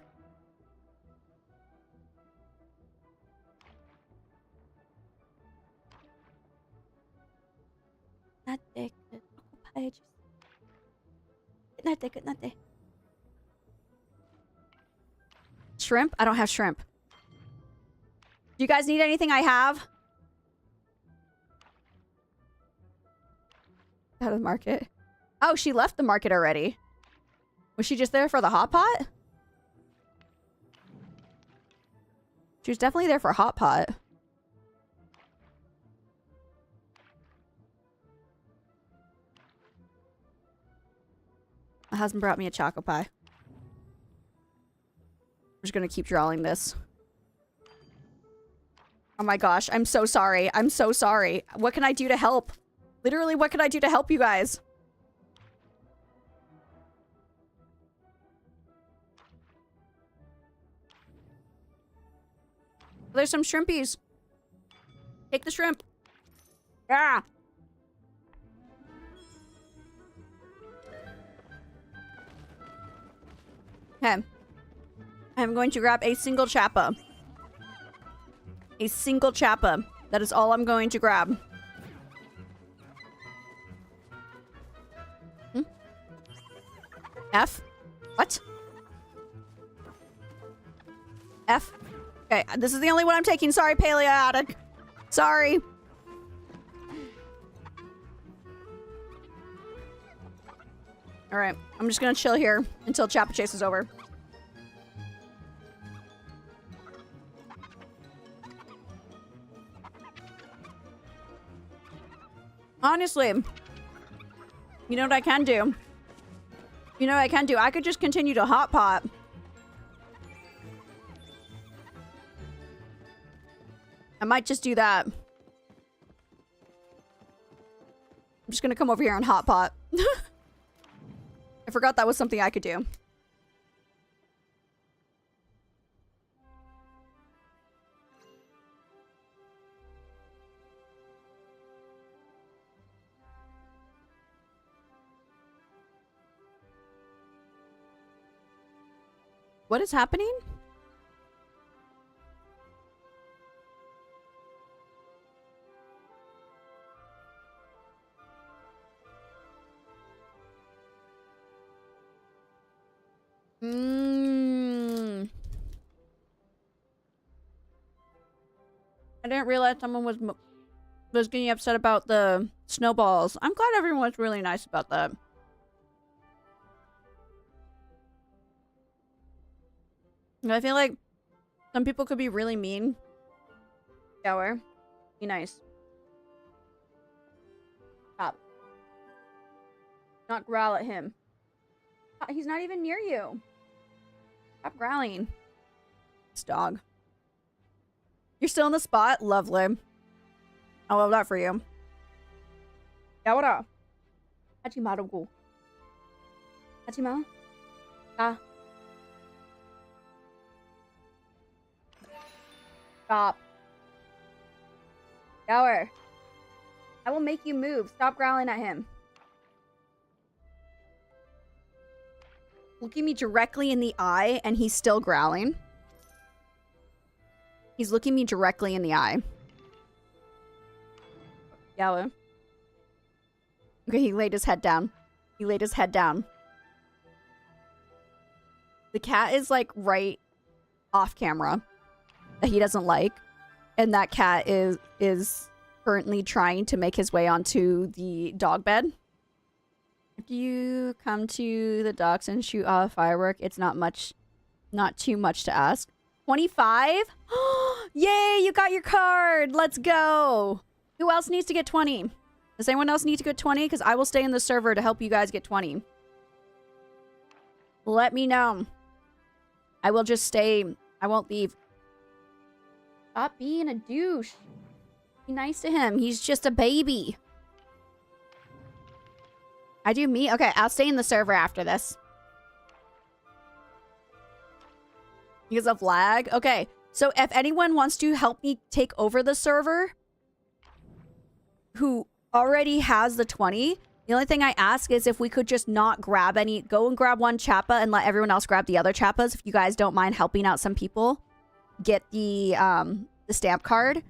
Shrimp? I don't have shrimp. Do you guys need anything I have? Out of the market. Oh, she left the market already. Was she just there for the hot pot? She was definitely there for hot pot. My husband brought me a choco pie. I'm just gonna keep drawing this. Oh my gosh, I'm so sorry. I'm so sorry. What can I do to help? Literally, what can I do to help you guys? There's some shrimpies. Take the shrimp. Yeah. Okay. I'm going to grab a single Chappa. A single Chappa. That is all I'm going to grab. F? What? F? Okay, this is the only one I'm taking. Sorry, Paleotic. Sorry. Alright, I'm just gonna chill here until Chappa Chase is over. Honestly, you know what I can do? You know what I can do? I could just continue to hot pot. I might just do that. I'm just gonna come over here and hot pot. I forgot that was something I could do. What is happening? I didn't realize someone was getting upset about the snowballs. I'm glad everyone was really nice about that. I feel like some people could be really mean. Shower. Be nice. Stop. Not growl at him. He's not even near you. Stop growling. This dog. You're still in the spot? Lovely. I love that for you. Ahora. Hachimaru-gu. Hachima? Ah. Stop. Gower. I will make you move. Stop growling at him. Looking me directly in the eye, and he's still growling. He's looking me directly in the eye. Gower. Okay, he laid his head down. He laid his head down. The cat is like right off camera that he doesn't like. And that cat is currently trying to make his way onto the dog bed. If you come to the docks and shoot off a firework, it's not too much to ask. 25? Yay, you got your card. Let's go. Who else needs to get 20? Does anyone else need to get 20? Because I will stay in the server to help you guys get 20. Let me know. I will just stay. I won't leave. Stop being a douche. Be nice to him. He's just a baby. I do me? Okay, I'll stay in the server after this. Because of lag? Okay, so if anyone wants to help me take over the server who already has the 20, the only thing I ask is if we could just not grab any. Go and grab one chappa and let everyone else grab the other chappas if you guys don't mind helping out some people get the stamp card.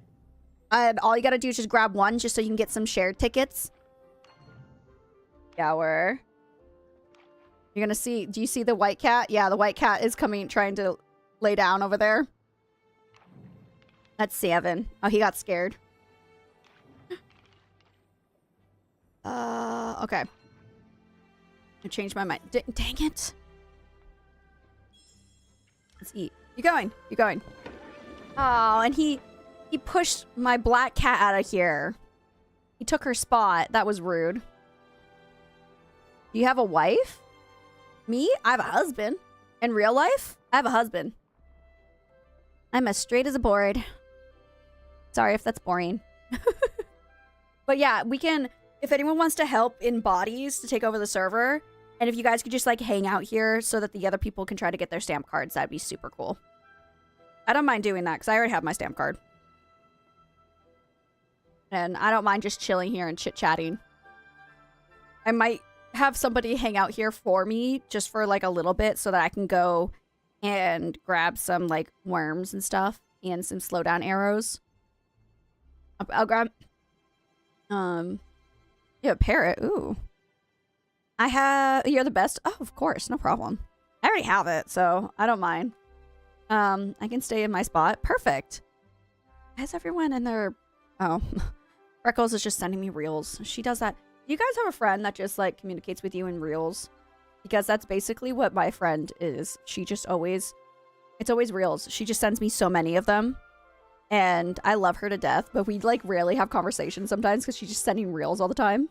And all you gotta do is just grab one just so you can get some shared tickets. Gower. You're gonna see, do you see the white cat? Yeah, the white cat is coming, trying to lay down over there. That's 7. Oh, he got scared. Okay. I changed my mind. Dang it. Let's eat. You going? You going? Oh, and he pushed my black cat out of here. He took her spot. That was rude. Do you have a wife? Me? I have a husband. In real life, I have a husband. I'm as straight as a board. Sorry if that's boring. But yeah, we can... If anyone wants to help in bodies to take over the server, and if you guys could just like hang out here so that the other people can try to get their stamp cards, that'd be super cool. I don't mind doing that because I already have my stamp card. And I don't mind just chilling here and chit-chatting. I might have somebody hang out here for me just for like a little bit so that I can go and grab some like worms and stuff and some slowdown arrows. I'll grab... You have a parrot. Ooh. You're the best. Oh, of course. No problem. I already have it, so I don't mind. I can stay in my spot. Perfect. Has everyone in their... Oh. Freckles is just sending me reels. She does that. Do you guys have a friend that just, like, communicates with you in reels? Because that's basically what my friend is. She just always... It's always reels. She just sends me so many of them. And I love her to death, but we, like, rarely have conversations sometimes because she's just sending reels all the time.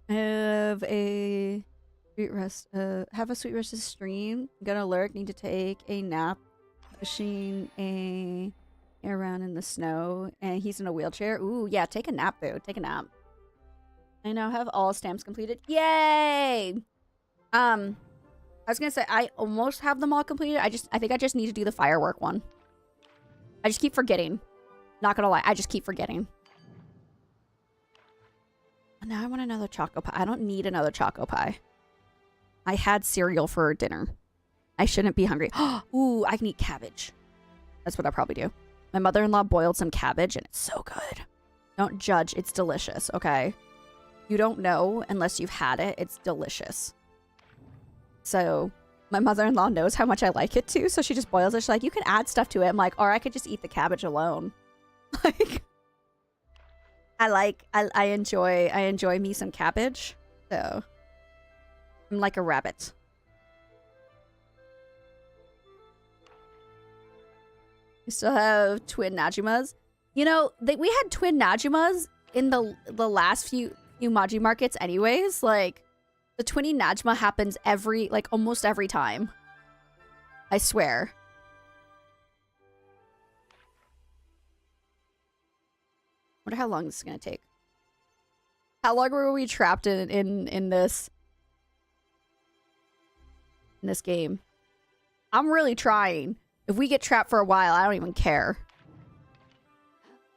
Have a sweet rest. Have a sweet rest of stream. Gonna lurk. Need to take a nap. Pushing a around in the snow, and he's in a wheelchair. Ooh, yeah. Take a nap, boo. Take a nap. I now have all stamps completed. Yay! I was gonna say I almost have them all completed. I think I just need to do the firework one. I just keep forgetting. Not gonna lie, I just keep forgetting. Now I want another choco pie. I don't need another choco pie. I had cereal for dinner. I shouldn't be hungry. Ooh, I can eat cabbage. That's what I'll probably do. My mother-in-law boiled some cabbage and it's so good. Don't judge. It's delicious, okay? You don't know unless you've had it. It's delicious. So... My mother-in-law knows how much I like it too, so she just boils it. She's like, you can add stuff to it. I'm like, or I could just eat the cabbage alone. Like, I enjoy me some cabbage. So, I'm like a rabbit. We still have twin Najimas. You know, we had twin Najimas in the last few Maji Markets anyways. Like, the twinning Najma happens almost every time. I swear. Wonder how long this is gonna take. How long were we trapped in this game? I'm really trying. If we get trapped for a while, I don't even care.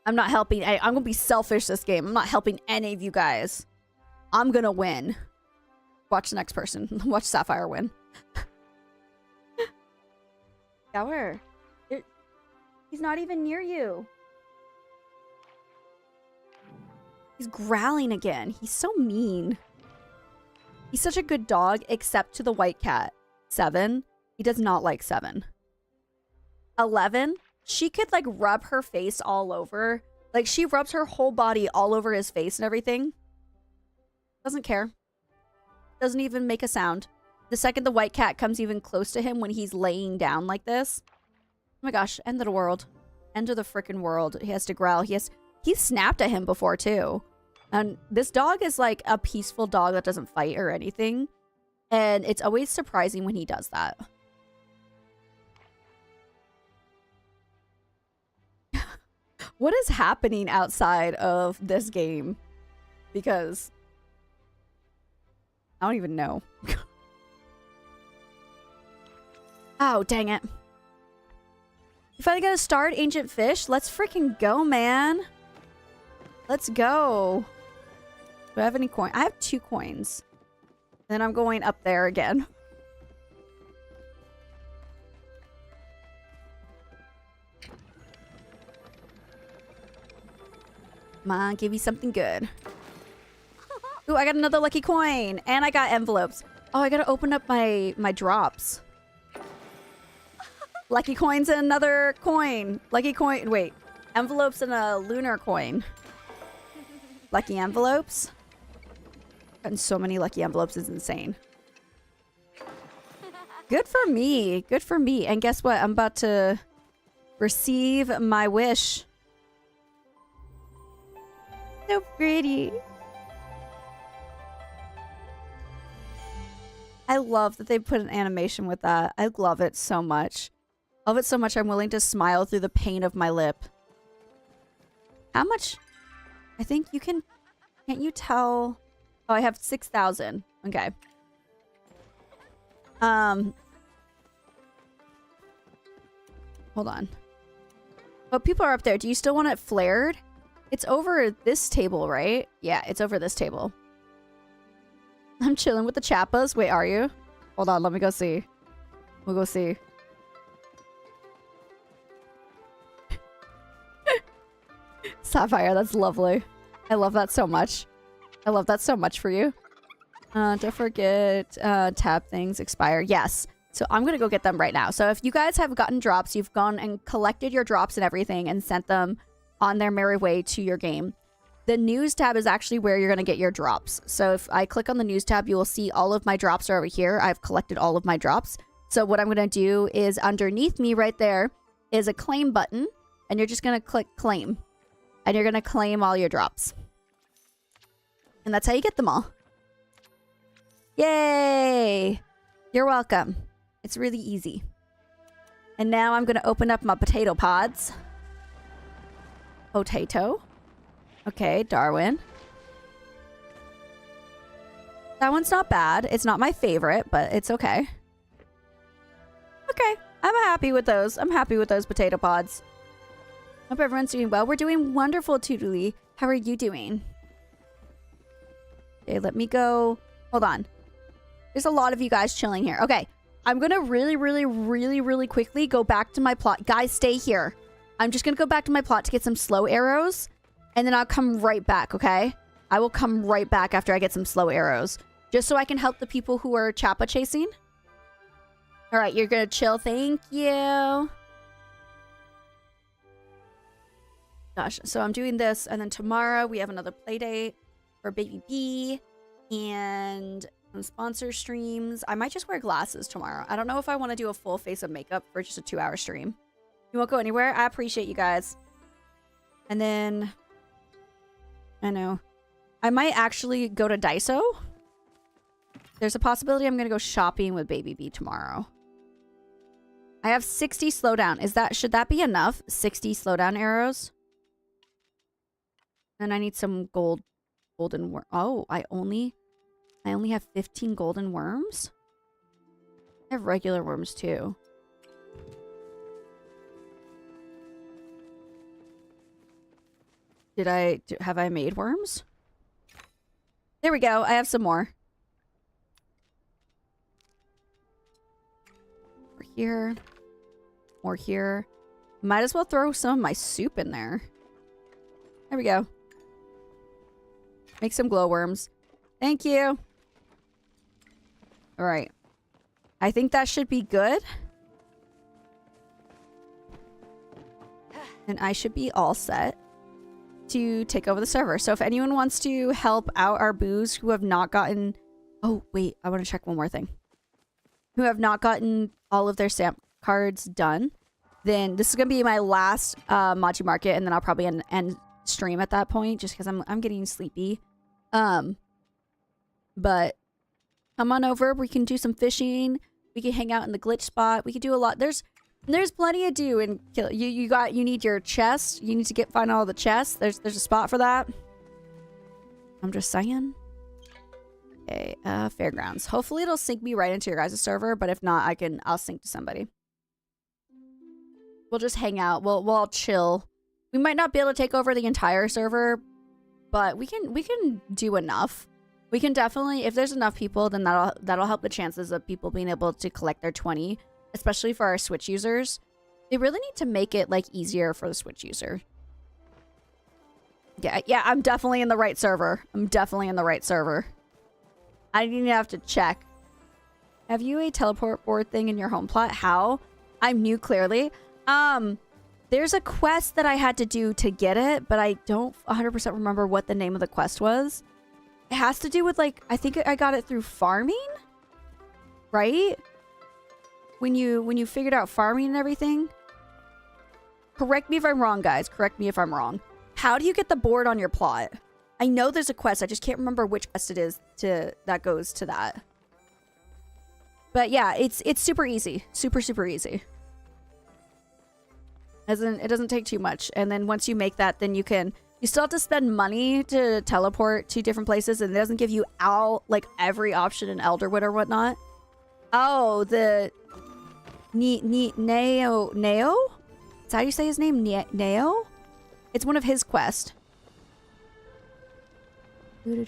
I'm not helping. I'm gonna be selfish this game. I'm not helping any of you guys. I'm gonna win. Watch the next person. Watch Sapphire win. Gower. He's not even near you. He's growling again. He's so mean. He's such a good dog, except to the white cat. 7. He does not like 7. 11. She could, like, rub her face all over. Like, she rubs her whole body all over his face and everything. Doesn't care. Doesn't even make a sound. The second the white cat comes even close to him when he's laying down like this. Oh my gosh, end of the world. End of the freaking world. He has to growl. He's snapped at him before, too. And this dog is, like, a peaceful dog that doesn't fight or anything. And it's always surprising when he does that. What is happening outside of this game? Because I don't even know. Oh, dang it. You finally got to start, Ancient Fish? Let's freaking go, man. Let's go. Do I have any coin? I have 2 coins. Then I'm going up there again. Come on, give me something good. Ooh, I got another lucky coin. And I got envelopes. Oh, I gotta open up my drops. Lucky coins and another coin. Lucky coin. Wait. Envelopes and a lunar coin. Lucky envelopes. Gotten so many lucky envelopes is insane. Good for me. Good for me. And guess what? I'm about to receive my wish. So pretty. I love that they put an animation with that. I love it so much. Love it so much I'm willing to smile through the pain of my lip. How much? I think you can... Can't you tell? Oh, I have 6,000. Okay. Hold on. Oh, people are up there. Do you still want it flared? It's over this table, right? Yeah, it's over this table. I'm chilling with the chappas. Wait, are you? Hold on, let me go see. We'll go see. Sapphire, that's lovely. I love that so much. I love that so much for you. Don't forget, tab things expire. Yes. So I'm going to go get them right now. So if you guys have gotten drops, you've gone and collected your drops and everything and sent them on their merry way to your game. The news tab is actually where you're going to get your drops. So if I click on the news tab, you will see all of my drops are over here. I've collected all of my drops. So what I'm going to do is underneath me right there is a claim button. And you're just going to click claim. And you're going to claim all your drops. And that's how you get them all. Yay! You're welcome. It's really easy. And now I'm going to open up my potato pods. Potato. Okay, Darwin. That one's not bad. It's not my favorite, but it's okay. Okay, I'm happy with those. I'm happy with those potato pods. Hope everyone's doing well. We're doing wonderful, Tootly. How are you doing? Okay, let me go. Hold on. There's a lot of you guys chilling here. Okay, I'm going to really quickly go back to my plot. Guys, stay here. I'm just going to go back to my plot to get some slow arrows. And then I'll come right back, okay? I will come right back after I get some slow arrows. Just so I can help the people who are chappa chasing. Alright, you're gonna chill. Thank you. Gosh, so I'm doing this. And then tomorrow we have another play date for Baby B. And some sponsor streams. I might just wear glasses tomorrow. I don't know if I want to do a full face of makeup for just a 2-hour stream. You won't go anywhere? I appreciate you guys. And then... I know. I might actually go to Daiso. There's a possibility I'm going to go shopping with Baby B tomorrow. I have 60 slowdown. Should that be enough? 60 slowdown arrows? And I need some golden worm. Oh, I only have 15 golden worms? I have regular worms too. Have I made worms? There we go. I have some more. Over here. More here. Might as well throw some of my soup in there. There we go. Make some glowworms. Thank you. All right. I think that should be good. And I should be all set to take over the server. So if anyone wants to help out our boos who have not gotten... Oh, wait. I want to check one more thing. Who have not gotten all of their stamp cards done, then this is going to be my last Maji Market, and then I'll probably end stream at that point just because I'm getting sleepy. But come on over. We can do some fishing. We can hang out in the glitch spot. We can do a lot. There's plenty to do, and you need your chest. You need to find all the chests. There's a spot for that. I'm just saying. Okay, fairgrounds. Hopefully it'll sync me right into your guys' server, but if not, I'll sync to somebody. We'll just hang out. We'll all chill. We might not be able to take over the entire server, but we can do enough. We can definitely, if there's enough people, then that'll help the chances of people being able to collect their 20, especially for our Switch users. They really need to make it like easier for the Switch user. Yeah, I'm definitely in the right server. I didn't even have to check. Have you a teleport board thing in your home plot? How? I'm new, clearly. There's a quest that I had to do to get it, but I don't 100% remember what the name of the quest was. It has to do with, like, I think I got it through farming? Right? When you figured out farming and everything? Correct me if I'm wrong, guys. Correct me if I'm wrong. How do you get the board on your plot? I know there's a quest. I just can't remember which quest it is that goes to that. But yeah, it's super easy. Super easy. It doesn't take too much. And then once you make that, then you still have to spend money to teleport to different places, and it doesn't give you every option in Elderwood or whatnot. Oh, the Neo? Is that how you say his name? Neo? It's one of his quests. Here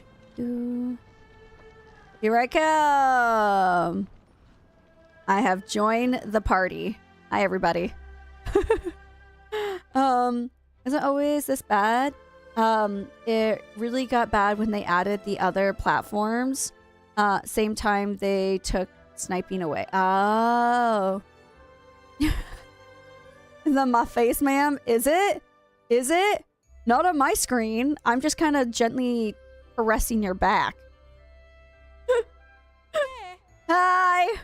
I come. I have joined the party. Hi, everybody. Isn't always this bad? It really got bad when they added the other platforms. Same time they took sniping away. Oh. Is that my face, ma'am? Is it? Is it? Not on my screen. I'm just kind of gently caressing your back. Hi.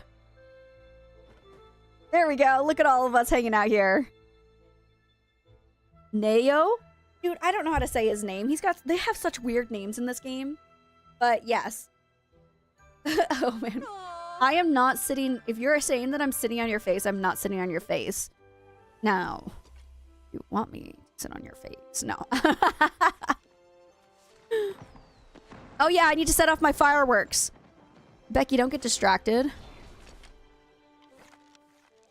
There we go. Look at all of us hanging out here. Neo? Dude, I don't know how to say his name. They have such weird names in this game. But yes. Oh man. I am not sitting, if you're saying that I'm sitting on your face, I'm not sitting on your face. No. You want me to sit on your face? No. Oh yeah, I need to set off my fireworks. Becky, don't get distracted.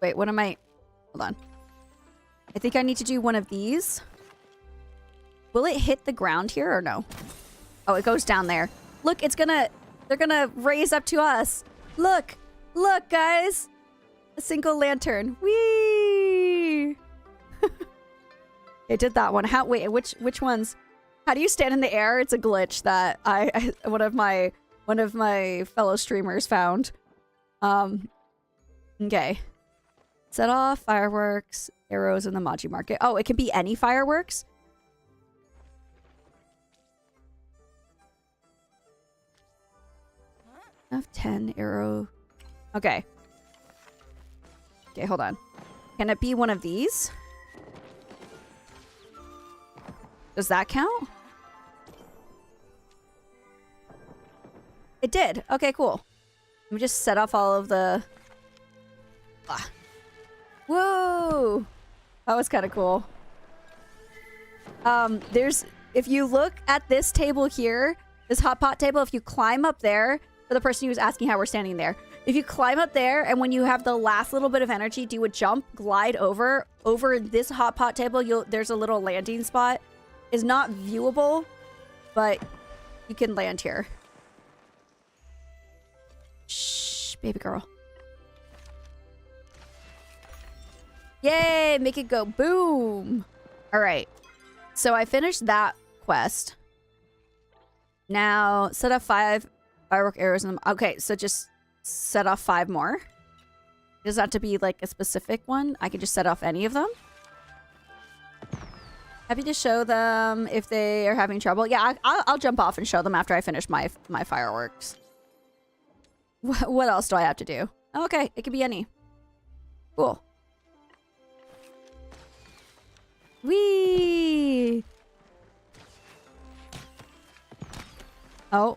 Wait, what am I? Hold on. I think I need to do one of these. Will it hit the ground here or no? Oh, it goes down there. Look, they're gonna raise up to us. Look, guys. A single lantern. Whee! It did that one. Wait, which ones? How do you stand in the air? It's a glitch that one of my fellow streamers found. Okay. Set off fireworks, arrows in the Maji Market. Oh, it can be any fireworks? I have 10 arrow. Okay. Okay, hold on. Can it be one of these? Does that count? It did. Okay, cool. Let me just set off all of the... Whoa! That was kind of cool. If you look at this table here, this hot pot table, if you climb up there, for the person who was asking how we're standing there, if you climb up there and when you have the last little bit of energy, do a jump, glide over this hot pot table, there's a little landing spot. It's not viewable, but you can land here. Shh, baby girl. Yay, make it go boom. All right. So I finished that quest. Now, set off 5 firework arrows in them. Okay, so just set off 5 more. It doesn't have to be like a specific one. I can just set off any of them. Happy to show them if they are having trouble. Yeah, I'll jump off and show them after I finish my fireworks. What else do I have to do? Oh, okay, it could be any. Cool. Whee! Oh.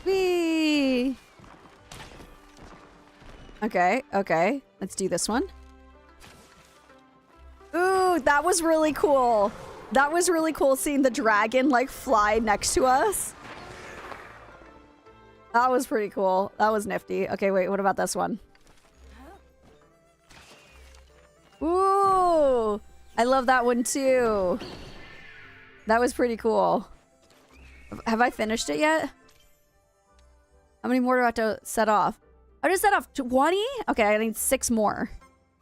Whee! Okay, okay. Let's do this one. Ooh, that was really cool. That was really cool seeing the dragon, like, fly next to us. That was pretty cool. That was nifty. Okay, wait, what about this one? Ooh! I love that one, too. That was pretty cool. Have I finished it yet? How many more do I have to set off? I just set off 20? Okay, I need 6 more.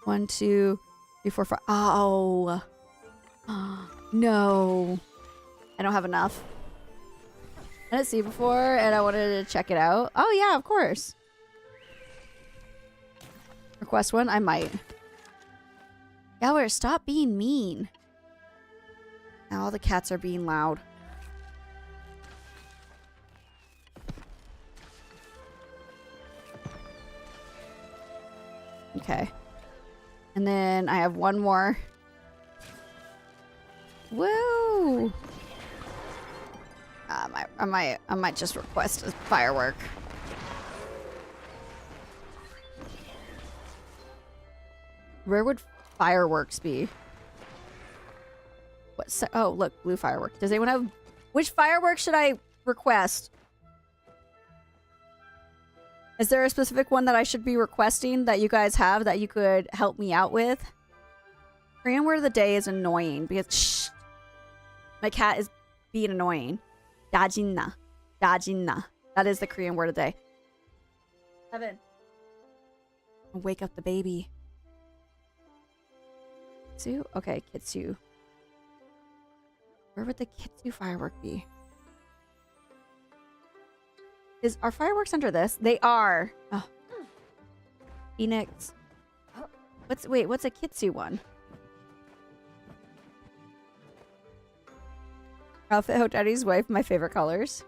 1, 2, 3, 4, 5. Oh. No. I don't have enough. I didn't see it before, and I wanted to check it out. Oh, yeah, of course. Request one? I might. Gower, stop being mean. Now all the cats are being loud. Okay. And then I have 1 more. Woo! I might just request a firework. Where would fireworks be? What? Oh, look, blue firework. Does anyone have? Which firework should I request? Is there a specific one that I should be requesting that you guys have that you could help me out with? Korean word of the day is annoying because shh, my cat is being annoying. Dajinna. Dajinna. That is the Korean word of the day. Evan. Wake up the baby. Kitsu? Okay, Kitsu. Where would the Kitsu firework be? Are fireworks under this? They are. Oh. Phoenix. What's a Kitsu one? Outfit Hotari's wife, my favorite colors.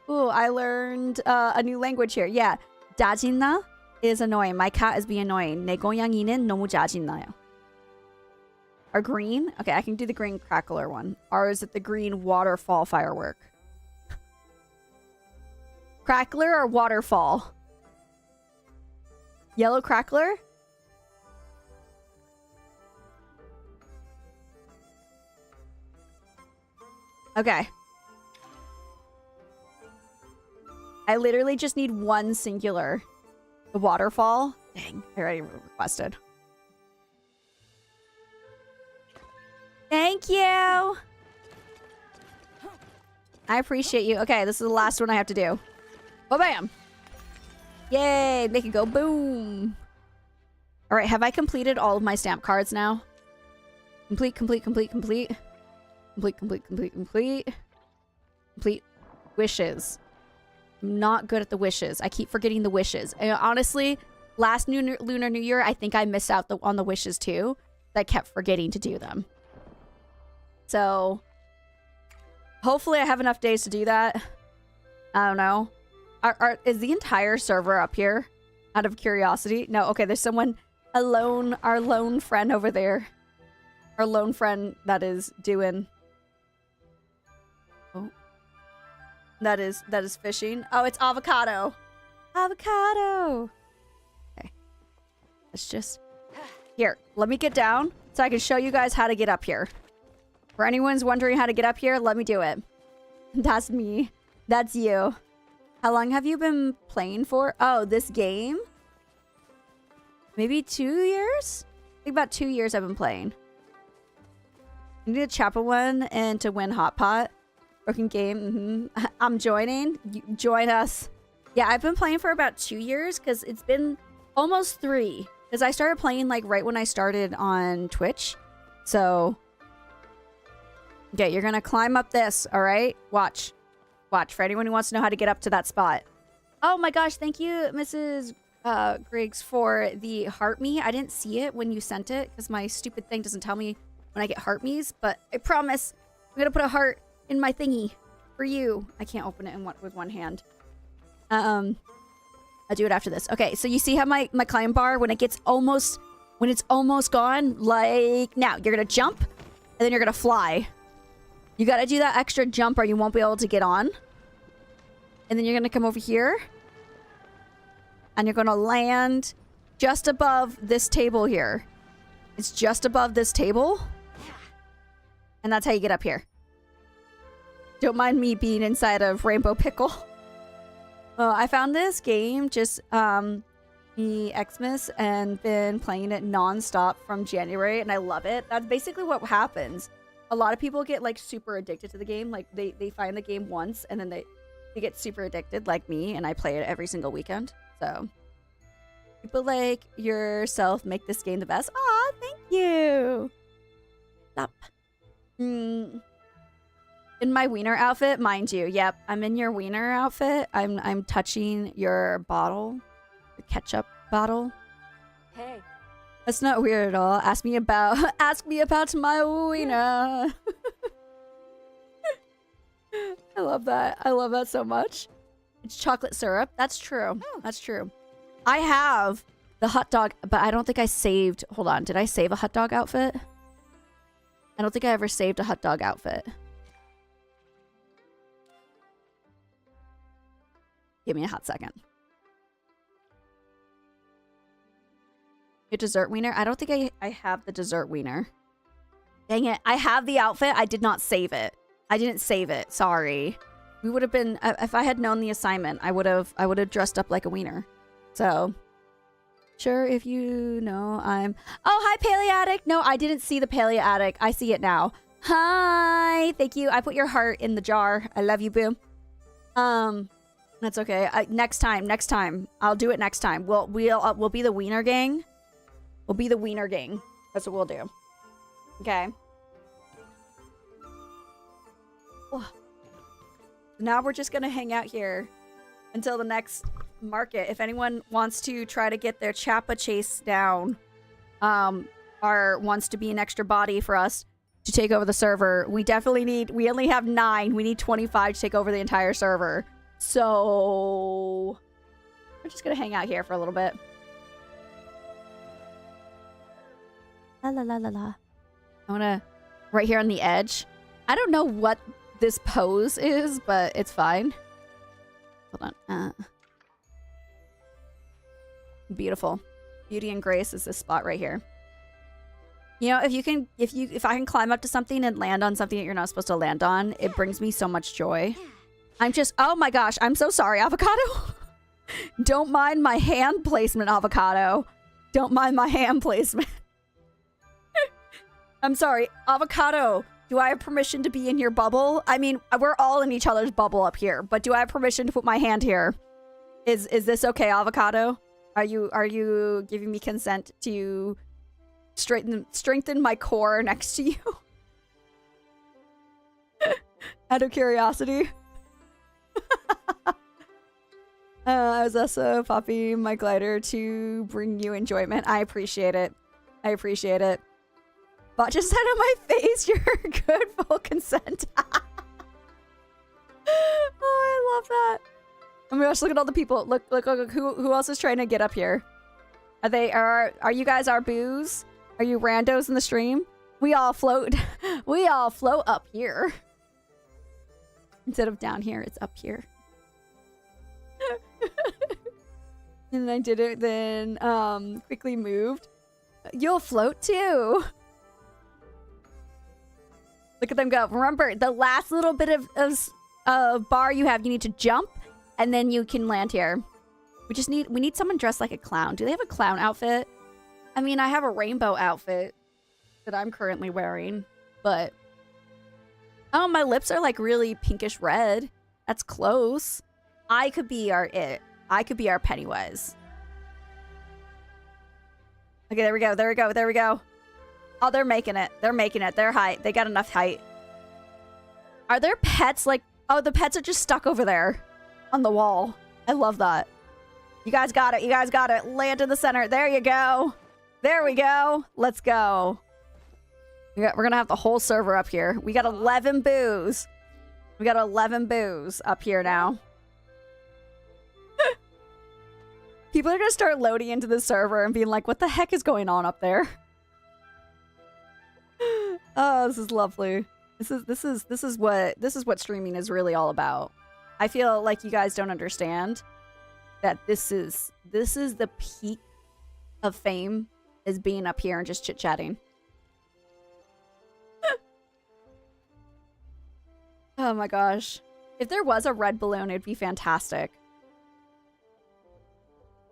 Ooh, I learned a new language here. Yeah. Dajinna is annoying. My cat is being annoying. 내 고양이는 너무 짜증나요. Are green? Okay, I can do the green crackler one. Or is it the green waterfall firework? Crackler or waterfall? Yellow crackler? Okay. I literally just need 1 singular. The waterfall? Dang, I already requested. Thank you! I appreciate you. Okay, this is the last one I have to do. Ba-bam! Yay! Make it go boom! Alright, have I completed all of my stamp cards now? Complete, complete, complete, complete. Complete, complete, complete, complete. Complete. Wishes. I'm not good at the wishes. I keep forgetting the wishes. And honestly, last Lunar New Year, I think I missed out on the wishes too. I kept forgetting to do them. So, hopefully I have enough days to do that. I don't know. Is the entire server up here? Out of curiosity? No, okay, there's someone, our lone friend over there. Our lone friend that is doing... Oh. That is fishing. Oh, it's avocado. Avocado. Okay. Let's just... Here, let me get down so I can show you guys how to get up here. For anyone's wondering how to get up here, let me do it. That's me. That's you. How long have you been playing for? Oh, this game? Maybe 2 years? I think about 2 years I've been playing. I need a chapel one and to win Hotpot. Broken game. I'm joining. Join us. Yeah, I've been playing for about 2 years because it's been almost 3. Because I started playing like right when I started on Twitch. So, okay, you're going to climb up this, all right? Watch. Watch for anyone who wants to know how to get up to that spot. Oh my gosh, thank you, Mrs. Griggs, for the heart me. I didn't see it when you sent it because my stupid thing doesn't tell me when I get heart me's. But I promise I'm going to put a heart in my thingy for you. I can't open it with one hand. I'll do it after this. Okay, so you see how my climb bar, when it's almost gone, like now, you're gonna jump, and then you're gonna fly. You gotta do that extra jump or you won't be able to get on. And then you're gonna come over here. And you're gonna land just above this table here. It's just above this table. And that's how you get up here. Don't mind me being inside of Rainbow Pickle. Oh, I found this game just the Xmas and been playing it non-stop from January, and I love it. That's basically what happens. A lot of people get like super addicted to the game. Like they find the game once and then they get super addicted like me, and I play it every single weekend. So people like yourself make this game the best. Aw, thank you. Stop. In my wiener outfit, mind you. Yep, I'm in your wiener outfit. I'm touching your bottle, your ketchup bottle. Hey, that's not weird at all. Ask me about my wiener. I love that. I love that so much. It's chocolate syrup. That's true. That's true. I have the hot dog, but I don't think I saved. Hold on, did I save a hot dog outfit? I don't think I ever saved a hot dog outfit. Give me a hot second. Your dessert wiener? I don't think I have the dessert wiener. Dang it. I have the outfit. I did not save it. I didn't save it. Sorry. We would have been... If I had known the assignment, I would have dressed up like a wiener. So... Sure, if you know I'm... Oh, hi, Paleotic. No, I didn't see the Paleotic. I see it now. Hi. Thank you. I put your heart in the jar. I love you, boo. That's okay. Next time. I'll do it next time. We'll be the wiener gang. We'll be the wiener gang. That's what we'll do. Okay. Oh. Now we're just gonna hang out here until the next market. If anyone wants to try to get their Chappa chase down, or wants to be an extra body for us to take over the server, we only have 9. We need 25 to take over the entire server. So we're just gonna hang out here for a little bit. La la la la la. I wanna right here on the edge. I don't know what this pose is, but it's fine. Hold on. Beautiful. Beauty and grace is this spot right here. You know, if I can climb up to something and land on something that you're not supposed to land on, it brings me so much joy. Oh my gosh, I'm so sorry, Avocado. Don't mind my hand placement, Avocado. Don't mind my hand placement. I'm sorry, Avocado. Do I have permission to be in your bubble? I mean, we're all in each other's bubble up here, but do I have permission to put my hand here? Is this okay, Avocado? Are you giving me consent to strengthen my core next to you? Out of curiosity. I was also popping my glider to bring you enjoyment. I appreciate it. I appreciate it. But just out of my face, you're good full consent. Oh, I love that. Oh my gosh, look at all the people. Look, who else is trying to get up here? Are you guys our boos? Are you randos in the stream? We all float up here. Instead of down here, it's up here. And I did it, then quickly moved. You'll float too. Look at them go. Remember, the last little bit of bar you have, you need to jump, and then you can land here. We need someone dressed like a clown. Do they have a clown outfit? I mean, I have a rainbow outfit that I'm currently wearing, but... Oh, my lips are like really pinkish red. That's close. I could be our it. I could be our Pennywise. Okay, there we go. There we go. There we go. Oh, they're making it. They're making it. They're height. They got enough height. Are there pets like... Oh, the pets are just stuck over there on the wall. I love that. You guys got it. You guys got it. Land in the center. There you go. There we go. Let's go. We're going to have the whole server up here. We got 11 boos. We got 11 boos up here now. People are going to start loading into the server and being like, what the heck is going on up there? Oh, this is lovely. This is what streaming is really all about. I feel like you guys don't understand that this is the peak of fame, is being up here and just chit-chatting. Oh my gosh. If there was a red balloon, it'd be fantastic.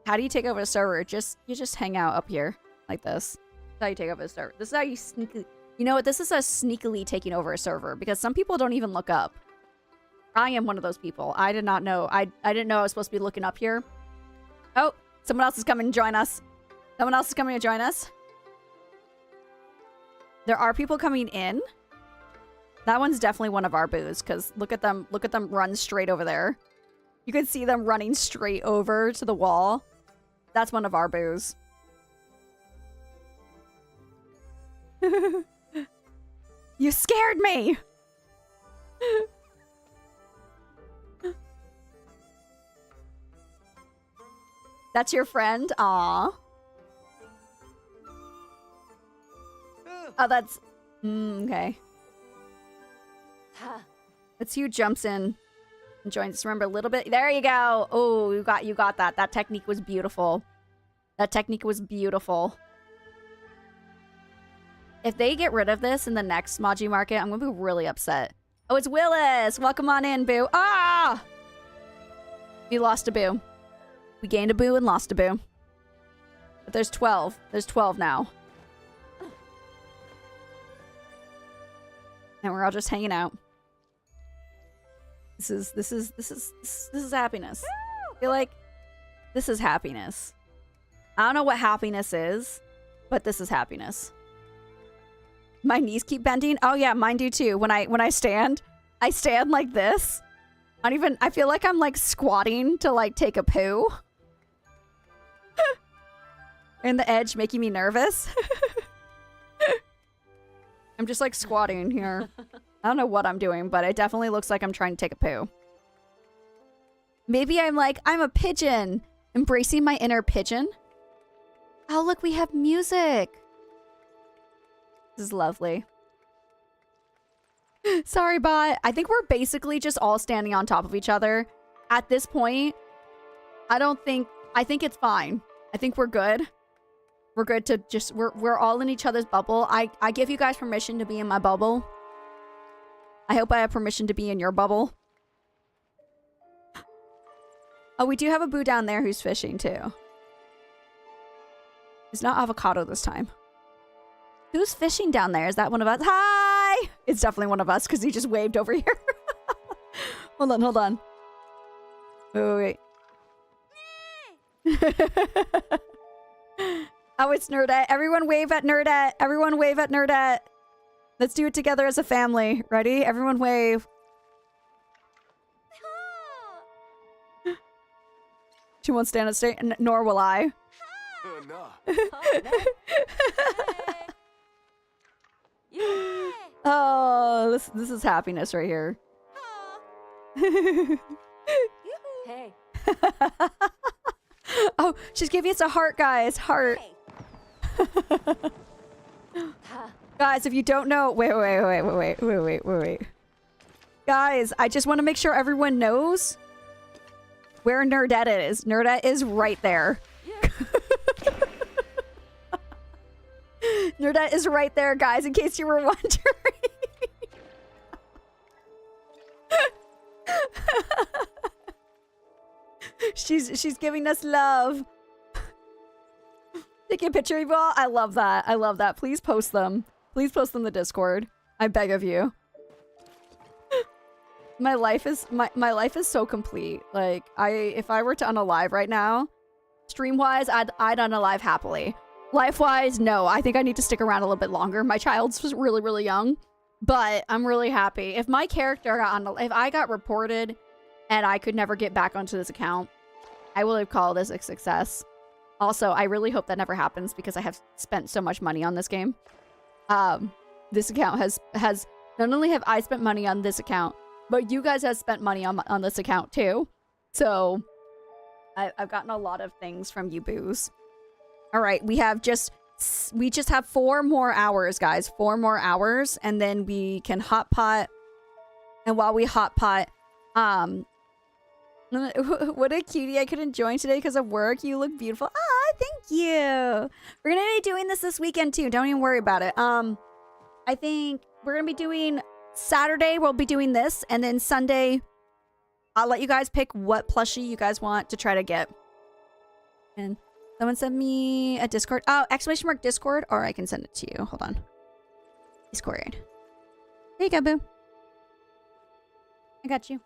How do you take over a server? You just hang out up here like this. That's how you take over a server. This is how you sneakily... You know what? This is a sneakily taking over a server because some people don't even look up. I am one of those people. I did not know. I didn't know I was supposed to be looking up here. Oh, someone else is coming to join us. Someone else is coming to join us. There are people coming in. That one's definitely one of our boos because look at them run straight over there. You can see them running straight over to the wall. That's one of our boos. You scared me! That's your friend? Aw. Oh, that's... okay. Let's see who jumps in and joins us. Remember, a little bit... There you go! Oh, you got that. That technique was beautiful. That technique was beautiful. If they get rid of this in the next Maji Market, I'm gonna be really upset. Oh, it's Willis! Welcome on in, boo. Ah! We lost a boo. We gained a boo and lost a boo. But there's 12. There's 12 now. And we're all just hanging out. This is happiness. I feel like this is happiness. I don't know what happiness is, but this is happiness. My knees keep bending. Oh yeah, mine do too. When I stand like this. I feel like I'm like squatting to like take a poo. And the edge making me nervous. I'm just like squatting here. I don't know what I'm doing, but it definitely looks like I'm trying to take a poo. Maybe I'm a pigeon. Embracing my inner pigeon. Oh, look, we have music. This is lovely. Sorry, bot. I think we're basically just all standing on top of each other. At this point, I think it's fine. I think we're good. We're good to just, we're all in each other's bubble. I give you guys permission to be in my bubble. I hope I have permission to be in your bubble. Oh, we do have a boo down there who's fishing too. It's not avocado this time. Who's fishing down there? Is that one of us? Hi! It's definitely one of us because he just waved over here. Hold on, hold on. Wait. Oh, it's Nerdette. Everyone wave at Nerdette. Everyone wave at Nerdette. Let's do it together as a family. Ready? Everyone wave. She won't stand on stage, nor will I. Oh, this is happiness right here. Hey. Oh, she's giving us a heart, guys. Heart. Guys, if you don't know, wait. Guys, I just want to make sure everyone knows. where Nerdette is. Nerdette is right there. Nerdette is right there, guys, in case you were wondering. She's giving us love. Take a picture of you all. I love that. I love that. Please post them. Please post them in the Discord. I beg of you. My life is so complete. Like if I were to unalive right now, stream wise, I'd unalive happily. Life wise, no. I think I need to stick around a little bit longer. My child's was really, really young, but I'm really happy. If my character if I got reported and I could never get back onto this account, I will have called this a success. Also, I really hope that never happens because I have spent so much money on this game. This account has not only have I spent money on this account, but you guys have spent money on this account too. So I've gotten a lot of things from you boos. All right, we just have 4 more hours, guys. 4 more hours, and then we can hot pot. And while we hot pot, what a cutie! I couldn't join today because of work. You look beautiful. Ah, thank you. We're gonna be doing this weekend too. Don't even worry about it. I think we're gonna be doing Saturday. We'll be doing this, and then Sunday, I'll let you guys pick what plushie you guys want to try to get. And someone sent me a Discord. Oh, ! Discord, or I can send it to you. Hold on. Discord. There you go, boo. I got you.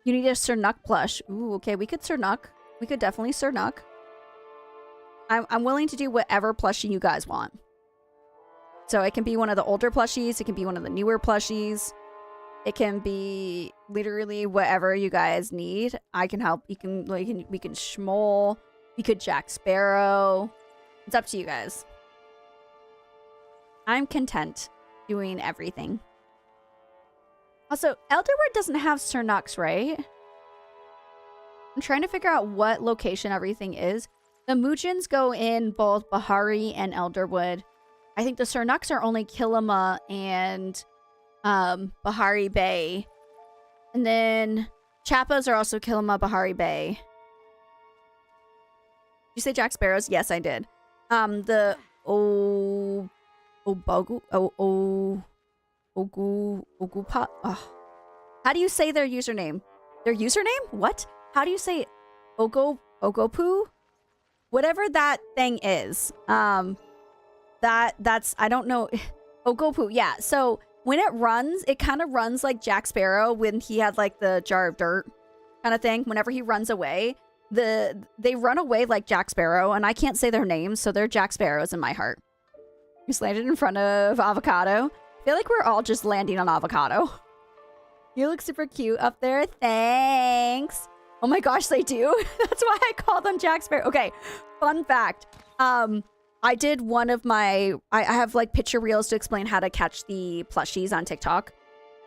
You need a Sernuk plush. Ooh, okay. We could Sernuk. We could definitely Sernuk. I'm willing to do whatever plushie you guys want. So it can be one of the older plushies. It can be one of the newer plushies. It can be literally whatever you guys need. I can help. We can Schmoll. We could Jack Sparrow. It's up to you guys. I'm content doing everything. Also, Elderwood doesn't have Sernuks, right? I'm trying to figure out what location everything is. The Mujins go in both Bahari and Elderwood. I think the Sernuks are only Kilima and Bahari Bay. And then Chappas are also Kilima, Bahari Bay. Did you say Jack Sparrows? Yes, I did. The Ogupa. Oh. How do you say their username? Their username? What? How do you say it? Ogopu? Whatever that thing is. That's I don't know. Ogopu. Yeah. So when it runs, it kind of runs like Jack Sparrow when he had like the jar of dirt kind of thing. Whenever he runs away, they run away like Jack Sparrow, and I can't say their names, so they're Jack Sparrows in my heart. Just landed in front of Avocado. I feel like we're all just landing on Avocado. You look super cute up there. Thanks. Oh my gosh, they do. That's why I call them Jack Sparrow. Okay, fun fact. I did one of my... I have like picture reels to explain how to catch the plushies on TikTok.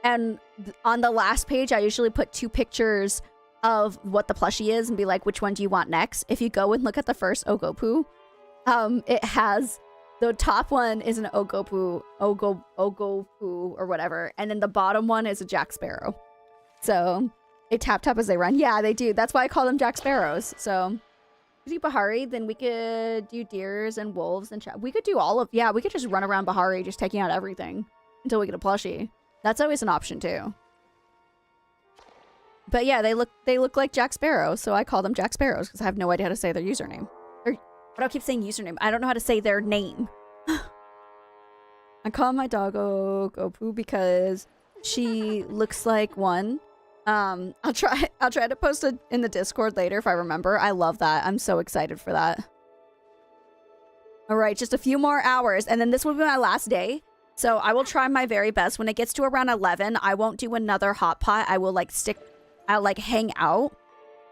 And on the last page, I usually put 2 pictures of what the plushie is and be like, which one do you want next? If you go and look at the first Ogopu, it has... The top one is an Ogopu or whatever. And then the bottom one is a Jack Sparrow. So they tap as they run. Yeah, they do. That's why I call them Jack Sparrows. So if we do Bahari, then we could do deers and wolves and we could do all of... Yeah, we could just run around Bahari just taking out everything until we get a plushie. That's always an option too. But yeah, they look like Jack Sparrow. So I call them Jack Sparrows because I have no idea how to say their username. But I'll keep saying username. I don't know how to say their name. I call my dog Ogopu because she looks like one. I'll try to post it in the Discord later if I remember. I love that. I'm so excited for that. All right, just a few more hours, and then this will be my last day. So I will try my very best. When it gets to around 11, I won't do another hot pot. I will I'll hang out.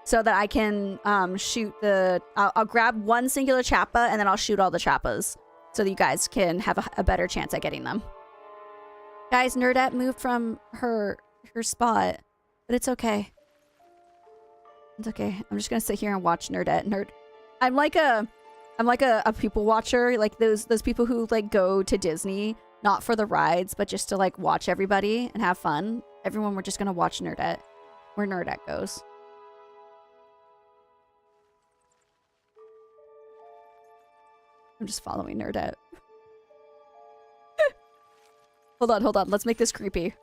So that I can shoot the... I'll grab one singular chappa, and then I'll shoot all the chappas. So that you guys can have a better chance at getting them. Guys, Nerdette moved from her spot. But it's okay. It's okay. I'm just gonna sit here and watch Nerdette. I'm like a people watcher. Like those people who like go to Disney, not for the rides, but just to like watch everybody and have fun. Everyone, we're just gonna watch Nerdette. where Nerdette goes. I'm just following Nerdette. Hold on. Let's make this creepy.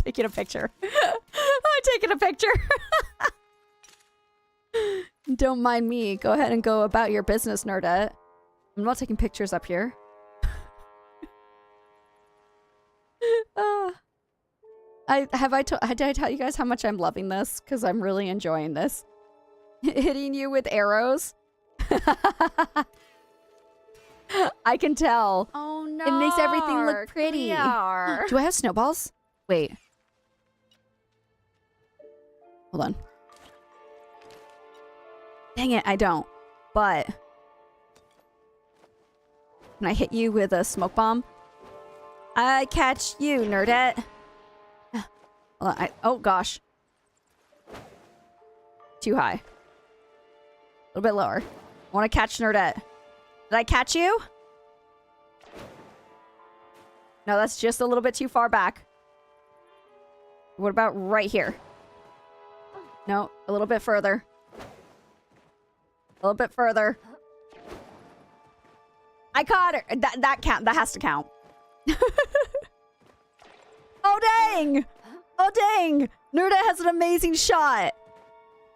Taking a picture. I'm taking a picture. Don't mind me. Go ahead and go about your business, Nerdette. I'm not taking pictures up here. Did I tell you guys how much I'm loving this? Because I'm really enjoying this. Hitting you with arrows. I can tell. Oh no. It makes everything look pretty. Do I have snowballs? Wait. Hold on. Dang it, I don't. But can I hit you with a smoke bomb? I catch you, Nerdette. Hold on, oh gosh. Too high. A little bit lower. I want to catch Nerdette. Did I catch you? No, that's just a little bit too far back. What about right here? No, a little bit further. A little bit further. I caught her. That has to count. Oh dang! Oh dang! Nerdette has an amazing shot.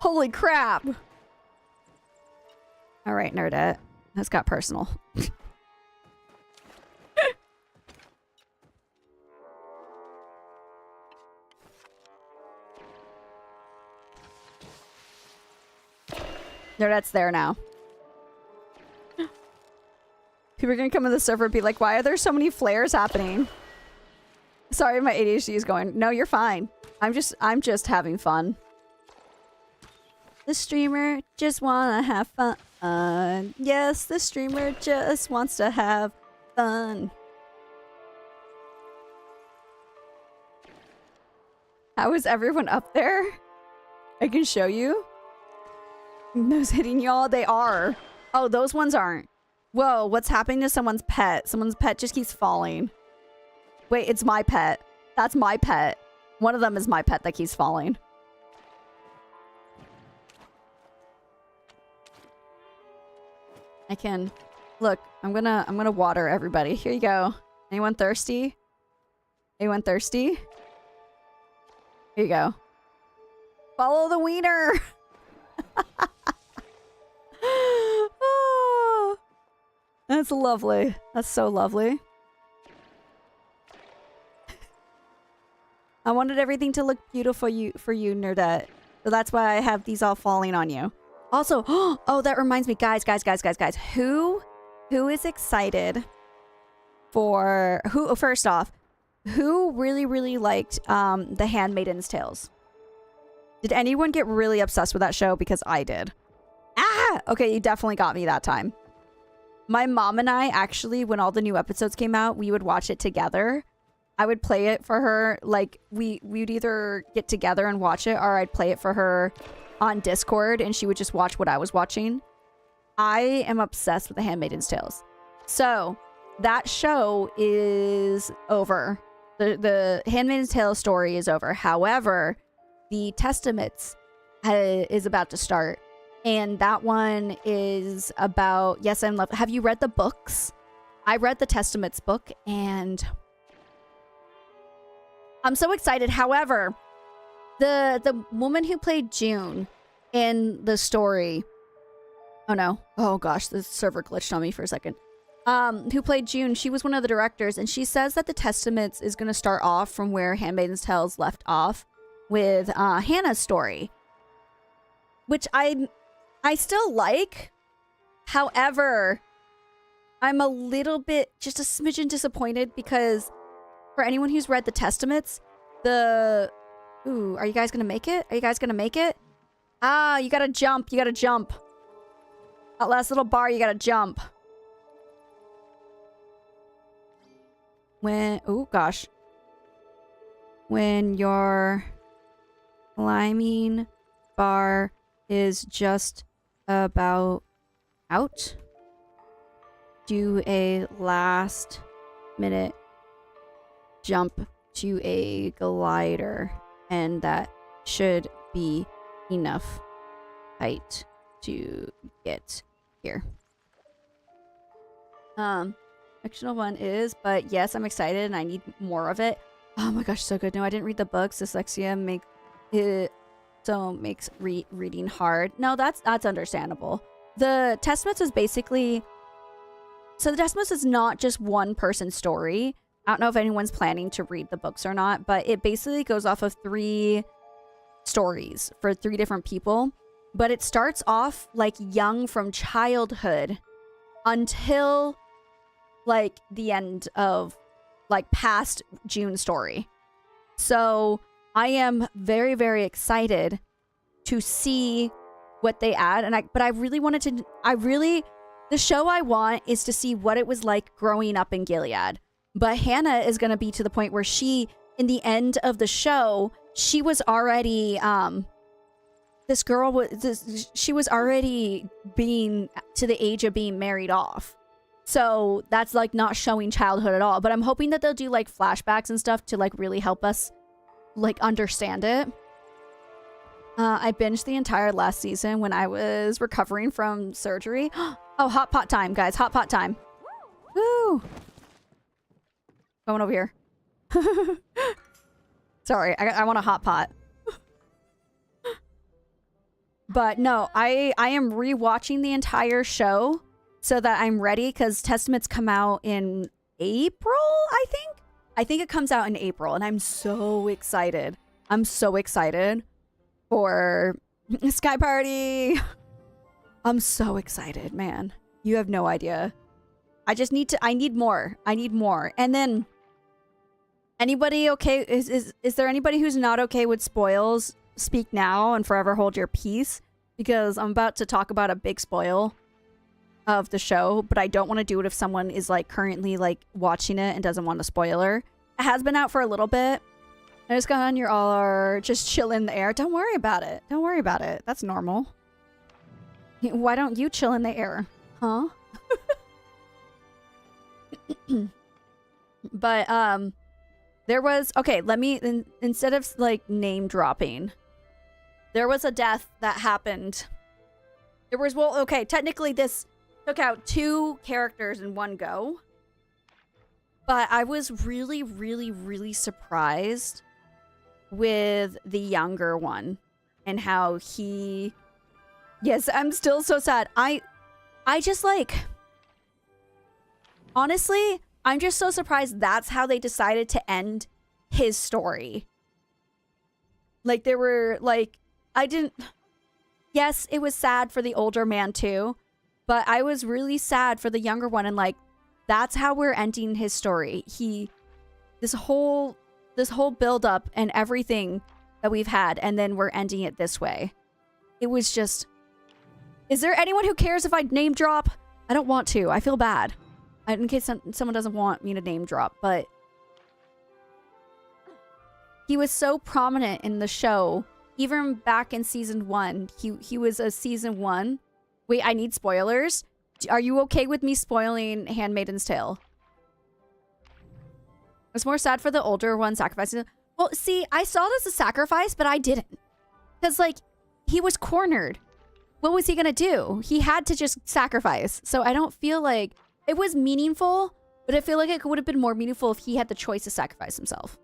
Holy crap! All right, Nerdette. That's got personal. Nerdette's there now. People are gonna come in the server and be like, why are there so many flares happening? Sorry, my ADHD is going. No, you're fine. I'm just having fun. The streamer just wanna have fun. Yes, the streamer just wants to have fun. How is everyone up there? I can show you. Those hitting y'all, they are. Oh, those ones aren't. Whoa, what's happening to someone's pet? Someone's pet just keeps falling. Wait, it's my pet. That's my pet. One of them is my pet that keeps falling. I can... Look, I'm gonna water everybody. Here you go. Anyone thirsty? Anyone thirsty? Here you go. Follow the wiener! Oh, that's lovely. That's so lovely. I wanted everything to look beautiful for you, Nerdette. So that's why I have these all falling on you. Also, oh, that reminds me, guys. Who is excited for who? First off, who really liked The Handmaid's Tales? Did anyone get really obsessed with that show? Because I did. Ah! Okay, you definitely got me that time. My mom and I actually, when all the new episodes came out, we would watch it together. I would play it for her. Like, we would either get together and watch it, or I'd play it for her on Discord, and she would just watch what I was watching. I am obsessed with The Handmaid's Tales. So, that show is over. The Handmaid's Tale story is over. However, the Testaments is about to start. And that one is about... Yes, I'm love. Have you read the books? I read the Testaments book, and... I'm so excited. However, the woman who played June in the story... Oh, no. Oh, gosh. The server glitched on me for a second. Who played June, she was one of the directors, and she says that the Testaments is going to start off from where Handmaid's Tales left off with Hannah's story. Which I still like. However, I'm a little bit, just a smidgen disappointed because for anyone who's read the Testaments, Ooh, are you guys gonna make it? Are you guys gonna make it? Ah, you gotta jump. You gotta jump. That last little bar, you gotta jump. Oh gosh. When your climbing bar is just about out. do a last minute jump to a glider, and that should be enough height to get here. Fictional one is, but yes, I'm excited and I need more of it. Oh my gosh, so good. No, I didn't read the books. Dyslexia makes reading hard. No, that's understandable. The Testaments is basically, so the Testaments is not just one person's story. I don't know if anyone's planning to read the books or not, but it basically goes off of 3 stories for 3 different people. But it starts off like young from childhood until like the end of like past June's story. So I am very, very excited to see what they add. But I really wanted to, the show I want is to see what it was like growing up in Gilead. But Hannah is going to be to the point where she, in the end of the show, she was already, she was already being to the age of being married off. So that's like not showing childhood at all. But I'm hoping that they'll do like flashbacks and stuff to like really help us like understand it. I binged the entire last season when I was recovering from surgery. Oh, hot pot time, guys. Hot pot time. Woo! Going over here. Sorry, I want a hot pot. But no, I am rewatching the entire show so that I'm ready, because Testaments come out in April, I think? I think it comes out in April, and I'm so excited. I'm so excited for Sky Party. I'm so excited, man. You have no idea. I need more. I need more. And then, anybody okay? Is there anybody who's not okay with spoils? Speak now and forever hold your peace, because I'm about to talk about a big spoil of the show, but I don't want to do it if someone is like currently like watching it and doesn't want a spoiler. It has been out for a little bit. I just got on, you all are just chill in the air. Don't worry about it. Don't worry about it. That's normal. Why don't you chill in the air? Huh? But there was, okay, let me, instead of like name dropping, there was a death that happened. There was, well, okay, technically this took out 2 characters in one go. But I was really, really, really surprised with the younger one and how he, yes, I'm still so sad. I just like, honestly, I'm just so surprised that's how they decided to end his story. Like, there were, like, yes, it was sad for the older man too, but I was really sad for the younger one, and like, that's how we're ending his story. This whole build up and everything that we've had, and then we're ending it this way. It was just, is there anyone who cares if I name drop? I don't want to. I feel bad. In case someone doesn't want me to name drop, but he was so prominent in the show, even back in season 1. He was a season 1. Wait, I need spoilers. Are you okay with me spoiling Handmaiden's Tale? It's more sad for the older one sacrificing. Well, see, I saw this as a sacrifice, but I didn't. Because, like, he was cornered. What was he gonna do? He had to just sacrifice. So I don't feel like it was meaningful, but I feel like it would have been more meaningful if he had the choice to sacrifice himself.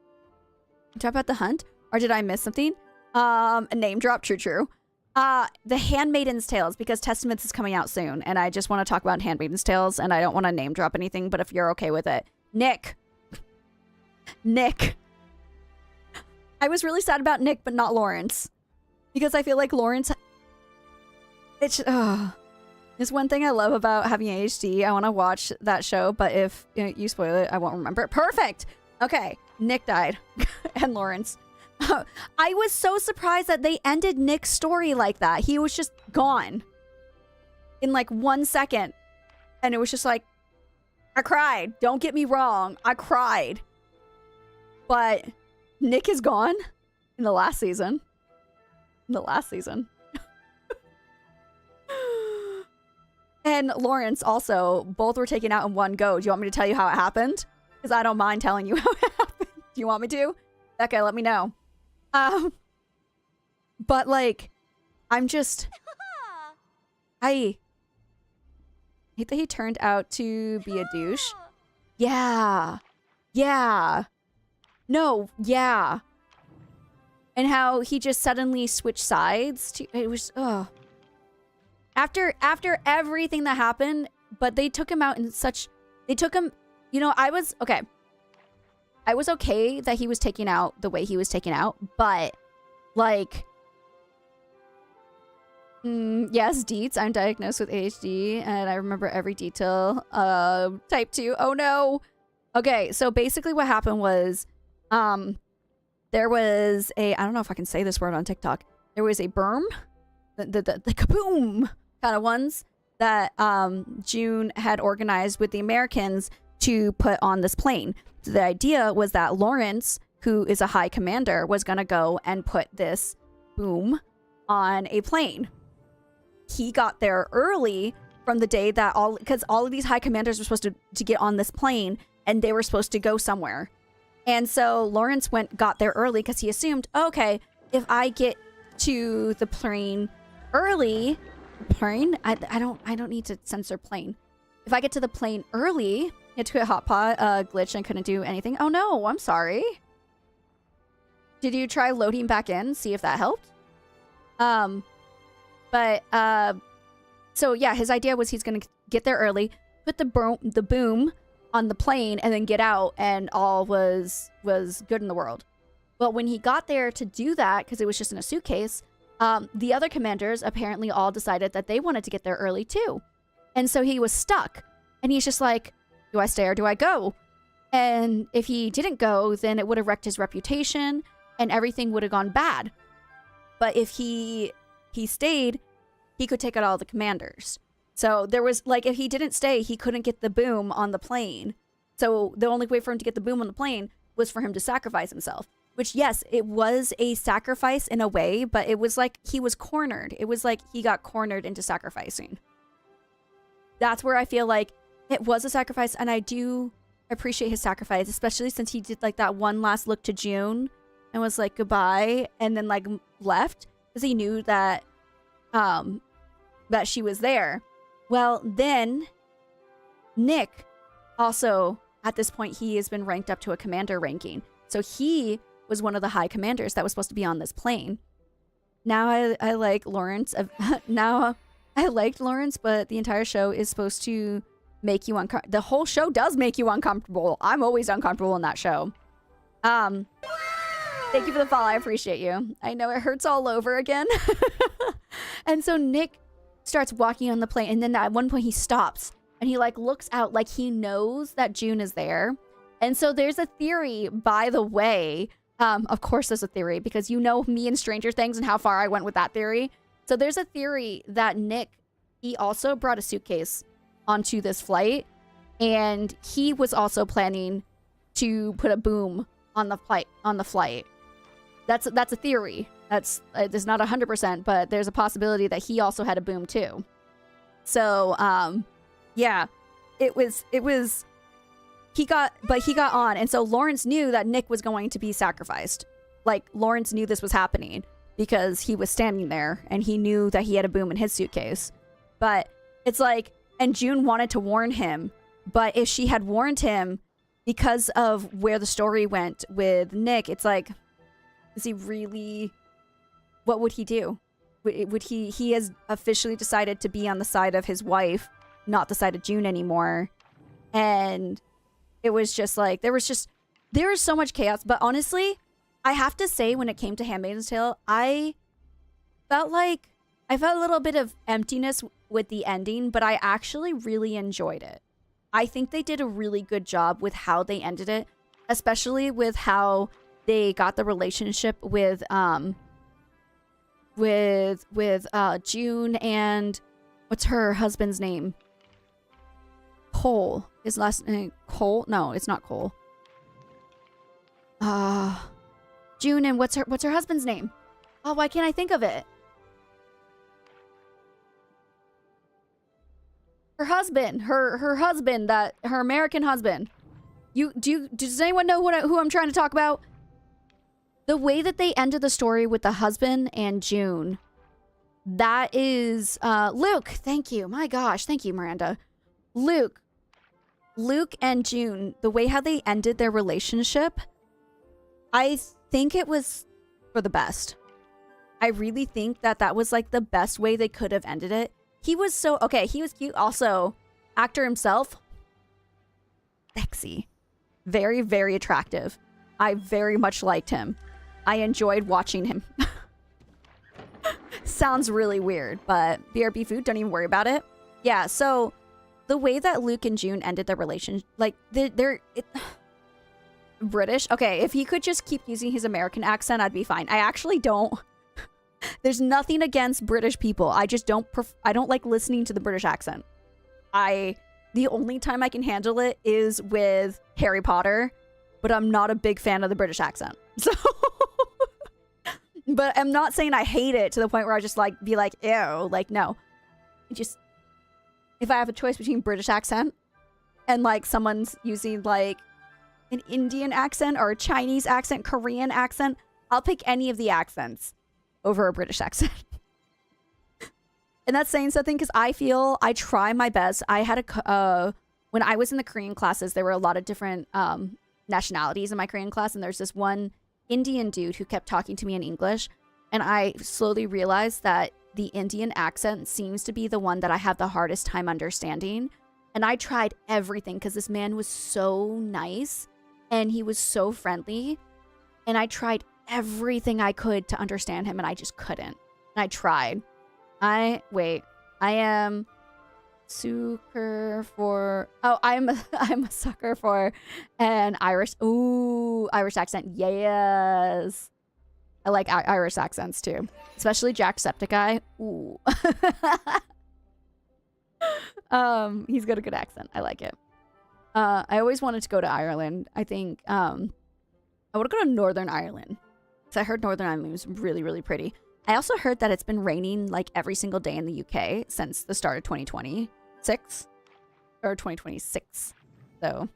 Talk about the hunt? Or did I miss something? A name drop, true. The Handmaiden's Tales, because Testaments is coming out soon, and I just want to talk about Handmaiden's Tales, and I don't want to name drop anything, but if you're okay with it. Nick. I was really sad about Nick, but not Lawrence. Because I feel like Lawrence... It's one thing I love about having ADHD. I want to watch that show, but if you spoil it, I won't remember it. Perfect! Okay, Nick died. And Lawrence. I was so surprised that they ended Nick's story like that. He was just gone. In like 1 second. And it was just like, I cried. Don't get me wrong. I cried. But Nick is gone in the last season. and Lawrence also both were taken out in one go. Do you want me to tell you how it happened? Because I don't mind telling you how it happened. Do you want me to? Becca, let me know. But like, I'm just, I hate that he turned out to be a douche. Yeah. Yeah. No, yeah. And how he just suddenly switched sides to, it was, ugh. After everything that happened, but they took him out in such, they took him, you know, I was okay that he was taken out the way he was taken out, but like, yes, Deets, I'm diagnosed with ADHD and I remember every detail. Type 2, oh no. Okay, so basically what happened was, there was a, I don't know if I can say this word on TikTok. There was a berm, the kaboom kind of ones that June had organized with the Americans to put on this plane. So the idea was that Lawrence, who is a high commander, was going to go and put this boom on a plane. He got there early from the day that because all of these high commanders were supposed to get on this plane and they were supposed to go somewhere. And so Lawrence got there early because he assumed, okay, if I get to the plane early, I don't need to censor plane. If I get to the plane early, hit to a hotpot glitch and couldn't do anything. Oh no, I'm sorry. Did you try loading back in, see if that helped? So yeah, his idea was he's gonna get there early, put the boom on the plane, and then get out, and all was good in the world. But when he got there to do that, because it was just in a suitcase, the other commanders apparently all decided that they wanted to get there early too. And so he was stuck. And he's just like, do I stay or do I go? And if he didn't go, then it would have wrecked his reputation and everything would have gone bad. But if he stayed, he could take out all the commanders. So there was, like, if he didn't stay, he couldn't get the boom on the plane. So the only way for him to get the boom on the plane was for him to sacrifice himself. Which, yes, it was a sacrifice in a way, but it was like he was cornered. It was like he got cornered into sacrificing. That's where I feel like it was a sacrifice, and I do appreciate his sacrifice, especially since he did like that one last look to June and was like goodbye, and then like left because he knew that that she was there. Well, then Nick also, at this point, he has been ranked up to a commander ranking. So he was one of the high commanders that was supposed to be on this plane. Now I like Lawrence. Now I liked Lawrence, but the entire show is supposed to make you uncomfortable. The whole show does make you uncomfortable. I'm always uncomfortable in that show. Thank you for the follow. I appreciate you. I know it hurts all over again. And so Nick starts walking on the plane, and then at one point he stops and he like looks out like he knows that June is there. And so there's a theory, by the way. Of course there's a theory, because you know me and Stranger Things and how far I went with that theory. So there's a theory that Nick, he also brought a suitcase onto this flight, and he was also planning to put a boom on the flight. That's a theory. It's not 100%, but there's a possibility that he also had a boom too. So yeah, he got on, and so Lawrence knew that Nick was going to be sacrificed. Like, Lawrence knew this was happening because he was standing there and he knew that he had a boom in his suitcase. But it's like, and June wanted to warn him, but if she had warned him because of where the story went with Nick, it's like, is he really, what would he do? Would he has officially decided to be on the side of his wife, not the side of June anymore. And it was just like, there was so much chaos. But honestly, I have to say, when it came to Handmaid's Tale, I felt a little bit of emptiness with the ending, but I actually really enjoyed it. I think they did a really good job with how they ended it, especially with how they got the relationship with June and what's her husband's name? Cole. His last name Cole? No, it's not Cole. June and what's her husband's name? Oh, why can't I think of it? Her husband, her husband, that her American husband. Does anyone know who I'm trying to talk about? The way that they ended the story with the husband and June. That is Luke. Thank you. My gosh, thank you, Miranda. Luke and June, the way how they ended their relationship, I think it was for the best. I really think that was like the best way they could have ended it. He was so okay, he was cute. Also, actor himself, sexy. Very, very attractive. I very much liked him. I enjoyed watching him. Sounds really weird, but BRB food, don't even worry about it. Yeah, so the way that Luke and June ended their relationship, like, they're British. Okay, if he could just keep using his American accent, I'd be fine. I actually don't. There's nothing against British people. I just don't I don't like listening to the British accent. The only time I can handle it is with Harry Potter, but I'm not a big fan of the British accent. So, but I'm not saying I hate it to the point where I just like be like, ew, like, no. Just, if I have a choice between British accent and like someone's using like an Indian accent or a Chinese accent, Korean accent, I'll pick any of the accents over a British accent. And that's saying something because I try my best. I had when I was in the Korean classes, there were a lot of different nationalities in my Korean class. And there's this one Indian dude who kept talking to me in English. And I slowly realized that the Indian accent seems to be the one that I have the hardest time understanding. And I tried everything because this man was so nice and he was so friendly. And I tried everything I could to understand him and I just couldn't. And I tried. I am sucker for, I'm a sucker for an Irish accent. Yes. I like Irish accents too, especially Jacksepticeye. Ooh. He's got a good accent. I like it. I always wanted to go to Ireland. I think I want to go to Northern Ireland because I heard Northern Ireland was really, really pretty. I also heard that it's been raining like every single day in the UK since the start of 2026 or 2026. So,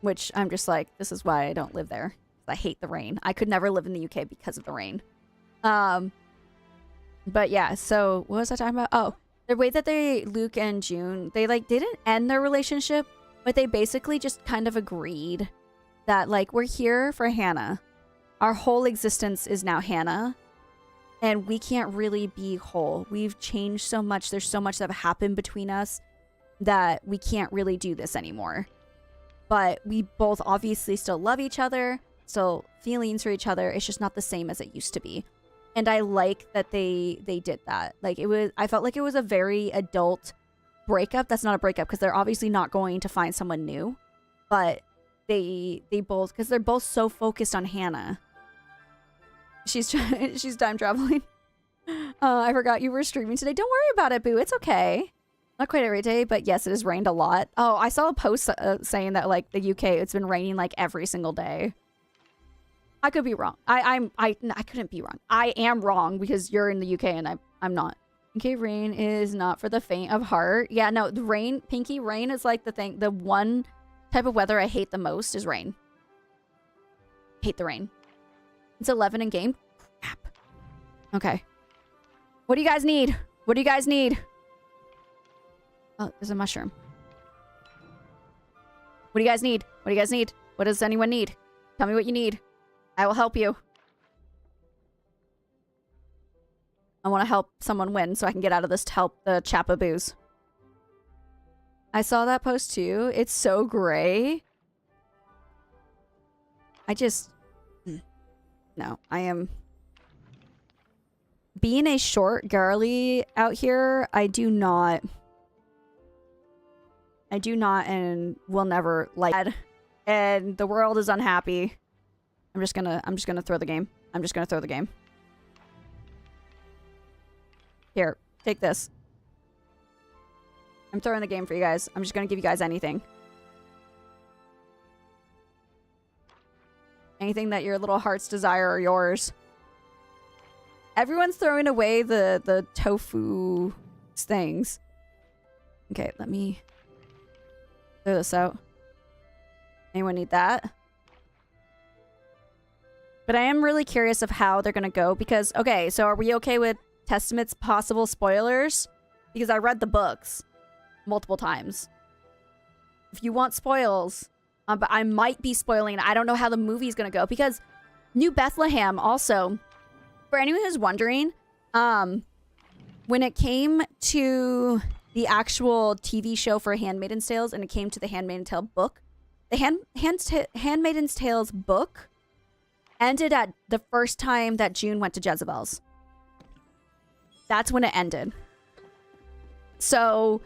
which I'm just like, this is why I don't live there. I hate the rain. I could never live in the UK because of the rain. But yeah, so what was I talking about? Oh, the way that Luke and June, they like didn't end their relationship, but they basically just kind of agreed that like, we're here for Hannah. Our whole existence is now Hannah, and we can't really be whole. We've changed so much. There's so much that have happened between us that we can't really do this anymore. But we both obviously still love each other, still feelings for each other. It's just not the same as it used to be. And I like that they did that. Like I felt like it was a very adult breakup. That's not a breakup because they're obviously not going to find someone new, but they both, because they're both so focused on Hannah. She's time traveling. I forgot you were streaming today. Don't worry about it, boo. It's okay. Not quite every day, but yes, it has rained a lot. Oh, I saw a post saying that like the UK, it's been raining like every single day. I could be wrong. I couldn't be wrong. I am wrong because you're in the UK and I'm not. Okay, rain is not for the faint of heart. Yeah, no, the rain, Pinky, rain is like the thing. The one type of weather I hate the most is rain. Hate the rain. It's 11 in game. Crap. Okay. What do you guys need? What do you guys need? Oh, there's a mushroom. What do you guys need? What do you guys need? What does anyone need? Tell me what you need. I will help you. I want to help someone win so I can get out of this to help the Chappa Boos. I saw that post too. It's so gray. I just... No, I am... Being a short girly out here, I do not and will never like it. And the world is unhappy. I'm just gonna throw the game. I'm just gonna throw the game. Here, take this. I'm throwing the game for you guys. I'm just gonna give you guys anything. Anything that your little hearts desire are yours. Everyone's throwing away the tofu things. Okay, let me clear this out. Anyone need that? But I am really curious of how they're gonna go because, okay, so are we okay with Testament's possible spoilers? Because I read the books multiple times. If you want spoils, but I might be spoiling. I don't know how the movie's gonna go because New Bethlehem also, for anyone who's wondering, when it came to the actual TV show for Handmaid's Tales and it came to the Handmaid's Tale book, the Handmaid's Tales book ended at the first time that June went to Jezebel's. That's when it ended. So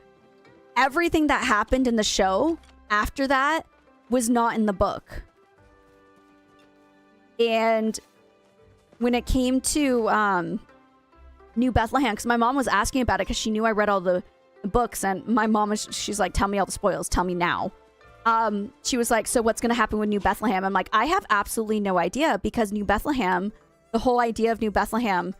everything that happened in the show after that was not in the book. And when it came to New Bethlehem, because my mom was asking about it because she knew I read all the books, and my mom she's like, tell me all the spoils, tell me now. She was like, so what's going to happen with New Bethlehem? I'm like, I have absolutely no idea because New Bethlehem, the whole idea of New Bethlehem,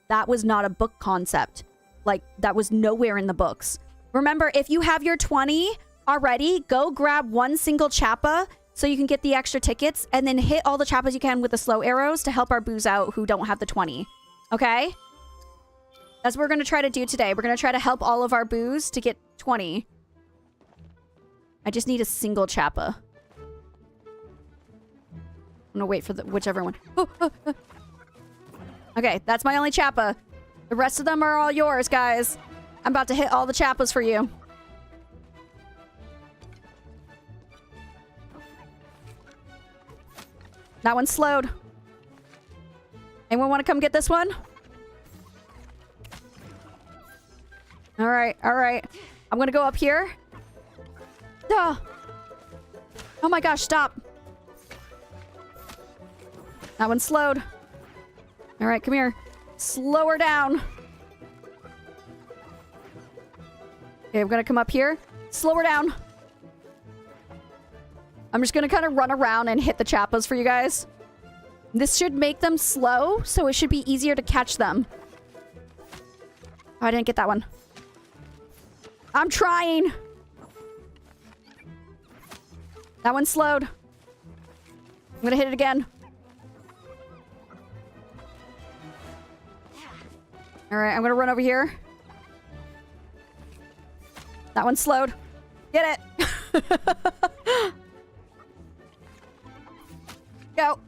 that was not a book concept. Like, that was nowhere in the books. Remember, if you have your 20 already, go grab one single chappa so you can get the extra tickets and then hit all the chappas you can with the slow arrows to help our boos out who don't have the 20. Okay? That's what we're going to try to do today. We're going to try to help all of our boos to get 20. I just need a single chappa. I'm gonna wait for the whichever one. Okay, that's my only chappa. The rest of them are all yours, guys. I'm about to hit all the chappas for you. That one's slowed. Anyone want to come get this one? All right, all right. I'm gonna go up here. Duh. Oh my gosh, stop. That one's slowed. All right, come here. Slow her down. Okay, I'm gonna come up here. Slow her down. I'm just gonna kind of run around and hit the chappas for you guys. This should make them slow, so it should be easier to catch them. Oh, I didn't get that one. I'm trying. That one's slowed. I'm gonna hit it again. Alright, I'm gonna run over here. That one's slowed. Get it! Go!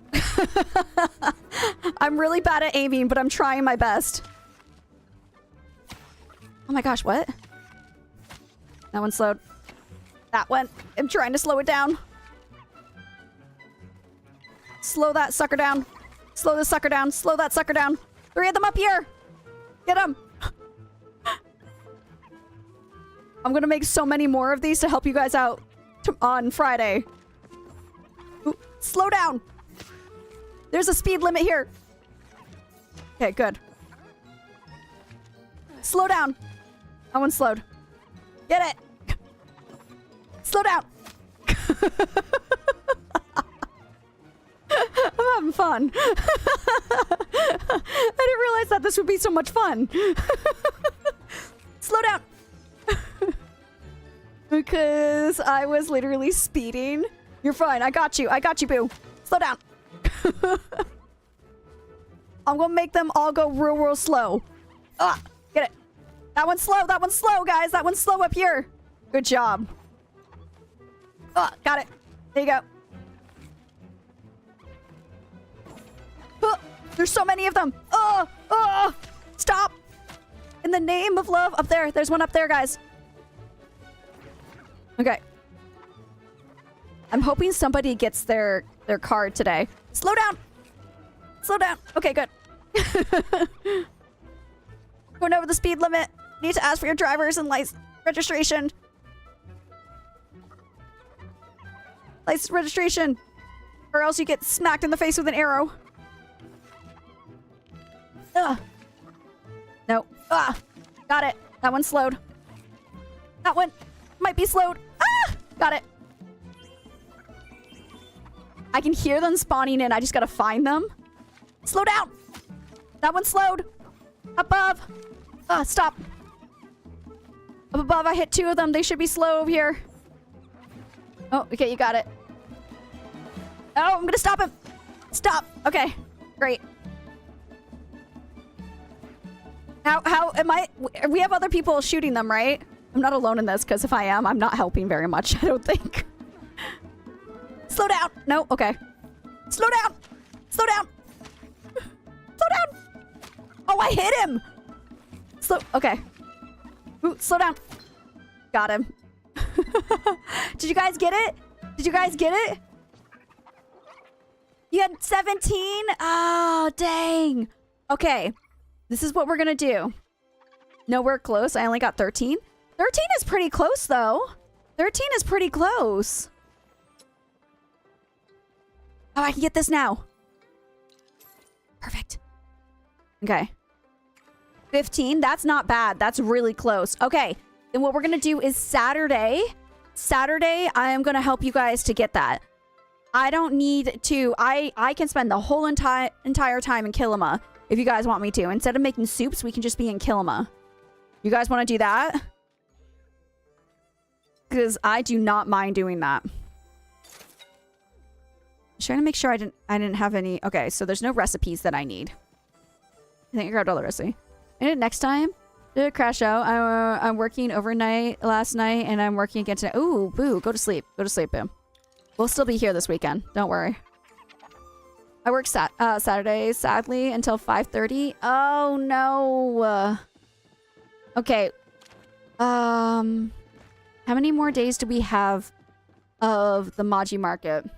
I'm really bad at aiming, but I'm trying my best. Oh my gosh, what? That one's slowed. That one. I'm trying to slow it down. Slow that sucker down. Slow this sucker down. Slow that sucker down. 3 of them up here. Get them. I'm going to make so many more of these to help you guys out on Friday. Ooh, slow down. There's a speed limit here. Okay, good. Slow down. That one's slowed. Get it. Slow down. I'm having fun. I didn't realize that this would be so much fun. Slow down. Because I was literally speeding. You're fine. I got you. I got you, boo. Slow down. I'm gonna make them all go real, real slow. Ah, get it. That one's slow. That one's slow, guys. That one's slow up here. Good job. Oh, got it. There you go. Oh, there's so many of them. Oh, oh, stop. In the name of love. Up there. There's one up there, guys. Okay. I'm hoping somebody gets their card today. Slow down. Slow down. Okay, good. Going over the speed limit. Need to ask for your driver's and license registration. License registration. Or else you get smacked in the face with an arrow. Ugh. No. Ah. Got it. That one's slowed. That one might be slowed. Ah! Got it. I can hear them spawning in. I just gotta find them. Slow down. That one's slowed. Above. Ah, stop. Up above, I hit 2 of them. They should be slow over here. Oh, okay, you got it. Oh, I'm gonna stop him. Stop. Okay, great. How am I? We have other people shooting them, right? I'm not alone in this, because if I am, I'm not helping very much, I don't think. Slow down. No, okay. Slow down. Slow down. Slow down. Oh, I hit him. Okay. Ooh, slow down. Got him. Did you guys get it? Did you guys get it? You had 17? Oh, dang. Okay. This is what we're gonna do. Nowhere close. I only got 13. 13 is pretty close, though. 13 is pretty close. Oh, I can get this now. Perfect. Okay. 15. That's not bad. That's really close. Okay. Then what we're going to do is Saturday. Saturday, I am going to help you guys to get that. I don't need to. I can spend the whole entire time in Kilima if you guys want me to. Instead of making soups, we can just be in Kilima. You guys want to do that? Because I do not mind doing that. I'm trying to make sure I didn't have any. Okay, so there's no recipes that I need. I think I grabbed all the recipe. And next time, did it crash out? I'm working overnight last night, and I'm working again tonight. Ooh, boo! Go to sleep. Go to sleep, boo. We'll still be here this weekend. Don't worry. I work Saturdays, sadly, until 5:30. Oh no. Okay. How many more days do we have of the Maji Market?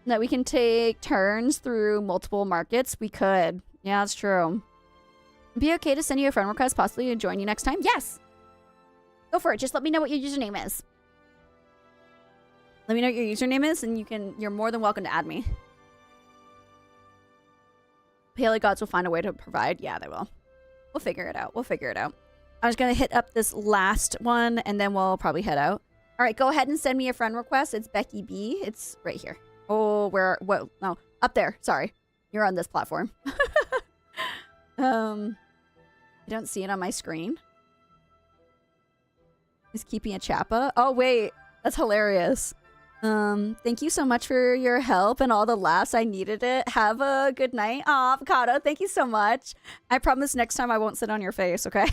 That we can take turns through multiple markets? We could. Yeah, that's true. Be okay to send you a friend request, possibly to join you next time? Yes! Go for it. Just let me know what your username is. Let me know what your username is, and you're more than welcome to add me. Palia gods will find a way to provide. Yeah, they will. We'll figure it out. We'll figure it out. I'm just gonna hit up this last one, and then we'll probably head out. All right, go ahead and send me a friend request. It's Becky B. It's right here. Oh, what? No, up there. Sorry. You're on this platform. I don't see it on my screen. Is keeping a chappa? Oh, wait. That's hilarious. Thank you so much for your help and all the laughs. I needed it. Have a good night. Aw, Avocado, thank you so much. I promise next time I won't sit on your face, okay?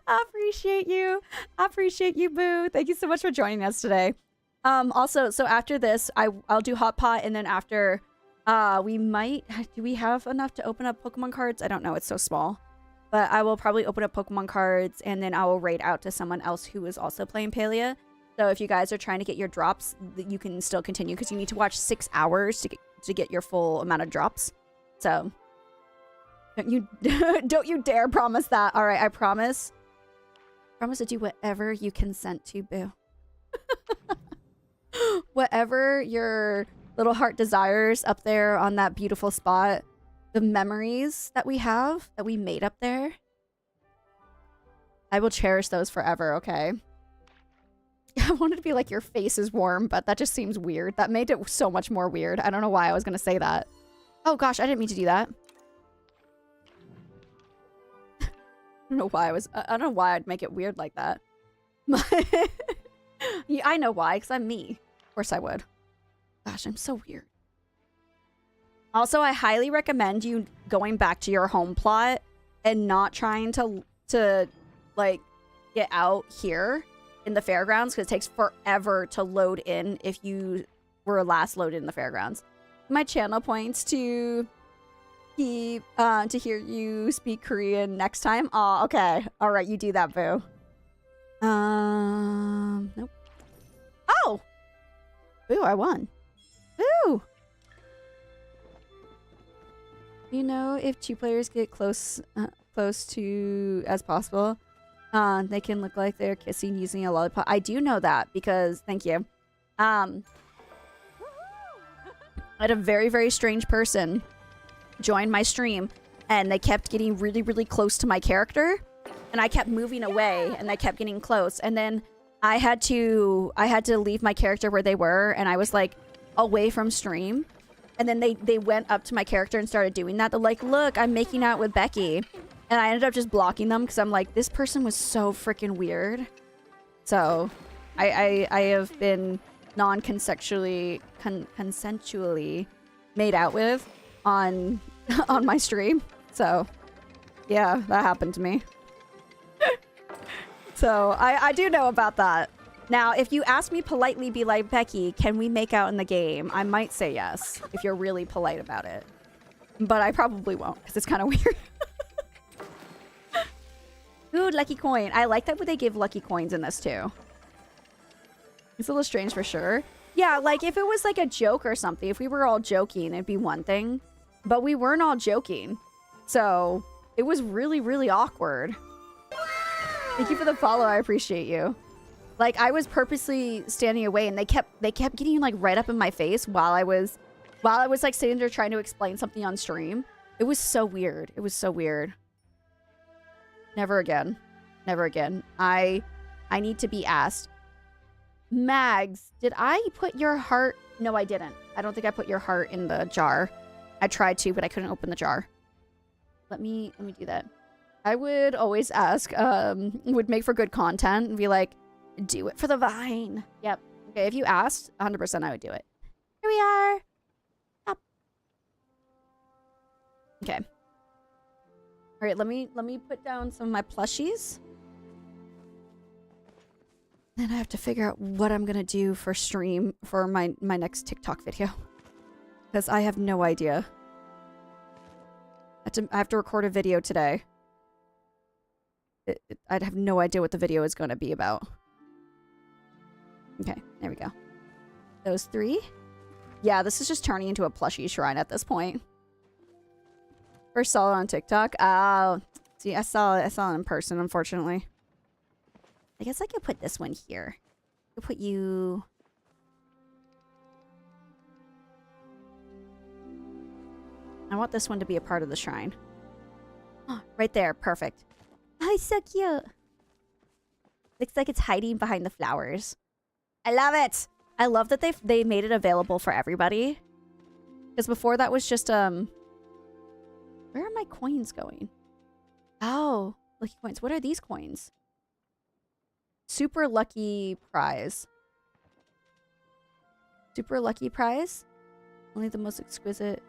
I appreciate you. I appreciate you, Boo. Thank you so much for joining us today. Also, so after this, I'll do Hot Pot, and then after, we might... Do we have enough to open up Pokemon cards? I don't know. It's so small. But I will probably open up Pokemon cards, and then I will raid out to someone else who is also playing Palia. So if you guys are trying to get your drops, you can still continue, because you need to watch 6 hours to get your full amount of drops. So don't you dare promise that. All right, I promise. Promise to do whatever you consent to, Boo. Whatever your little heart desires up there on that beautiful spot. The memories that we have, that we made up there. I will cherish those forever, okay? I wanted to be like, your face is warm, but that just seems weird. That made it so much more weird. I don't know why I was going to say that. Oh gosh, I didn't mean to do that. I don't know why I don't know why I'd make it weird like that. Yeah, I know why, because I'm me. Of course I would. Gosh, I'm so weird. Also, I highly recommend you going back to your home plot and not trying to like, get out here in the fairgrounds, because it takes forever to load in if you were last loaded in the fairgrounds. My channel points to keep, to hear you speak Korean next time. Oh, okay. All right, you do that, Boo. Nope. Oh! Boo, I won. Boo! You know, if 2 players get close to as possible, they can look like they're kissing using a lollipop. I do know that because, thank you. I had a very, very strange person join my stream, and they kept getting really, really close to my character, and I kept moving away, and they kept getting close, and then I had to leave my character where they were, and I was like away from stream. And then they went up to my character and started doing that. They're like, look, I'm making out with Becky. And I ended up just blocking them because I'm like, this person was so freaking weird. So I have been non-consensually consensually made out with on on my stream. So yeah, that happened to me. So I do know about that. Now, if you ask me politely, be like, Becky, can we make out in the game? I might say yes, if you're really polite about it. But I probably won't, because it's kind of weird. Ooh, lucky coin. I like that they give lucky coins in this, too. It's a little strange for sure. Yeah, like, if it was like a joke or something, if we were all joking, it'd be one thing. But we weren't all joking. So, it was really, really awkward. Thank you for the follow. I appreciate you. Like, I was purposely standing away, and they kept getting like right up in my face while I was like sitting there trying to explain something on stream. It was so weird. It was so weird. Never again. Never again. I need to be asked. Mags, did I put your heart? No, I didn't. I don't think I put your heart in the jar. I tried to, but I couldn't open the jar. Let me do that. I would always ask, would make for good content and be like, do it for the vine. Yep. Okay, if you asked, 100% I would do it. Here we are. Up. Okay. All right, let me put down some of my plushies. Then I have to figure out what I'm gonna do for stream for my next TikTok video. Because I have no idea. I have to record a video today. I'd have no idea what the video is going to be about. Okay, there we go. Those 3. Yeah, this is just turning into a plushie shrine at this point. First saw it on TikTok. Oh, see, I saw it in person, unfortunately. I guess I could put this one here. I could put you... I want this one to be a part of the shrine. Oh, right there, perfect. Oh, it's so cute. Looks like it's hiding behind the flowers. I love it. I love that they made it available for everybody. Because before that was just where are my coins going? Oh, lucky coins. What are these coins? Super lucky prize. Super lucky prize? Only the most exquisite.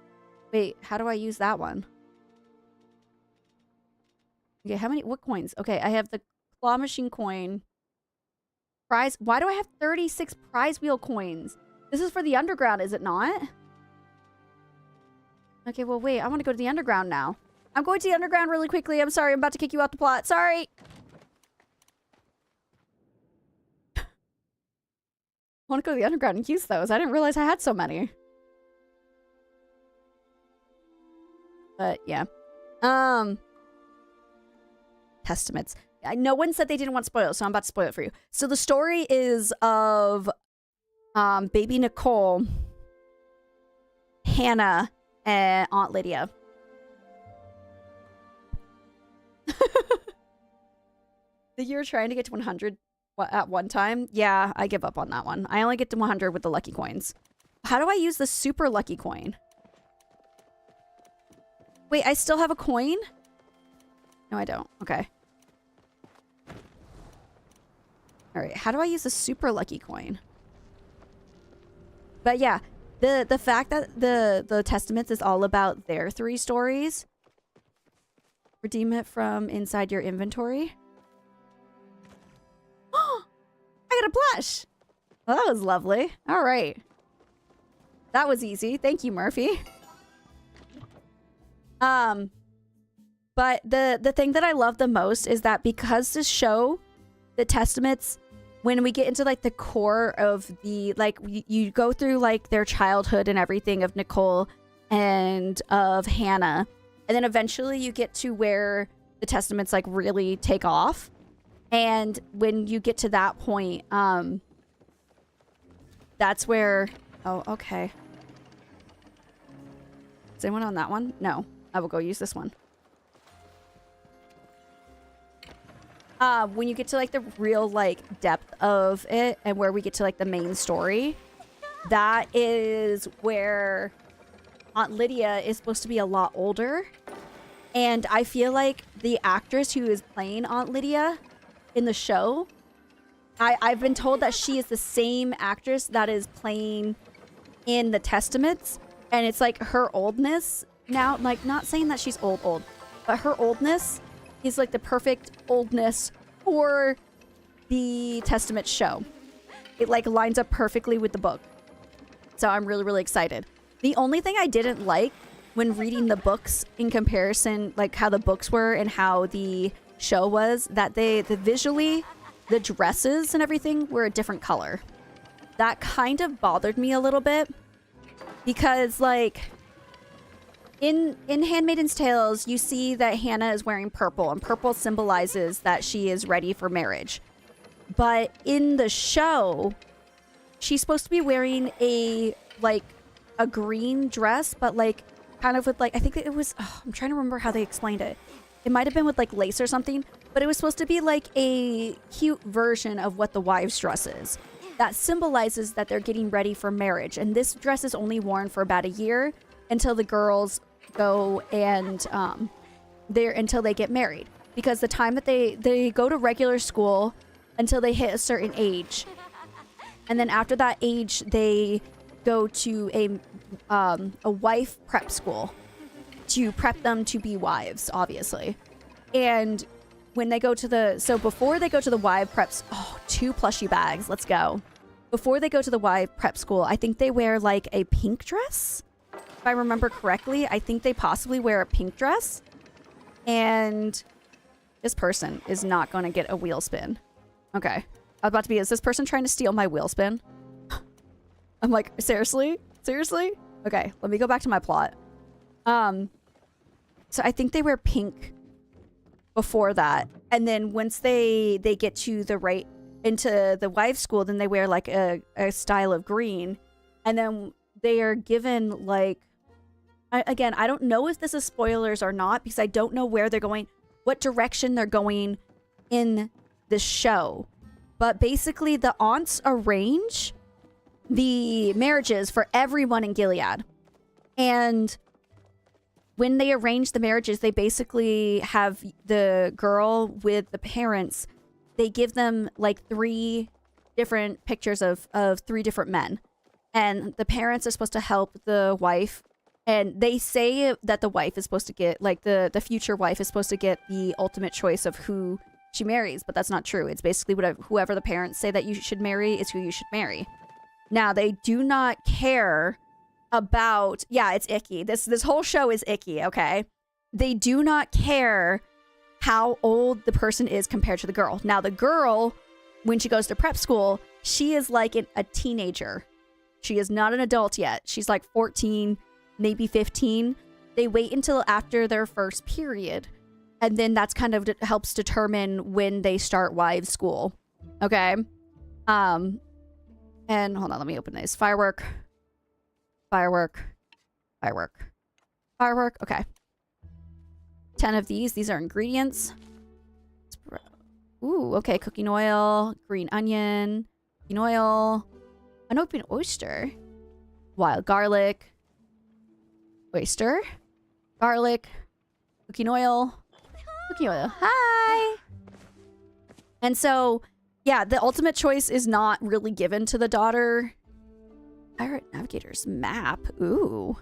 Wait, how do I use that one? Okay, what coins? Okay, I have the claw machine coin. Prize. Why do I have 36 prize wheel coins? This is for the underground, is it not? Okay, well, wait. I want to go to the underground now. I'm going to the underground really quickly. I'm sorry. I'm about to kick you out the plot. Sorry. I want to go to the underground and use those. I didn't realize I had so many. But, yeah. Testaments. No one said they didn't want spoilers, so I'm about to spoil it for you. So the story is of baby Nicole, Hannah, and Aunt Lydia. That you were trying to get to 100 at one time? Yeah, I give up on that one. I only get to 100 with the lucky coins. How do I use the super lucky coin? Wait, I still have a coin? No, I don't. Okay. Alright, how do I use the super lucky coin? But yeah, the fact that the Testaments is all about their 3 stories. Redeem it from inside your inventory. Oh, I got a blush. Well, that was lovely. Alright. That was easy. Thank you, Murphy. But the thing that I love the most is that because this show, the Testaments, when we get into like the core of the, like, you go through like their childhood and everything of Nicole and of Hannah, and then eventually you get to where the Testaments like really take off. And when you get to that point, that's where, oh, okay. Is anyone on that one? No. I will go use this one. When you get to like the real like depth of it and where we get to like the main story, that is where Aunt Lydia is supposed to be a lot older. And I feel like the actress who is playing Aunt Lydia in the show, I've been told that she is the same actress that is playing in the Testaments. And it's like her oldness now, like not saying that she's old, but her oldness is like the perfect oldness for the Testament show. It like lines up perfectly with the book. So I'm really, really excited. The only thing I didn't like when reading the books in comparison, like how the books were and how the show was, that the visually, the dresses and everything were a different color. That kind of bothered me a little bit because like in Handmaid's Tales, you see that Hannah is wearing purple, and purple symbolizes that she is ready for marriage. But in the show, she's supposed to be wearing a green dress, but like kind of with like, I think it was, I'm trying to remember how they explained it. It might have been with like lace or something, but it was supposed to be like a cute version of what the wives' dress is. That symbolizes that they're getting ready for marriage. And this dress is only worn for about a year until the girls go and until they get married. Because the time that they go to regular school until they hit a certain age. And then after that age, they go to a wife prep school to prep them to be wives, obviously. And when they go to before they go to the wife preps, 2 plushie bags, let's go. Before they go to the wife prep school, I think they wear like a pink dress. If I remember correctly, I think they possibly wear a pink dress. And this person is not going to get a wheel spin. Okay. I was about to be, is this person trying to steal my wheel spin? I'm like, seriously? Seriously? Okay, let me go back to my plot. So I think they wear pink before that. And then once they get to into the wives' school, then they wear like a style of green. And then they are given like, again, I don't know if this is spoilers or not, because I don't know where they're going, what direction they're going in the show. But basically the aunts arrange the marriages for everyone in Gilead. And when they arrange the marriages, they basically have the girl with the parents, they give them like 3 different pictures of 3 different men. And the parents are supposed to help the wife. And they say that the wife is supposed to get, like the future wife is supposed to get the ultimate choice of who she marries. But that's not true. It's basically whoever the parents say that you should marry is who you should marry. Now, they do not care about... Yeah, it's icky. This whole show is icky, okay? They do not care how old the person is compared to the girl. Now, the girl, when she goes to prep school, she is like a teenager. She is not an adult yet. She's like 14, maybe 15. They wait until after their first period. And then that's kind of helps determine when they start wives' school. Okay? And hold on, let me open this. Firework. Okay. 10 of these. These are ingredients. Ooh, okay. Cooking oil, green onion, cooking oil, unopened oyster, wild garlic, oyster, garlic, cooking oil. Hi! And so... yeah, the ultimate choice is not really given to the daughter. Pirate Navigator's map. Ooh.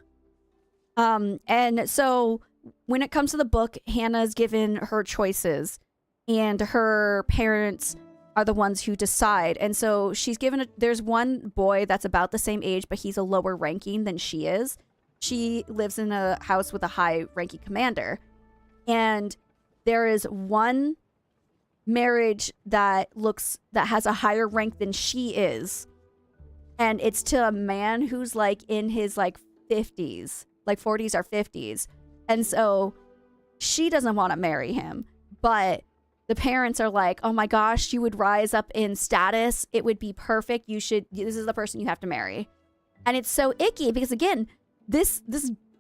And so when it comes to the book, Hannah's given her choices and her parents are the ones who decide. And so she's given there's one boy that's about the same age, but he's a lower ranking than she is. She lives in a house with a high ranking commander. And there is one marriage that has a higher rank than she is, and it's to a man who's like in his like 50s, like 40s or 50s, and so she doesn't want to marry him, but the parents are like, oh my gosh, you would rise up in status, it would be perfect, this is the person you have to marry. And it's so icky because again, this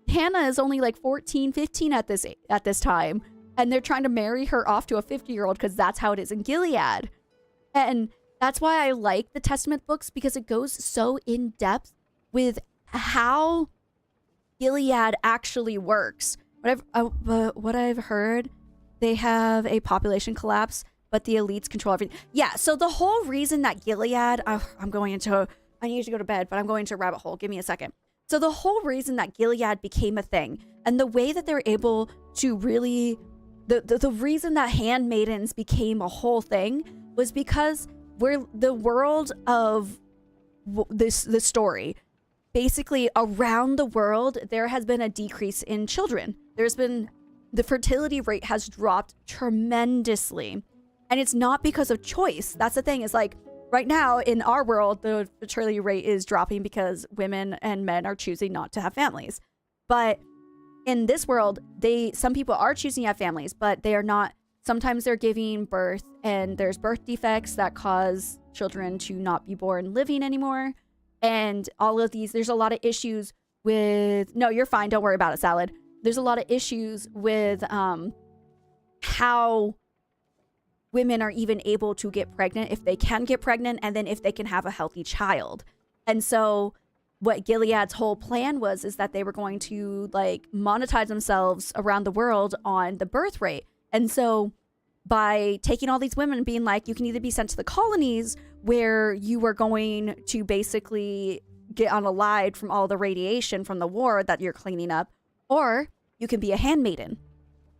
Hannah is only like 14, 15 at this time. And they're trying to marry her off to a 50-year-old because that's how it is in Gilead. And that's why I like the Testament books, because it goes so in depth with how Gilead actually works. what I've heard, they have a population collapse, but the elites control everything. Yeah, so the whole reason that Gilead, I need to go to bed, but I'm going to a rabbit hole. Give me a second. So the whole reason that Gilead became a thing, and the way that they're able to really, the reason that handmaidens became a whole thing was because the world of the story, basically around the world, there has been a decrease in children. The fertility rate has dropped tremendously. And it's not because of choice. That's the thing, is like, right now in our world, the fertility rate is dropping because women and men are choosing not to have families. But in this world, some people are choosing to have families, but they are not. Sometimes they're giving birth and there's birth defects that cause children to not be born living anymore. And all of these, there's a lot of issues with, no, you're fine. Don't worry about it, Salad. There's a lot of issues with how women are even able to get pregnant, if they can get pregnant, and then if they can have a healthy child. And so what Gilead's whole plan is that they were going to like monetize themselves around the world on the birth rate. And so by taking all these women and being like, you can either be sent to the colonies where you are going to basically get unalived from all the radiation from the war that you're cleaning up, or you can be a handmaiden.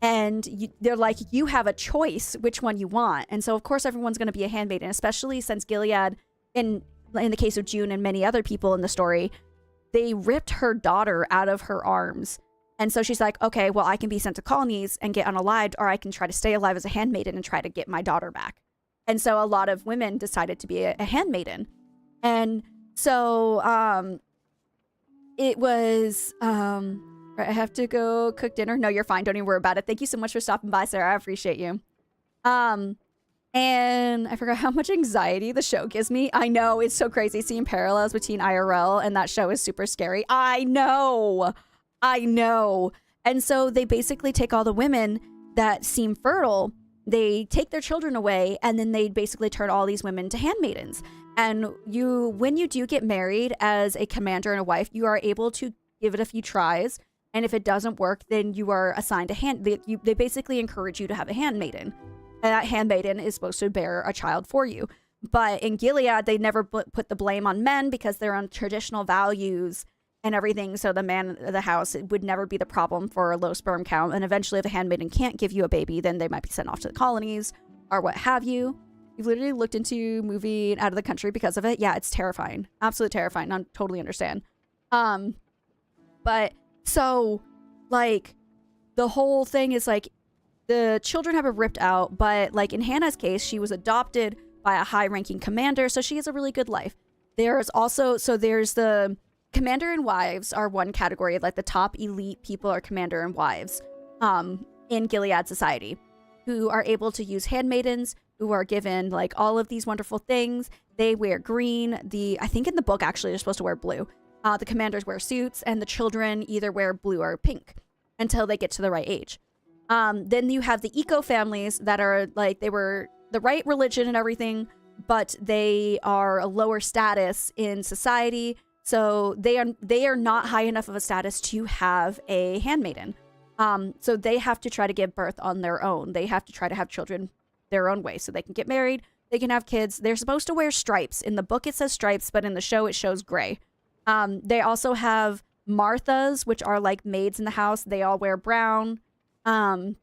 And they're like, you have a choice which one you want. And so, of course, everyone's going to be a handmaiden, especially since Gilead, in the case of June and many other people in the story, they ripped her daughter out of her arms. And so she's like, okay, well, I can be sent to colonies and get unalived, or I can try to stay alive as a handmaiden and try to get my daughter back. And so a lot of women decided to be a handmaiden. And so it was... I have to go cook dinner. No, you're fine. Don't even worry about it. Thank you so much for stopping by, Sarah. I appreciate you. And I forgot how much anxiety the show gives me. I know, it's so crazy seeing parallels between IRL and that show is super scary. I know. And so they basically take all the women that seem fertile, they take their children away, and then they basically turn all these women to handmaidens. And when you do get married as a commander and a wife, you are able to give it a few tries. And if it doesn't work, then you are assigned a they basically encourage you to have a handmaiden. And that handmaiden is supposed to bear a child for you. But in Gilead, they never put the blame on men because they're on traditional values and everything. So the man of the house, it would never be the problem for a low sperm count. And eventually, if a handmaiden can't give you a baby, then they might be sent off to the colonies or what have you. You've literally looked into moving out of the country because of it. Yeah, it's terrifying. Absolutely terrifying. I totally understand. But so, like, the whole thing is, like, the children have been ripped out, but, like, in Hannah's case, she was adopted by a high-ranking commander, so she has a really good life. There's also, there's the commander and wives are one category, like, the top elite people are commander and wives, in Gilead society, who are able to use handmaidens, who are given, like, all of these wonderful things. They wear green. I think in the book, actually, they're supposed to wear blue. The commanders wear suits, and the children either wear blue or pink until they get to the right age. Then you have the eco families that are like, they were the right religion and everything, but they are a lower status in society. So they are not high enough of a status to have a handmaiden. So they have to try to give birth on their own. They have to try to have children their own way so they can get married. They can have kids. They're supposed to wear stripes. In the book, it says stripes, but in the show, it shows gray. They also have Marthas, which are like maids in the house. They all wear brown. And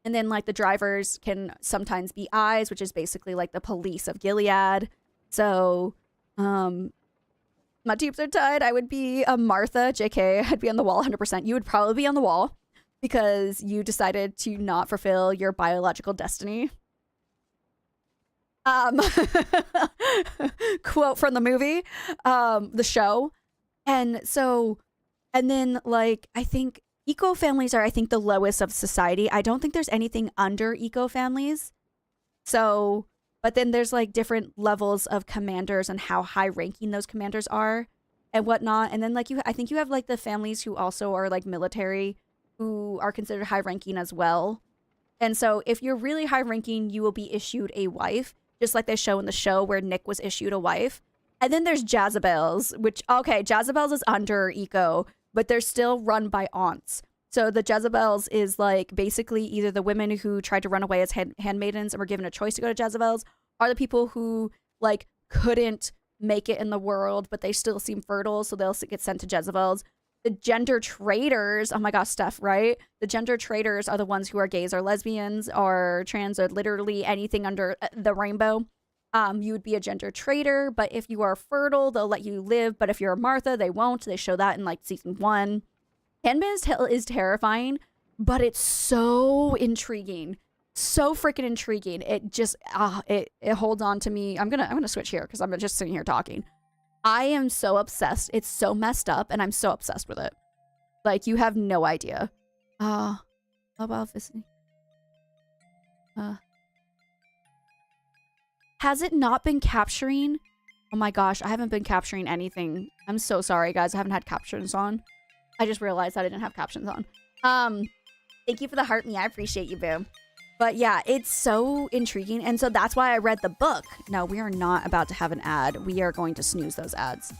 then like the drivers can sometimes be eyes, which is basically like the police of Gilead. So, my tubes are tied. I would be a Martha. JK, I'd be on the wall 100%. You would probably be on the wall because you decided to not fulfill your biological destiny. Quote from the movie, the show. And then like, I think eco families are, I think, the lowest of society. I don't think there's anything under eco families. So, but then there's like different levels of commanders and how high ranking those commanders are and whatnot. And then like I think you have like the families who also are like military, who are considered high ranking as well. And so if you're really high ranking, you will be issued a wife, just like they show in the show where Nick was issued a wife. And then there's Jezebels, which, okay, Jezebels is under eco, but they're still run by aunts. So the Jezebels is like basically either the women who tried to run away as handmaidens and were given a choice to go to Jezebels, are the people who like couldn't make it in the world, but they still seem fertile, so they'll get sent to Jezebels. The gender traitors, oh my gosh, Steph, right? The gender traitors are the ones who are gays or lesbians or trans or literally anything under the rainbow. You would be a gender traitor, but if you are fertile, they'll let you live. But if you're a Martha, they won't. They show that in like season 1. Handmaid's Tale is terrifying, but it's so intriguing. So freaking intriguing. It just, it holds on to me. I'm gonna switch here because I'm just sitting here talking. I am so obsessed. It's so messed up, and I'm so obsessed with it. Like, you have no idea. About visiting. Has it not been capturing? Oh my gosh, I haven't been capturing anything. I'm so sorry, guys. I haven't had captions on. I just realized that I didn't have captions on. Thank you for the heart me. I appreciate you, boo. But yeah, it's so intriguing. And so that's why I read the book. No, we are not about to have an ad. We are going to snooze those ads.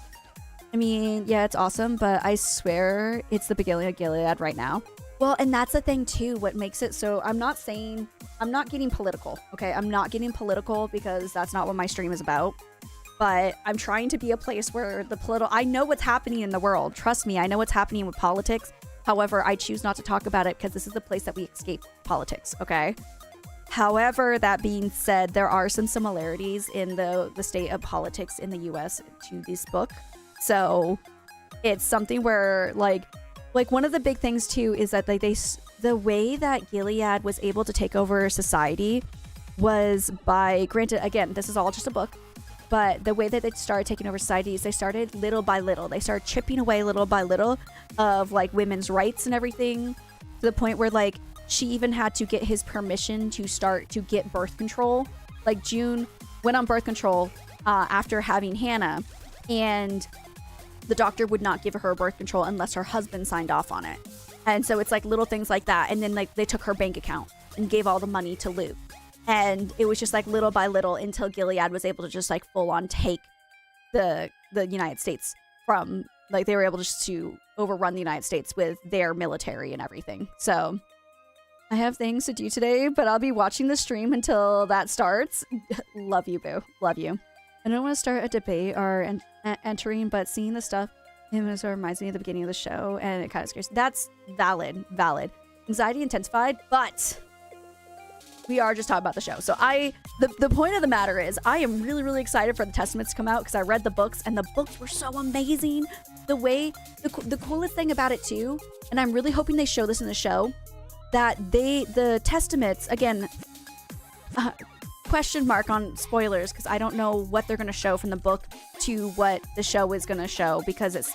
I mean, yeah, it's awesome, but I swear it's the beginning of Gilead right now. Well, and that's the thing too, what makes it so, I'm not getting political, okay? I'm not getting political because that's not what my stream is about. But I'm trying to be a place where I know what's happening in the world. Trust me, I know what's happening with politics. However, I choose not to talk about it because this is the place that we escape politics, okay? However, that being said, there are some similarities in the state of politics in the US to this book. So it's something where like one of the big things too is that like the way that Gilead was able to take over society was by, granted, again, this is all just a book, but the way that they started taking over society is they started little by little. They started chipping away little by little of like women's rights and everything, to the point where like she even had to get his permission to start to get birth control. Like June went on birth control after having Hannah, and the doctor would not give her birth control unless her husband signed off on it. And so it's like little things like that. And then like they took her bank account and gave all the money to Luke. And it was just like little by little until Gilead was able to just like full on take the United States from, like, they were able just to overrun the United States with their military and everything. So I have things to do today, but I'll be watching the stream until that starts. Love you, boo. Love you. I don't want to start a debate or entering, but seeing the stuff in sort of reminds me of the beginning of the show, and it kind of scares me. That's valid. Anxiety intensified, but we are just talking about the show. So the point of the matter is I am really, really excited for the Testaments to come out because I read the books and the books were so amazing. The coolest thing about it too, and I'm really hoping they show this in the show, that the Testaments, again, question mark on spoilers because I don't know what they're going to show from the book to what the show is going to show, because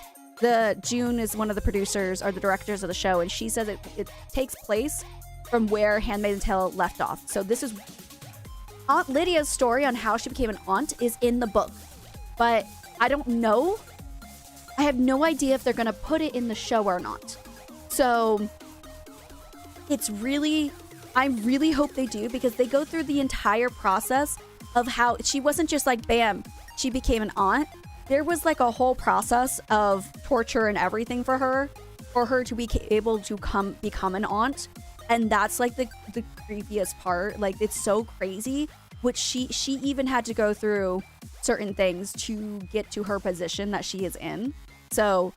June is one of the producers or the directors of the show, and she says it takes place from where Handmaid's Tale left off. So this is Aunt Lydia's story on how she became an aunt is in the book, but I don't know. I have no idea if they're going to put it in the show or not. So I really hope they do, because they go through the entire process of how she wasn't just like, bam, she became an aunt. There was like a whole process of torture and everything for her to be able to become an aunt. And that's like the creepiest part. Like, it's so crazy, which she even had to go through certain things to get to her position that she is in. So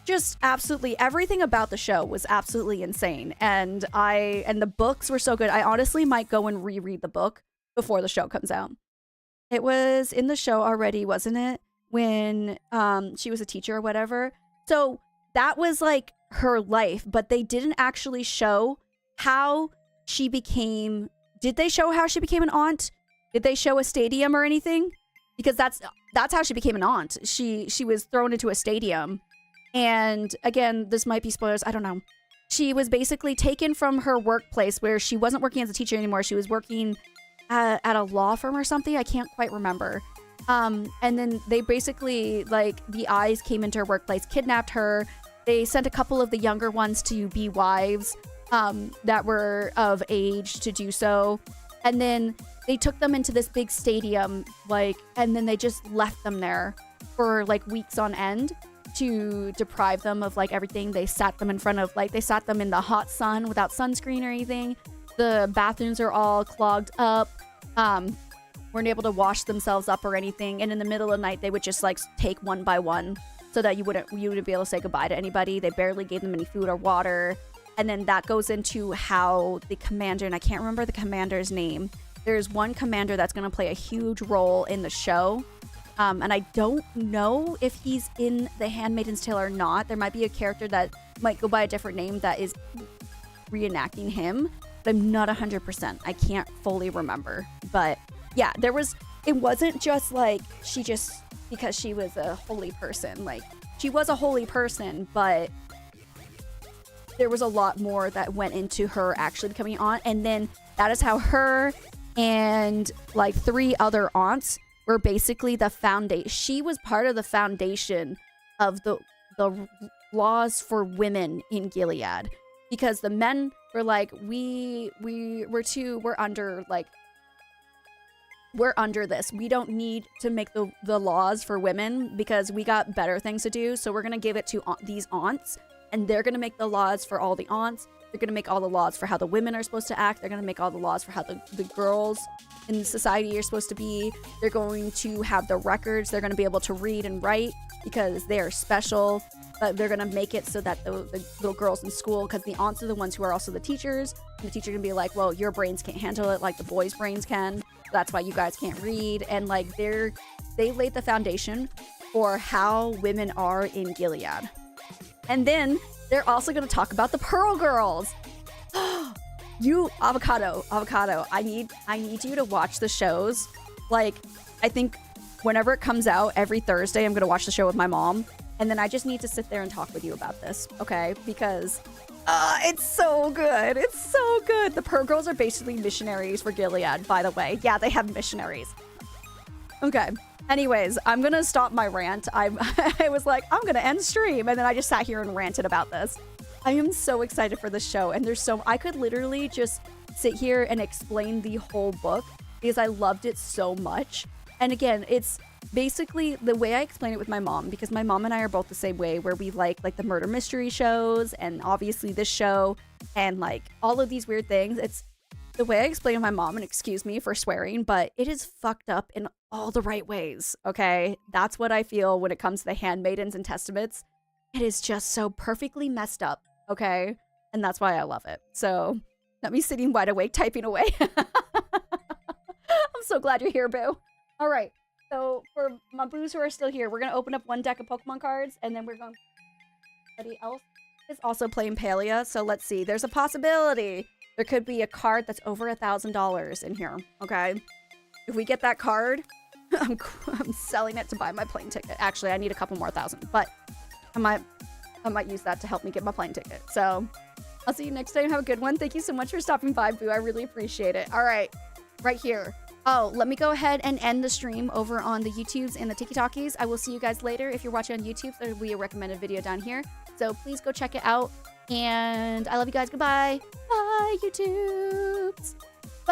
just absolutely everything about the show was absolutely insane. And the books were so good. I honestly might go and reread the book before the show comes out. It was in the show already, wasn't it? When she was a teacher or whatever. So that was like her life, but they didn't actually show how she became. Did they show how she became an aunt? Did they show a stadium or anything? Because that's how she became an aunt. She was thrown into a stadium. And again, this might be spoilers, I don't know. She was basically taken from her workplace where she wasn't working as a teacher anymore. She was working at a law firm or something. I can't quite remember. And then they basically, like, the eyes came into her workplace, kidnapped her. They sent a couple of the younger ones to be wives that were of age to do so. And then they took them into this big stadium, like, and then they just left them there for like weeks on end to deprive them of like everything. They sat them in front of they sat them in the hot sun without sunscreen or anything. The bathrooms are all clogged up. Weren't able to wash themselves up or anything. And in the middle of the night, they would just like take one by one so that you wouldn't be able to say goodbye to anybody. They barely gave them any food or water. And then that goes into how the commander, and I can't remember the commander's name. There's one commander that's going to play a huge role in the show. And I don't know if he's in The Handmaid's Tale or not. There might be a character that might go by a different name that is reenacting him. But I'm not 100%. I can't fully remember. But yeah, it wasn't just like because she was a holy person. Like, she was a holy person, but there was a lot more that went into her actually becoming an aunt. And then that is how her and like 3 other aunts were basically the foundation. She was part of the foundation of the laws for women in Gilead, because the men were like, we're under this. We don't need to make the laws for women because we got better things to do. So we're going to give it to these aunts, and they're going to make the laws for all the aunts. They're going to make all the laws for how the women are supposed to act. They're going to make all the laws for how the girls in society are supposed to be. They're going to have the records. They're going to be able to read and write because they are special. But they're going to make it so that the little girls in school, because the aunts are the ones who are also the teachers. And the teacher can be like, well, your brains can't handle it like the boys' brains can. That's why you guys can't read. And like they laid the foundation for how women are in Gilead. And then they're also going to talk about the Pearl Girls. You avocado. I need you to watch the shows. Like, I think whenever it comes out every Thursday, I'm going to watch the show with my mom. And then I just need to sit there and talk with you about this, okay? Because it's so good. It's so good. The Pearl Girls are basically missionaries for Gilead, by the way. Yeah, they have missionaries. Okay. Anyways, I'm going to stop my rant. I was like, I'm going to end stream. And then I just sat here and ranted about this. I am so excited for this show. And I could literally just sit here and explain the whole book because I loved it so much. And again, it's basically the way I explain it with my mom, because my mom and I are both the same way, where we like the murder mystery shows and obviously this show and like all of these weird things. It's the way I explain to my mom, and excuse me for swearing, but it is fucked up in all the right ways, okay? That's what I feel when it comes to the Handmaidens and Testaments. It is just so perfectly messed up, okay? And that's why I love it. So, not me sitting wide awake typing away. I'm so glad you're here, boo. All right. So, for my boos who are still here, we're going to open up one deck of Pokemon cards, and then we're going to... Somebody else is also playing Palia, so let's see. There's a possibility there could be a card that's over $1,000 in here, okay? If we get that card, I'm selling it to buy my plane ticket. Actually, I need a couple more thousand, but I might use that to help me get my plane ticket. So, I'll see you next time. Have a good one. Thank you so much for stopping by, boo. I really appreciate it. All right, right here. Oh, let me go ahead and end the stream over on the YouTubes and the TikTokies. I will see you guys later. If you're watching on YouTube, there will be a recommended video down here. So please go check it out. And I love you guys. Goodbye. Bye, YouTubes.